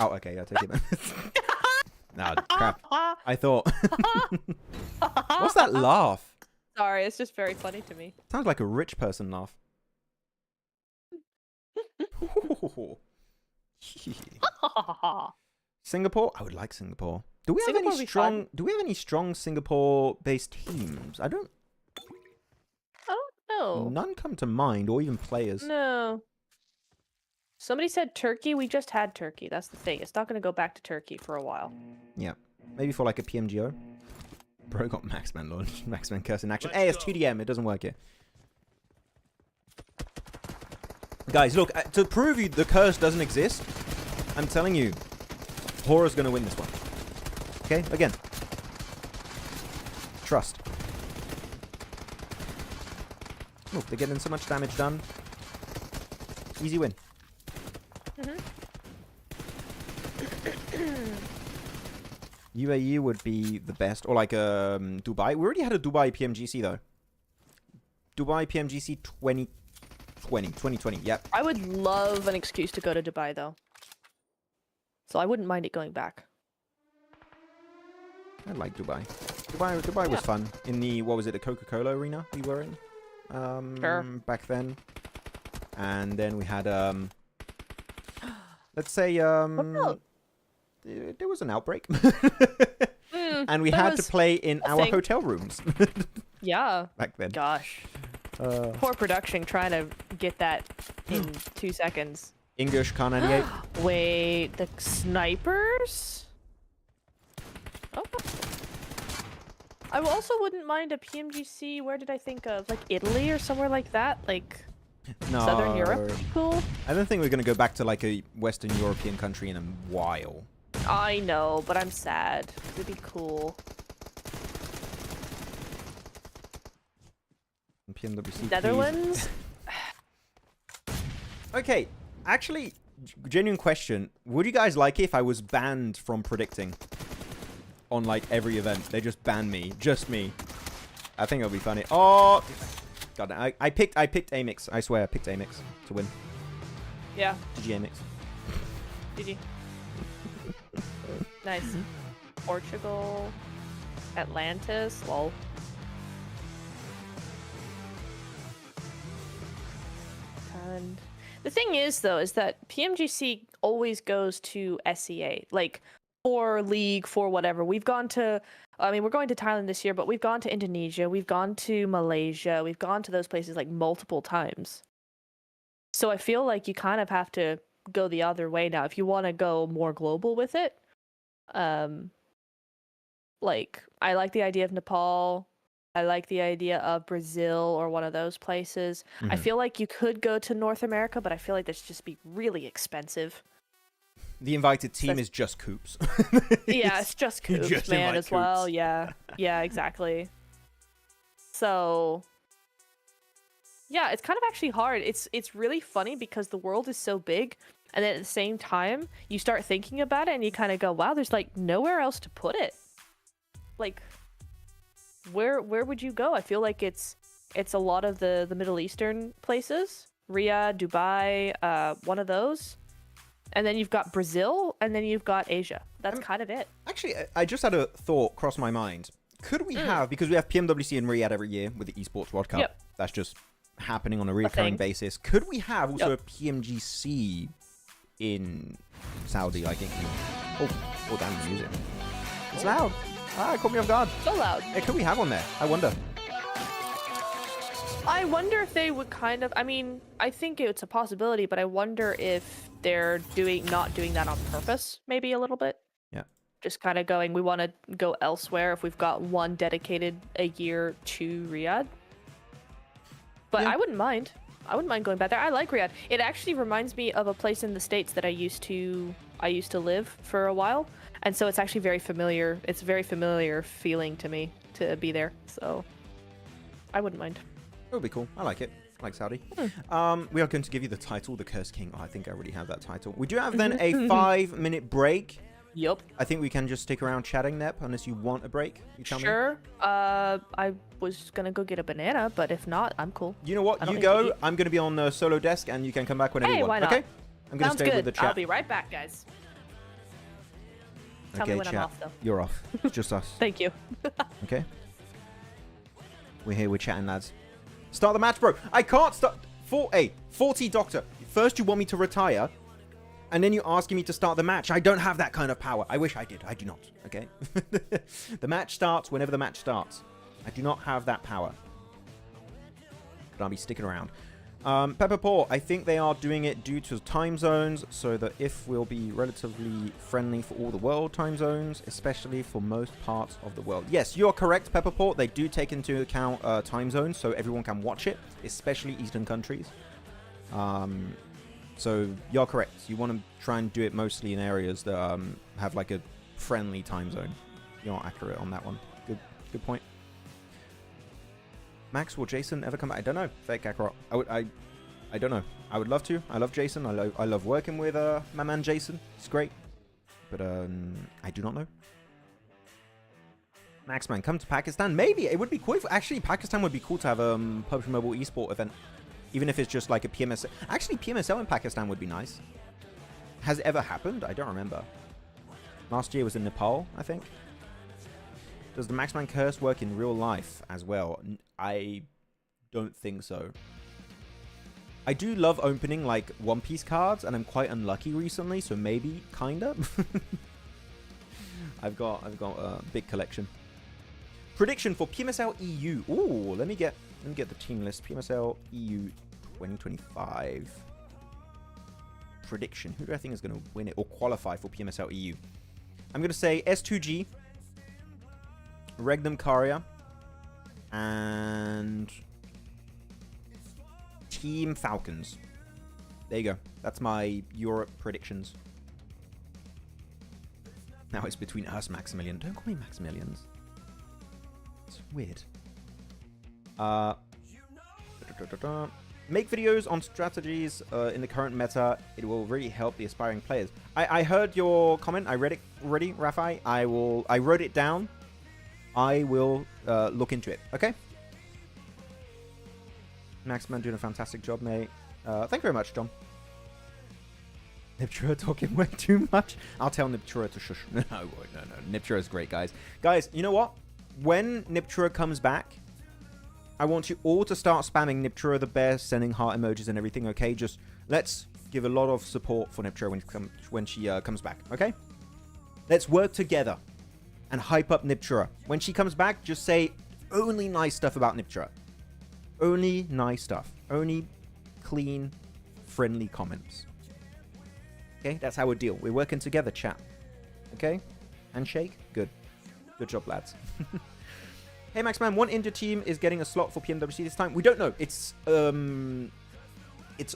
Oh, okay. Yeah, take it back. Nah, crap. I thought. What's that laugh? Sorry, it's just very funny to me. Sounds like a rich person laugh. Singapore? I would like Singapore. Do we have any strong Singapore-based teams? I don't know. None come to mind, or even players. No. Somebody said Turkey. We just had Turkey. That's the thing. It's not going to go back to Turkey for a while. Yeah. Maybe for like a PMGO. Bro got Maxman launched. Maxman curse in action. Hey, it's 2DM. It doesn't work here. Guys, look. To prove you the curse doesn't exist, I'm telling you, Horaa's going to win this one. Okay? Again. Trust. Look, they're getting so much damage done. Easy win. UAE would be the best, or like Dubai. We already had a Dubai PMGC though. Dubai PMGC 2020. Yep. I would love an excuse to go to Dubai though, so I wouldn't mind it going back. I like Dubai. Dubai was fun. In the, what was it, the Coca-Cola arena we were in? Sure. Back then. And then we had, let's say, there was an outbreak. And we had to play in our hotel rooms. Yeah. Back then. Gosh. Poor production trying to get that in 2 seconds. English Car 98. Wait, the snipers? Oh. I also wouldn't mind a PMGC. Where did I think of? Like Italy or somewhere like that? Like No. Southern Europe would be cool. I don't think we're going to go back to like a Western European country in a while. I know, but I'm sad. It'd be cool. PMWC, Netherlands? Okay, actually, genuine question. Would you guys like it if I was banned from predicting on like every event? They just ban me, just me. I think it'll be funny. Oh, God, I picked AMIX. I swear, I picked AMIX to win. Yeah. GG AMIX. GG. Nice. Portugal. Atlantis. Lol. And the thing is, though, is that PMGC always goes to SEA. Like, for League, for whatever. We've gone to... I mean, we're going to Thailand this year, but we've gone to Indonesia. We've gone to Malaysia. We've gone to those places, like, multiple times. So I feel like you kind of have to go the other way now. If you want to go more global with it. Like, I like the idea of Nepal. I like the idea of Brazil or one of those places. I feel like you could go to North America, but I feel like that's just be really expensive. The invited team is just Coops. Yeah, it's just Coops, just man, invite as well. Coops. Yeah, yeah, exactly. So, yeah, it's kind of actually hard. It's really funny because the world is so big, and then at the same time, you start thinking about it, and you kind of go, "Wow, there's like nowhere else to put it." Like, where would you go? I feel like it's a lot of the Middle Eastern places, Riyadh, Dubai, one of those. And then you've got Brazil, and then you've got Asia. That's kind of it. Actually, I just had a thought cross my mind. Could we have, because we have PMWC in Riyadh every year with the Esports World Cup. Yep. That's just happening on a recurring basis. Could we have also a PMGC in Saudi, like in... Oh, damn the music. It's loud. Ah, it caught me off guard. So loud. Hey, could we have one there? I wonder. I wonder if they would kind of... I mean, I think it's a possibility, but I wonder if they're not doing that on purpose, maybe a little bit. Yeah. Just kind of going, we want to go elsewhere if we've got one dedicated a year to Riyadh. But Yeah. I wouldn't mind. I wouldn't mind going back there. I like Riyadh. It actually reminds me of a place in the States that I used to live for a while. And so it's actually very familiar. It's a very familiar feeling to me to be there. So I wouldn't mind. It would be cool. I like it. I like Saudi. We are going to give you the title, the Curse King. Oh, I think I already have that title. We do have then a 5-minute break. Yup. I think we can just stick around chatting, Nep, unless you want a break. You tell me. Sure. I was gonna go get a banana, but if not, I'm cool. You know what? I don't You need to go. eat. I'm going to be on the solo desk, and you can come back whenever Hey, you want. why not? Okay? I'm going to Sounds stay good. with the chat. I'll be right back, guys. Tell me Okay, when chat. I'm off, though. You're off. It's just us. Thank you. Okay? We're here. We're chatting, lads. Start the match, bro. I can't start. 40 Doctor. First, you want me to retire, and then you're asking me to start the match. I don't have that kind of power. I wish I did. I do not. Okay? The match starts whenever the match starts. I do not have that power. But I'll be sticking around. Pepper Paw, I think they are doing it due to time zones, so that if will be relatively friendly for all the world time zones, especially for most parts of the world. Yes, you are correct, Pepper Paw. They do take into account time zones, so everyone can watch it, especially Eastern countries. So you're correct. You want to try and do it mostly in areas that have like a friendly time zone. You're not accurate on that one. Good point. Max, will Jason ever come back? I don't know. Fake Kakarot. I don't know. I would love to. I love Jason. I love working with my man Jason. It's great. But I do not know. Maxman, come to Pakistan? Maybe. It would be cool. Actually, Pakistan would be cool to have a PUBG Mobile Esport event. Even if it's just like a PMSL. Actually, PMSL in Pakistan would be nice. Has it ever happened? I don't remember. Last year was in Nepal, I think. Does the Maxman curse work in real life as well? I don't think so. I do love opening like One Piece cards, and I'm quite unlucky recently, so maybe kinda. I've got a big collection. Prediction for PMSL EU. Ooh, let me get the team list. PMSL EU 2025. Prediction. Who do I think is going to win it or qualify for PMSL EU? I'm going to say S2G, Regnum Caria, and Team Falcons. There you go. That's my Europe predictions. Now it's between us, Maximilian. Don't call me Maximilians. It's weird. Make videos on strategies in the current meta. It will really help the aspiring players. I heard your comment. I read it already, Rafai. I wrote it down. I will look into it. Okay. Maxman doing a fantastic job, mate. Thank you very much, John. Neptura talking way too much. I'll tell Neptura to shush. No. Neptura is great, guys. Guys, you know what? When Neptura comes back, I want you all to start spamming Neptura the Bear, sending heart emojis and everything, okay? Just let's give a lot of support for Neptura when she comes back, okay? Let's work together and hype up Neptura. When she comes back, just say only nice stuff about Neptura. Only nice stuff. Only clean, friendly comments. Okay, that's how we deal. We're working together, chat. Okay? Handshake? Good. Good job, lads. Hey, Maxman, one India team is getting a slot for PMWC this time. We don't know. It's a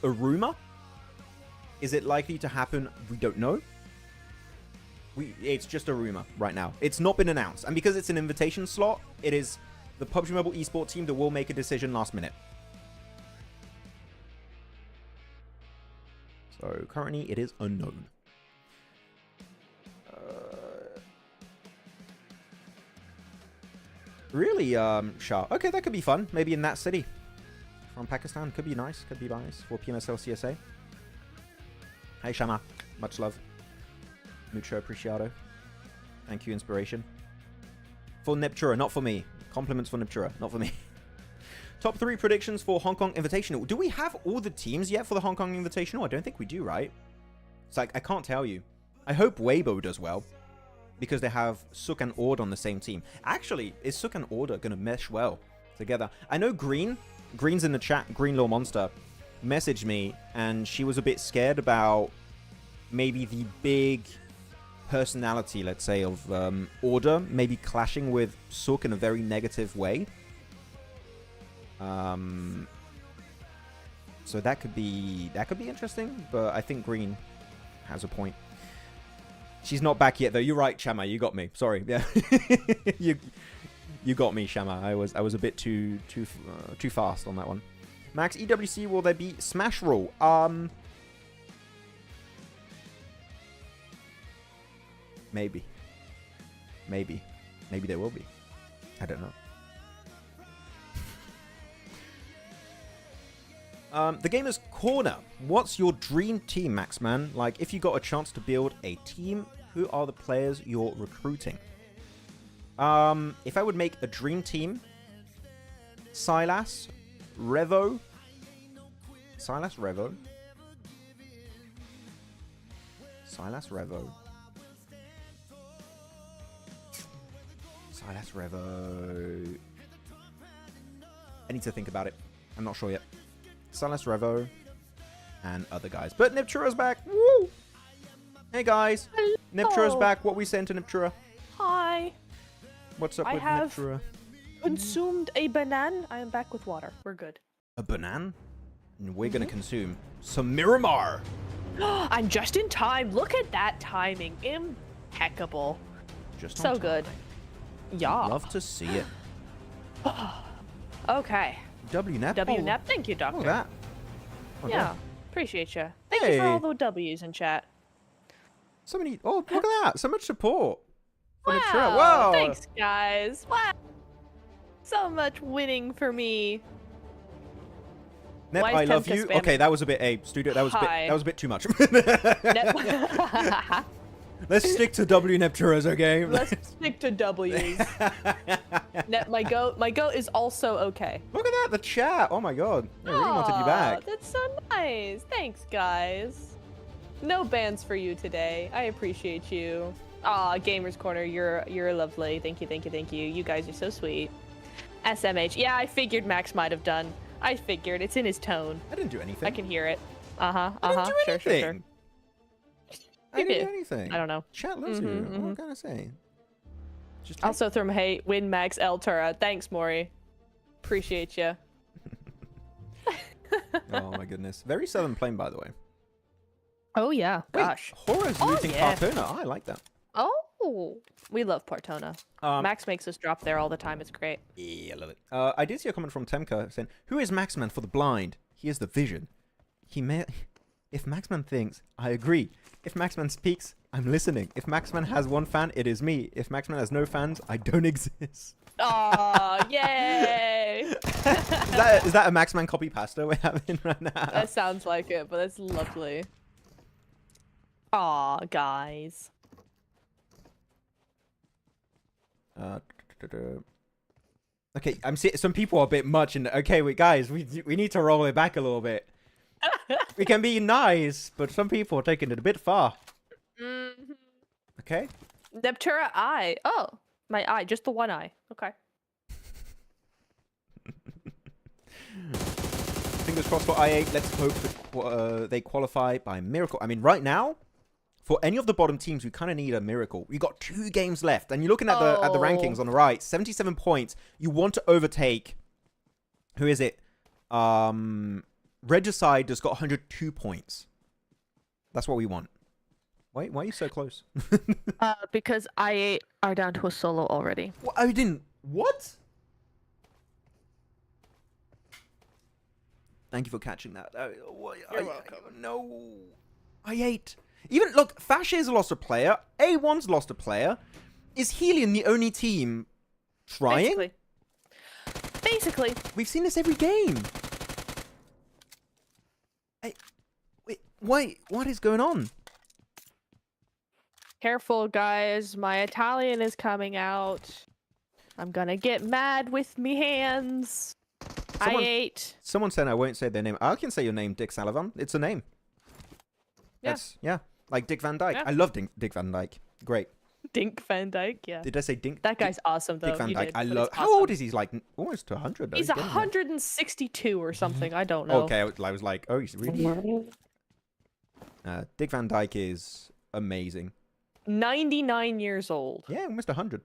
rumor. Is it likely to happen? We don't know. It's just a rumor right now. It's not been announced. And because it's an invitation slot, it is the PUBG Mobile Esports team that will make a decision last minute. So currently it is unknown. Really, Shah? Okay, that could be fun. Maybe in that city. From Pakistan. Could be nice. Could be nice for PMSL CSA. Hey, Shama. Much love. Mucho apreciado. Thank you, inspiration. For Neptura, not for me. Compliments for Neptura, not for me. Top 3 predictions for Hong Kong Invitational. Do we have all the teams yet for the Hong Kong Invitational? I don't think we do, right? It's like, I can't tell you. I hope Weibo does well, because they have Suk and Ord on the same team. Actually, is Suk and Ord going to mesh well together? I know Green's in the chat, Green Law Monster, messaged me, and she was a bit scared about maybe the big personality, let's say, of Order, maybe clashing with Suk in a very negative way. So that could be interesting, but I think Green has a point. She's not back yet, though. You're right, Shama. You got me. Sorry. Yeah, you got me, Shama. I was a bit too fast on that one. Max, EWC, will there be Smash Roll? Maybe there will be. I don't know. The Gamer's Corner. What's your dream team, Maxman? Like, if you got a chance to build a team, who are the players you're recruiting? If I would make a dream team, Silas, Revo. Silas Revo. Silas Revo. I need to think about it. I'm not sure yet. Silas Revo and other guys. But Neptura's back. Woo! Hey guys. Hello. Neptura's back. What we sent to Neptura? Hi. What's up I with have Neptura? Consumed a banana. I am back with water. We're good. A banana? And we're gonna consume some Miramar. I'm just in time. Look at that timing. Impeccable. Just So on good. time. Yeah. Love to see it. Okay. WNAP. WNAP. Thank you, Oh, Doctor. that. Yeah, appreciate you. Thank you for all the W's in chat. So many. Oh, look at that! So much support. For Wow, Neptura. Wow. thanks guys. Wow, so much winning for me. Nep, Why is I love Temka you. spamming? Okay, that was a bit studio. That was Hi. a bit too much. Nep- Let's stick to W Nepturas, okay? Let's stick to W's. My goat is also okay. Look at that, the chat. Oh my god. I really wanted you back. That's so nice. Thanks, guys. No bans for you today. I appreciate you. Aw, Gamers Corner, you're lovely. Thank you, thank you, thank you. You guys are so sweet. SMH. Yeah, I figured Max might have done. I figured. It's in his tone. I didn't do anything. I can hear it. Uh-huh. I didn't do Sure, anything. sure, sure. I You didn't did. do anything. I don't know. Chat loves you. What can I say? Just Also throw him hate. Win Max Tura. Thanks, Maury. Appreciate you. Oh my goodness. Very southern plain, by the way. Oh yeah. Wait, Gosh. Hora's Oh, looting yeah. Partona. I like that. Oh, we love Partona. Max makes us drop there all the time. It's great. Yeah, I love it. I did see a comment from Temka saying, "Who is Maxman for the blind? He is the vision. He may. If Maxman thinks, I agree. If Maxman speaks, I'm listening. If Maxman has one fan, it is me. If Maxman has no fans, I don't exist." Aw, yay! Is that a Maxman copy pasta we're having right now? That sounds like it, but that's lovely. Aw, guys. Okay, I'm seeing some people are a bit much, and okay, wait, guys, we need to roll it back a little bit. We can be nice, but some people are taking it a bit far. Okay. Neptura eye. Oh, my eye, just the one eye. Okay. Fingers crossed for I8. Let's hope that they qualify by miracle. I mean, right now, for any of the bottom teams, we kind of need a miracle. We got 2 games left, and you're looking at the rankings on the right. 77 points. You want to overtake. Who is it? Regicide just got 102 points. That's what we want. Wait, why are you so close? Because I8 are down to a solo already. What? I didn't. What? Thank you for catching that. You're welcome. No. I8. Even, look, Fache's lost a player. A1's lost a player. Is HELLION the only team trying? Basically. We've seen this every game. Wait, why? What is going on? Careful, guys. My Italian is coming out. I'm gonna get mad with me hands. I8. Someone said I won't say their name. I can say your name, Dick Sullivan. It's a name. Yeah. Yeah. Like Dick Van Dyke. Yeah. I love Dick Van Dyke. Great. Dink Van Dyke, yeah. Did I say Dink? That guy's awesome, though. Dick Van You Dyke. did, I but love. it's How awesome. old is he? He's like almost to 100. Though. He's getting there. 162 or something. I don't know. Okay, I was like, oh, he's really. Dick Van Dyke is amazing. 99 years old. Yeah, almost 100.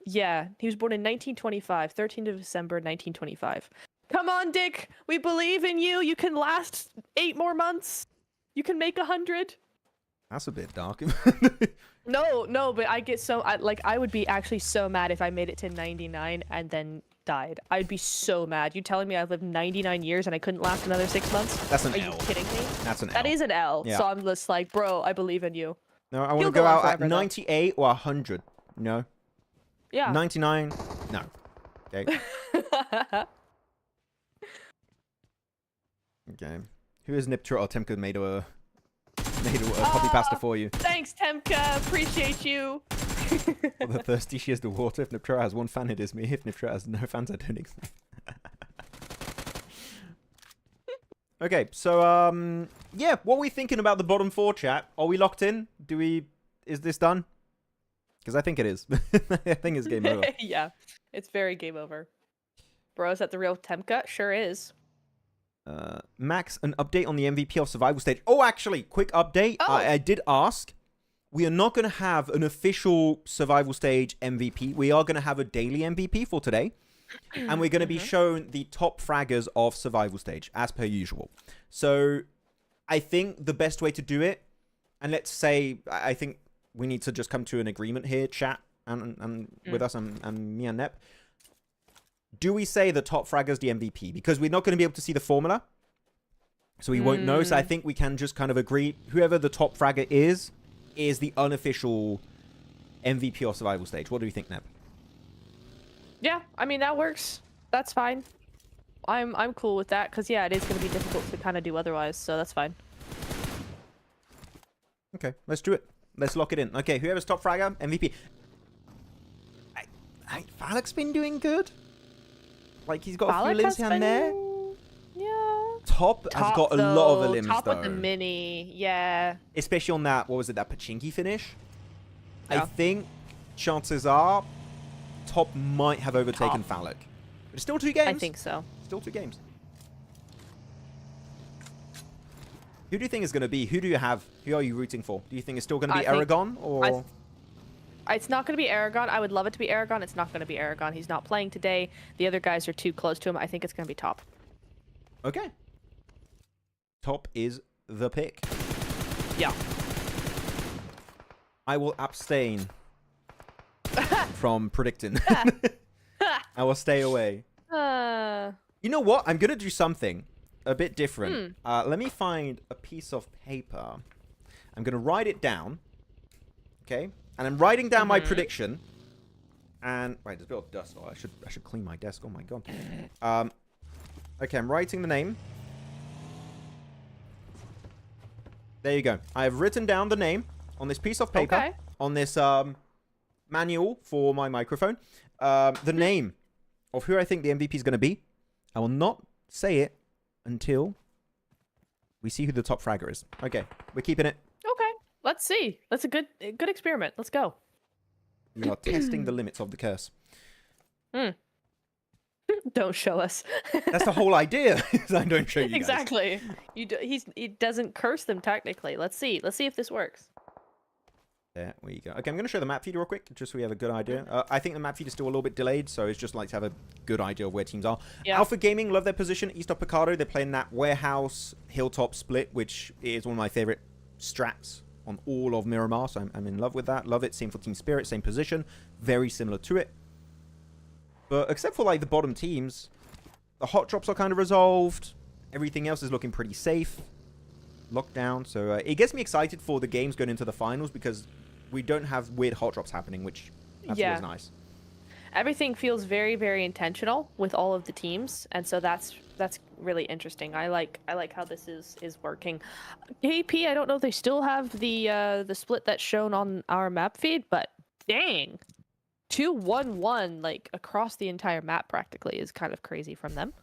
Yeah, he was born in 1925, 13th of December, 1925. Come on, Dick. We believe in you. You can last 8 more months. You can make 100. That's a bit dark. No, but I get so I would be actually so mad if I made it to 99 and then died. I'd be so mad. You telling me I've lived 99 years and I couldn't last another 6 months? That's an Are L. you kidding me? That's an L. That is an L. Yeah. So I'm just like, bro, I believe in you. No, I want He'll to go go on out at forever, though. 98 or 100. No. Yeah. 99. No. Okay. Okay. Who is Neptura or Temka made a copy pasta for you? Thanks, Temka. Appreciate you. For the thirsty, she is the water. If Neptura has one fan, it is me. If Neptura has no fans, I don't exist. Okay, so yeah, what are we thinking about the bottom 4, chat? Are we locked in? Is this done? Because I think it is. I think it's game over. Yeah, it's very game over. Bro, is that the real Temka? Sure is. Max, an update on the MVP of Survival Stage. Oh, actually, quick update. Oh. I did ask. We are not going to have an official Survival Stage MVP. We are going to have a daily MVP for today. And we're going to be shown the top fraggers of Survival Stage, as per usual. So, I think the best way to do it, and let's say, I think we need to just come to an agreement here, chat, and with us, and me and Nep. Do we say the top fragger's the MVP? Because we're not going to be able to see the formula. So we won't know. So I think we can just kind of agree whoever the top fragger is the unofficial MVP of survival stage. What do you think, Neb? Yeah, I mean that works. That's fine. I'm cool with that because yeah, it is going to be difficult to kind of do otherwise. So that's fine. Okay, let's do it. Let's lock it in. Okay, whoever's top fragger, MVP. Falak's been doing good. Like he's got a few limbs here and there. Yeah. Top has got a lot of limbs Top though. with the mini, yeah. Especially on that, what was it, that Pachinki finish? Yeah. I think chances are Top might have overtaken Falak. But it's still 2 games. I think so. Still 2 games. Who do you think is going to be? Who do you have? Who are you rooting for? Do you think it's still going to be Aragon or? It's not going to be Aragon. I would love it to be Aragon. It's not going to be Aragon. He's not playing today. The other guys are too close to him. I think it's going to be Top. Okay. Top is the pick. Yeah. I will abstain from predicting. I will stay away. You know what? I'm going to do something a bit different. Let me find a piece of paper. I'm going to write it down. Okay? And I'm writing down my prediction. And wait, there's a bit of dust. Oh, I should clean my desk. Oh my god. Okay, I'm writing the name. There you go. I have written down the name on this piece of paper. On this manual for my microphone. The name of who I think the MVP is going to be. I will not say it until we see who the top fragger is. Okay, we're keeping it. Okay, let's see. That's a good experiment. Let's go. We are testing the limits of the curse. Don't show us. That's the whole idea. I don't show you guys. Exactly. He doesn't curse them technically. Let's see. Let's see if this works. There we go. Okay, I'm going to show the map feed real quick, just so we have a good idea. I think the map feed is still a little bit delayed, so it's just like to have a good idea of where teams are. Yeah. Alpha Gaming love their position. East of Picado, they're playing that warehouse hilltop split, which is one of my favorite strats on all of Miramar, so I'm in love with that. Love it. Same for Team Spirit, same position. Very similar to it. But except for like the bottom teams, the hot drops are kind of resolved. Everything else is looking pretty safe. Lockdown. So it gets me excited for the games going into the finals because we don't have weird hot drops happening, which that's always nice. Everything feels very, very intentional with all of the teams, and so that's really interesting. I like how this is working. KP, I don't know if they still have the split that's shown on our map feed, but dang, 2-1-1 like across the entire map practically is kind of crazy from them.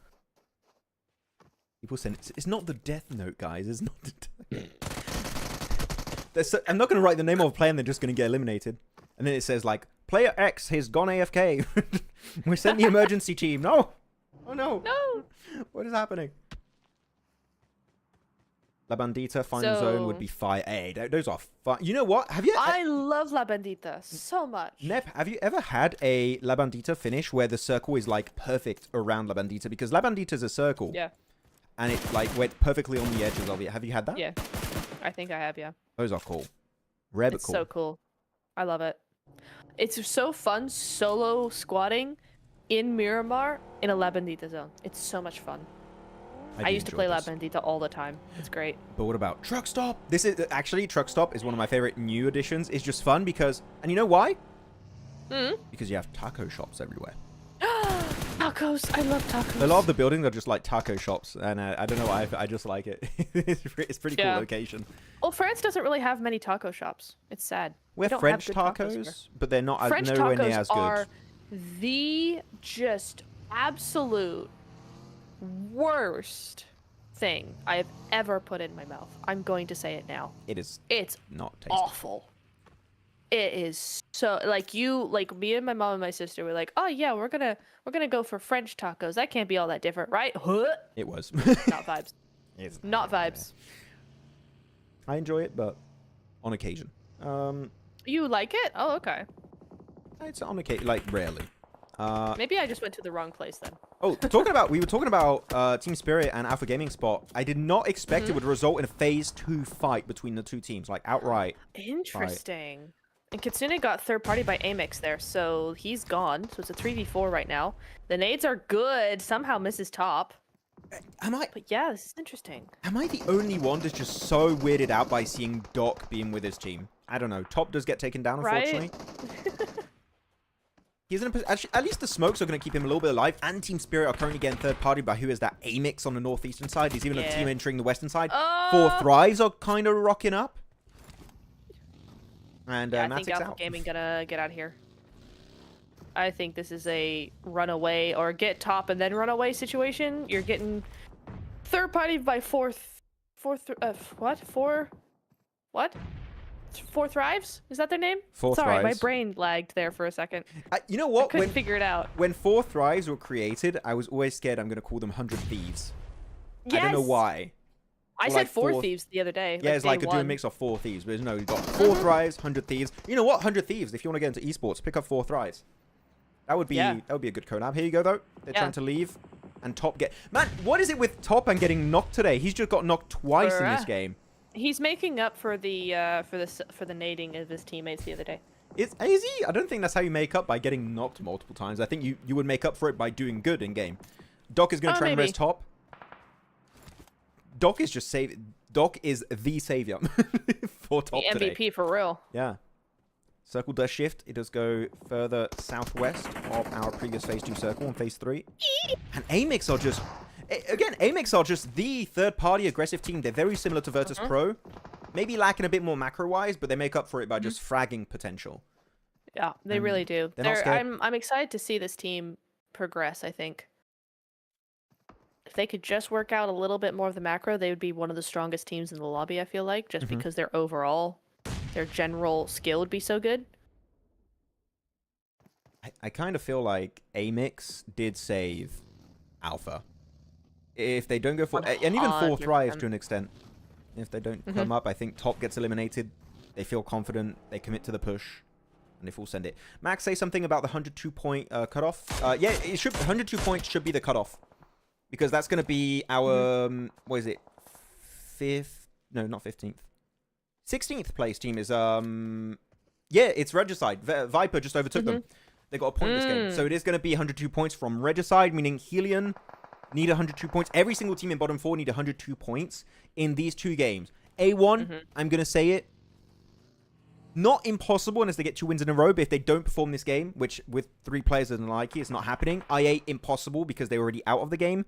People saying it's not the Death Note, guys. It's not the. I'm not going to write the name of a player and they're just going to get eliminated. And then it says, like, player X has gone AFK. We sent the emergency team. No. Oh, no. No. What is happening? La Bandita, final zone would be fire. Hey, those are fun. You know what? Have you... I love La Bandita so much. Nep, have you ever had a La Bandita finish where the circle is, like, perfect around La Bandita? Because La Bandita is a circle. Yeah. And it, like, went perfectly on the edges of it. Have you had that? Yeah. I think I have, yeah. Those are cool. Rare but It's cool. so cool. I love it. It's so fun solo squatting in Miramar in a La Bandita zone. It's so much fun. I used to play La Bandita all the time. It's great. But what about Truck Stop? This is actually Truck Stop is one of my favorite new additions. It's just fun because, and you know why? Because you have taco shops everywhere. Tacos! I love tacos. A lot of the buildings are just like taco shops, and I don't know why, I just like it. It's pretty cool location. Well, France doesn't really have many taco shops. It's sad. We have French tacos, but they're not French nowhere near tacos as good. are the just absolute worst thing I have ever put in my mouth. I'm going to say it now. It's not tasty. Awful. It is so like me and my mom and my sister were like, oh yeah, we're gonna go for French tacos. That can't be all that different, right? It was. Not vibes. It's Not vibes. I enjoy it, but on occasion. You like it? Oh, okay. It's on occasion, like rarely. Maybe I just went to the wrong place then. Oh, we were talking about Team Spirit and Alpha Gaming spot. I did not expect it would result in a phase 2 fight between the two teams, like outright. Interesting. And Kitsune got third party by AMIX there, so he's gone. So it's a 3v4 right now. The nades are good. Somehow misses top. But yeah, this is interesting. Am I the only one that's just so weirded out by seeing Doc being with his team? I don't know. Top does get taken down, unfortunately. Right? He's in a actually, at least the smokes are going to keep him a little bit alive. And Team Spirit are currently getting third party by who is that? AMIX on the northeastern side. There's even a team entering the western side. Four Thrives are kind of rocking up. And I think Alpha Gaming gonna get out of here. I think this is a runaway or get top and then runaway situation. You're getting third party by four Thrives? Is that their name? Four Sorry, Thrives. my brain lagged there for a second. You know what? I couldn't figure it out. When Four Thrives were created, I was always scared I'm going to call them 100 Thieves. Yes! I don't know why. I Or said like four thieves the other day. Yeah, it's like day a do a one. mix of 4 Thieves. But no, you've got 4 Thrives, 100 Thieves. You know what? 100 Thieves. If you want to get into esports, pick up 4 Thrives. That would be a good collab. Here you go, though. They're trying to leave. And Top get... Man, what is it with Top and getting knocked today? He's just got knocked twice in this game. He's making up for the nading of his teammates the other day. Is he? I don't think that's how you make up by getting knocked multiple times. I think you would make up for it by doing good in game. Doc is going to try and res Top. Doc is just Doc is the savior for Top the today. MVP for real. Yeah. Circle does shift. It does go further southwest of our previous phase 2 circle in phase 3. And AMIX are just... Again, AMIX are just the third-party aggressive team. They're very similar to Virtus Pro. Maybe lacking a bit more macro-wise, but they make up for it by just fragging potential. Yeah, they really do. They're not scared. I'm excited to see this team progress, I think. If they could just work out a little bit more of the macro, they would be one of the strongest teams in the lobby, I feel like, just because their general skill would be so good. I kind of feel like AMIX did save Alpha. If they don't go for... And even 4 Thrives to an extent. If they don't come up, I think Top gets eliminated. They feel confident. They commit to the push. And they full send it. Max, say something about the 102-point cutoff. Yeah, it should 102 points should be the cutoff. Because that's going to be our... what is it? 5th? No, not 15th. 16th place team is... Yeah, it's Regicide. Viper just overtook them. They got a point this game. So it is going to be 102 points from Regicide, meaning HELLION need 102 points. Every single team in bottom 4 need 102 points in these 2 games. A1, I'm going to say it, not impossible unless they get 2 wins in a row, but if they don't perform this game, which with 3 players isn't likely, it's not happening. IA, impossible because they're already out of the game.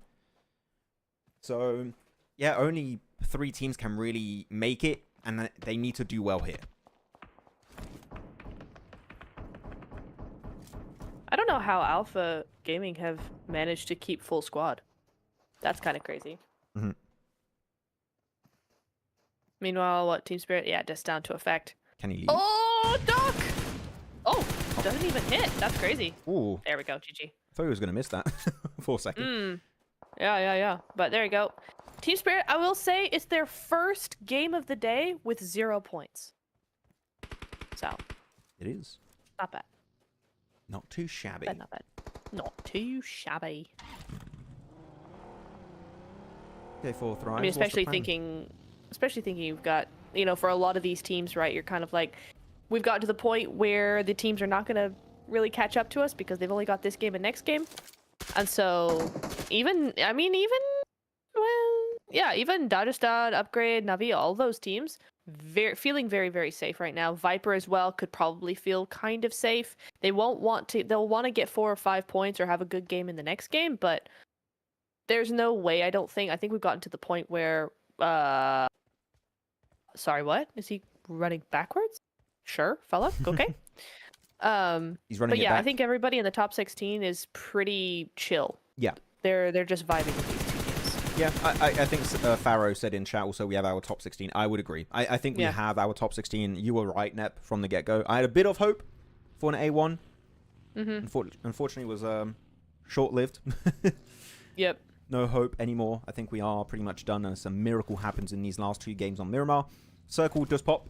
So, yeah, only 3 teams can really make it, and they need to do well here. I don't know how Alpha Gaming have managed to keep full squad. That's kind of crazy. Meanwhile, what, Team Spirit? Yeah, just down to effect. Can he leave? Oh, Doc! Oh, doesn't even hit. That's crazy. Ooh. There we go, GG. I thought he was going to miss that for a second. Yeah. But there you go. Team Spirit, I will say, it's their first game of the day with 0 points. So. It is. Not bad. Not too shabby. Not bad. Not too shabby. Okay, 4 Thrives. I mean, especially thinking you've got, you know, for a lot of these teams, right, you're kind of like, we've gotten to the point where the teams are not going to really catch up to us because they've only got this game and next game. And so, even Dagestan, Upgrade, Navi, all those teams, feeling very, very safe right now. Viper as well could probably feel kind of safe. They'll want to get 4 or 5 points or have a good game in the next game, but there's no way, I think we've gotten to the point where, sorry, what? Is he running backwards? Sure, fella, okay. He's running but it yeah, back. I think everybody in the top 16 is pretty chill. Yeah. They're just vibing with these 2 games. Yeah, I think Pharaoh said in chat also we have our top 16. I would agree. I think we have our top 16. You were right, Nep, from the get-go. I had a bit of hope for an A1. Unfortunately, it was short-lived. Yep. No hope anymore. I think we are pretty much done unless a miracle happens in these last 2 games on Miramar. Circle does pop.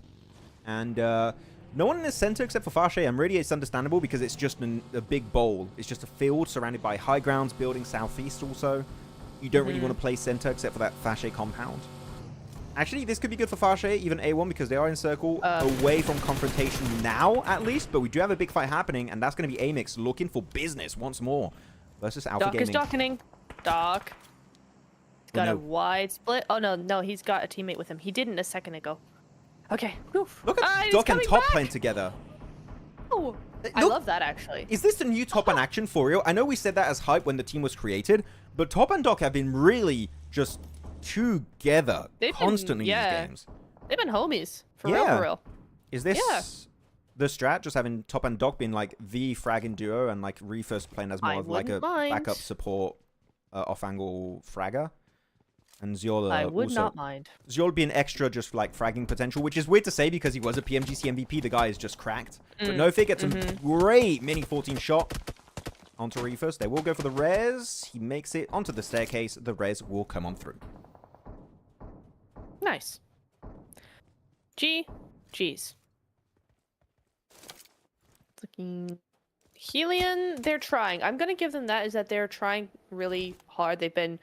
And no one in the center except for Fache. And really, it's understandable because it's just a big bowl. It's just a field surrounded by high grounds, building southeast also. You don't really want to play center except for that Fache compound. Actually, this could be good for Fache, even A1, because they are in circle, away from confrontation now, at least. But we do have a big fight happening, and that's going to be AMIX looking for business once more versus Alpha Gaming. Doc is dockening. Doc. Got no. a wide split. Oh, no, he's got a teammate with him. He didn't a second ago. Okay. Oof. Look at He's Doc and coming Top back. playing together. Oh, I Look- love that, actually. Is this the new Top and Action for real? I know we said that as hype when the team was created, but Top and Doc have been really just together They've been- constantly in yeah. these games. They've been homies. For Yeah. real. Is this Yeah. the strat, just having Top and Doc being like the fragging duo and like Reefus playing as more I of like a wouldn't mind. backup support off-angle fragger? And Ziol I would also, not mind. Ziol being extra just like fragging potential, which is weird to say because he was a PMGC MVP. The guy is just cracked. But Nofig gets a great mini 14 shot onto Reefus. They will go for the res. He makes it onto the staircase. The res will come on through. Nice. G's. Looking... HELLION, they're trying. I'm going to give them that, is that they're trying really hard. They've been,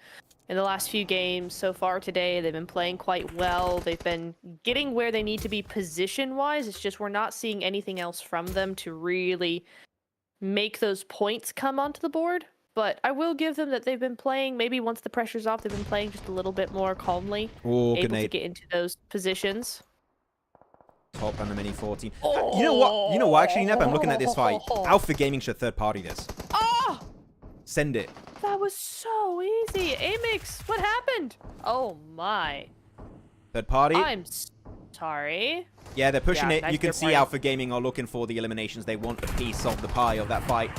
in the last few games so far today, they've been playing quite well. They've been getting where they need to be position-wise. It's just we're not seeing anything else from them to really make those points come onto the board. But I will give them that they've been playing, maybe once the pressure's off, they've been playing just a little bit more calmly. Oh, able to grenade. get into those positions. Top and the mini 14. You know what? You know what? Actually, Neb, I'm looking at this fight. Alpha Gaming should third party this. Oh! Send it. That was so easy. AMIX, what happened? Oh my. Third party. I'm sorry. Yeah, they're pushing Yeah, it. nice You can third see party. Alpha Gaming are looking for the eliminations. They want a piece of the pie of that fight.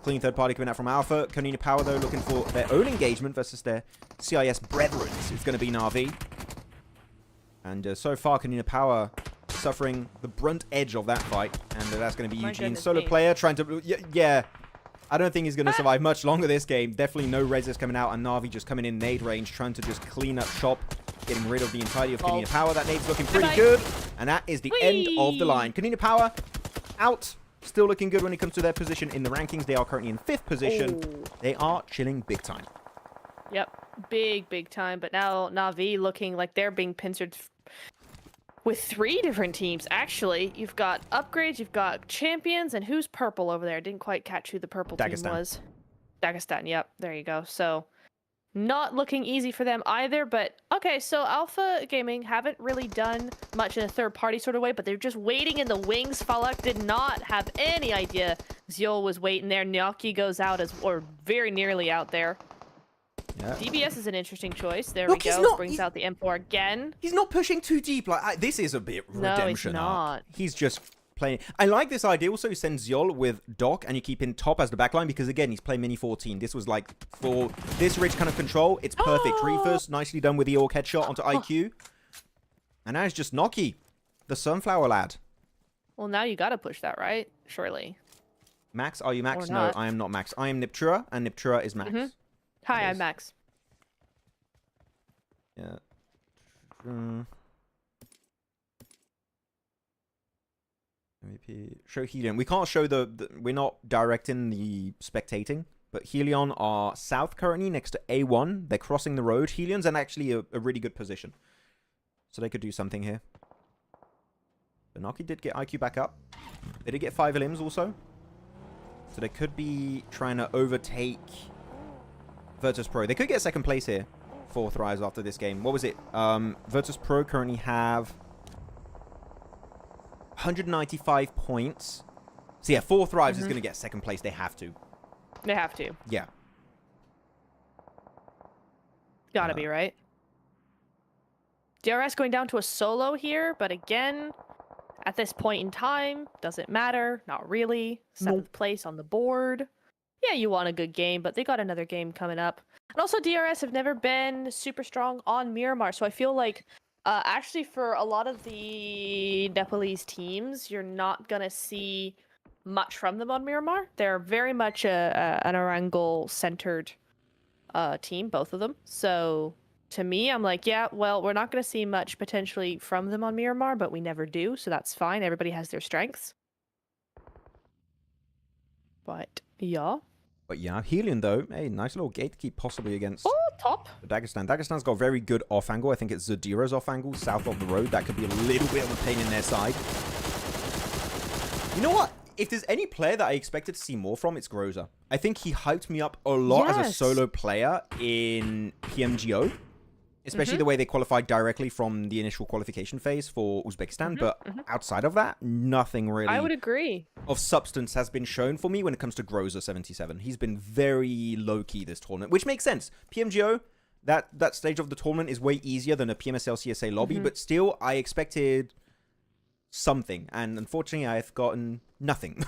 Clean third party coming out from Alpha. Konina Power, though, looking for their own engagement versus their CIS brethren. It's going to be Na'Vi. And so far, Konina Power suffering the brunt edge of that fight. And that's going to be My Eugene. goodness Solo me. player trying to... Yeah. I don't think he's going to survive much longer this game. Definitely no reses coming out. And Na'Vi just coming in nade range, trying to just clean up shop. Getting rid of the entirety of Konina Power. That nade's looking pretty good. And that is the end of the line. Konina Power out. Still looking good when it comes to their position in the rankings. They are currently in 5th position. Oh. They are chilling big time. Yep, big time. But now Na'Vi looking like they're being pincered with 3 different teams. Actually, you've got upgrades, you've got champions, and who's purple over there? Didn't quite catch who the purple team Dagestan. was. Dagestan, yep, there you go. So, not looking easy for them either, but okay, so Alpha Gaming haven't really done much in a third-party sort of way, but they're just waiting in the wings. Falak did not have any idea Ziol was waiting there. Gnocchi goes out or very nearly out there. Yeah. DBS is an interesting choice. There Look, we he's go. not- Brings he's- out the M4 again. He's not pushing too deep. Like this is a bit No, he's redemption arc. not. He's just playing. I like this idea. Also, you send Ziol with Doc, and you keep in Top as the backline because again, he's playing mini 14. This was like for this rich kind of control. It's perfect. Reefus nicely done with the Orc headshot onto IQ, and now it's just Gnocchi, the Sunflower lad. Well, now you gotta push that, right? Surely. Max, are you Max? Or No, not. I am not Max. I am Neptura, and Neptura is Max. Hi, It I'm is. Max. Yeah. MVP. Show Helion. We can't show we're not directing the spectating, but Helion are south currently next to A1. They're crossing the road. Helion's in actually a really good position. So they could do something here. Benaki did get IQ back up. They did get 5 elims also. So they could be trying to overtake Virtus Pro. They could get second place here. 4 thrives after this game. What was it? Virtus Pro currently have 195 points. So yeah, 4 thrives is going to get second place. They have to. They have to. Yeah. Gotta be, right? DRS going down to a solo here, but again, at this point in time, doesn't matter. Not really. 7th place on the board. Yeah, you want a good game, but they got another game coming up. And also, DRS have never been super strong on Miramar, so I feel like actually for a lot of the Nepalese teams, you're not going to see much from them on Miramar. They're very much an Erangel-centered team, both of them. So to me, I'm like, yeah, well, we're not going to see much potentially from them on Miramar, but we never do, so that's fine. Everybody has their strengths. But yeah. But yeah, Helion though, hey, nice little gatekeep possibly against Oh, top. Dagestan. Dagestan's got very good off angle. I think it's Zadira's off angle, south of the road. That could be a little bit of a pain in their side. You know what? If there's any player that I expected to see more from, it's Groza. I think he hyped me up a lot as a Yes. solo player in PMGO. especially the way they qualified directly from the initial qualification phase for Uzbekistan. But outside of that, nothing really I would agree. of substance has been shown for me when it comes to Groza77. He's been very low-key this tournament, which makes sense. PMGO, that stage of the tournament is way easier than a PMSL CSA lobby, but still, I expected something, and unfortunately, I've gotten nothing.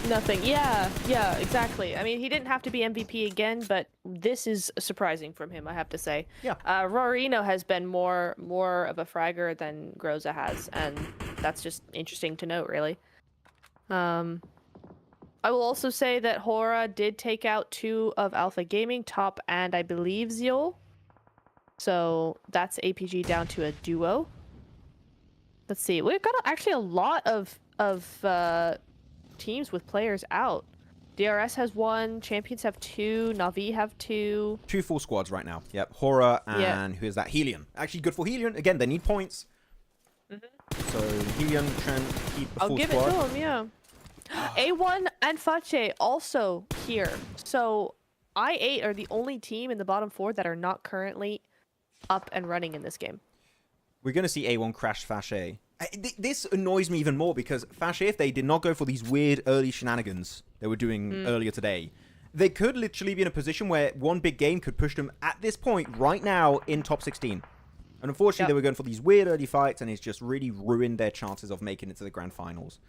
Nothing. Yeah, exactly. I mean, he didn't have to be MVP again, but this is surprising from him, I have to say. Yeah. Rorino has been more of a fragger than Groza has, and that's just interesting to note, really. I will also say that Horaa did take out 2 of Alpha Gaming, Top and I believe Zeol. So that's APG down to a duo. Let's see. We've got actually a lot of teams with players out. DRS has 1, Champions have 2, Na'Vi have 2. 2 full squads right now. Yep, Horaa and who is that? HELLION. Actually good for HELLION. Again, they need points. So HELLION trying to keep a full I'll give squad. it to him, yeah. A1 and Fache also here. So I8 are the only team in the bottom 4 that are not currently up and running in this game. We're going to see A1 crash Fache. This annoys me even more because Fache, if they did not go for these weird early shenanigans they were doing earlier today, they could literally be in a position where one big game could push them at this point right now in top 16. And unfortunately, they were going for these weird early fights, and it's just really ruined their chances of making it to the grand finals.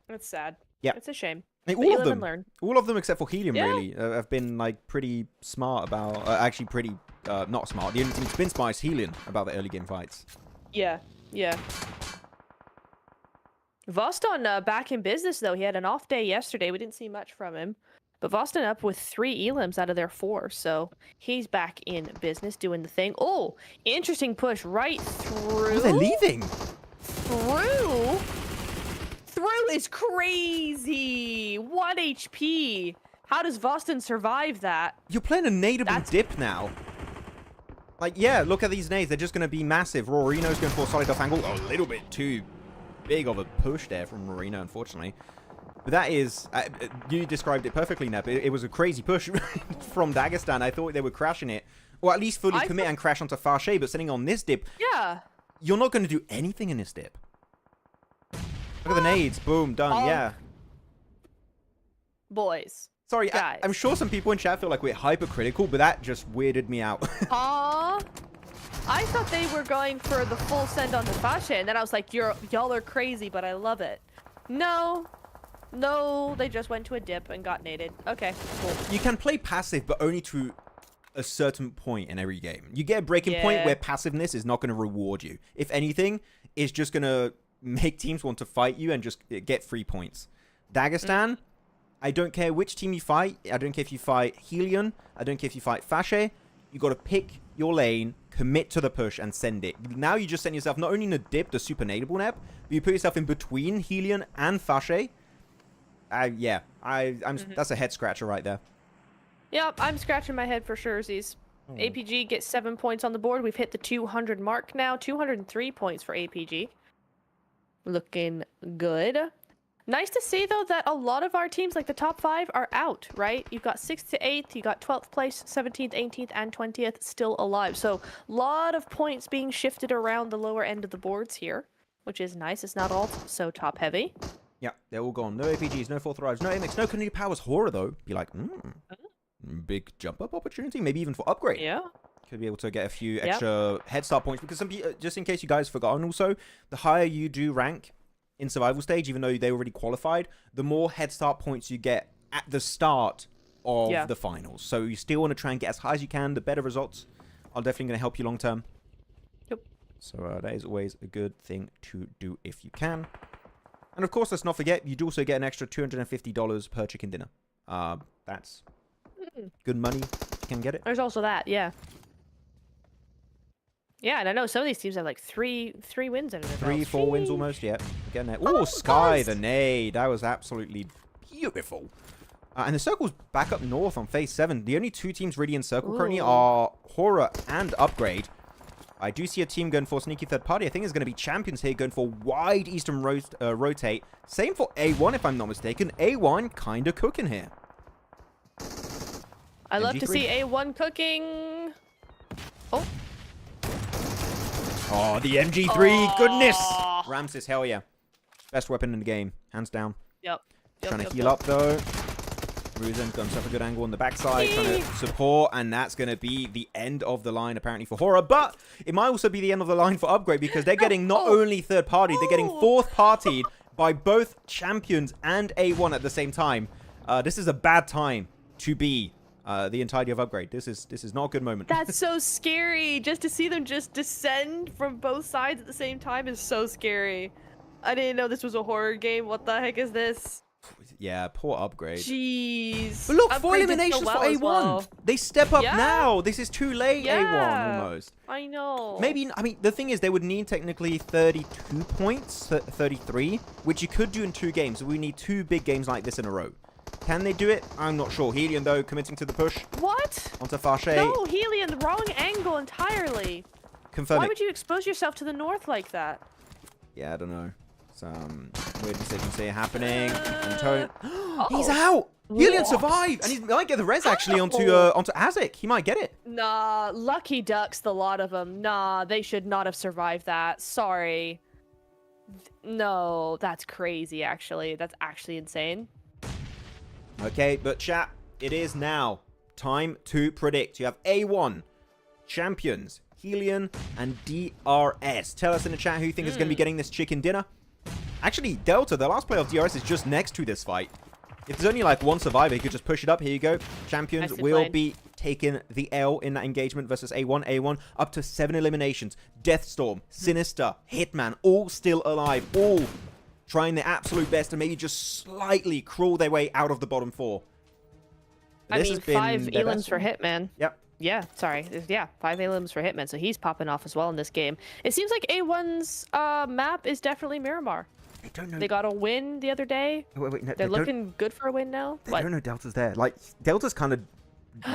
That's sad. Yeah. It's a shame. Hey, But you live and learn. all of them except for HELLION, Yeah. really, have been like pretty smart about. Actually, pretty not smart. The only team that's been smart is HELLION about the early game fights. Yeah. Voston back in business, though. He had an off day yesterday. We didn't see much from him. But Voston up with 3 elims out of their 4. So he's back in business doing the thing. Oh, interesting push right through. Oh, they're leaving. Through is crazy. 1 HP. How does Voston survive that? You're playing a nadeable dip now. Like, yeah, look at these nades. They're just going to be massive. Rorino's going for a solid off angle. A little bit too big of a push there from Rorino, unfortunately. But that is... you described it perfectly, Nep. It was a crazy push from Dagestan. I thought they were crashing it. Or at least fully commit and crash onto Fache, but sitting on this dip... Yeah. You're not going to do anything in this dip. Look at the nades. Boom. Done. Yeah. Boys. Sorry, Guys. I'm sure some people in chat feel like we're hypercritical, but that just weirded me out. Aww. I thought they were going for the full send on the Fache, and then I was like, y'all are crazy, but I love it. No, they just went to a dip and got naded. Okay, cool. You can play passive, but only to a certain point in every game. You get a breaking point where passiveness is not going to reward you. If anything, it's just going to make teams want to fight you and just get 3 points. Dagestan, I don't care which team you fight. I don't care if you fight HELLION. I don't care if you fight Fache. You got to pick your lane, commit to the push, and send it. Now you just send yourself not only in a dip, the super nadeable nap, but you put yourself in between HELLION and Fache. That's a head scratcher right there. Yep, I'm scratching my head for sure, Z's. APG gets 7 points on the board. We've hit the 200 mark now. 203 points for APG. Looking good. Nice to see, though, that a lot of our teams, like the top 5, are out, right? You've got 6th to 8th, you got 12th place, 17th, 18th, and 20th still alive. So, a lot of points being shifted around the lower end of the boards here, which is nice. It's not all so top-heavy. Yeah, they're all gone. No APGs, no 4th arrives, no AMIX, no Konina Power's Horaa, though. Be like, big jump-up opportunity, maybe even for upgrade. Yeah. Could be able to get a few extra head start points, because some people, just in case you guys forgotten also, the higher you do rank in survival stage, even though they already qualified, the more head start points you get at the start of the finals. So you still want to try and get as high as you can. The better results are definitely going to help you long term. Yep. So that is always a good thing to do if you can. And of course, let's not forget, you do also get an extra $250 per chicken dinner. That's good money if you can get it. There's also that, yeah. Yeah, and I know some of these teams have like three wins under their belt. 3, 4 wins almost, yeah. Getting there. Oh, Sky, the nade. That was absolutely beautiful. And the circle's back up north on phase 7. The only 2 teams really in circle currently are Horaa and Upgrade. I do see a team going for sneaky third party. I think it's going to be Champions here going for wide eastern rotate. Same for A1 if I'm not mistaken. A1 kind of cooking here. I love to see A1 cooking. Oh. Oh, the MG3, goodness! Oh. Ramses, hell yeah. Best weapon in the game, hands down. Yep. Trying to heal up though. Ruzen got himself a good angle on the backside, trying to support, and that's going to be the end of the line apparently for Horaa. But it might also be the end of the line for Upgrade because they're getting not only third party, they're getting fourth partied by both champions and A1 at the same time. This is a bad time to be the entirety of Upgrade. This is not a good moment. That's so scary. Just to see them just descend from both sides at the same time is so scary. I didn't know this was a horror game. What the heck is this? Yeah, poor Upgrade. Jeez. But look, 4 Upgrade did eliminations so well for as A1. well. They step up Yeah. now. This is too late, Yeah. A1 almost. I know. Maybe, I mean, the thing is, they would need technically 32 points, 33, which you could do in 2 games. So we need 2 big games like this in a row. Can they do it? I'm not sure. HELLION, though, committing to the push. What? Onto Fache. No, HELLION, the wrong angle entirely. Confirm Why it. would you expose yourself to the north like that? Yeah, I don't know. Some weird decisions here happening. And Tone. He's Oh. out! HELLION What? survived! And he might get the res actually onto Asi8. He might get it. Nah, lucky ducks, the lot of them. Nah, they should not have survived that. Sorry. No, that's crazy, actually. That's actually insane. Okay, but chat, it is now time to predict. You have A1, champions, HELLION, and DRS. Tell us in the chat who you think is going to be getting this chicken dinner. Actually, Delta, the last player of DRS, is just next to this fight. If there's only like one survivor, you could just push it up. Here you go. Champions Nicely will played. be taking the L in that engagement versus A1. A1 up to 7 eliminations. Deathstorm, Sinister, Hitman, all still alive. All trying their absolute best to maybe just slightly crawl their way out of the bottom 4. I This mean, has been 5 their elims best for one. Hitman. Yep. Yeah, sorry. Yeah, 5 elims for Hitman, so he's popping off as well in this game. It seems like A1's map is definitely Miramar. I don't know. They got a win the other day. Wait, no, They're looking good for a win now. They don't know Delta's there. Like, Delta's kind of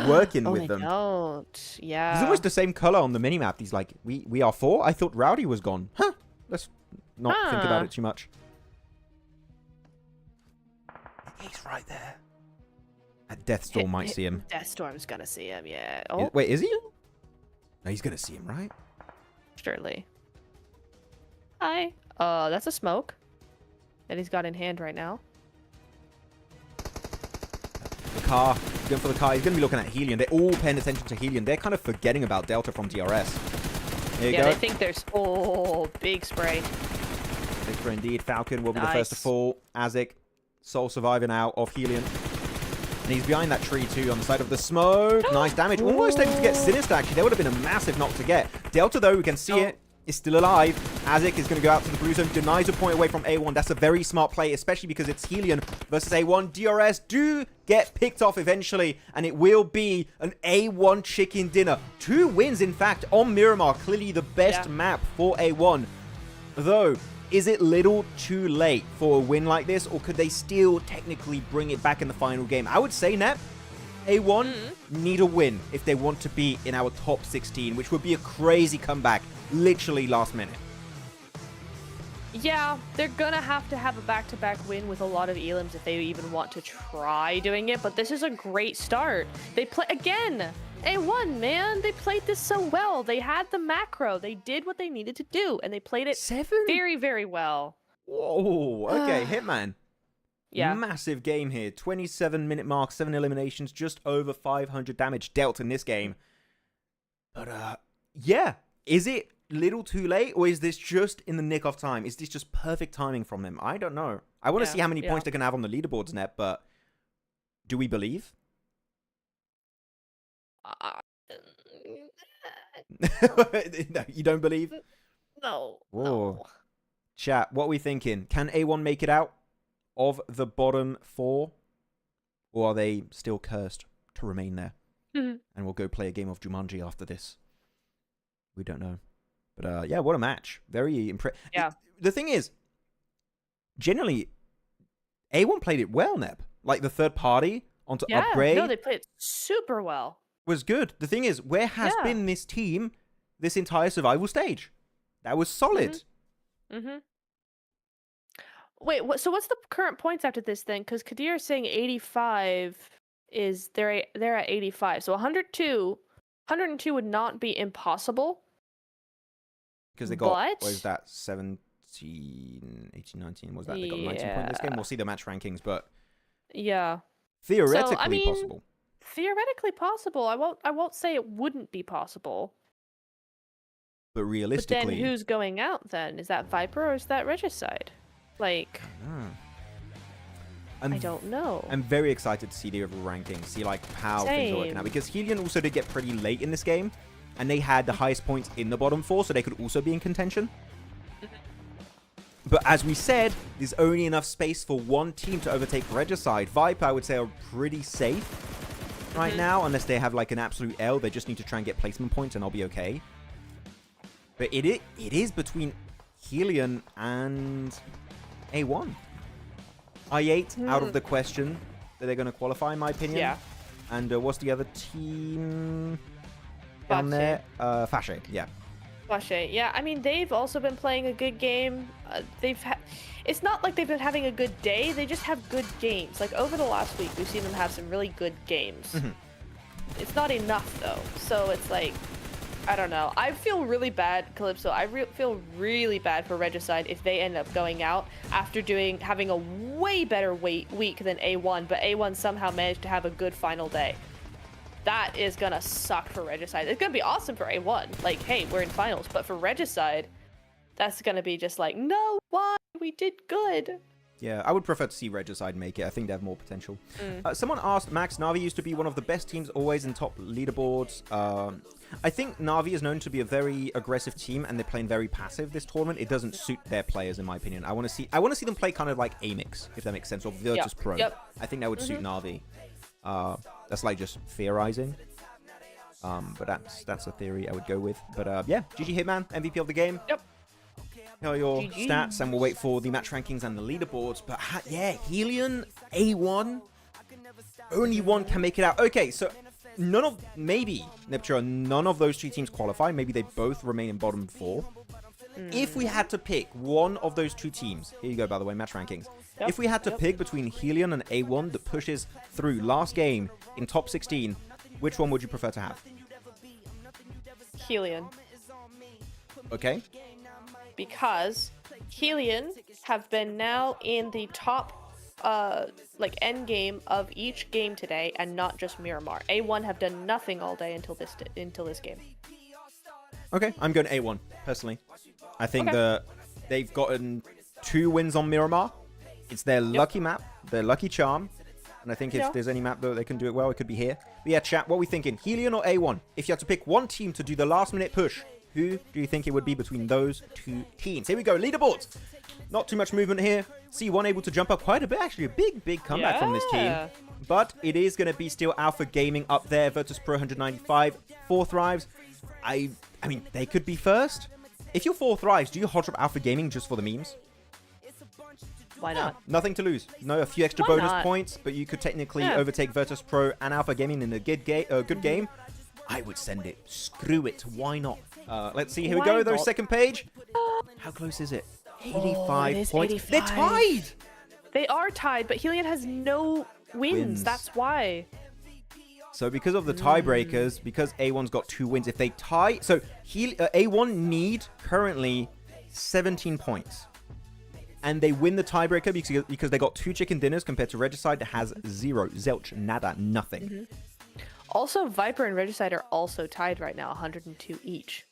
working Oh, with they them. don't. Yeah. He's almost the same color on the minimap. He's like, we are 4? I thought Rowdy was gone. Huh. Let's not think about Huh. it too much. He's right there. Deathstorm might see him. Deathstorm's gonna see him, yeah. Oh, Wait, is he? No, he's going to see him, right? surely. Hi. That's a smoke that he's got in hand right now. The car. He's going for the car. He's going to be looking at HELLION. They're all paying attention to HELLION. They're kind of forgetting about Delta from DRS. Here you Yeah, go. they think there's... Oh, big spray. Victor indeed. Falcon will be the first to Nice. fall. Asi8, sole survivor now of HELLION. And he's behind that tree too on the side of the smoke. Nice damage. Almost able to get Sinister actually. There would have been a massive knock to get. Delta though, we can see it, is still alive. Asi8 is going to go out to the blue zone. Denies a point away from A1. That's a very smart play, especially because it's HELLION versus A1. DRS do get picked off eventually. And it will be an A1 chicken dinner. 2 wins, in fact, on Miramar. Clearly the best map for A1. Though, is it little too late for a win like this, or could they still technically bring it back in the final game? I would say, Nep, A1 need a win if they want to be in our top 16, which would be a crazy comeback, literally last minute. Yeah, they're gonna have to have a back-to-back win with a lot of elims if they even want to try doing it, but this is a great start. They play again. A1, man, they played this so well. They had the macro. They did what they needed to do, and they played it 7? very, very well. Whoa, okay, Hitman. Yeah. Massive game here. 27-minute mark, 7 eliminations, just over 500 damage dealt in this game. But, yeah. Is it little too late, or is this just in the nick of time? Is this just perfect timing from them? I don't know. I want to see how many points they can have on the leaderboards, Net, but do we believe? No, you don't believe? No. Whoa. No. Chat, what are we thinking? Can A1 make it out of the bottom 4? Or are they still cursed to remain there? And we'll go play a game of Jumanji after this. We don't know. But yeah, what a match. Very impressive. Yeah. The thing is, generally, A1 played it well, Neb. Like the third party onto Upgrade No, they played it super well. was good. The thing is, where has been this team this entire survival stage? That was solid. Wait, so what's the current points after this then? Because Kadir is saying 85 is they're at 85. So 102 would not be impossible. Because they got, But- what is that, 17, 18, 19, was that? They got 19 points in this game. We'll see the match rankings, but Yeah. theoretically possible. Theoretically possible. I won't say it wouldn't be possible. But But realistically... then who's going out then? Is that Viper or is that Regicide? Like, I don't know. I'm very excited to see the overall rankings, see like how things are working Same. out. Because HELLION also did get pretty late in this game, and they had the highest points in the bottom 4, so they could also be in contention. But as we said, there's only enough space for one team to overtake Regicide. Viper, I would say, are pretty safe right now, unless they have like an absolute L. They just need to try and get placement points, and I'll be okay. But it is between HELLION and A1. I8 out of the question that they're going to qualify, in my opinion. Yeah. And what's the other team down there? Fache, yeah. Fache, yeah. I mean, they've also been playing a good game. It's not like they've been having a good day. They just have good games. Like over the last week, we've seen them have some really good games. It's not enough though. So it's like, I don't know. I feel really bad, Calypso. I feel really bad for Regicide if they end up going out after having a way better week than A1, but A1 somehow managed to have a good final day. That is gonna suck for Regicide. It's gonna be awesome for A1. Like, hey, we're in finals. But for Regicide, that's gonna be just like, no, why? We did good. Yeah, I would prefer to see Regicide make it. I think they have more potential. Someone asked, Max, Na'Vi used to be one of the best teams always in top leaderboards. I think Na'Vi is known to be a very aggressive team, and they're playing very passive this tournament. It doesn't suit their players, in my opinion. I want to see them play kind of like AMIX, if that makes sense, or Virtus Pro. Yep. I think that would suit Na'Vi. That's like just theorizing. But that's a theory I would go with. But yeah, GG Hitman, MVP of the game. Yep. Tell your GG. stats, and we'll wait for the match rankings and the leaderboards. But yeah, HELLION, A1, only one can make it out. Okay, so maybe Neptura, none of those two teams qualify. Maybe they both remain in bottom 4. If we had to pick one of those two teams, here you go, by the way, match rankings. Yep, If we had to pick between HELLION and A1 that pushes through last game in top 16, which one would you prefer to have? HELLION. Okay. Because HELLION have been now in the top like end game of each game today, and not just Miramar. A1 have done nothing all day until this game. Okay, I'm going A1 personally. I think Okay. they've gotten 2 wins on Miramar. It's their lucky map, their lucky charm, and I think if there's any map that they can do it well, it could be here. But yeah, chat, what are we thinking? HELLION or A1? If you had to pick one team to do the last minute push, who do you think it would be between those two teams? Here we go, leaderboards. Not too much movement here. C1 able to jump up quite a bit, actually. A big comeback from this team. Yeah. But it is going to be still Alpha Gaming up there. Virtus Pro 195, 4 Thrives. I mean, they could be first. If you're 4 Thrives, do you hot drop Alpha Gaming just for the memes? Why not? Nothing to lose. No, a few extra Why bonus not? points, but you could technically Yeah. overtake Virtus Pro and Alpha Gaming in a good game. I would send it. Screw it. Why not? Let's see. Here we Why go, though. not? Second page. How close is it? 85 it is points. 85. They're tied. They are tied, but HELLION has no wins. That's why. So because of the tiebreakers, because A1's got 2 wins, if they tie... So A1 need currently 17 points. And they win the tiebreaker because they got 2 chicken dinners compared to Regicide that has 0. Zelch, nada, nothing. Also, Viper and Regicide are also tied right now, 102 each.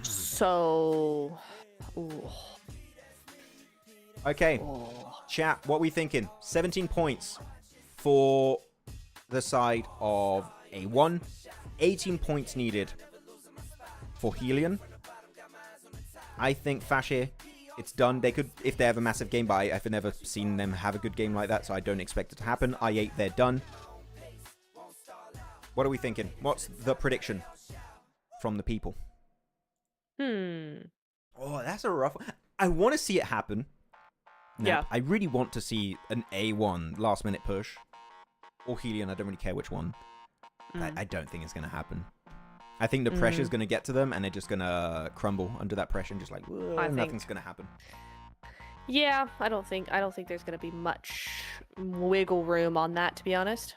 So... Ooh. Okay, chat, what are we thinking? 17 points for the side of A1. 18 points needed for HELLION. I think Fache, it's done. They could, if they have a massive game, but I've never seen them have a good game like that, so I don't expect it to happen. I8, they're done. What are we thinking? What's the prediction from the people? Oh, that's a rough one. I want to see it happen. Yeah. I really want to see an A1 last minute push. Or HELLION, I don't really care which one. I don't think it's going to happen. I think the pressure is going to get to them, and they're just going to crumble under that pressure and just like, nothing's going to happen. Yeah, I don't think there's gonna be much wiggle room on that, to be honest.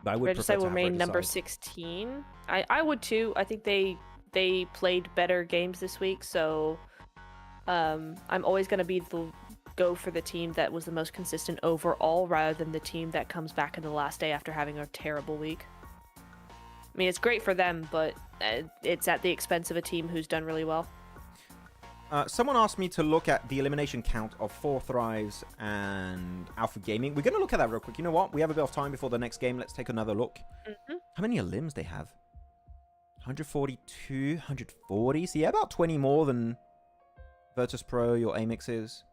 But I would prefer Regicide to will have remain number Regicide. 16. I would too. I think they played better games this week, so I'm always gonna go for the team that was the most consistent overall, rather than the team that comes back in the last day after having a terrible week. I mean, it's great for them, but it's at the expense of a team who's done really well. Someone asked me to look at the elimination count of 4 Thrives and Alpha Gaming. We're going to look at that real quick. You know what? We have a bit of time before the next game. Let's take another look. How many elims they have? 142, 140. So yeah, about 20 more than Virtus Pro, your AMIX is.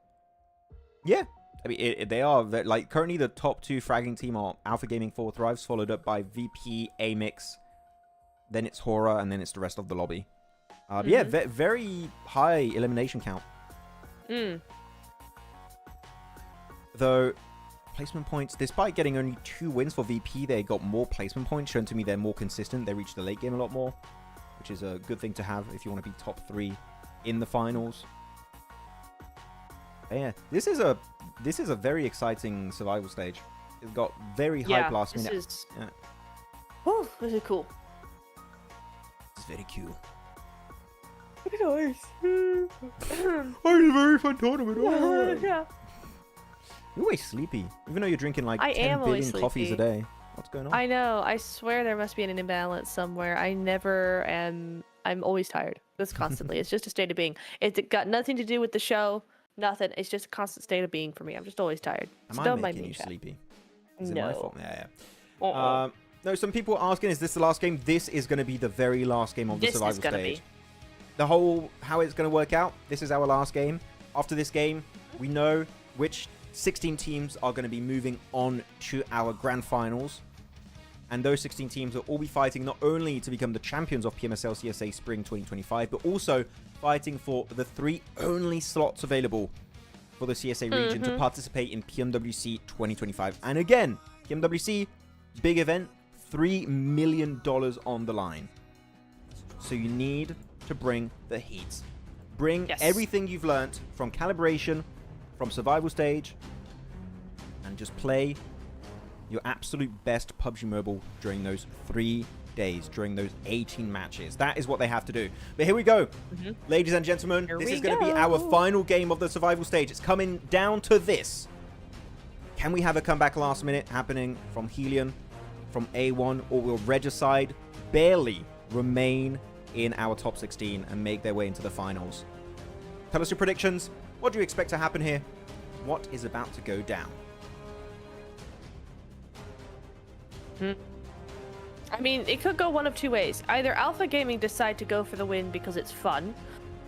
Yeah. I mean, they are, like, currently the top 2 fragging team are Alpha Gaming 4 Thrives, followed up by VP, AMIX, then it's Horaa, and then it's the rest of the lobby. Yeah, very high elimination count. Though, placement points, despite getting only 2 wins for VP, they got more placement points, showing to me they're more consistent. They reach the late game a lot more, which is a good thing to have if you want to be top 3 in the finals. But yeah, this is a very exciting survival stage. It's got very high last minute. This is cool. It's very cool. Nice. Oh, it's a very fun tournament. Yeah. You're always sleepy, even though you're drinking like I 10 am always billion coffees a sleepy. day. What's going on? I know. I swear there must be an imbalance somewhere. I never am. I'm always tired. Just constantly. It's just a state of being. It's got nothing to do with the show. Nothing. It's just a constant state of being for me. I'm just always tired. Am Don't I mind making me, you chat. sleepy? Is it my No. fault? Yeah. No, some people are asking, is this the last game? This is going to be the very last game of the survival This is gonna stage. be. The whole, how it's going to work out, this is our last game. After this game, we know which 16 teams are going to be moving on to our grand finals. And those 16 teams will all be fighting not only to become the champions of PMSL CSA Spring 2025, but also fighting for the 3 only slots available for the CSA region to participate in PMWC 2025. And again, PMWC, big event, $3 million on the line. So you need to bring the heat. Bring everything you've learnt from calibration, from survival stage, and just play your absolute best PUBG Mobile during those 3 days, during those 18 matches. That is what they have to do. But here we go. Ladies and gentlemen, this is going to be our final game of the survival stage. It's coming down to this. Can we have a comeback last minute happening from HELLION, from A1, or will Regicide barely remain in our top 16 and make their way into the finals? Tell us your predictions. What do you expect to happen here? What is about to go down? I mean, it could go one of 2 ways. Either Alpha Gaming decide to go for the win because it's fun,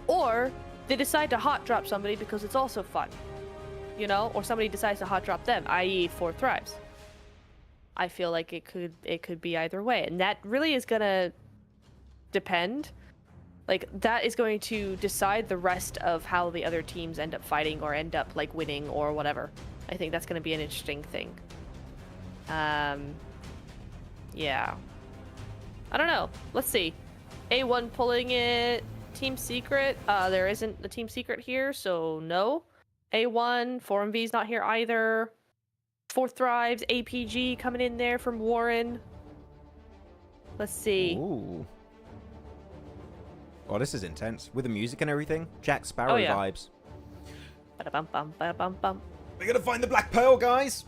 or they decide to hot drop somebody because it's also fun. You know, or somebody decides to hot drop them, i.e. 4 Thrives. I feel like it could be either way, and that really is gonna depend. Like, that is going to decide the rest of how the other teams end up fighting or end up like winning or whatever. I think that's going to be an interesting thing. Yeah. I don't know. Let's see. A1 pulling it. Team Secret. There isn't a Team Secret here, so no. A1. 4MV's not here either. 4 Thrives. APG coming in there from Warren. Let's see. Ooh. Oh, this is intense. With the music and everything. Jack Sparrow vibes. Ba-da-bum-bum, ba-da-bum-bum. We're gonna find the Black Pearl, guys!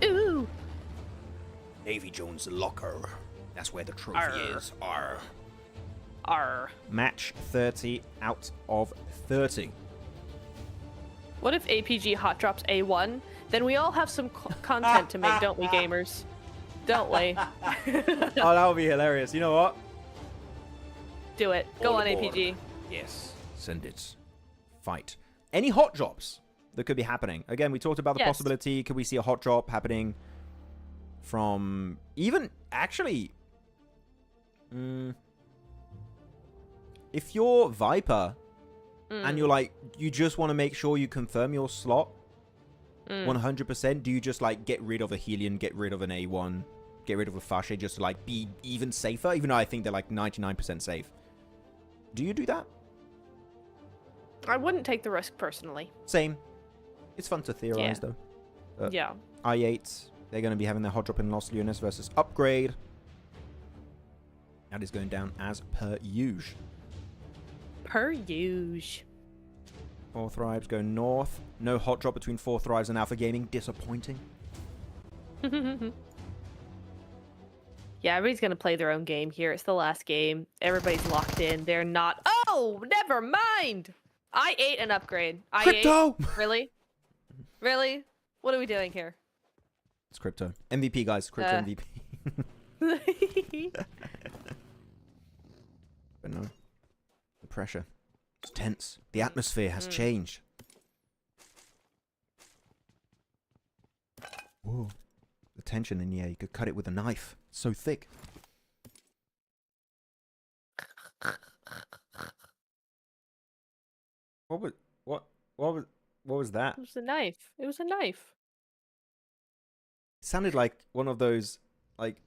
Ooh! Davy Jones' locker. That's where the trophy is. Arr. Arr. Match 30 out of 30. What if APG hot drops A1? Then we all have some content to make, don't we, gamers? Don't we? Oh, that would be hilarious. You know what? Do it. Go All on, aboard. APG. Yes. Send it. Fight. Any hot drops that could be happening? Again, we talked about the possibility. Could we see a hot drop happening from even actually? If you're Viper and you're like, you just want to make sure you confirm your slot 100%, do you just like get rid of a HELLION, get rid of an A1, get rid of a Fache just to like be even safer? Even though I think they're like 99% safe. Do you do that? I wouldn't take the risk personally. Same. It's fun to theorize though. Yeah. I8, They're going to be having their hot drop in Los Leones versus Upgrade. That is going down as per usual. Per usual. 4 Thrives go north. No hot drop between 4 Thrives and Alpha Gaming. Disappointing. Yeah, everybody's gonna play their own game here. It's the last game. Everybody's locked in. They're not. Oh, never mind. I8 an upgrade. Crypto! Really? Really? What are we doing here? It's crypto. MVP, guys. Crypto MVP. But no. The pressure. It's tense. The atmosphere has changed. Whoa. The tension in the air. You could cut it with a knife. It's so thick. What was that? It was a knife. It was a knife. It sounded like one of those like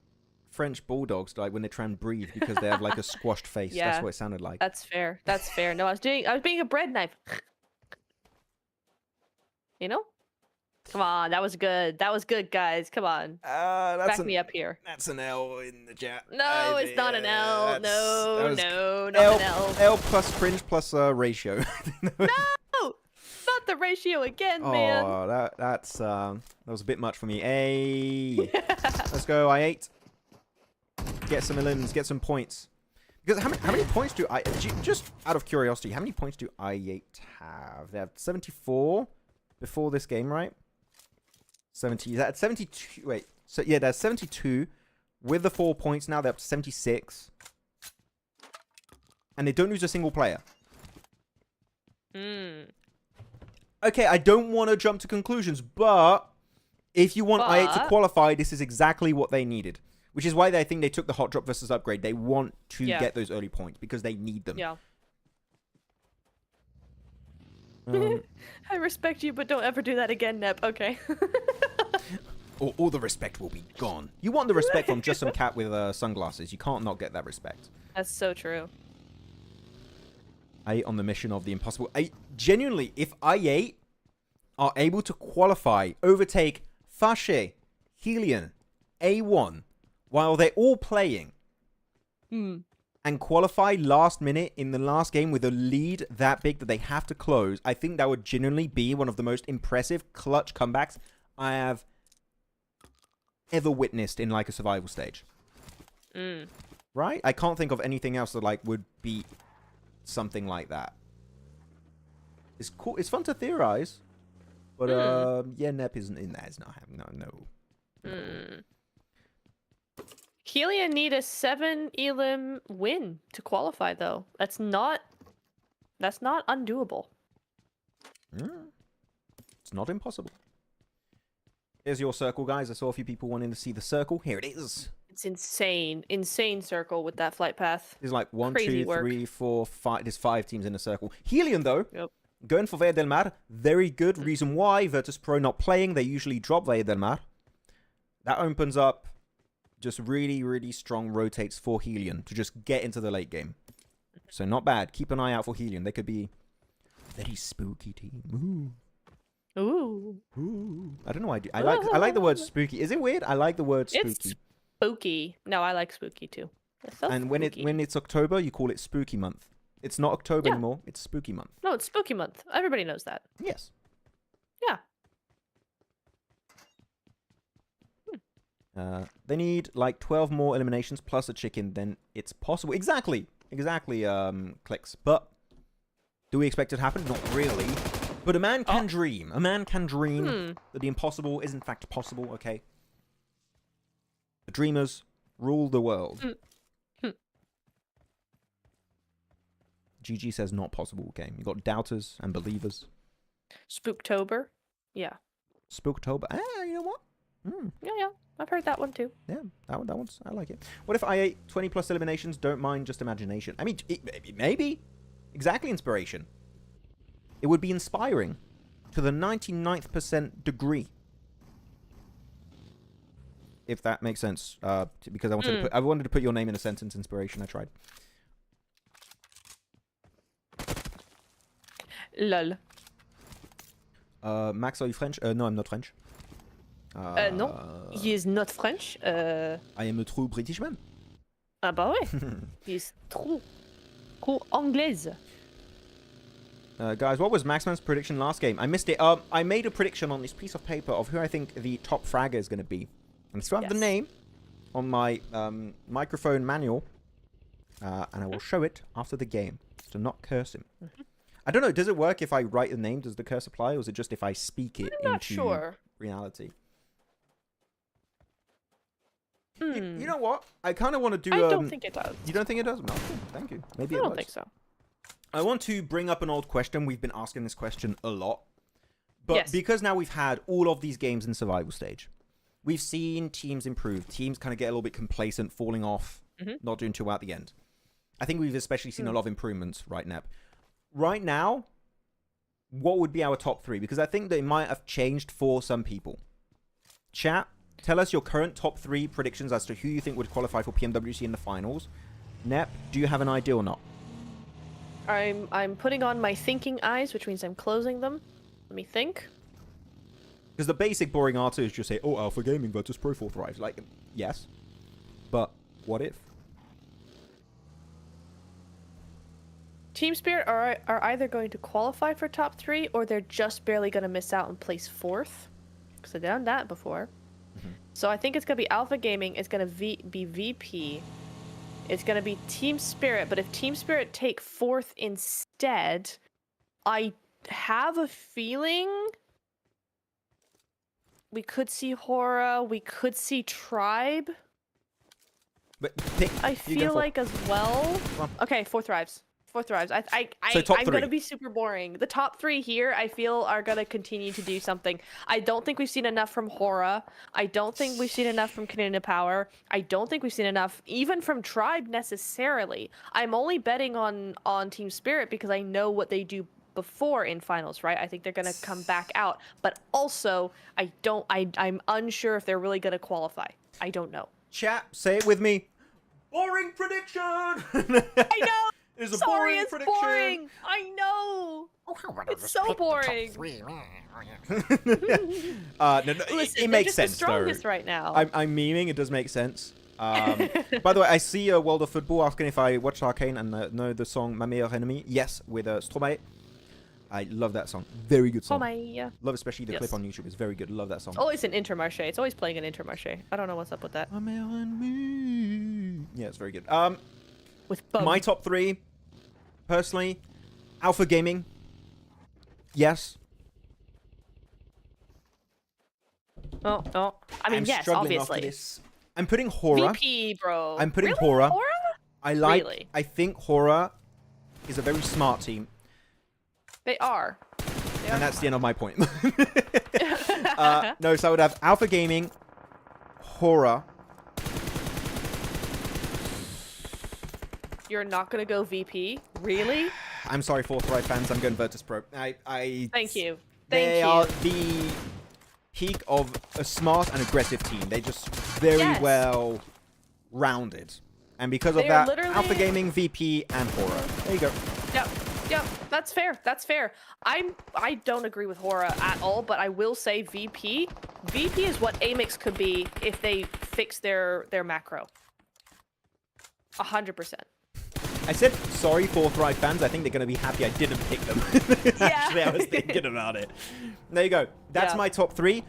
French bulldogs, like when they try and breathe because they have like a squashed face. Yeah. That's what it sounded like. That's fair. That's fair. No, I was being a bread knife. You know? Come on, that was good. That was good, guys. Come on. Back me up here. That's an L in the chat. No, it's not an L. No, not L, an L. L plus cringe plus ratio. No! Not the ratio again, man. Oh, that was a bit much for me. Hey, let's go I8. Get some elims, get some points. Because how many points do just out of curiosity, how many points do I8 have? They have 74 before this game, right? 70. That's 72. Wait. So yeah, that's 72 with the 4 points. Now they're up to 76, and they don't lose a single player. Okay, I don't want to jump to conclusions, but if you want I8 to qualify, this is exactly what they needed. Which is why I think they took the hot drop versus upgrade. They want to get those early points because they need them. Yeah. I respect you, but don't ever do that again, Nep. Okay. Or all the respect will be gone. You want the respect from just some cat with sunglasses. You can't not get that respect. That's so true. I8 on the mission of the impossible. Genuinely, if I8 are able to qualify, overtake Fache, HELLION, A1, while they're all playing, and qualify last minute in the last game with a lead that big that they have to close, I think that would genuinely be one of the most impressive clutch comebacks I have ever witnessed in like a survival stage. Right? I can't think of anything else that like would beat something like that. It's cool. It's fun to theorize, but yeah, Nep isn't in there. It's not having no. HELLION need a 7 elim win to qualify, though. That's not undoable. It's not impossible. Here's your circle, guys. I saw a few people wanting to see the circle. Here it is. It's insane. Insane circle with that flight path. There's like 1, Crazy 2, work. 3, 4, 5. There's 5 teams in a circle. HELLION, though, Yep. going for Valle del Mar. Very good. Reason why. Virtus Pro not playing. They usually drop Valle del Mar. That opens up just really, really strong rotates for HELLION to just get into the late game. So not bad. Keep an eye out for HELLION. They could be a very spooky team. Ooh. Ooh. I don't know why I like the word spooky. Is it weird? I like the word spooky. It's spooky. No, I like spooky too. It's so And spooky. when it's October, you call it spooky month. It's not October anymore. It's spooky month. No, it's spooky month. Everybody knows that. Yes. Yeah. They need like 12 more eliminations plus a chicken, then it's possible. Exactly, clicks. But do we expect it to happen? Not really. But a man can dream. A man can dream that the impossible is in fact possible, okay? The dreamers rule the world. GG says not possible game. You got doubters and believers. Spooktober. Yeah. Spooktober. You know what? Yeah. I've heard that one too. Yeah, that one's, I like it. What if I8 20 plus eliminations? Don't mind just imagination. I mean, maybe. Exactly inspiration. It would be inspiring to the 99th degree. If that makes sense. Because I wanted to put your name in a sentence. Inspiration. I tried. Lol. Max, are you French? No, I'm not French. No, he is not French. I am a true British man. Ah bah ouais. He's true anglaise. Guys, what was Maxman's prediction last game? I missed it. I made a prediction on this piece of paper of who I think the top fragger is going to be. And I still have the name on my microphone manual. And I will show it after the game to not curse him. I don't know, does it work if I write the name? Does the curse apply? Or is it just if I speak it into reality? You know what? I kind of want to do... I don't think it does. You don't think it does? No, thank you. Maybe I it don't does. think so. I want to bring up an old question. We've been asking this question a lot. But because now we've had all of these games in survival stage, we've seen teams improve. Teams kind of get a little bit complacent, falling off, not doing too well at the end. I think we've especially seen a lot of improvements, right, Nep? Right now, what would be our top 3? Because I think they might have changed for some people. Chat, tell us your current top 3 predictions as to who you think would qualify for PMWC in the finals. Nep, do you have an idea or not? I'm putting on my thinking eyes, which means I'm closing them. Let me think. Because the basic boring answer is just say, oh, Alpha Gaming versus Pro 4 Thrives. Like, yes. But what if? Team Spirit are either going to qualify for top 3 or they're just barely going to miss out and place 4th. Because I've done that before. So I think it's going to be Alpha Gaming. It's going to be VP. It's going to be Team Spirit. But if Team Spirit take 4th instead, I have a feeling we could see Horaa. We could see Tribe. But I feel like as well. Okay, 4th Thrives. 4th Thrives. I'm going to be super boring. The top 3 here, I feel, are going to continue to do something. I don't think we've seen enough from Horaa. I don't think we've seen enough from Konina Power. I don't think we've seen enough even from Tribe necessarily. I'm only betting on Team Spirit because I know what they do before in finals, right? I think they're going to come back out. But also, I'm unsure if they're really going to qualify. I don't know. Chat, say it with me. Boring prediction! I know! It's a Sorry, boring it's prediction. boring. I know. It's so boring. No, Listen, it makes sense the strongest though. Right now. I'm memeing. It does make sense. By the way, I see a World of Football asking if I watched AlQadsiah and know the song "Ma meilleure ennemie." Yes, with Stromae. I love that song. Very good song. Love especially the clip on YouTube. It's very good. Love that song. It's always an Intermarché. It's always playing an Intermarché. I don't know what's up with that. Ma meilleure ennemie. Yeah, it's very good. With Bum. My top 3, personally, Alpha Gaming. Yes. Oh. I mean, I'm yes, struggling after obviously. this. I'm putting Horaa. VP, bro. I'm putting really? Horaa. Really? I think Horaa is a very smart team. They are. And that's the end of my point. No, so I would have Alpha Gaming, Horaa. You're not gonna go VP? Really? I'm sorry, 4th Thrive fans. I'm going Virtus Pro. Thank you. They are the peak of a smart and aggressive team. They're just very well rounded. And because of that, Alpha Gaming, VP, and Horaa. There you go. Yep. That's fair. That's fair. I don't agree with Horaa at all, but I will say VP. VP is what AMIX could be if they fix their macro. 100%. I said sorry, 4th Thrive fans. I think they're going to be happy I didn't pick them. Actually, I was thinking about it. There you go. That's my top 3.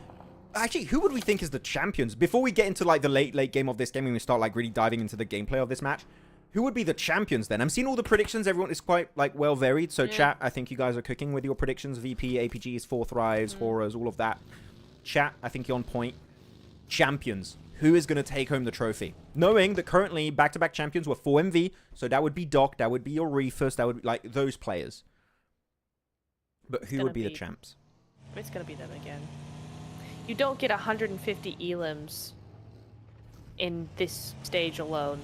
Actually, who would we think is the champions? Before we get into like the late game of this game and we start like really diving into the gameplay of this match, who would be the champions then? I'm seeing all the predictions. Everyone is quite like well varied. So chat, I think you guys are cooking with your predictions. VP, APGs, 4th Thrives, Horaas, all of that. Chat, I think you're on point. Champions. Who is going to take home the trophy? Knowing that currently back-to-back champions were 4MV, so that would be Doc, that would be your Reefus, that would be like those players. But who would be the champs? It's going to be them again. You don't get 150 elims in this stage alone.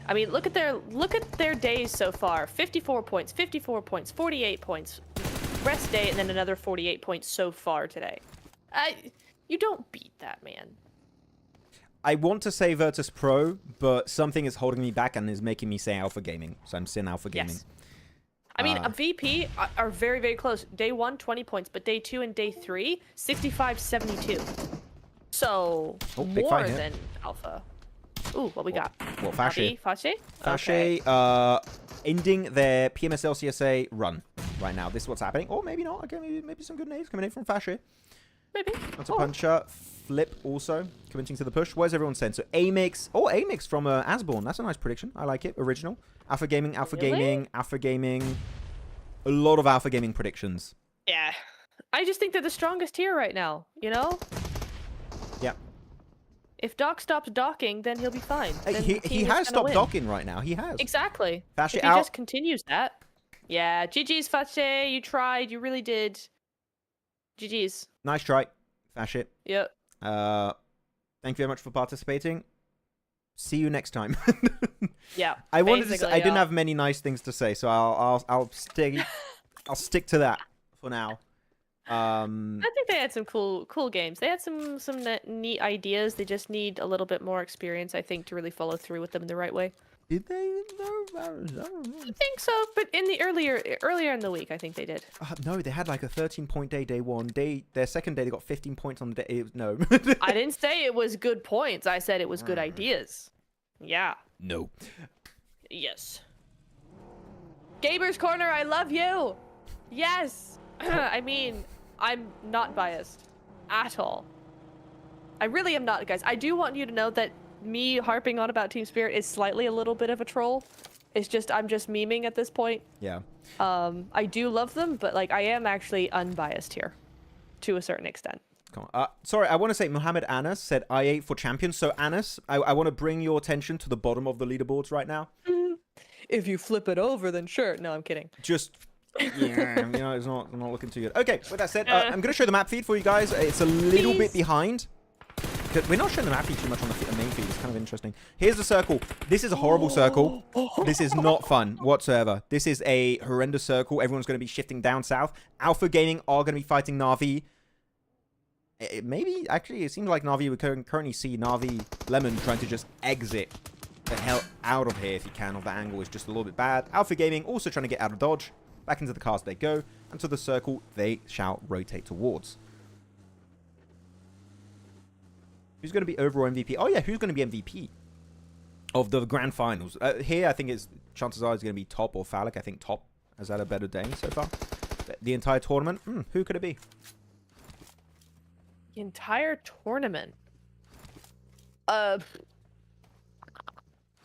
I mean, look at their days so far. 54 points, 54 points, 48 points. Rest day, and then another 48 points so far today. You don't beat that, man. I want to say Virtus Pro, but something is holding me back and is making me say Alpha Gaming. So I'm saying Alpha Gaming. Yes. I mean, a VP are very, very close. Day 1, 20 points, but day 2 and day 3, 65, 72. So big more fight here. than Alpha. Ooh, what we got? Well, Fache. Fache? Fache, ending their PMSL CSA run right now. This is what's happening. Or maybe not. Okay, maybe some good nades coming in from Fache. Maybe. That's a puncher. Flip also committing to the push. Where's everyone saying? So AMIX. Oh, AMIX from Asborn. That's a nice prediction. I like it. Original. Alpha Gaming, Alpha Really? Gaming, Alpha Gaming. A lot of Alpha Gaming predictions. Yeah. I just think they're the strongest here right now, you know? Yeah. If Doc stops docking, then he'll be fine. Then He the team he is has gonna stopped win. docking right now. He has. Exactly. Fache If he out. just continues that. Yeah, GG's Fache, you tried, you really did. GG's. Nice try. Fache. Yep. Thank you very much for participating. See you next time. Yeah. I wanted to. basically, I didn't yeah. have many nice things to say, so I'll stick to that for now. I think they had some cool games. They had some neat ideas. They just need a little bit more experience, I think, to really follow through with them in the right way. Did they? No, I don't know. I think so, but in the earlier in the week, I think they did. No, they had like a 13-point day one. Their second day they got 15 points on the day. No. I didn't say it was good points. I said it was good ideas. Yeah. No. Yes. Gamer's Corner, I love you. Yes. I mean, I'm not biased at all. I really am not, guys. I do want you to know that me harping on about Team Spirit is slightly a little bit of a troll. It's just I'm just memeing at this point. Yeah. I do love them, but like I am actually unbiased here to a certain extent. Come on. Sorry, I want to say Mohammed Anas said I8 for champions. So Anas, I want to bring your attention to the bottom of the leaderboards right now. If you flip it over, then sure. No, I'm kidding. Just yeah, you know, it's not looking too good. Okay, with that said, I'm going to show the map feed for you guys. It's a little bit behind. We're not showing the map feed too much on the main feed. It's kind of interesting. Here's the circle. This is a horrible circle. This is not fun whatsoever. This is a horrendous circle. Everyone's going to be shifting down south. Alpha Gaming are going to be fighting Na'Vi. Maybe, actually, it seems like Na'Vi, we can currently see Na'Vi Lemon trying to just exit the hell out of here if he can. Or the angle is just a little bit bad. Alpha Gaming also trying to get out of dodge. Back into the cars they go. And to the circle they shall rotate towards. Who's going to be overall MVP? Oh, yeah, who's going to be MVP of the grand finals? Here, I think chances are it's going to be Top or Phallic. I think Top has had a better day so far. The entire tournament, who could it be? The entire tournament.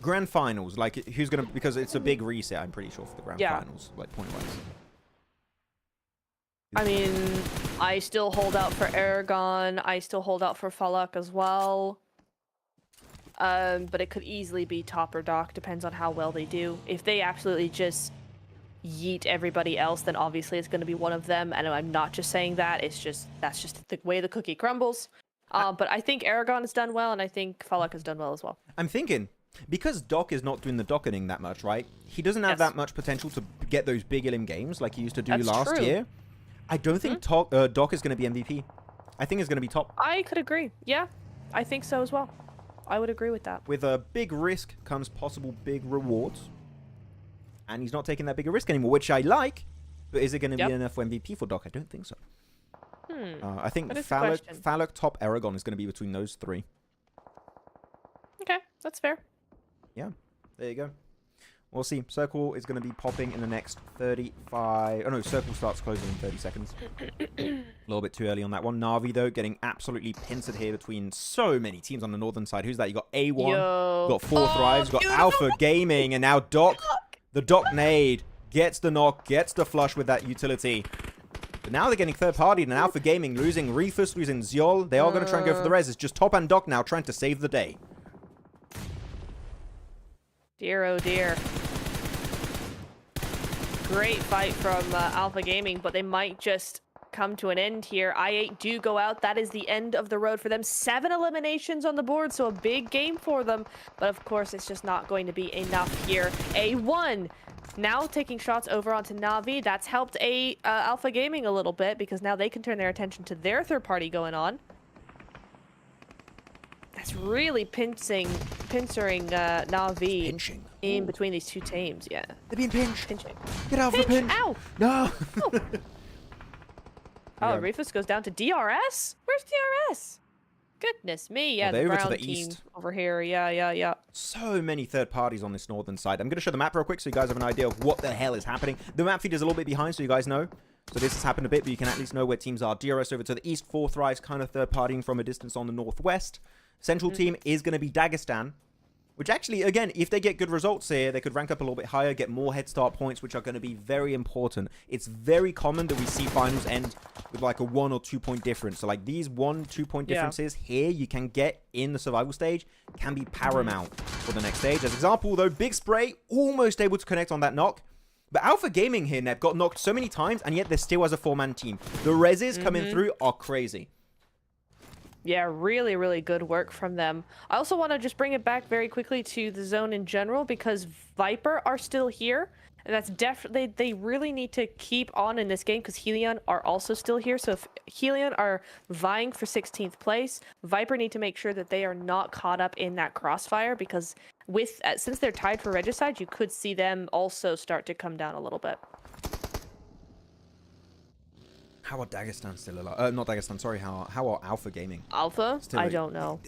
Grand finals, like who's going to... Because it's a big reset, I'm pretty sure, for the grand finals, like point-wise. I mean, I still hold out for Erangel. I still hold out for Phallic as well. But it could easily be Top or Doc, depends on how well they do. If they absolutely just yeet everybody else, then obviously it's going to be one of them. And I'm not just saying that, that's just the way the cookie crumbles. But I think Erangel has done well, and I think Phallic has done well as well. I'm thinking, because Doc is not doing the docketing that much, right? He doesn't have that much potential to get those big elim games like he used to do last year. I don't think Doc is going to be MVP. I think it's going to be Top. I could agree. Yeah, I think so as well. I would agree with that. With a big risk comes possible big rewards. And he's not taking that bigger risk anymore, which I like. But is it going to be enough for MVP for Doc? I don't think so. I think Phallic, Top, Erangel is going to be between those three. Okay, that's fair. Yeah, there you go. We'll see. Circle is going to be popping in the next 35... Oh, no, Circle starts closing in 30 seconds. A little bit too early on that one. Na'Vi, though, getting absolutely pincered here between so many teams on the northern side. Who's that? You got A1, you got 4 Thrives, you got Alpha Gaming, and now Doc. The Doc nade gets the knock, gets the flush with that utility. But now they're getting third-partied, and Alpha Gaming losing Refus, losing Zyol. They are going to try and go for the res. It's just Top and Doc now trying to save the day. Dear, oh dear. Great fight from Alpha Gaming, but they might just come to an end here. I8 do go out. That is the end of the road for them. 7 eliminations on the board, so a big game for them. But of course, it's just not going to be enough here. A1 now taking shots over onto Na'Vi. That's helped Alpha Gaming a little bit because now they can turn their attention to their third party going on. That's really pincering Na'Vi in between these two teams. Yeah, they're being pinched. Pinching. Get out of the pinch. Ow! No. Oh, Refus goes down to DRS? Where's DRS? Goodness me, yeah, they're the over to brown the team east. over here. Yeah. So many third parties on this northern side. I'm going to show the map real quick so you guys have an idea of what the hell is happening. The map feed is a little bit behind so you guys know. So this has happened a bit, but you can at least know where teams are. DRS over to the east, 4 Thrives kind of third partying from a distance on the northwest. Central team is going to be Dagestan, which actually, again, if they get good results here, they could rank up a little bit higher, get more head start points, which are going to be very important. It's very common that we see finals end with like a 1 or 2 point difference. So like these 1-2 point differences here you can get in the survival stage can be paramount for the next stage. As example, though, Big Spray almost able to connect on that knock. But Alpha Gaming here, Neb, got knocked so many times, and yet they're still as a 4-man team. The reses coming through are crazy. Yeah, really, really good work from them. I also want to just bring it back very quickly to the zone in general, because Viper are still here. And that's definitely, they really need to keep on in this game, because HELLION are also still here. So if HELLION are vying for 16th place, Viper need to make sure that they are not caught up in that crossfire, because with since they're tied for Regicide, you could see them also start to come down a little bit. How are Dagestan still alive? Not Dagestan, sorry. How are Alpha Gaming? Alpha? Still I don't know.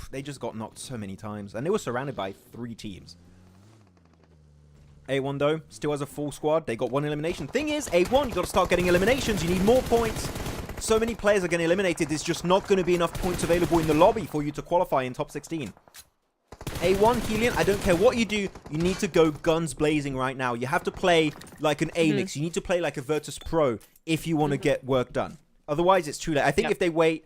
They just got knocked so many times, and they were surrounded by 3 teams. A1 though, still has a full squad. They got 1 elimination. Thing is, A1, you got to start getting eliminations. You need more points. So many players are getting eliminated. There's just not going to be enough points available in the lobby for you to qualify in top 16. A1, HELLION, I don't care what you do, you need to go guns blazing right now. You have to play like an AMIX. You need to play like a Virtus Pro if you want to get work done. Otherwise, it's too late. I think if they wait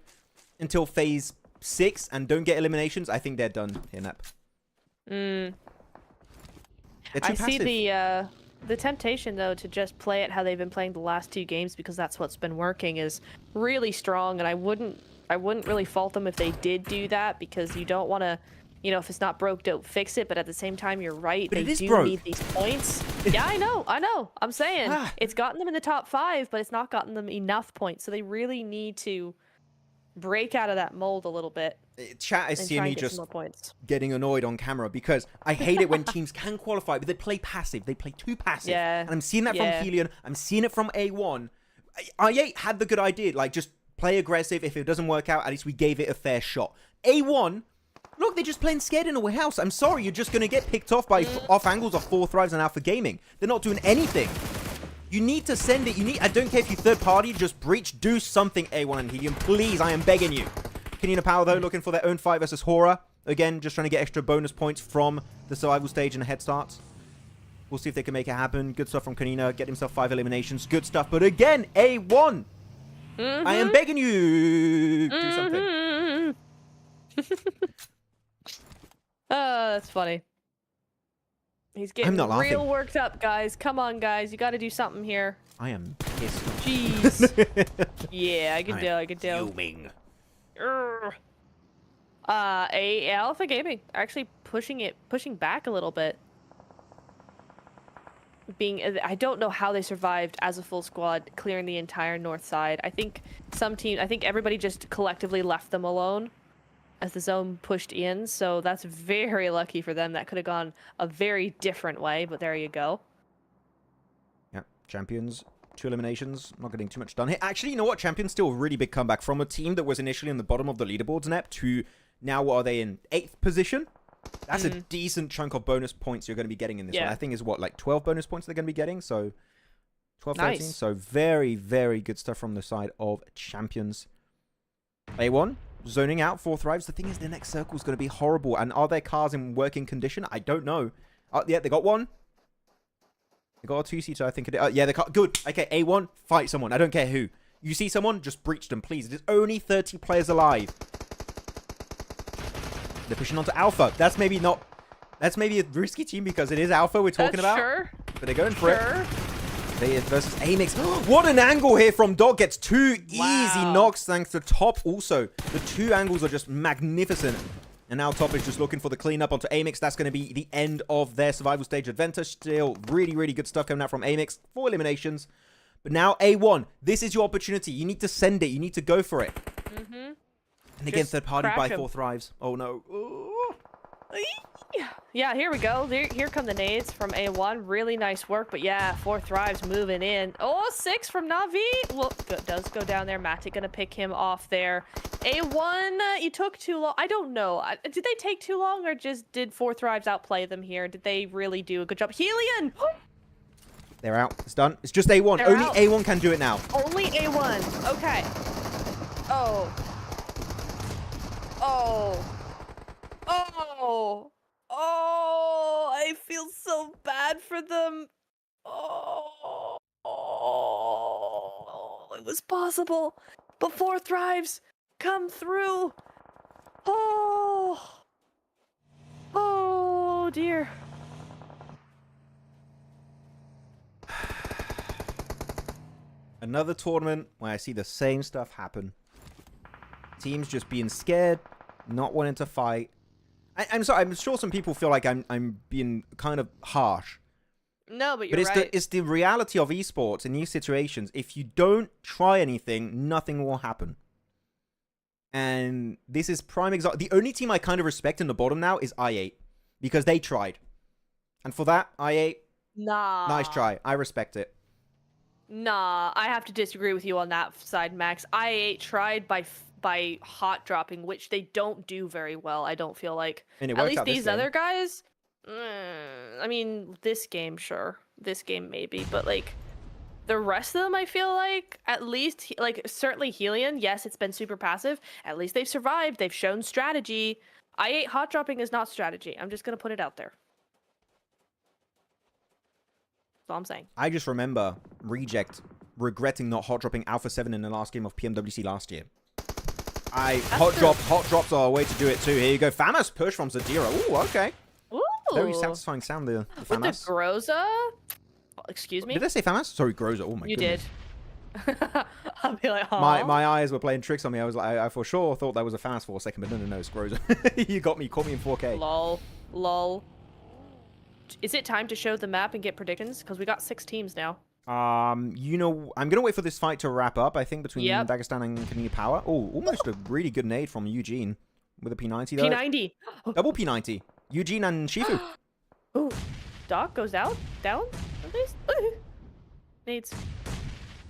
until phase 6 and don't get eliminations, I think they're done here, Nap. I see the temptation, though, to just play it how they've been playing the last 2 games, because that's what's been working, is really strong, and I wouldn't really fault them if they did do that, because you don't want to, you know, if it's not broke, don't fix it. But at the same time, you're right. But they do need these points. Yeah, I know. I'm saying it's gotten them in the top 5, but it's not gotten them enough points. So they really need to break out of that mold a little bit. Chat is seeing me just points. getting annoyed on camera, because I hate it when teams can qualify, but they play passive. They play too passive. Yeah. And I'm seeing that from HELLION. I'm seeing it from A1. I8 had the good idea, like, just play aggressive. If it doesn't work out, at least we gave it a fair shot. A1, look, they're just playing scared in a warehouse. I'm sorry, you're just going to get picked off by off angles of 4 Thrives and Alpha Gaming. They're not doing anything. You need to send it. I don't care if you third party, just breach. Do something, A1 and HELLION. Please, I am begging you. Konina Power, though, looking for their own fight versus Horaa. Again, just trying to get extra bonus points from the survival stage and the head starts. We'll see if they can make it happen. Good stuff from Konina. Get himself 5 eliminations. Good stuff. But again, A1. I am begging you. Do something. Oh, that's funny. He's getting real worked up, guys. Come on, guys. You got to do something here. I am pissed off. Jeez. Yeah, I can tell. Fuming. Alpha Gaming actually pushing back a little bit. I don't know how they survived as a full squad, clearing the entire north side. I think everybody just collectively left them alone as the zone pushed in, so that's very lucky for them. That could have gone a very different way, but there you go. Yeah, Champions, 2 eliminations, not getting too much done here. Actually, you know what? Champions still a really big comeback from a team that was initially in the bottom of the leaderboards, Nep, to now what are they in? 8th position? That's a decent chunk of bonus points you're going to be getting in this one. I think is what, like 12 bonus points they're going to be getting, so 12, 13. So very, very good stuff from the side of Champions. A1. Zoning out 4 Thrives. The thing is, the next circle is going to be horrible. And are their cars in working condition? I don't know. Yeah, they got one. They got a 2-seater, I think. Yeah, they got good. Okay, A1, fight someone. I don't care who. You see someone, just breach them, please. There's only 30 players alive. They're pushing on to Alpha. That's maybe a risky team because it is Alpha we're talking about. Sure. But they're going for it. They versus AMIX. What an angle here from Dog. Gets 2 easy knocks thanks to Top also. The 2 angles are just magnificent. And now Top is just looking for the cleanup onto AMIX. That's going to be the end of their survival stage adventure. Still really, really good stuff coming out from AMIX. 4 eliminations. But now A1, this is your opportunity. You need to send it. You need to go for it. And again, third party by 4 Thrives. Oh no. Yeah, here we go. Here come the nades from A1. Really nice work, but yeah, 4 thrives moving in. Oh, 6 from Navi. Well, does go down there. Matic gonna pick him off there. A1, you took too long. I don't know. Did they take too long, or just did 4 thrives outplay them here? Did they really do a good job? HELLION! They're out. It's done. It's just A1. They're Only out. A1 can do it now. Only A1. Okay. Oh. Oh. Oh. Oh, I feel so bad for them. Oh, it was possible. But 4 thrives come through. Oh dear. Another tournament where I see the same stuff happen. Teams just being scared, not wanting to fight. I'm sorry, I'm sure some people feel like I'm being kind of harsh. No, but you're But right. it's the reality of esports in these situations. If you don't try anything, nothing will happen. And this is prime example. The only team I kind of respect in the bottom now is I8. Because they tried. And for that, I8, Nah. nice try. I respect it. Nah, I have to disagree with you on that side, Max. I8 tried by hot dropping, which they don't do very well, I don't feel like. And it At worked least out this these game. other guys, I mean, this game, sure. This game, maybe. But, like, the rest of them, I feel like, at least, like, certainly HELLION, yes, it's been super passive. At least they've survived. They've shown strategy. I8 hot dropping is not strategy. I'm just going to put it out there. That's all I'm saying. I just remember Reject regretting not hot dropping Alpha 7 in the last game of PMWC last year. Hot drops are a way to do it too. Here you go. FAMAS push from Zadira. Ooh, okay. Ooh. Very satisfying sound, the With the FAMAS. Groza? Excuse me? Did I say FAMAS? Sorry, Groza. Oh my You goodness. did. I'll be like, huh? My eyes were playing tricks on me. I was like, I for sure thought that was a FAMAS for a second, but no, it's Groza. You got me. Caught me in 4K. Lol. Is it time to show the map and get predictions? Because we got 6 teams now. You know, I'm gonna wait for this fight to wrap up. I think between Yep. Dagestan and Konina Power. Oh, almost a really good nade from Eugene with a P90 though. P90. Double P90. Eugene and Shifu. Ooh. Doc goes out. Down. At least. Nades.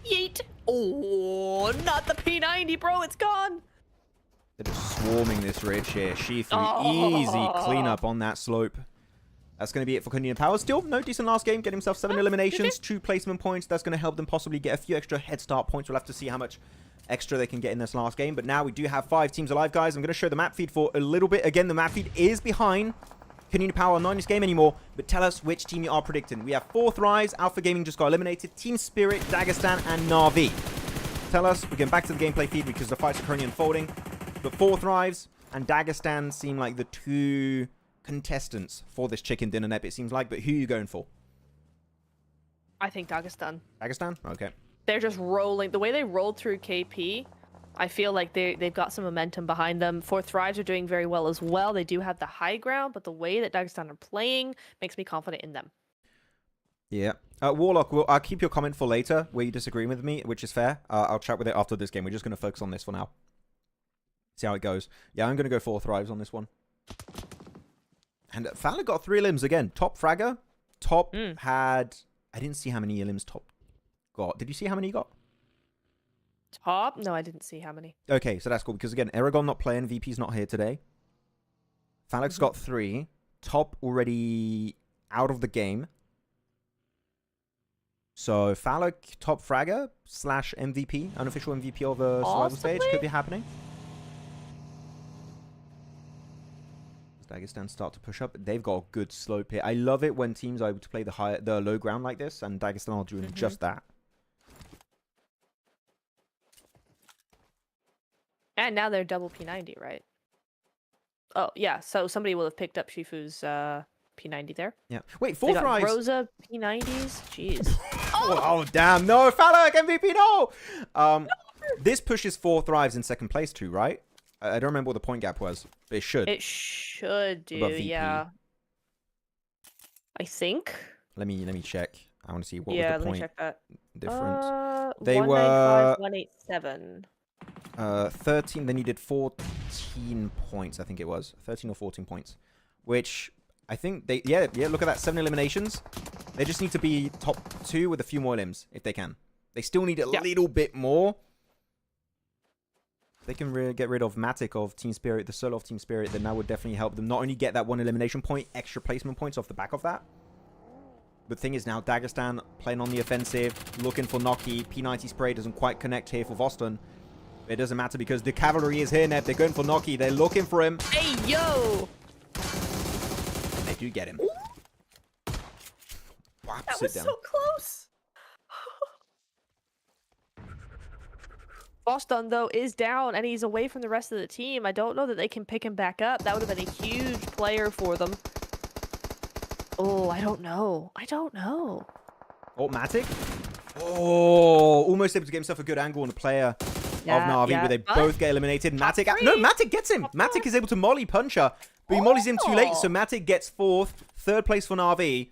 Yeet. Oh, not the P90, bro. It's gone. They're just swarming this ridge here. Shifu, Oh. easy cleanup on that slope. That's going to be it for Konina Power. Still, no decent last game. Get himself 7 eliminations, 2 placement points. That's going to help them possibly get a few extra head start points. We'll have to see how much extra they can get in this last game. But now we do have 5 teams alive, guys. I'm going to show the map feed for a little bit. Again, the map feed is behind. Konina Power not in this game anymore. But tell us which team you are predicting. We have 4 Thrives. Alpha Gaming just got eliminated. Team Spirit, Dagestan, and Na'Vi. Tell us. We're going back to the gameplay feed because the fights are currently unfolding. But 4 Thrives and Dagestan seem like the 2 contestants for this chicken dinner net, it seems like. But who are you going for? I think Dagestan. Dagestan? Okay. They're just rolling. The way they rolled through KP, I feel like they've got some momentum behind them. 4 Thrives are doing very well as well. They do have the high ground, but the way that Dagestan are playing makes me confident in them. Yeah. Warlock, I'll keep your comment for later where you disagree with me, which is fair. I'll chat with it after this game. We're just going to focus on this for now. See how it goes. Yeah, I'm going to go 4 Thrives on this one. And Fowler got 3 limbs again. Top fragger. Top had... I didn't see how many limbs Top got. Did you see how many he got? Top? No, I didn't see how many. Okay, so that's cool. Because again, Erangel not playing. VP's not here today. Falak's got 3. Top already out of the game. So Falak, top fragger / MVP. Unofficial MVP of the survival stage. Could be happening. Dagestan start to push up. They've got a good slope here. I love it when teams are able to play the low ground like this, and Dagestan are doing just that. And now they're double P90, right? Oh, yeah. So somebody will have picked up Shifu's P90 there. Yeah. Wait, They 4 got Thrives. Rosa P90s? Jeez. Oh, damn. No, Falak, MVP, no! This pushes 4 Thrives in second place too, right? I don't remember what the point gap was, but it should. It should do, Above VP. yeah. I think. Let me check. I want to see what Yeah, was the let me point check that. difference. They 195, were 187. 13. Then you did 14 points, I think it was 13 or 14 points, which I think they, yeah, look at that, 7 eliminations. They just need to be top 2 with a few more limbs, if they can. They still need a little bit more. They can get rid of Matic of Team Spirit, the solo of Team Spirit, then that would definitely help them not only get that 1 elimination point, extra placement points off the back of that. But the thing is now, Dagestan playing on the offensive, looking for Noki. P90 spray doesn't quite connect here for Voston. It doesn't matter because the cavalry is here, Neb. They're going for Noki. They're looking for him. Hey, yo! And they do get him. Wow, That sit was down. so close. Boston, though, is down, and he's away from the rest of the team. I don't know that they can pick him back up. That would have been a huge player for them. Oh, I don't know. I don't know. Oh, Matic. Oh, almost able to get himself a good angle on the player of Na'Vi, where they both get eliminated. Matic, no, Matic gets him. Matic is able to molly Puncher, but he mollies him too late, so Matic gets 4th, 3rd place for Na'Vi.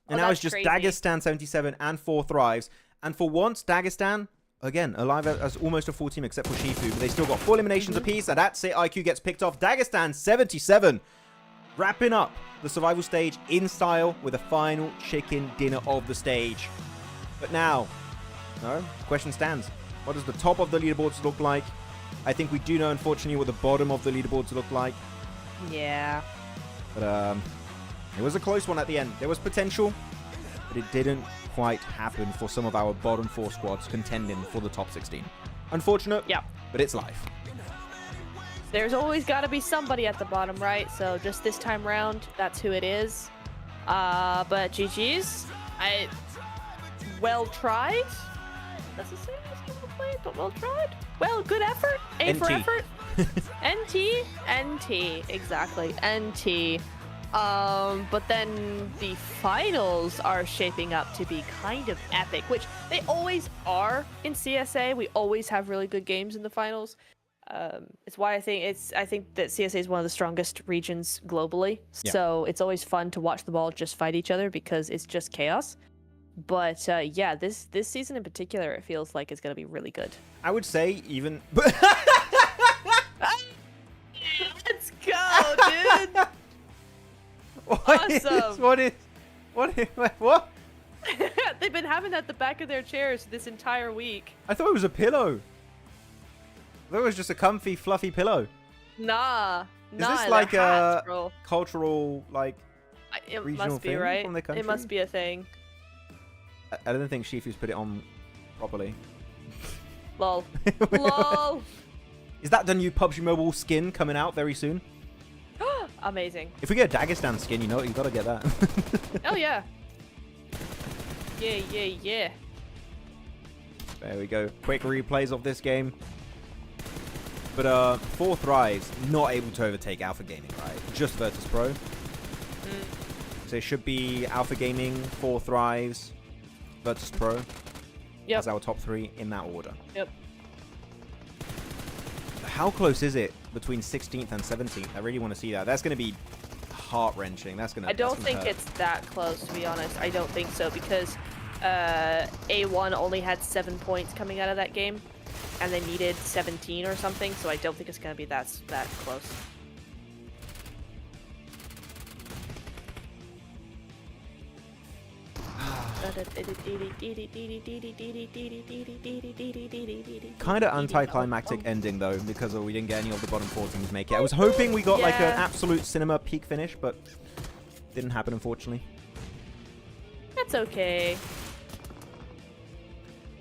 And now it's just crazy. Dagestan 77 and 4 Thrives. And for once, Dagestan, again, alive as almost a full team except for Shifu, but they still got 4 eliminations apiece, and that's it. IQ gets picked off. Dagestan 77, wrapping up the survival stage in style with a final chicken dinner of the stage. But now, no, question stands. What does the top of the leaderboards look like? I think we do know, unfortunately, what the bottom of the leaderboards look like. Yeah. But it was a close one at the end. There was potential, but it didn't quite happen for some of our bottom 4 squads contending for the top 16. Unfortunate, but it's life. There's always got to be somebody at the bottom, right? So just this time round, that's who it is. But GG's. Well tried. That's the same as well played, but well tried. Well, good effort. A for effort. NT, exactly. NT. But then the finals are shaping up to be kind of epic, which they always are in CSA. We always have really good games in the finals. It's why I think that CSA is one of the strongest regions globally. Yeah. So it's always fun to watch the ball just fight each other because it's just chaos. But yeah, this season in particular, it feels like it's gonna be really good. I would say even. Let's go, dude! Awesome. What? They've been having that at the back of their chairs this entire week. I thought it was a pillow. I thought it was just a comfy, fluffy pillow. Nah. Is this like a cultural, like, it regional must be, thing right? from the country? It must be a thing. I don't think Shifu's put it on properly. Lol. Lol. Is that the new PUBG Mobile skin coming out very soon? Amazing. If we get a Dagestan skin, you know, you gotta get that. Oh yeah. Yeah. There we go. Quick replays of this game. But 4 Thrives not able to overtake Alpha Gaming, right? Just Virtus Pro. So it should be Alpha Gaming, 4 Thrives, Virtus Pro. Yep. As our top 3 in that order. Yep. How close is it between 16th and 17th? I really want to see that. That's going to be heart-wrenching. That's going to. I don't think it's that close, to be honest. I don't think so because A1 only had 7 points coming out of that game, and they needed 17 or something. So I don't think it's going to be that close. Kind of anticlimactic ending though, because we didn't get any of the bottom 4 teams make it. I was hoping we got like an absolute cinema peak finish, but didn't happen unfortunately. That's okay.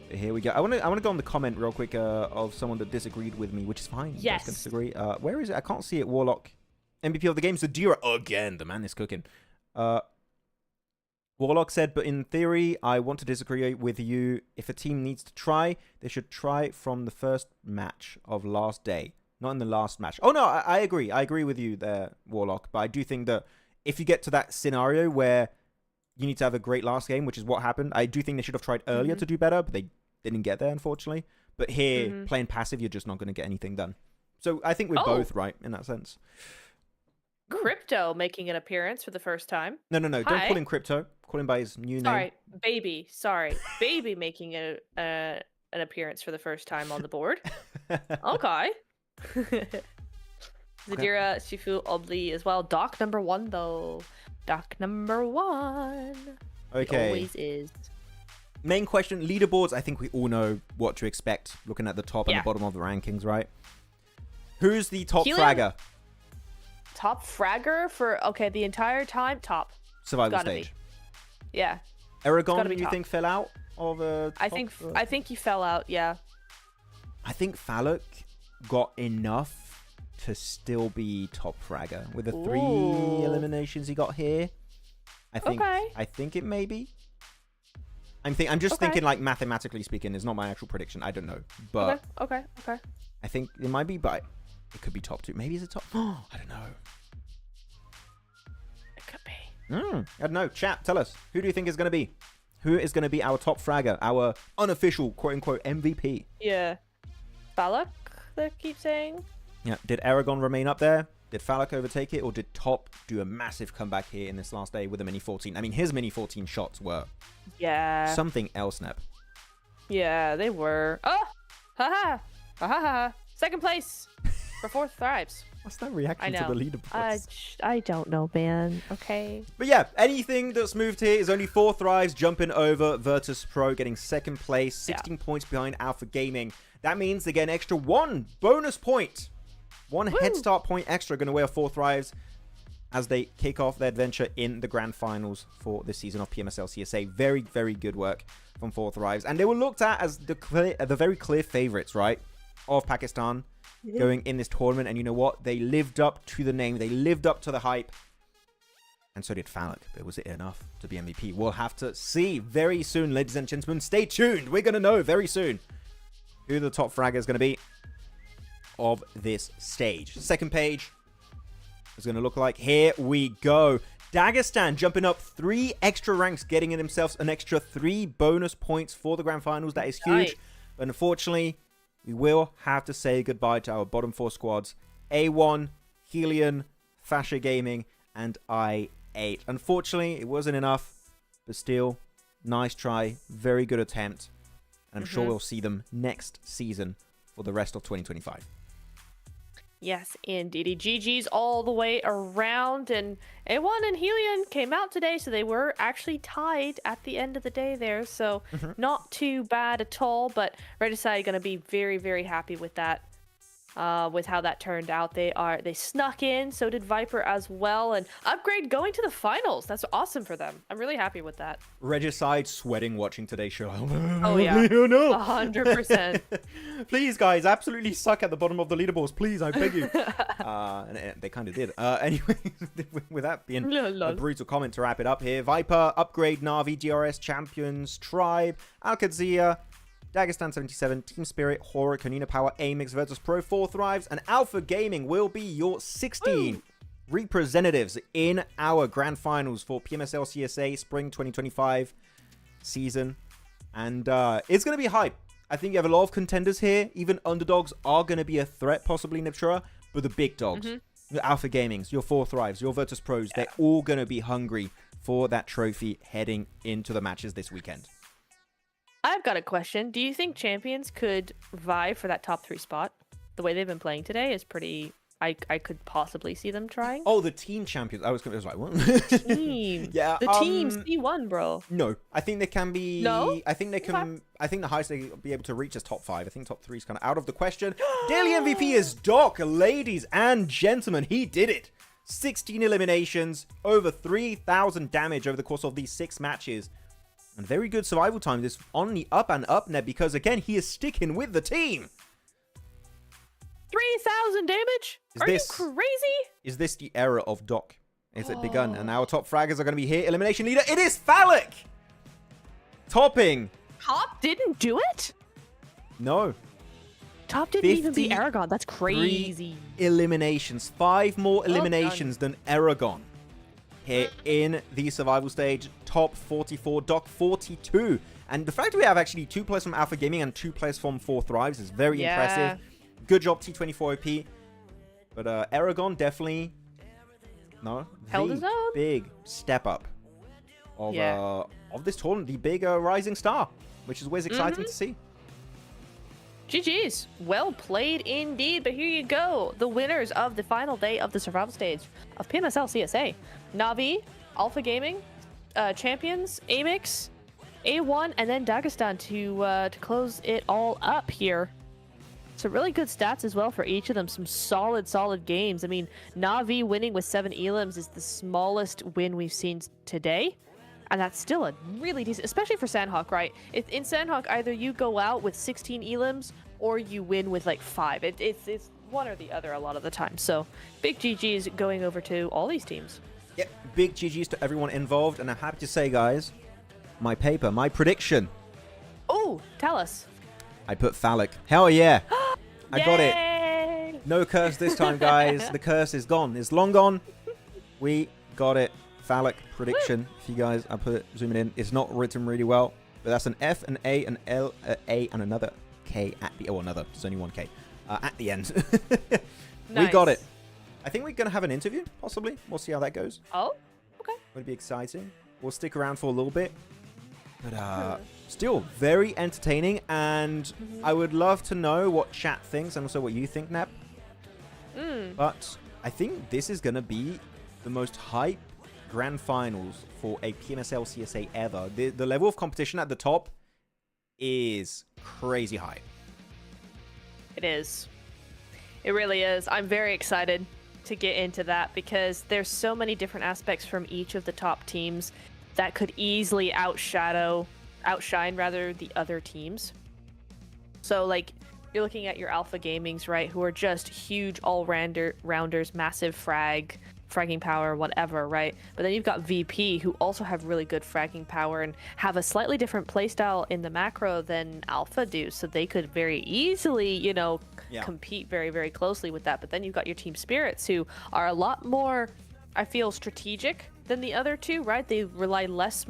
But here we go. I want to go on the comment real quick of someone that disagreed with me, which is fine. You guys can disagree. Where is it? I can't see it. Warlock, MVP of the game. Zadira again. The man is cooking. Warlock said, but in theory, I want to disagree with you. If a team needs to try, they should try from the first match of last day, not in the last match. Oh, no, I agree. I agree with you there, Warlock. But I do think that if you get to that scenario where you need to have a great last game, which is what happened, I do think they should have tried earlier to do better, but they didn't get there, unfortunately. But here, playing passive, you're just not going to get anything done. So I think we're both right in that sense. Crypto making an appearance for the first time. No. Don't call him Crypto. Call him by his new name. Baby. Baby making an appearance for the first time on the board. Okay. Zadira, Shifu, Obli as well. Doc number 1 though. Doc number 1. Okay. He always is. Main question, leaderboards. I think we all know what to expect looking at the top and the bottom of the rankings, right? Who's the top fragger? Top fragger for, okay, the entire time? Top. Survival stage. Yeah. Eragon, you think fell out of I think he fell out, yeah. I think Falloc got enough to still be top fragger with the 3 eliminations he got here. I think it may be. I'm just thinking, like, mathematically speaking. It's not my actual prediction. I don't know, but okay. I think it might be, but it could be top 2. Maybe it's a top. I don't know. It could be. I don't know. Chat, tell us, who do you think is going to be? Who is going to be our top fragger, our unofficial quote unquote MVP? Yeah, Falloc. They keep saying. Yeah. Did Eragon remain up there? Did Falloc overtake it, or did Top do a massive comeback here in this last day with a mini 14? I mean, his mini 14 shots were something else, Neb. Yeah, they were. Oh, ha. Second place for 4 thrives. What's that reaction to the leaderboards? I don't know, man. Okay. But yeah, anything that's moved here is only 4 thrives jumping over Virtus Pro, getting second place, 16 points behind Alpha Gaming. That means they get an extra 1 bonus point. 1 head start point extra, going to wear 4 thrives as they kick off their adventure in the grand finals for this season of PMSL CSA. Very, very good work from 4 thrives. And they were looked at as the very clear favorites, right, of Pakistan going in this tournament. And you know what? They lived up to the name. They lived up to the hype. And so did Falloc. But was it enough to be MVP? We'll have to see very soon, ladies and gentlemen. Stay tuned. We're going to know very soon who the top fragger is going to be of this stage. Second page is going to look like, here we go. Dagestan jumping up 3 extra ranks, getting in themselves an extra 3 bonus points for the grand finals. That is huge. But unfortunately, we will have to say goodbye to our bottom 4 squads. A1, HELLION, Fache Gaming, and I8. Unfortunately, it wasn't enough, but still, nice try. Very good attempt. And I'm sure we'll see them next season for the rest of 2025. Yes, indeed. GG's all the way around, and A1 and HELLION came out today, so they were actually tied at the end of the day there, so not too bad at all, but AlQadsiah going to be very, very happy with that, with how that turned out. They snuck in, so did Viper as well, and Upgrade going to the finals. That's awesome for them. I'm really happy with that. Regicide sweating watching today's show. Oh yeah, 100%. Please, guys, absolutely suck at the bottom of the leaderboards. Please, I beg you. And they kind of did. Anyway, with that being a brutal comment to wrap it up here. Viper, Upgrade, Na'Vi, DRS, Champions, Tribe, AlQadsiah, Dagestan 77, Team Spirit, Horaa, Konina Power, AMIX, Virtus Pro, 4 thrives, and Alpha Gaming will be your 16 representatives in our grand finals for PMSL CSA Spring 2025 season. And it's going to be hype. I think you have a lot of contenders here. Even underdogs are going to be a threat, possibly Neptura, but the big dogs, the Alpha Gamings, your 4 thrives, your Virtus Pros, they're all going to be hungry for that trophy heading into the matches this weekend. I've got a question. Do you think champions could vie for that top 3 spot? The way they've been playing today is pretty... I could possibly see them trying. Oh, the team champions. I was like, what? Team. Yeah. The team C1, bro. No. I think they can be... No? I think they can... I think the highest they'll be able to reach is top 5. I think top 3 is kind of out of the question. Daily MVP is Doc. Ladies and gentlemen, he did it. 16 eliminations, over 3,000 damage over the course of these 6 matches. And very good survival time. This on the up and up net because, again, he is sticking with the team. 3,000 damage? Are you crazy? Is this the era of Doc? Is it begun? And our top fraggers are going to be here. Elimination leader. It is Falloc! Topping. Top didn't do it? No. Top didn't even beat Eragon. That's crazy. Eliminations. 5 more eliminations than Eragon. Here in the survival stage. Top 44. Doc 42. And the fact that we have actually 2 players from Alpha Gaming and 2 players from 4 Thrives is very impressive. Good job, T24OP. But Eragon definitely... No. Held his own. Big step up of this tournament. The big rising star. Which is always exciting to see. GG's. Well played indeed. But here you go. The winners of the final day of the survival stage of PMSL CSA. Navi, Alpha Gaming, Champions, AMIX, A1, and then Dagestan to close it all up here. So really good stats as well for each of them. Some solid games. I mean, Navi winning with 7 elims is the smallest win we've seen today. And that's still a really decent, especially for Sandhawk, right? In Sandhawk, either you go out with 16 elims or you win with like 5. It's one or the other a lot of the time. So big GG's going over to all these teams. Yep, big GG's to everyone involved. And I'm happy to say, guys, my prediction. Oh, tell us. I put phallic. Hell yeah. I got it. Yay! No curse this time, guys. The curse is gone. It's long gone. We got it. Phallic prediction. If you guys, I put it, zoom it in. It's not written really well, but that's an F, an A, an L, A, and another K at the, oh, another. There's only one K at the end. We got it. I think we're going to have an interview, possibly. We'll see how that goes. Oh, okay. It'll be exciting. We'll stick around for a little bit. But still very entertaining, and I would love to know what chat thinks and also what you think, Nep. But I think this is going to be the most hype grand finals for a PMSL CSA ever. The level of competition at the top is crazy high. It is. It really is. I'm very excited to get into that because there's so many different aspects from each of the top teams that could easily outshine the other teams. So like you're looking at your Alpha Gamings, right, who are just huge all-rounders, massive fragging power, whatever, right? But then you've got VP, who also have really good fragging power and have a slightly different playstyle in the macro than Alpha do, so they could very easily, you know, compete very, very closely with that. But then you've got your Team Spirits, who are a lot more, I feel, strategic than the other two, right? They rely less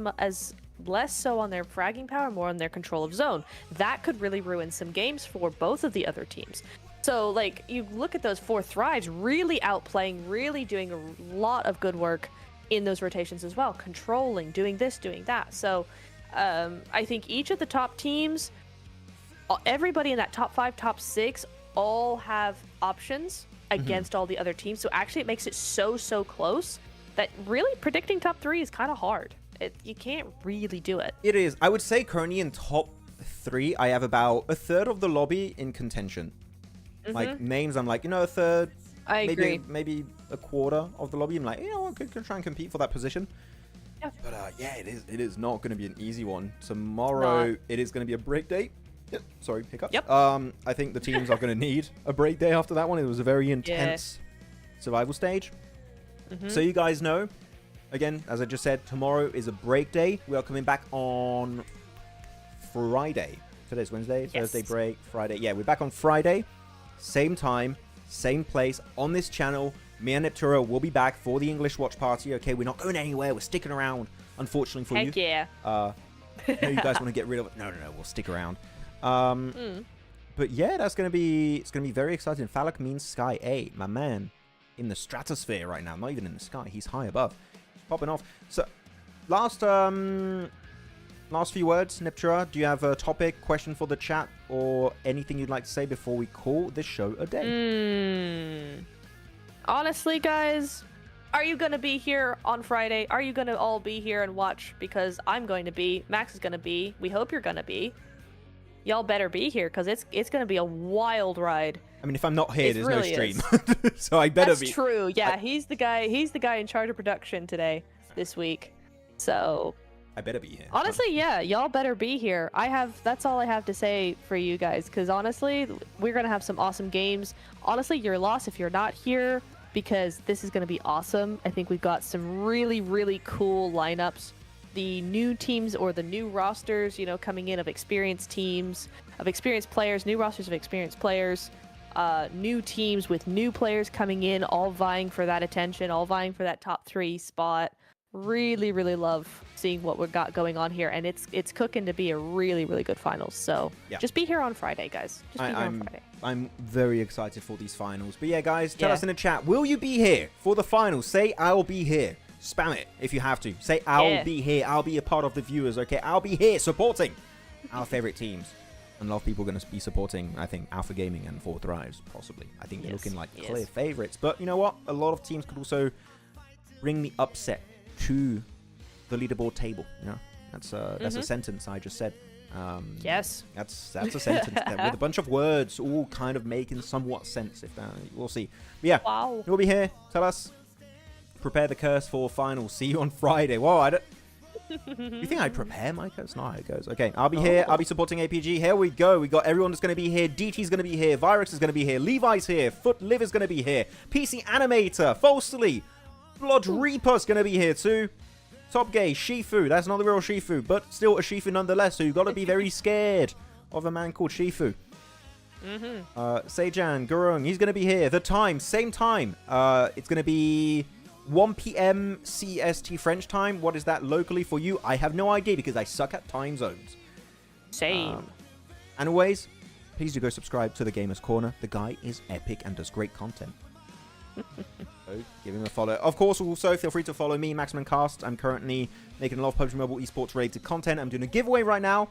so on their fragging power, more on their control of zone. That could really ruin some games for both of the other teams. So, like, you look at those 4 Thrives really outplaying, really doing a lot of good work in those rotations as well. Controlling, doing this, doing that. So, I think each of the top teams, everybody in that top 5, top 6, all have options against all the other teams. So, actually, it makes it so close that really predicting top 3 is kind of hard. You can't really do it. It is. I would say currently in top 3, I have about a third of the lobby in contention. Like names, I'm like, you know, a third. I agree. Maybe a quarter of the lobby. I'm like, you know, I could try and compete for that position. Yeah. But yeah, it is not going to be an easy one. Tomorrow, it is going to be a break day. Yep. Sorry, hiccups. Yep. I think the teams are going to need a break day after that one. It was a very intense survival stage. So you guys know, again, as I just said, tomorrow is a break day. We are coming back on Friday. Today's Wednesday, Thursday break, Friday. Yeah, we're back on Friday. Same time, same place on this channel. Me and Neptura will be back for the English watch party. Okay, we're not going anywhere. We're sticking around, unfortunately for you. Heck yeah. No, you guys want to get rid of it? No, we'll stick around. But yeah, it's gonna be very exciting. Phallic means Sky A, my man, in the stratosphere right now. Not even in the sky. He's high above. He's popping off. So, last few words, Neptura. Do you have a topic, question for the chat, or anything you'd like to say before we call this show a day? Honestly, guys, are you going to be here on Friday? Are you going to all be here and watch? Because I'm going to be. Max is going to be. We hope you're going to be. Y'all better be here, because it's going to be a wild ride. I mean, if I'm not here, there's really no stream. So I better be. That's true. Yeah, he's the guy in charge of production this week. So I better be here. Honestly, yeah, y'all better be here. That's all I have to say for you guys, because honestly, we're gonna have some awesome games. Honestly, your loss if you're not here, because this is gonna be awesome. I think we've got some really cool lineups. The new teams or the new rosters, you know, coming in of experienced teams, of experienced players, new rosters of experienced players, new teams with new players coming in, all vying for that attention, all vying for that top 3 spot. Really love seeing what we've got going on here, and it's cooking to be a really good finals. So just be here on Friday, guys. Just be here on Friday. I'm very excited for these finals. But yeah, guys, tell us in the chat, will you be here for the finals? Say I'll be here. Spam it if you have to. Say I'll be here. I'll be a part of the viewers. Okay, I'll be here supporting our favorite teams. And a lot of people are going to be supporting, I think, Alpha Gaming and 4 Thrives, possibly. I think they're looking like clear favorites. But you know what? A lot of teams could also bring the upset to the leaderboard table. You know, that's a sentence I just said. Yes. That's a sentence there with a bunch of words all kind of making somewhat sense. If we'll see. But yeah, Wow. you'll be here. Tell us. Prepare the curse for finals. See you on Friday. Whoa, I don't... You think I prepare my curse? No, it goes. Okay, I'll be here. I'll be supporting APG. Here we go. We got everyone that's going to be here. DT's going to be here. Virex is going to be here. Levi's here. Footliv is going to be here. PC Animator. Falsely. Blood Reaper's going to be here too. Top Gay. Shifu. That's not the real Shifu, but still a Shifu nonetheless. So you've got to be very scared of a man called Shifu. Sejan. Gurung. He's going to be here. The time. Same time. It's going to be 1 p.m. CST French time. What is that locally for you? I have no idea because I suck at time zones. Same. And always, please do go subscribe to the Gamers Corner. The guy is epic and does great content. So give him a follow. Of course, also feel free to follow me, Maxman Cast. I'm currently making a lot of PUBG Mobile esports related content. I'm doing a giveaway right now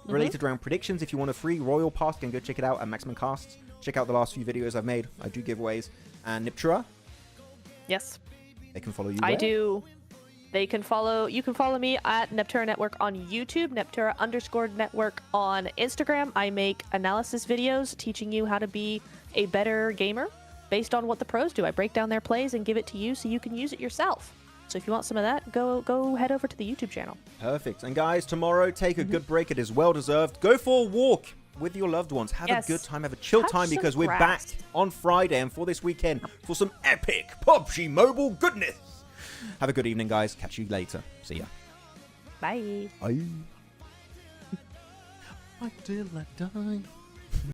related around predictions. If you want a free Royal Pass, you can go check it out at Maxman Casts. Check out the last few videos I've made. I do giveaways. And Neptura, Yes. they can follow you. I where? do. You can follow me at Neptura Network on YouTube, Neptura_network on Instagram. I make analysis videos teaching you how to be a better gamer based on what the pros do. I break down their plays and give it to you so you can use it yourself. So if you want some of that, go head over to the YouTube channel. Perfect. And guys, tomorrow, take a good break. It is well deserved. Go for a walk with your loved ones. Have a good time. Have a chill time some because we're grass. back on Friday and for this weekend for some epic PUBG Mobile goodness. Have a good evening, guys. Catch you later. See ya. Bye. Bye. Until I die.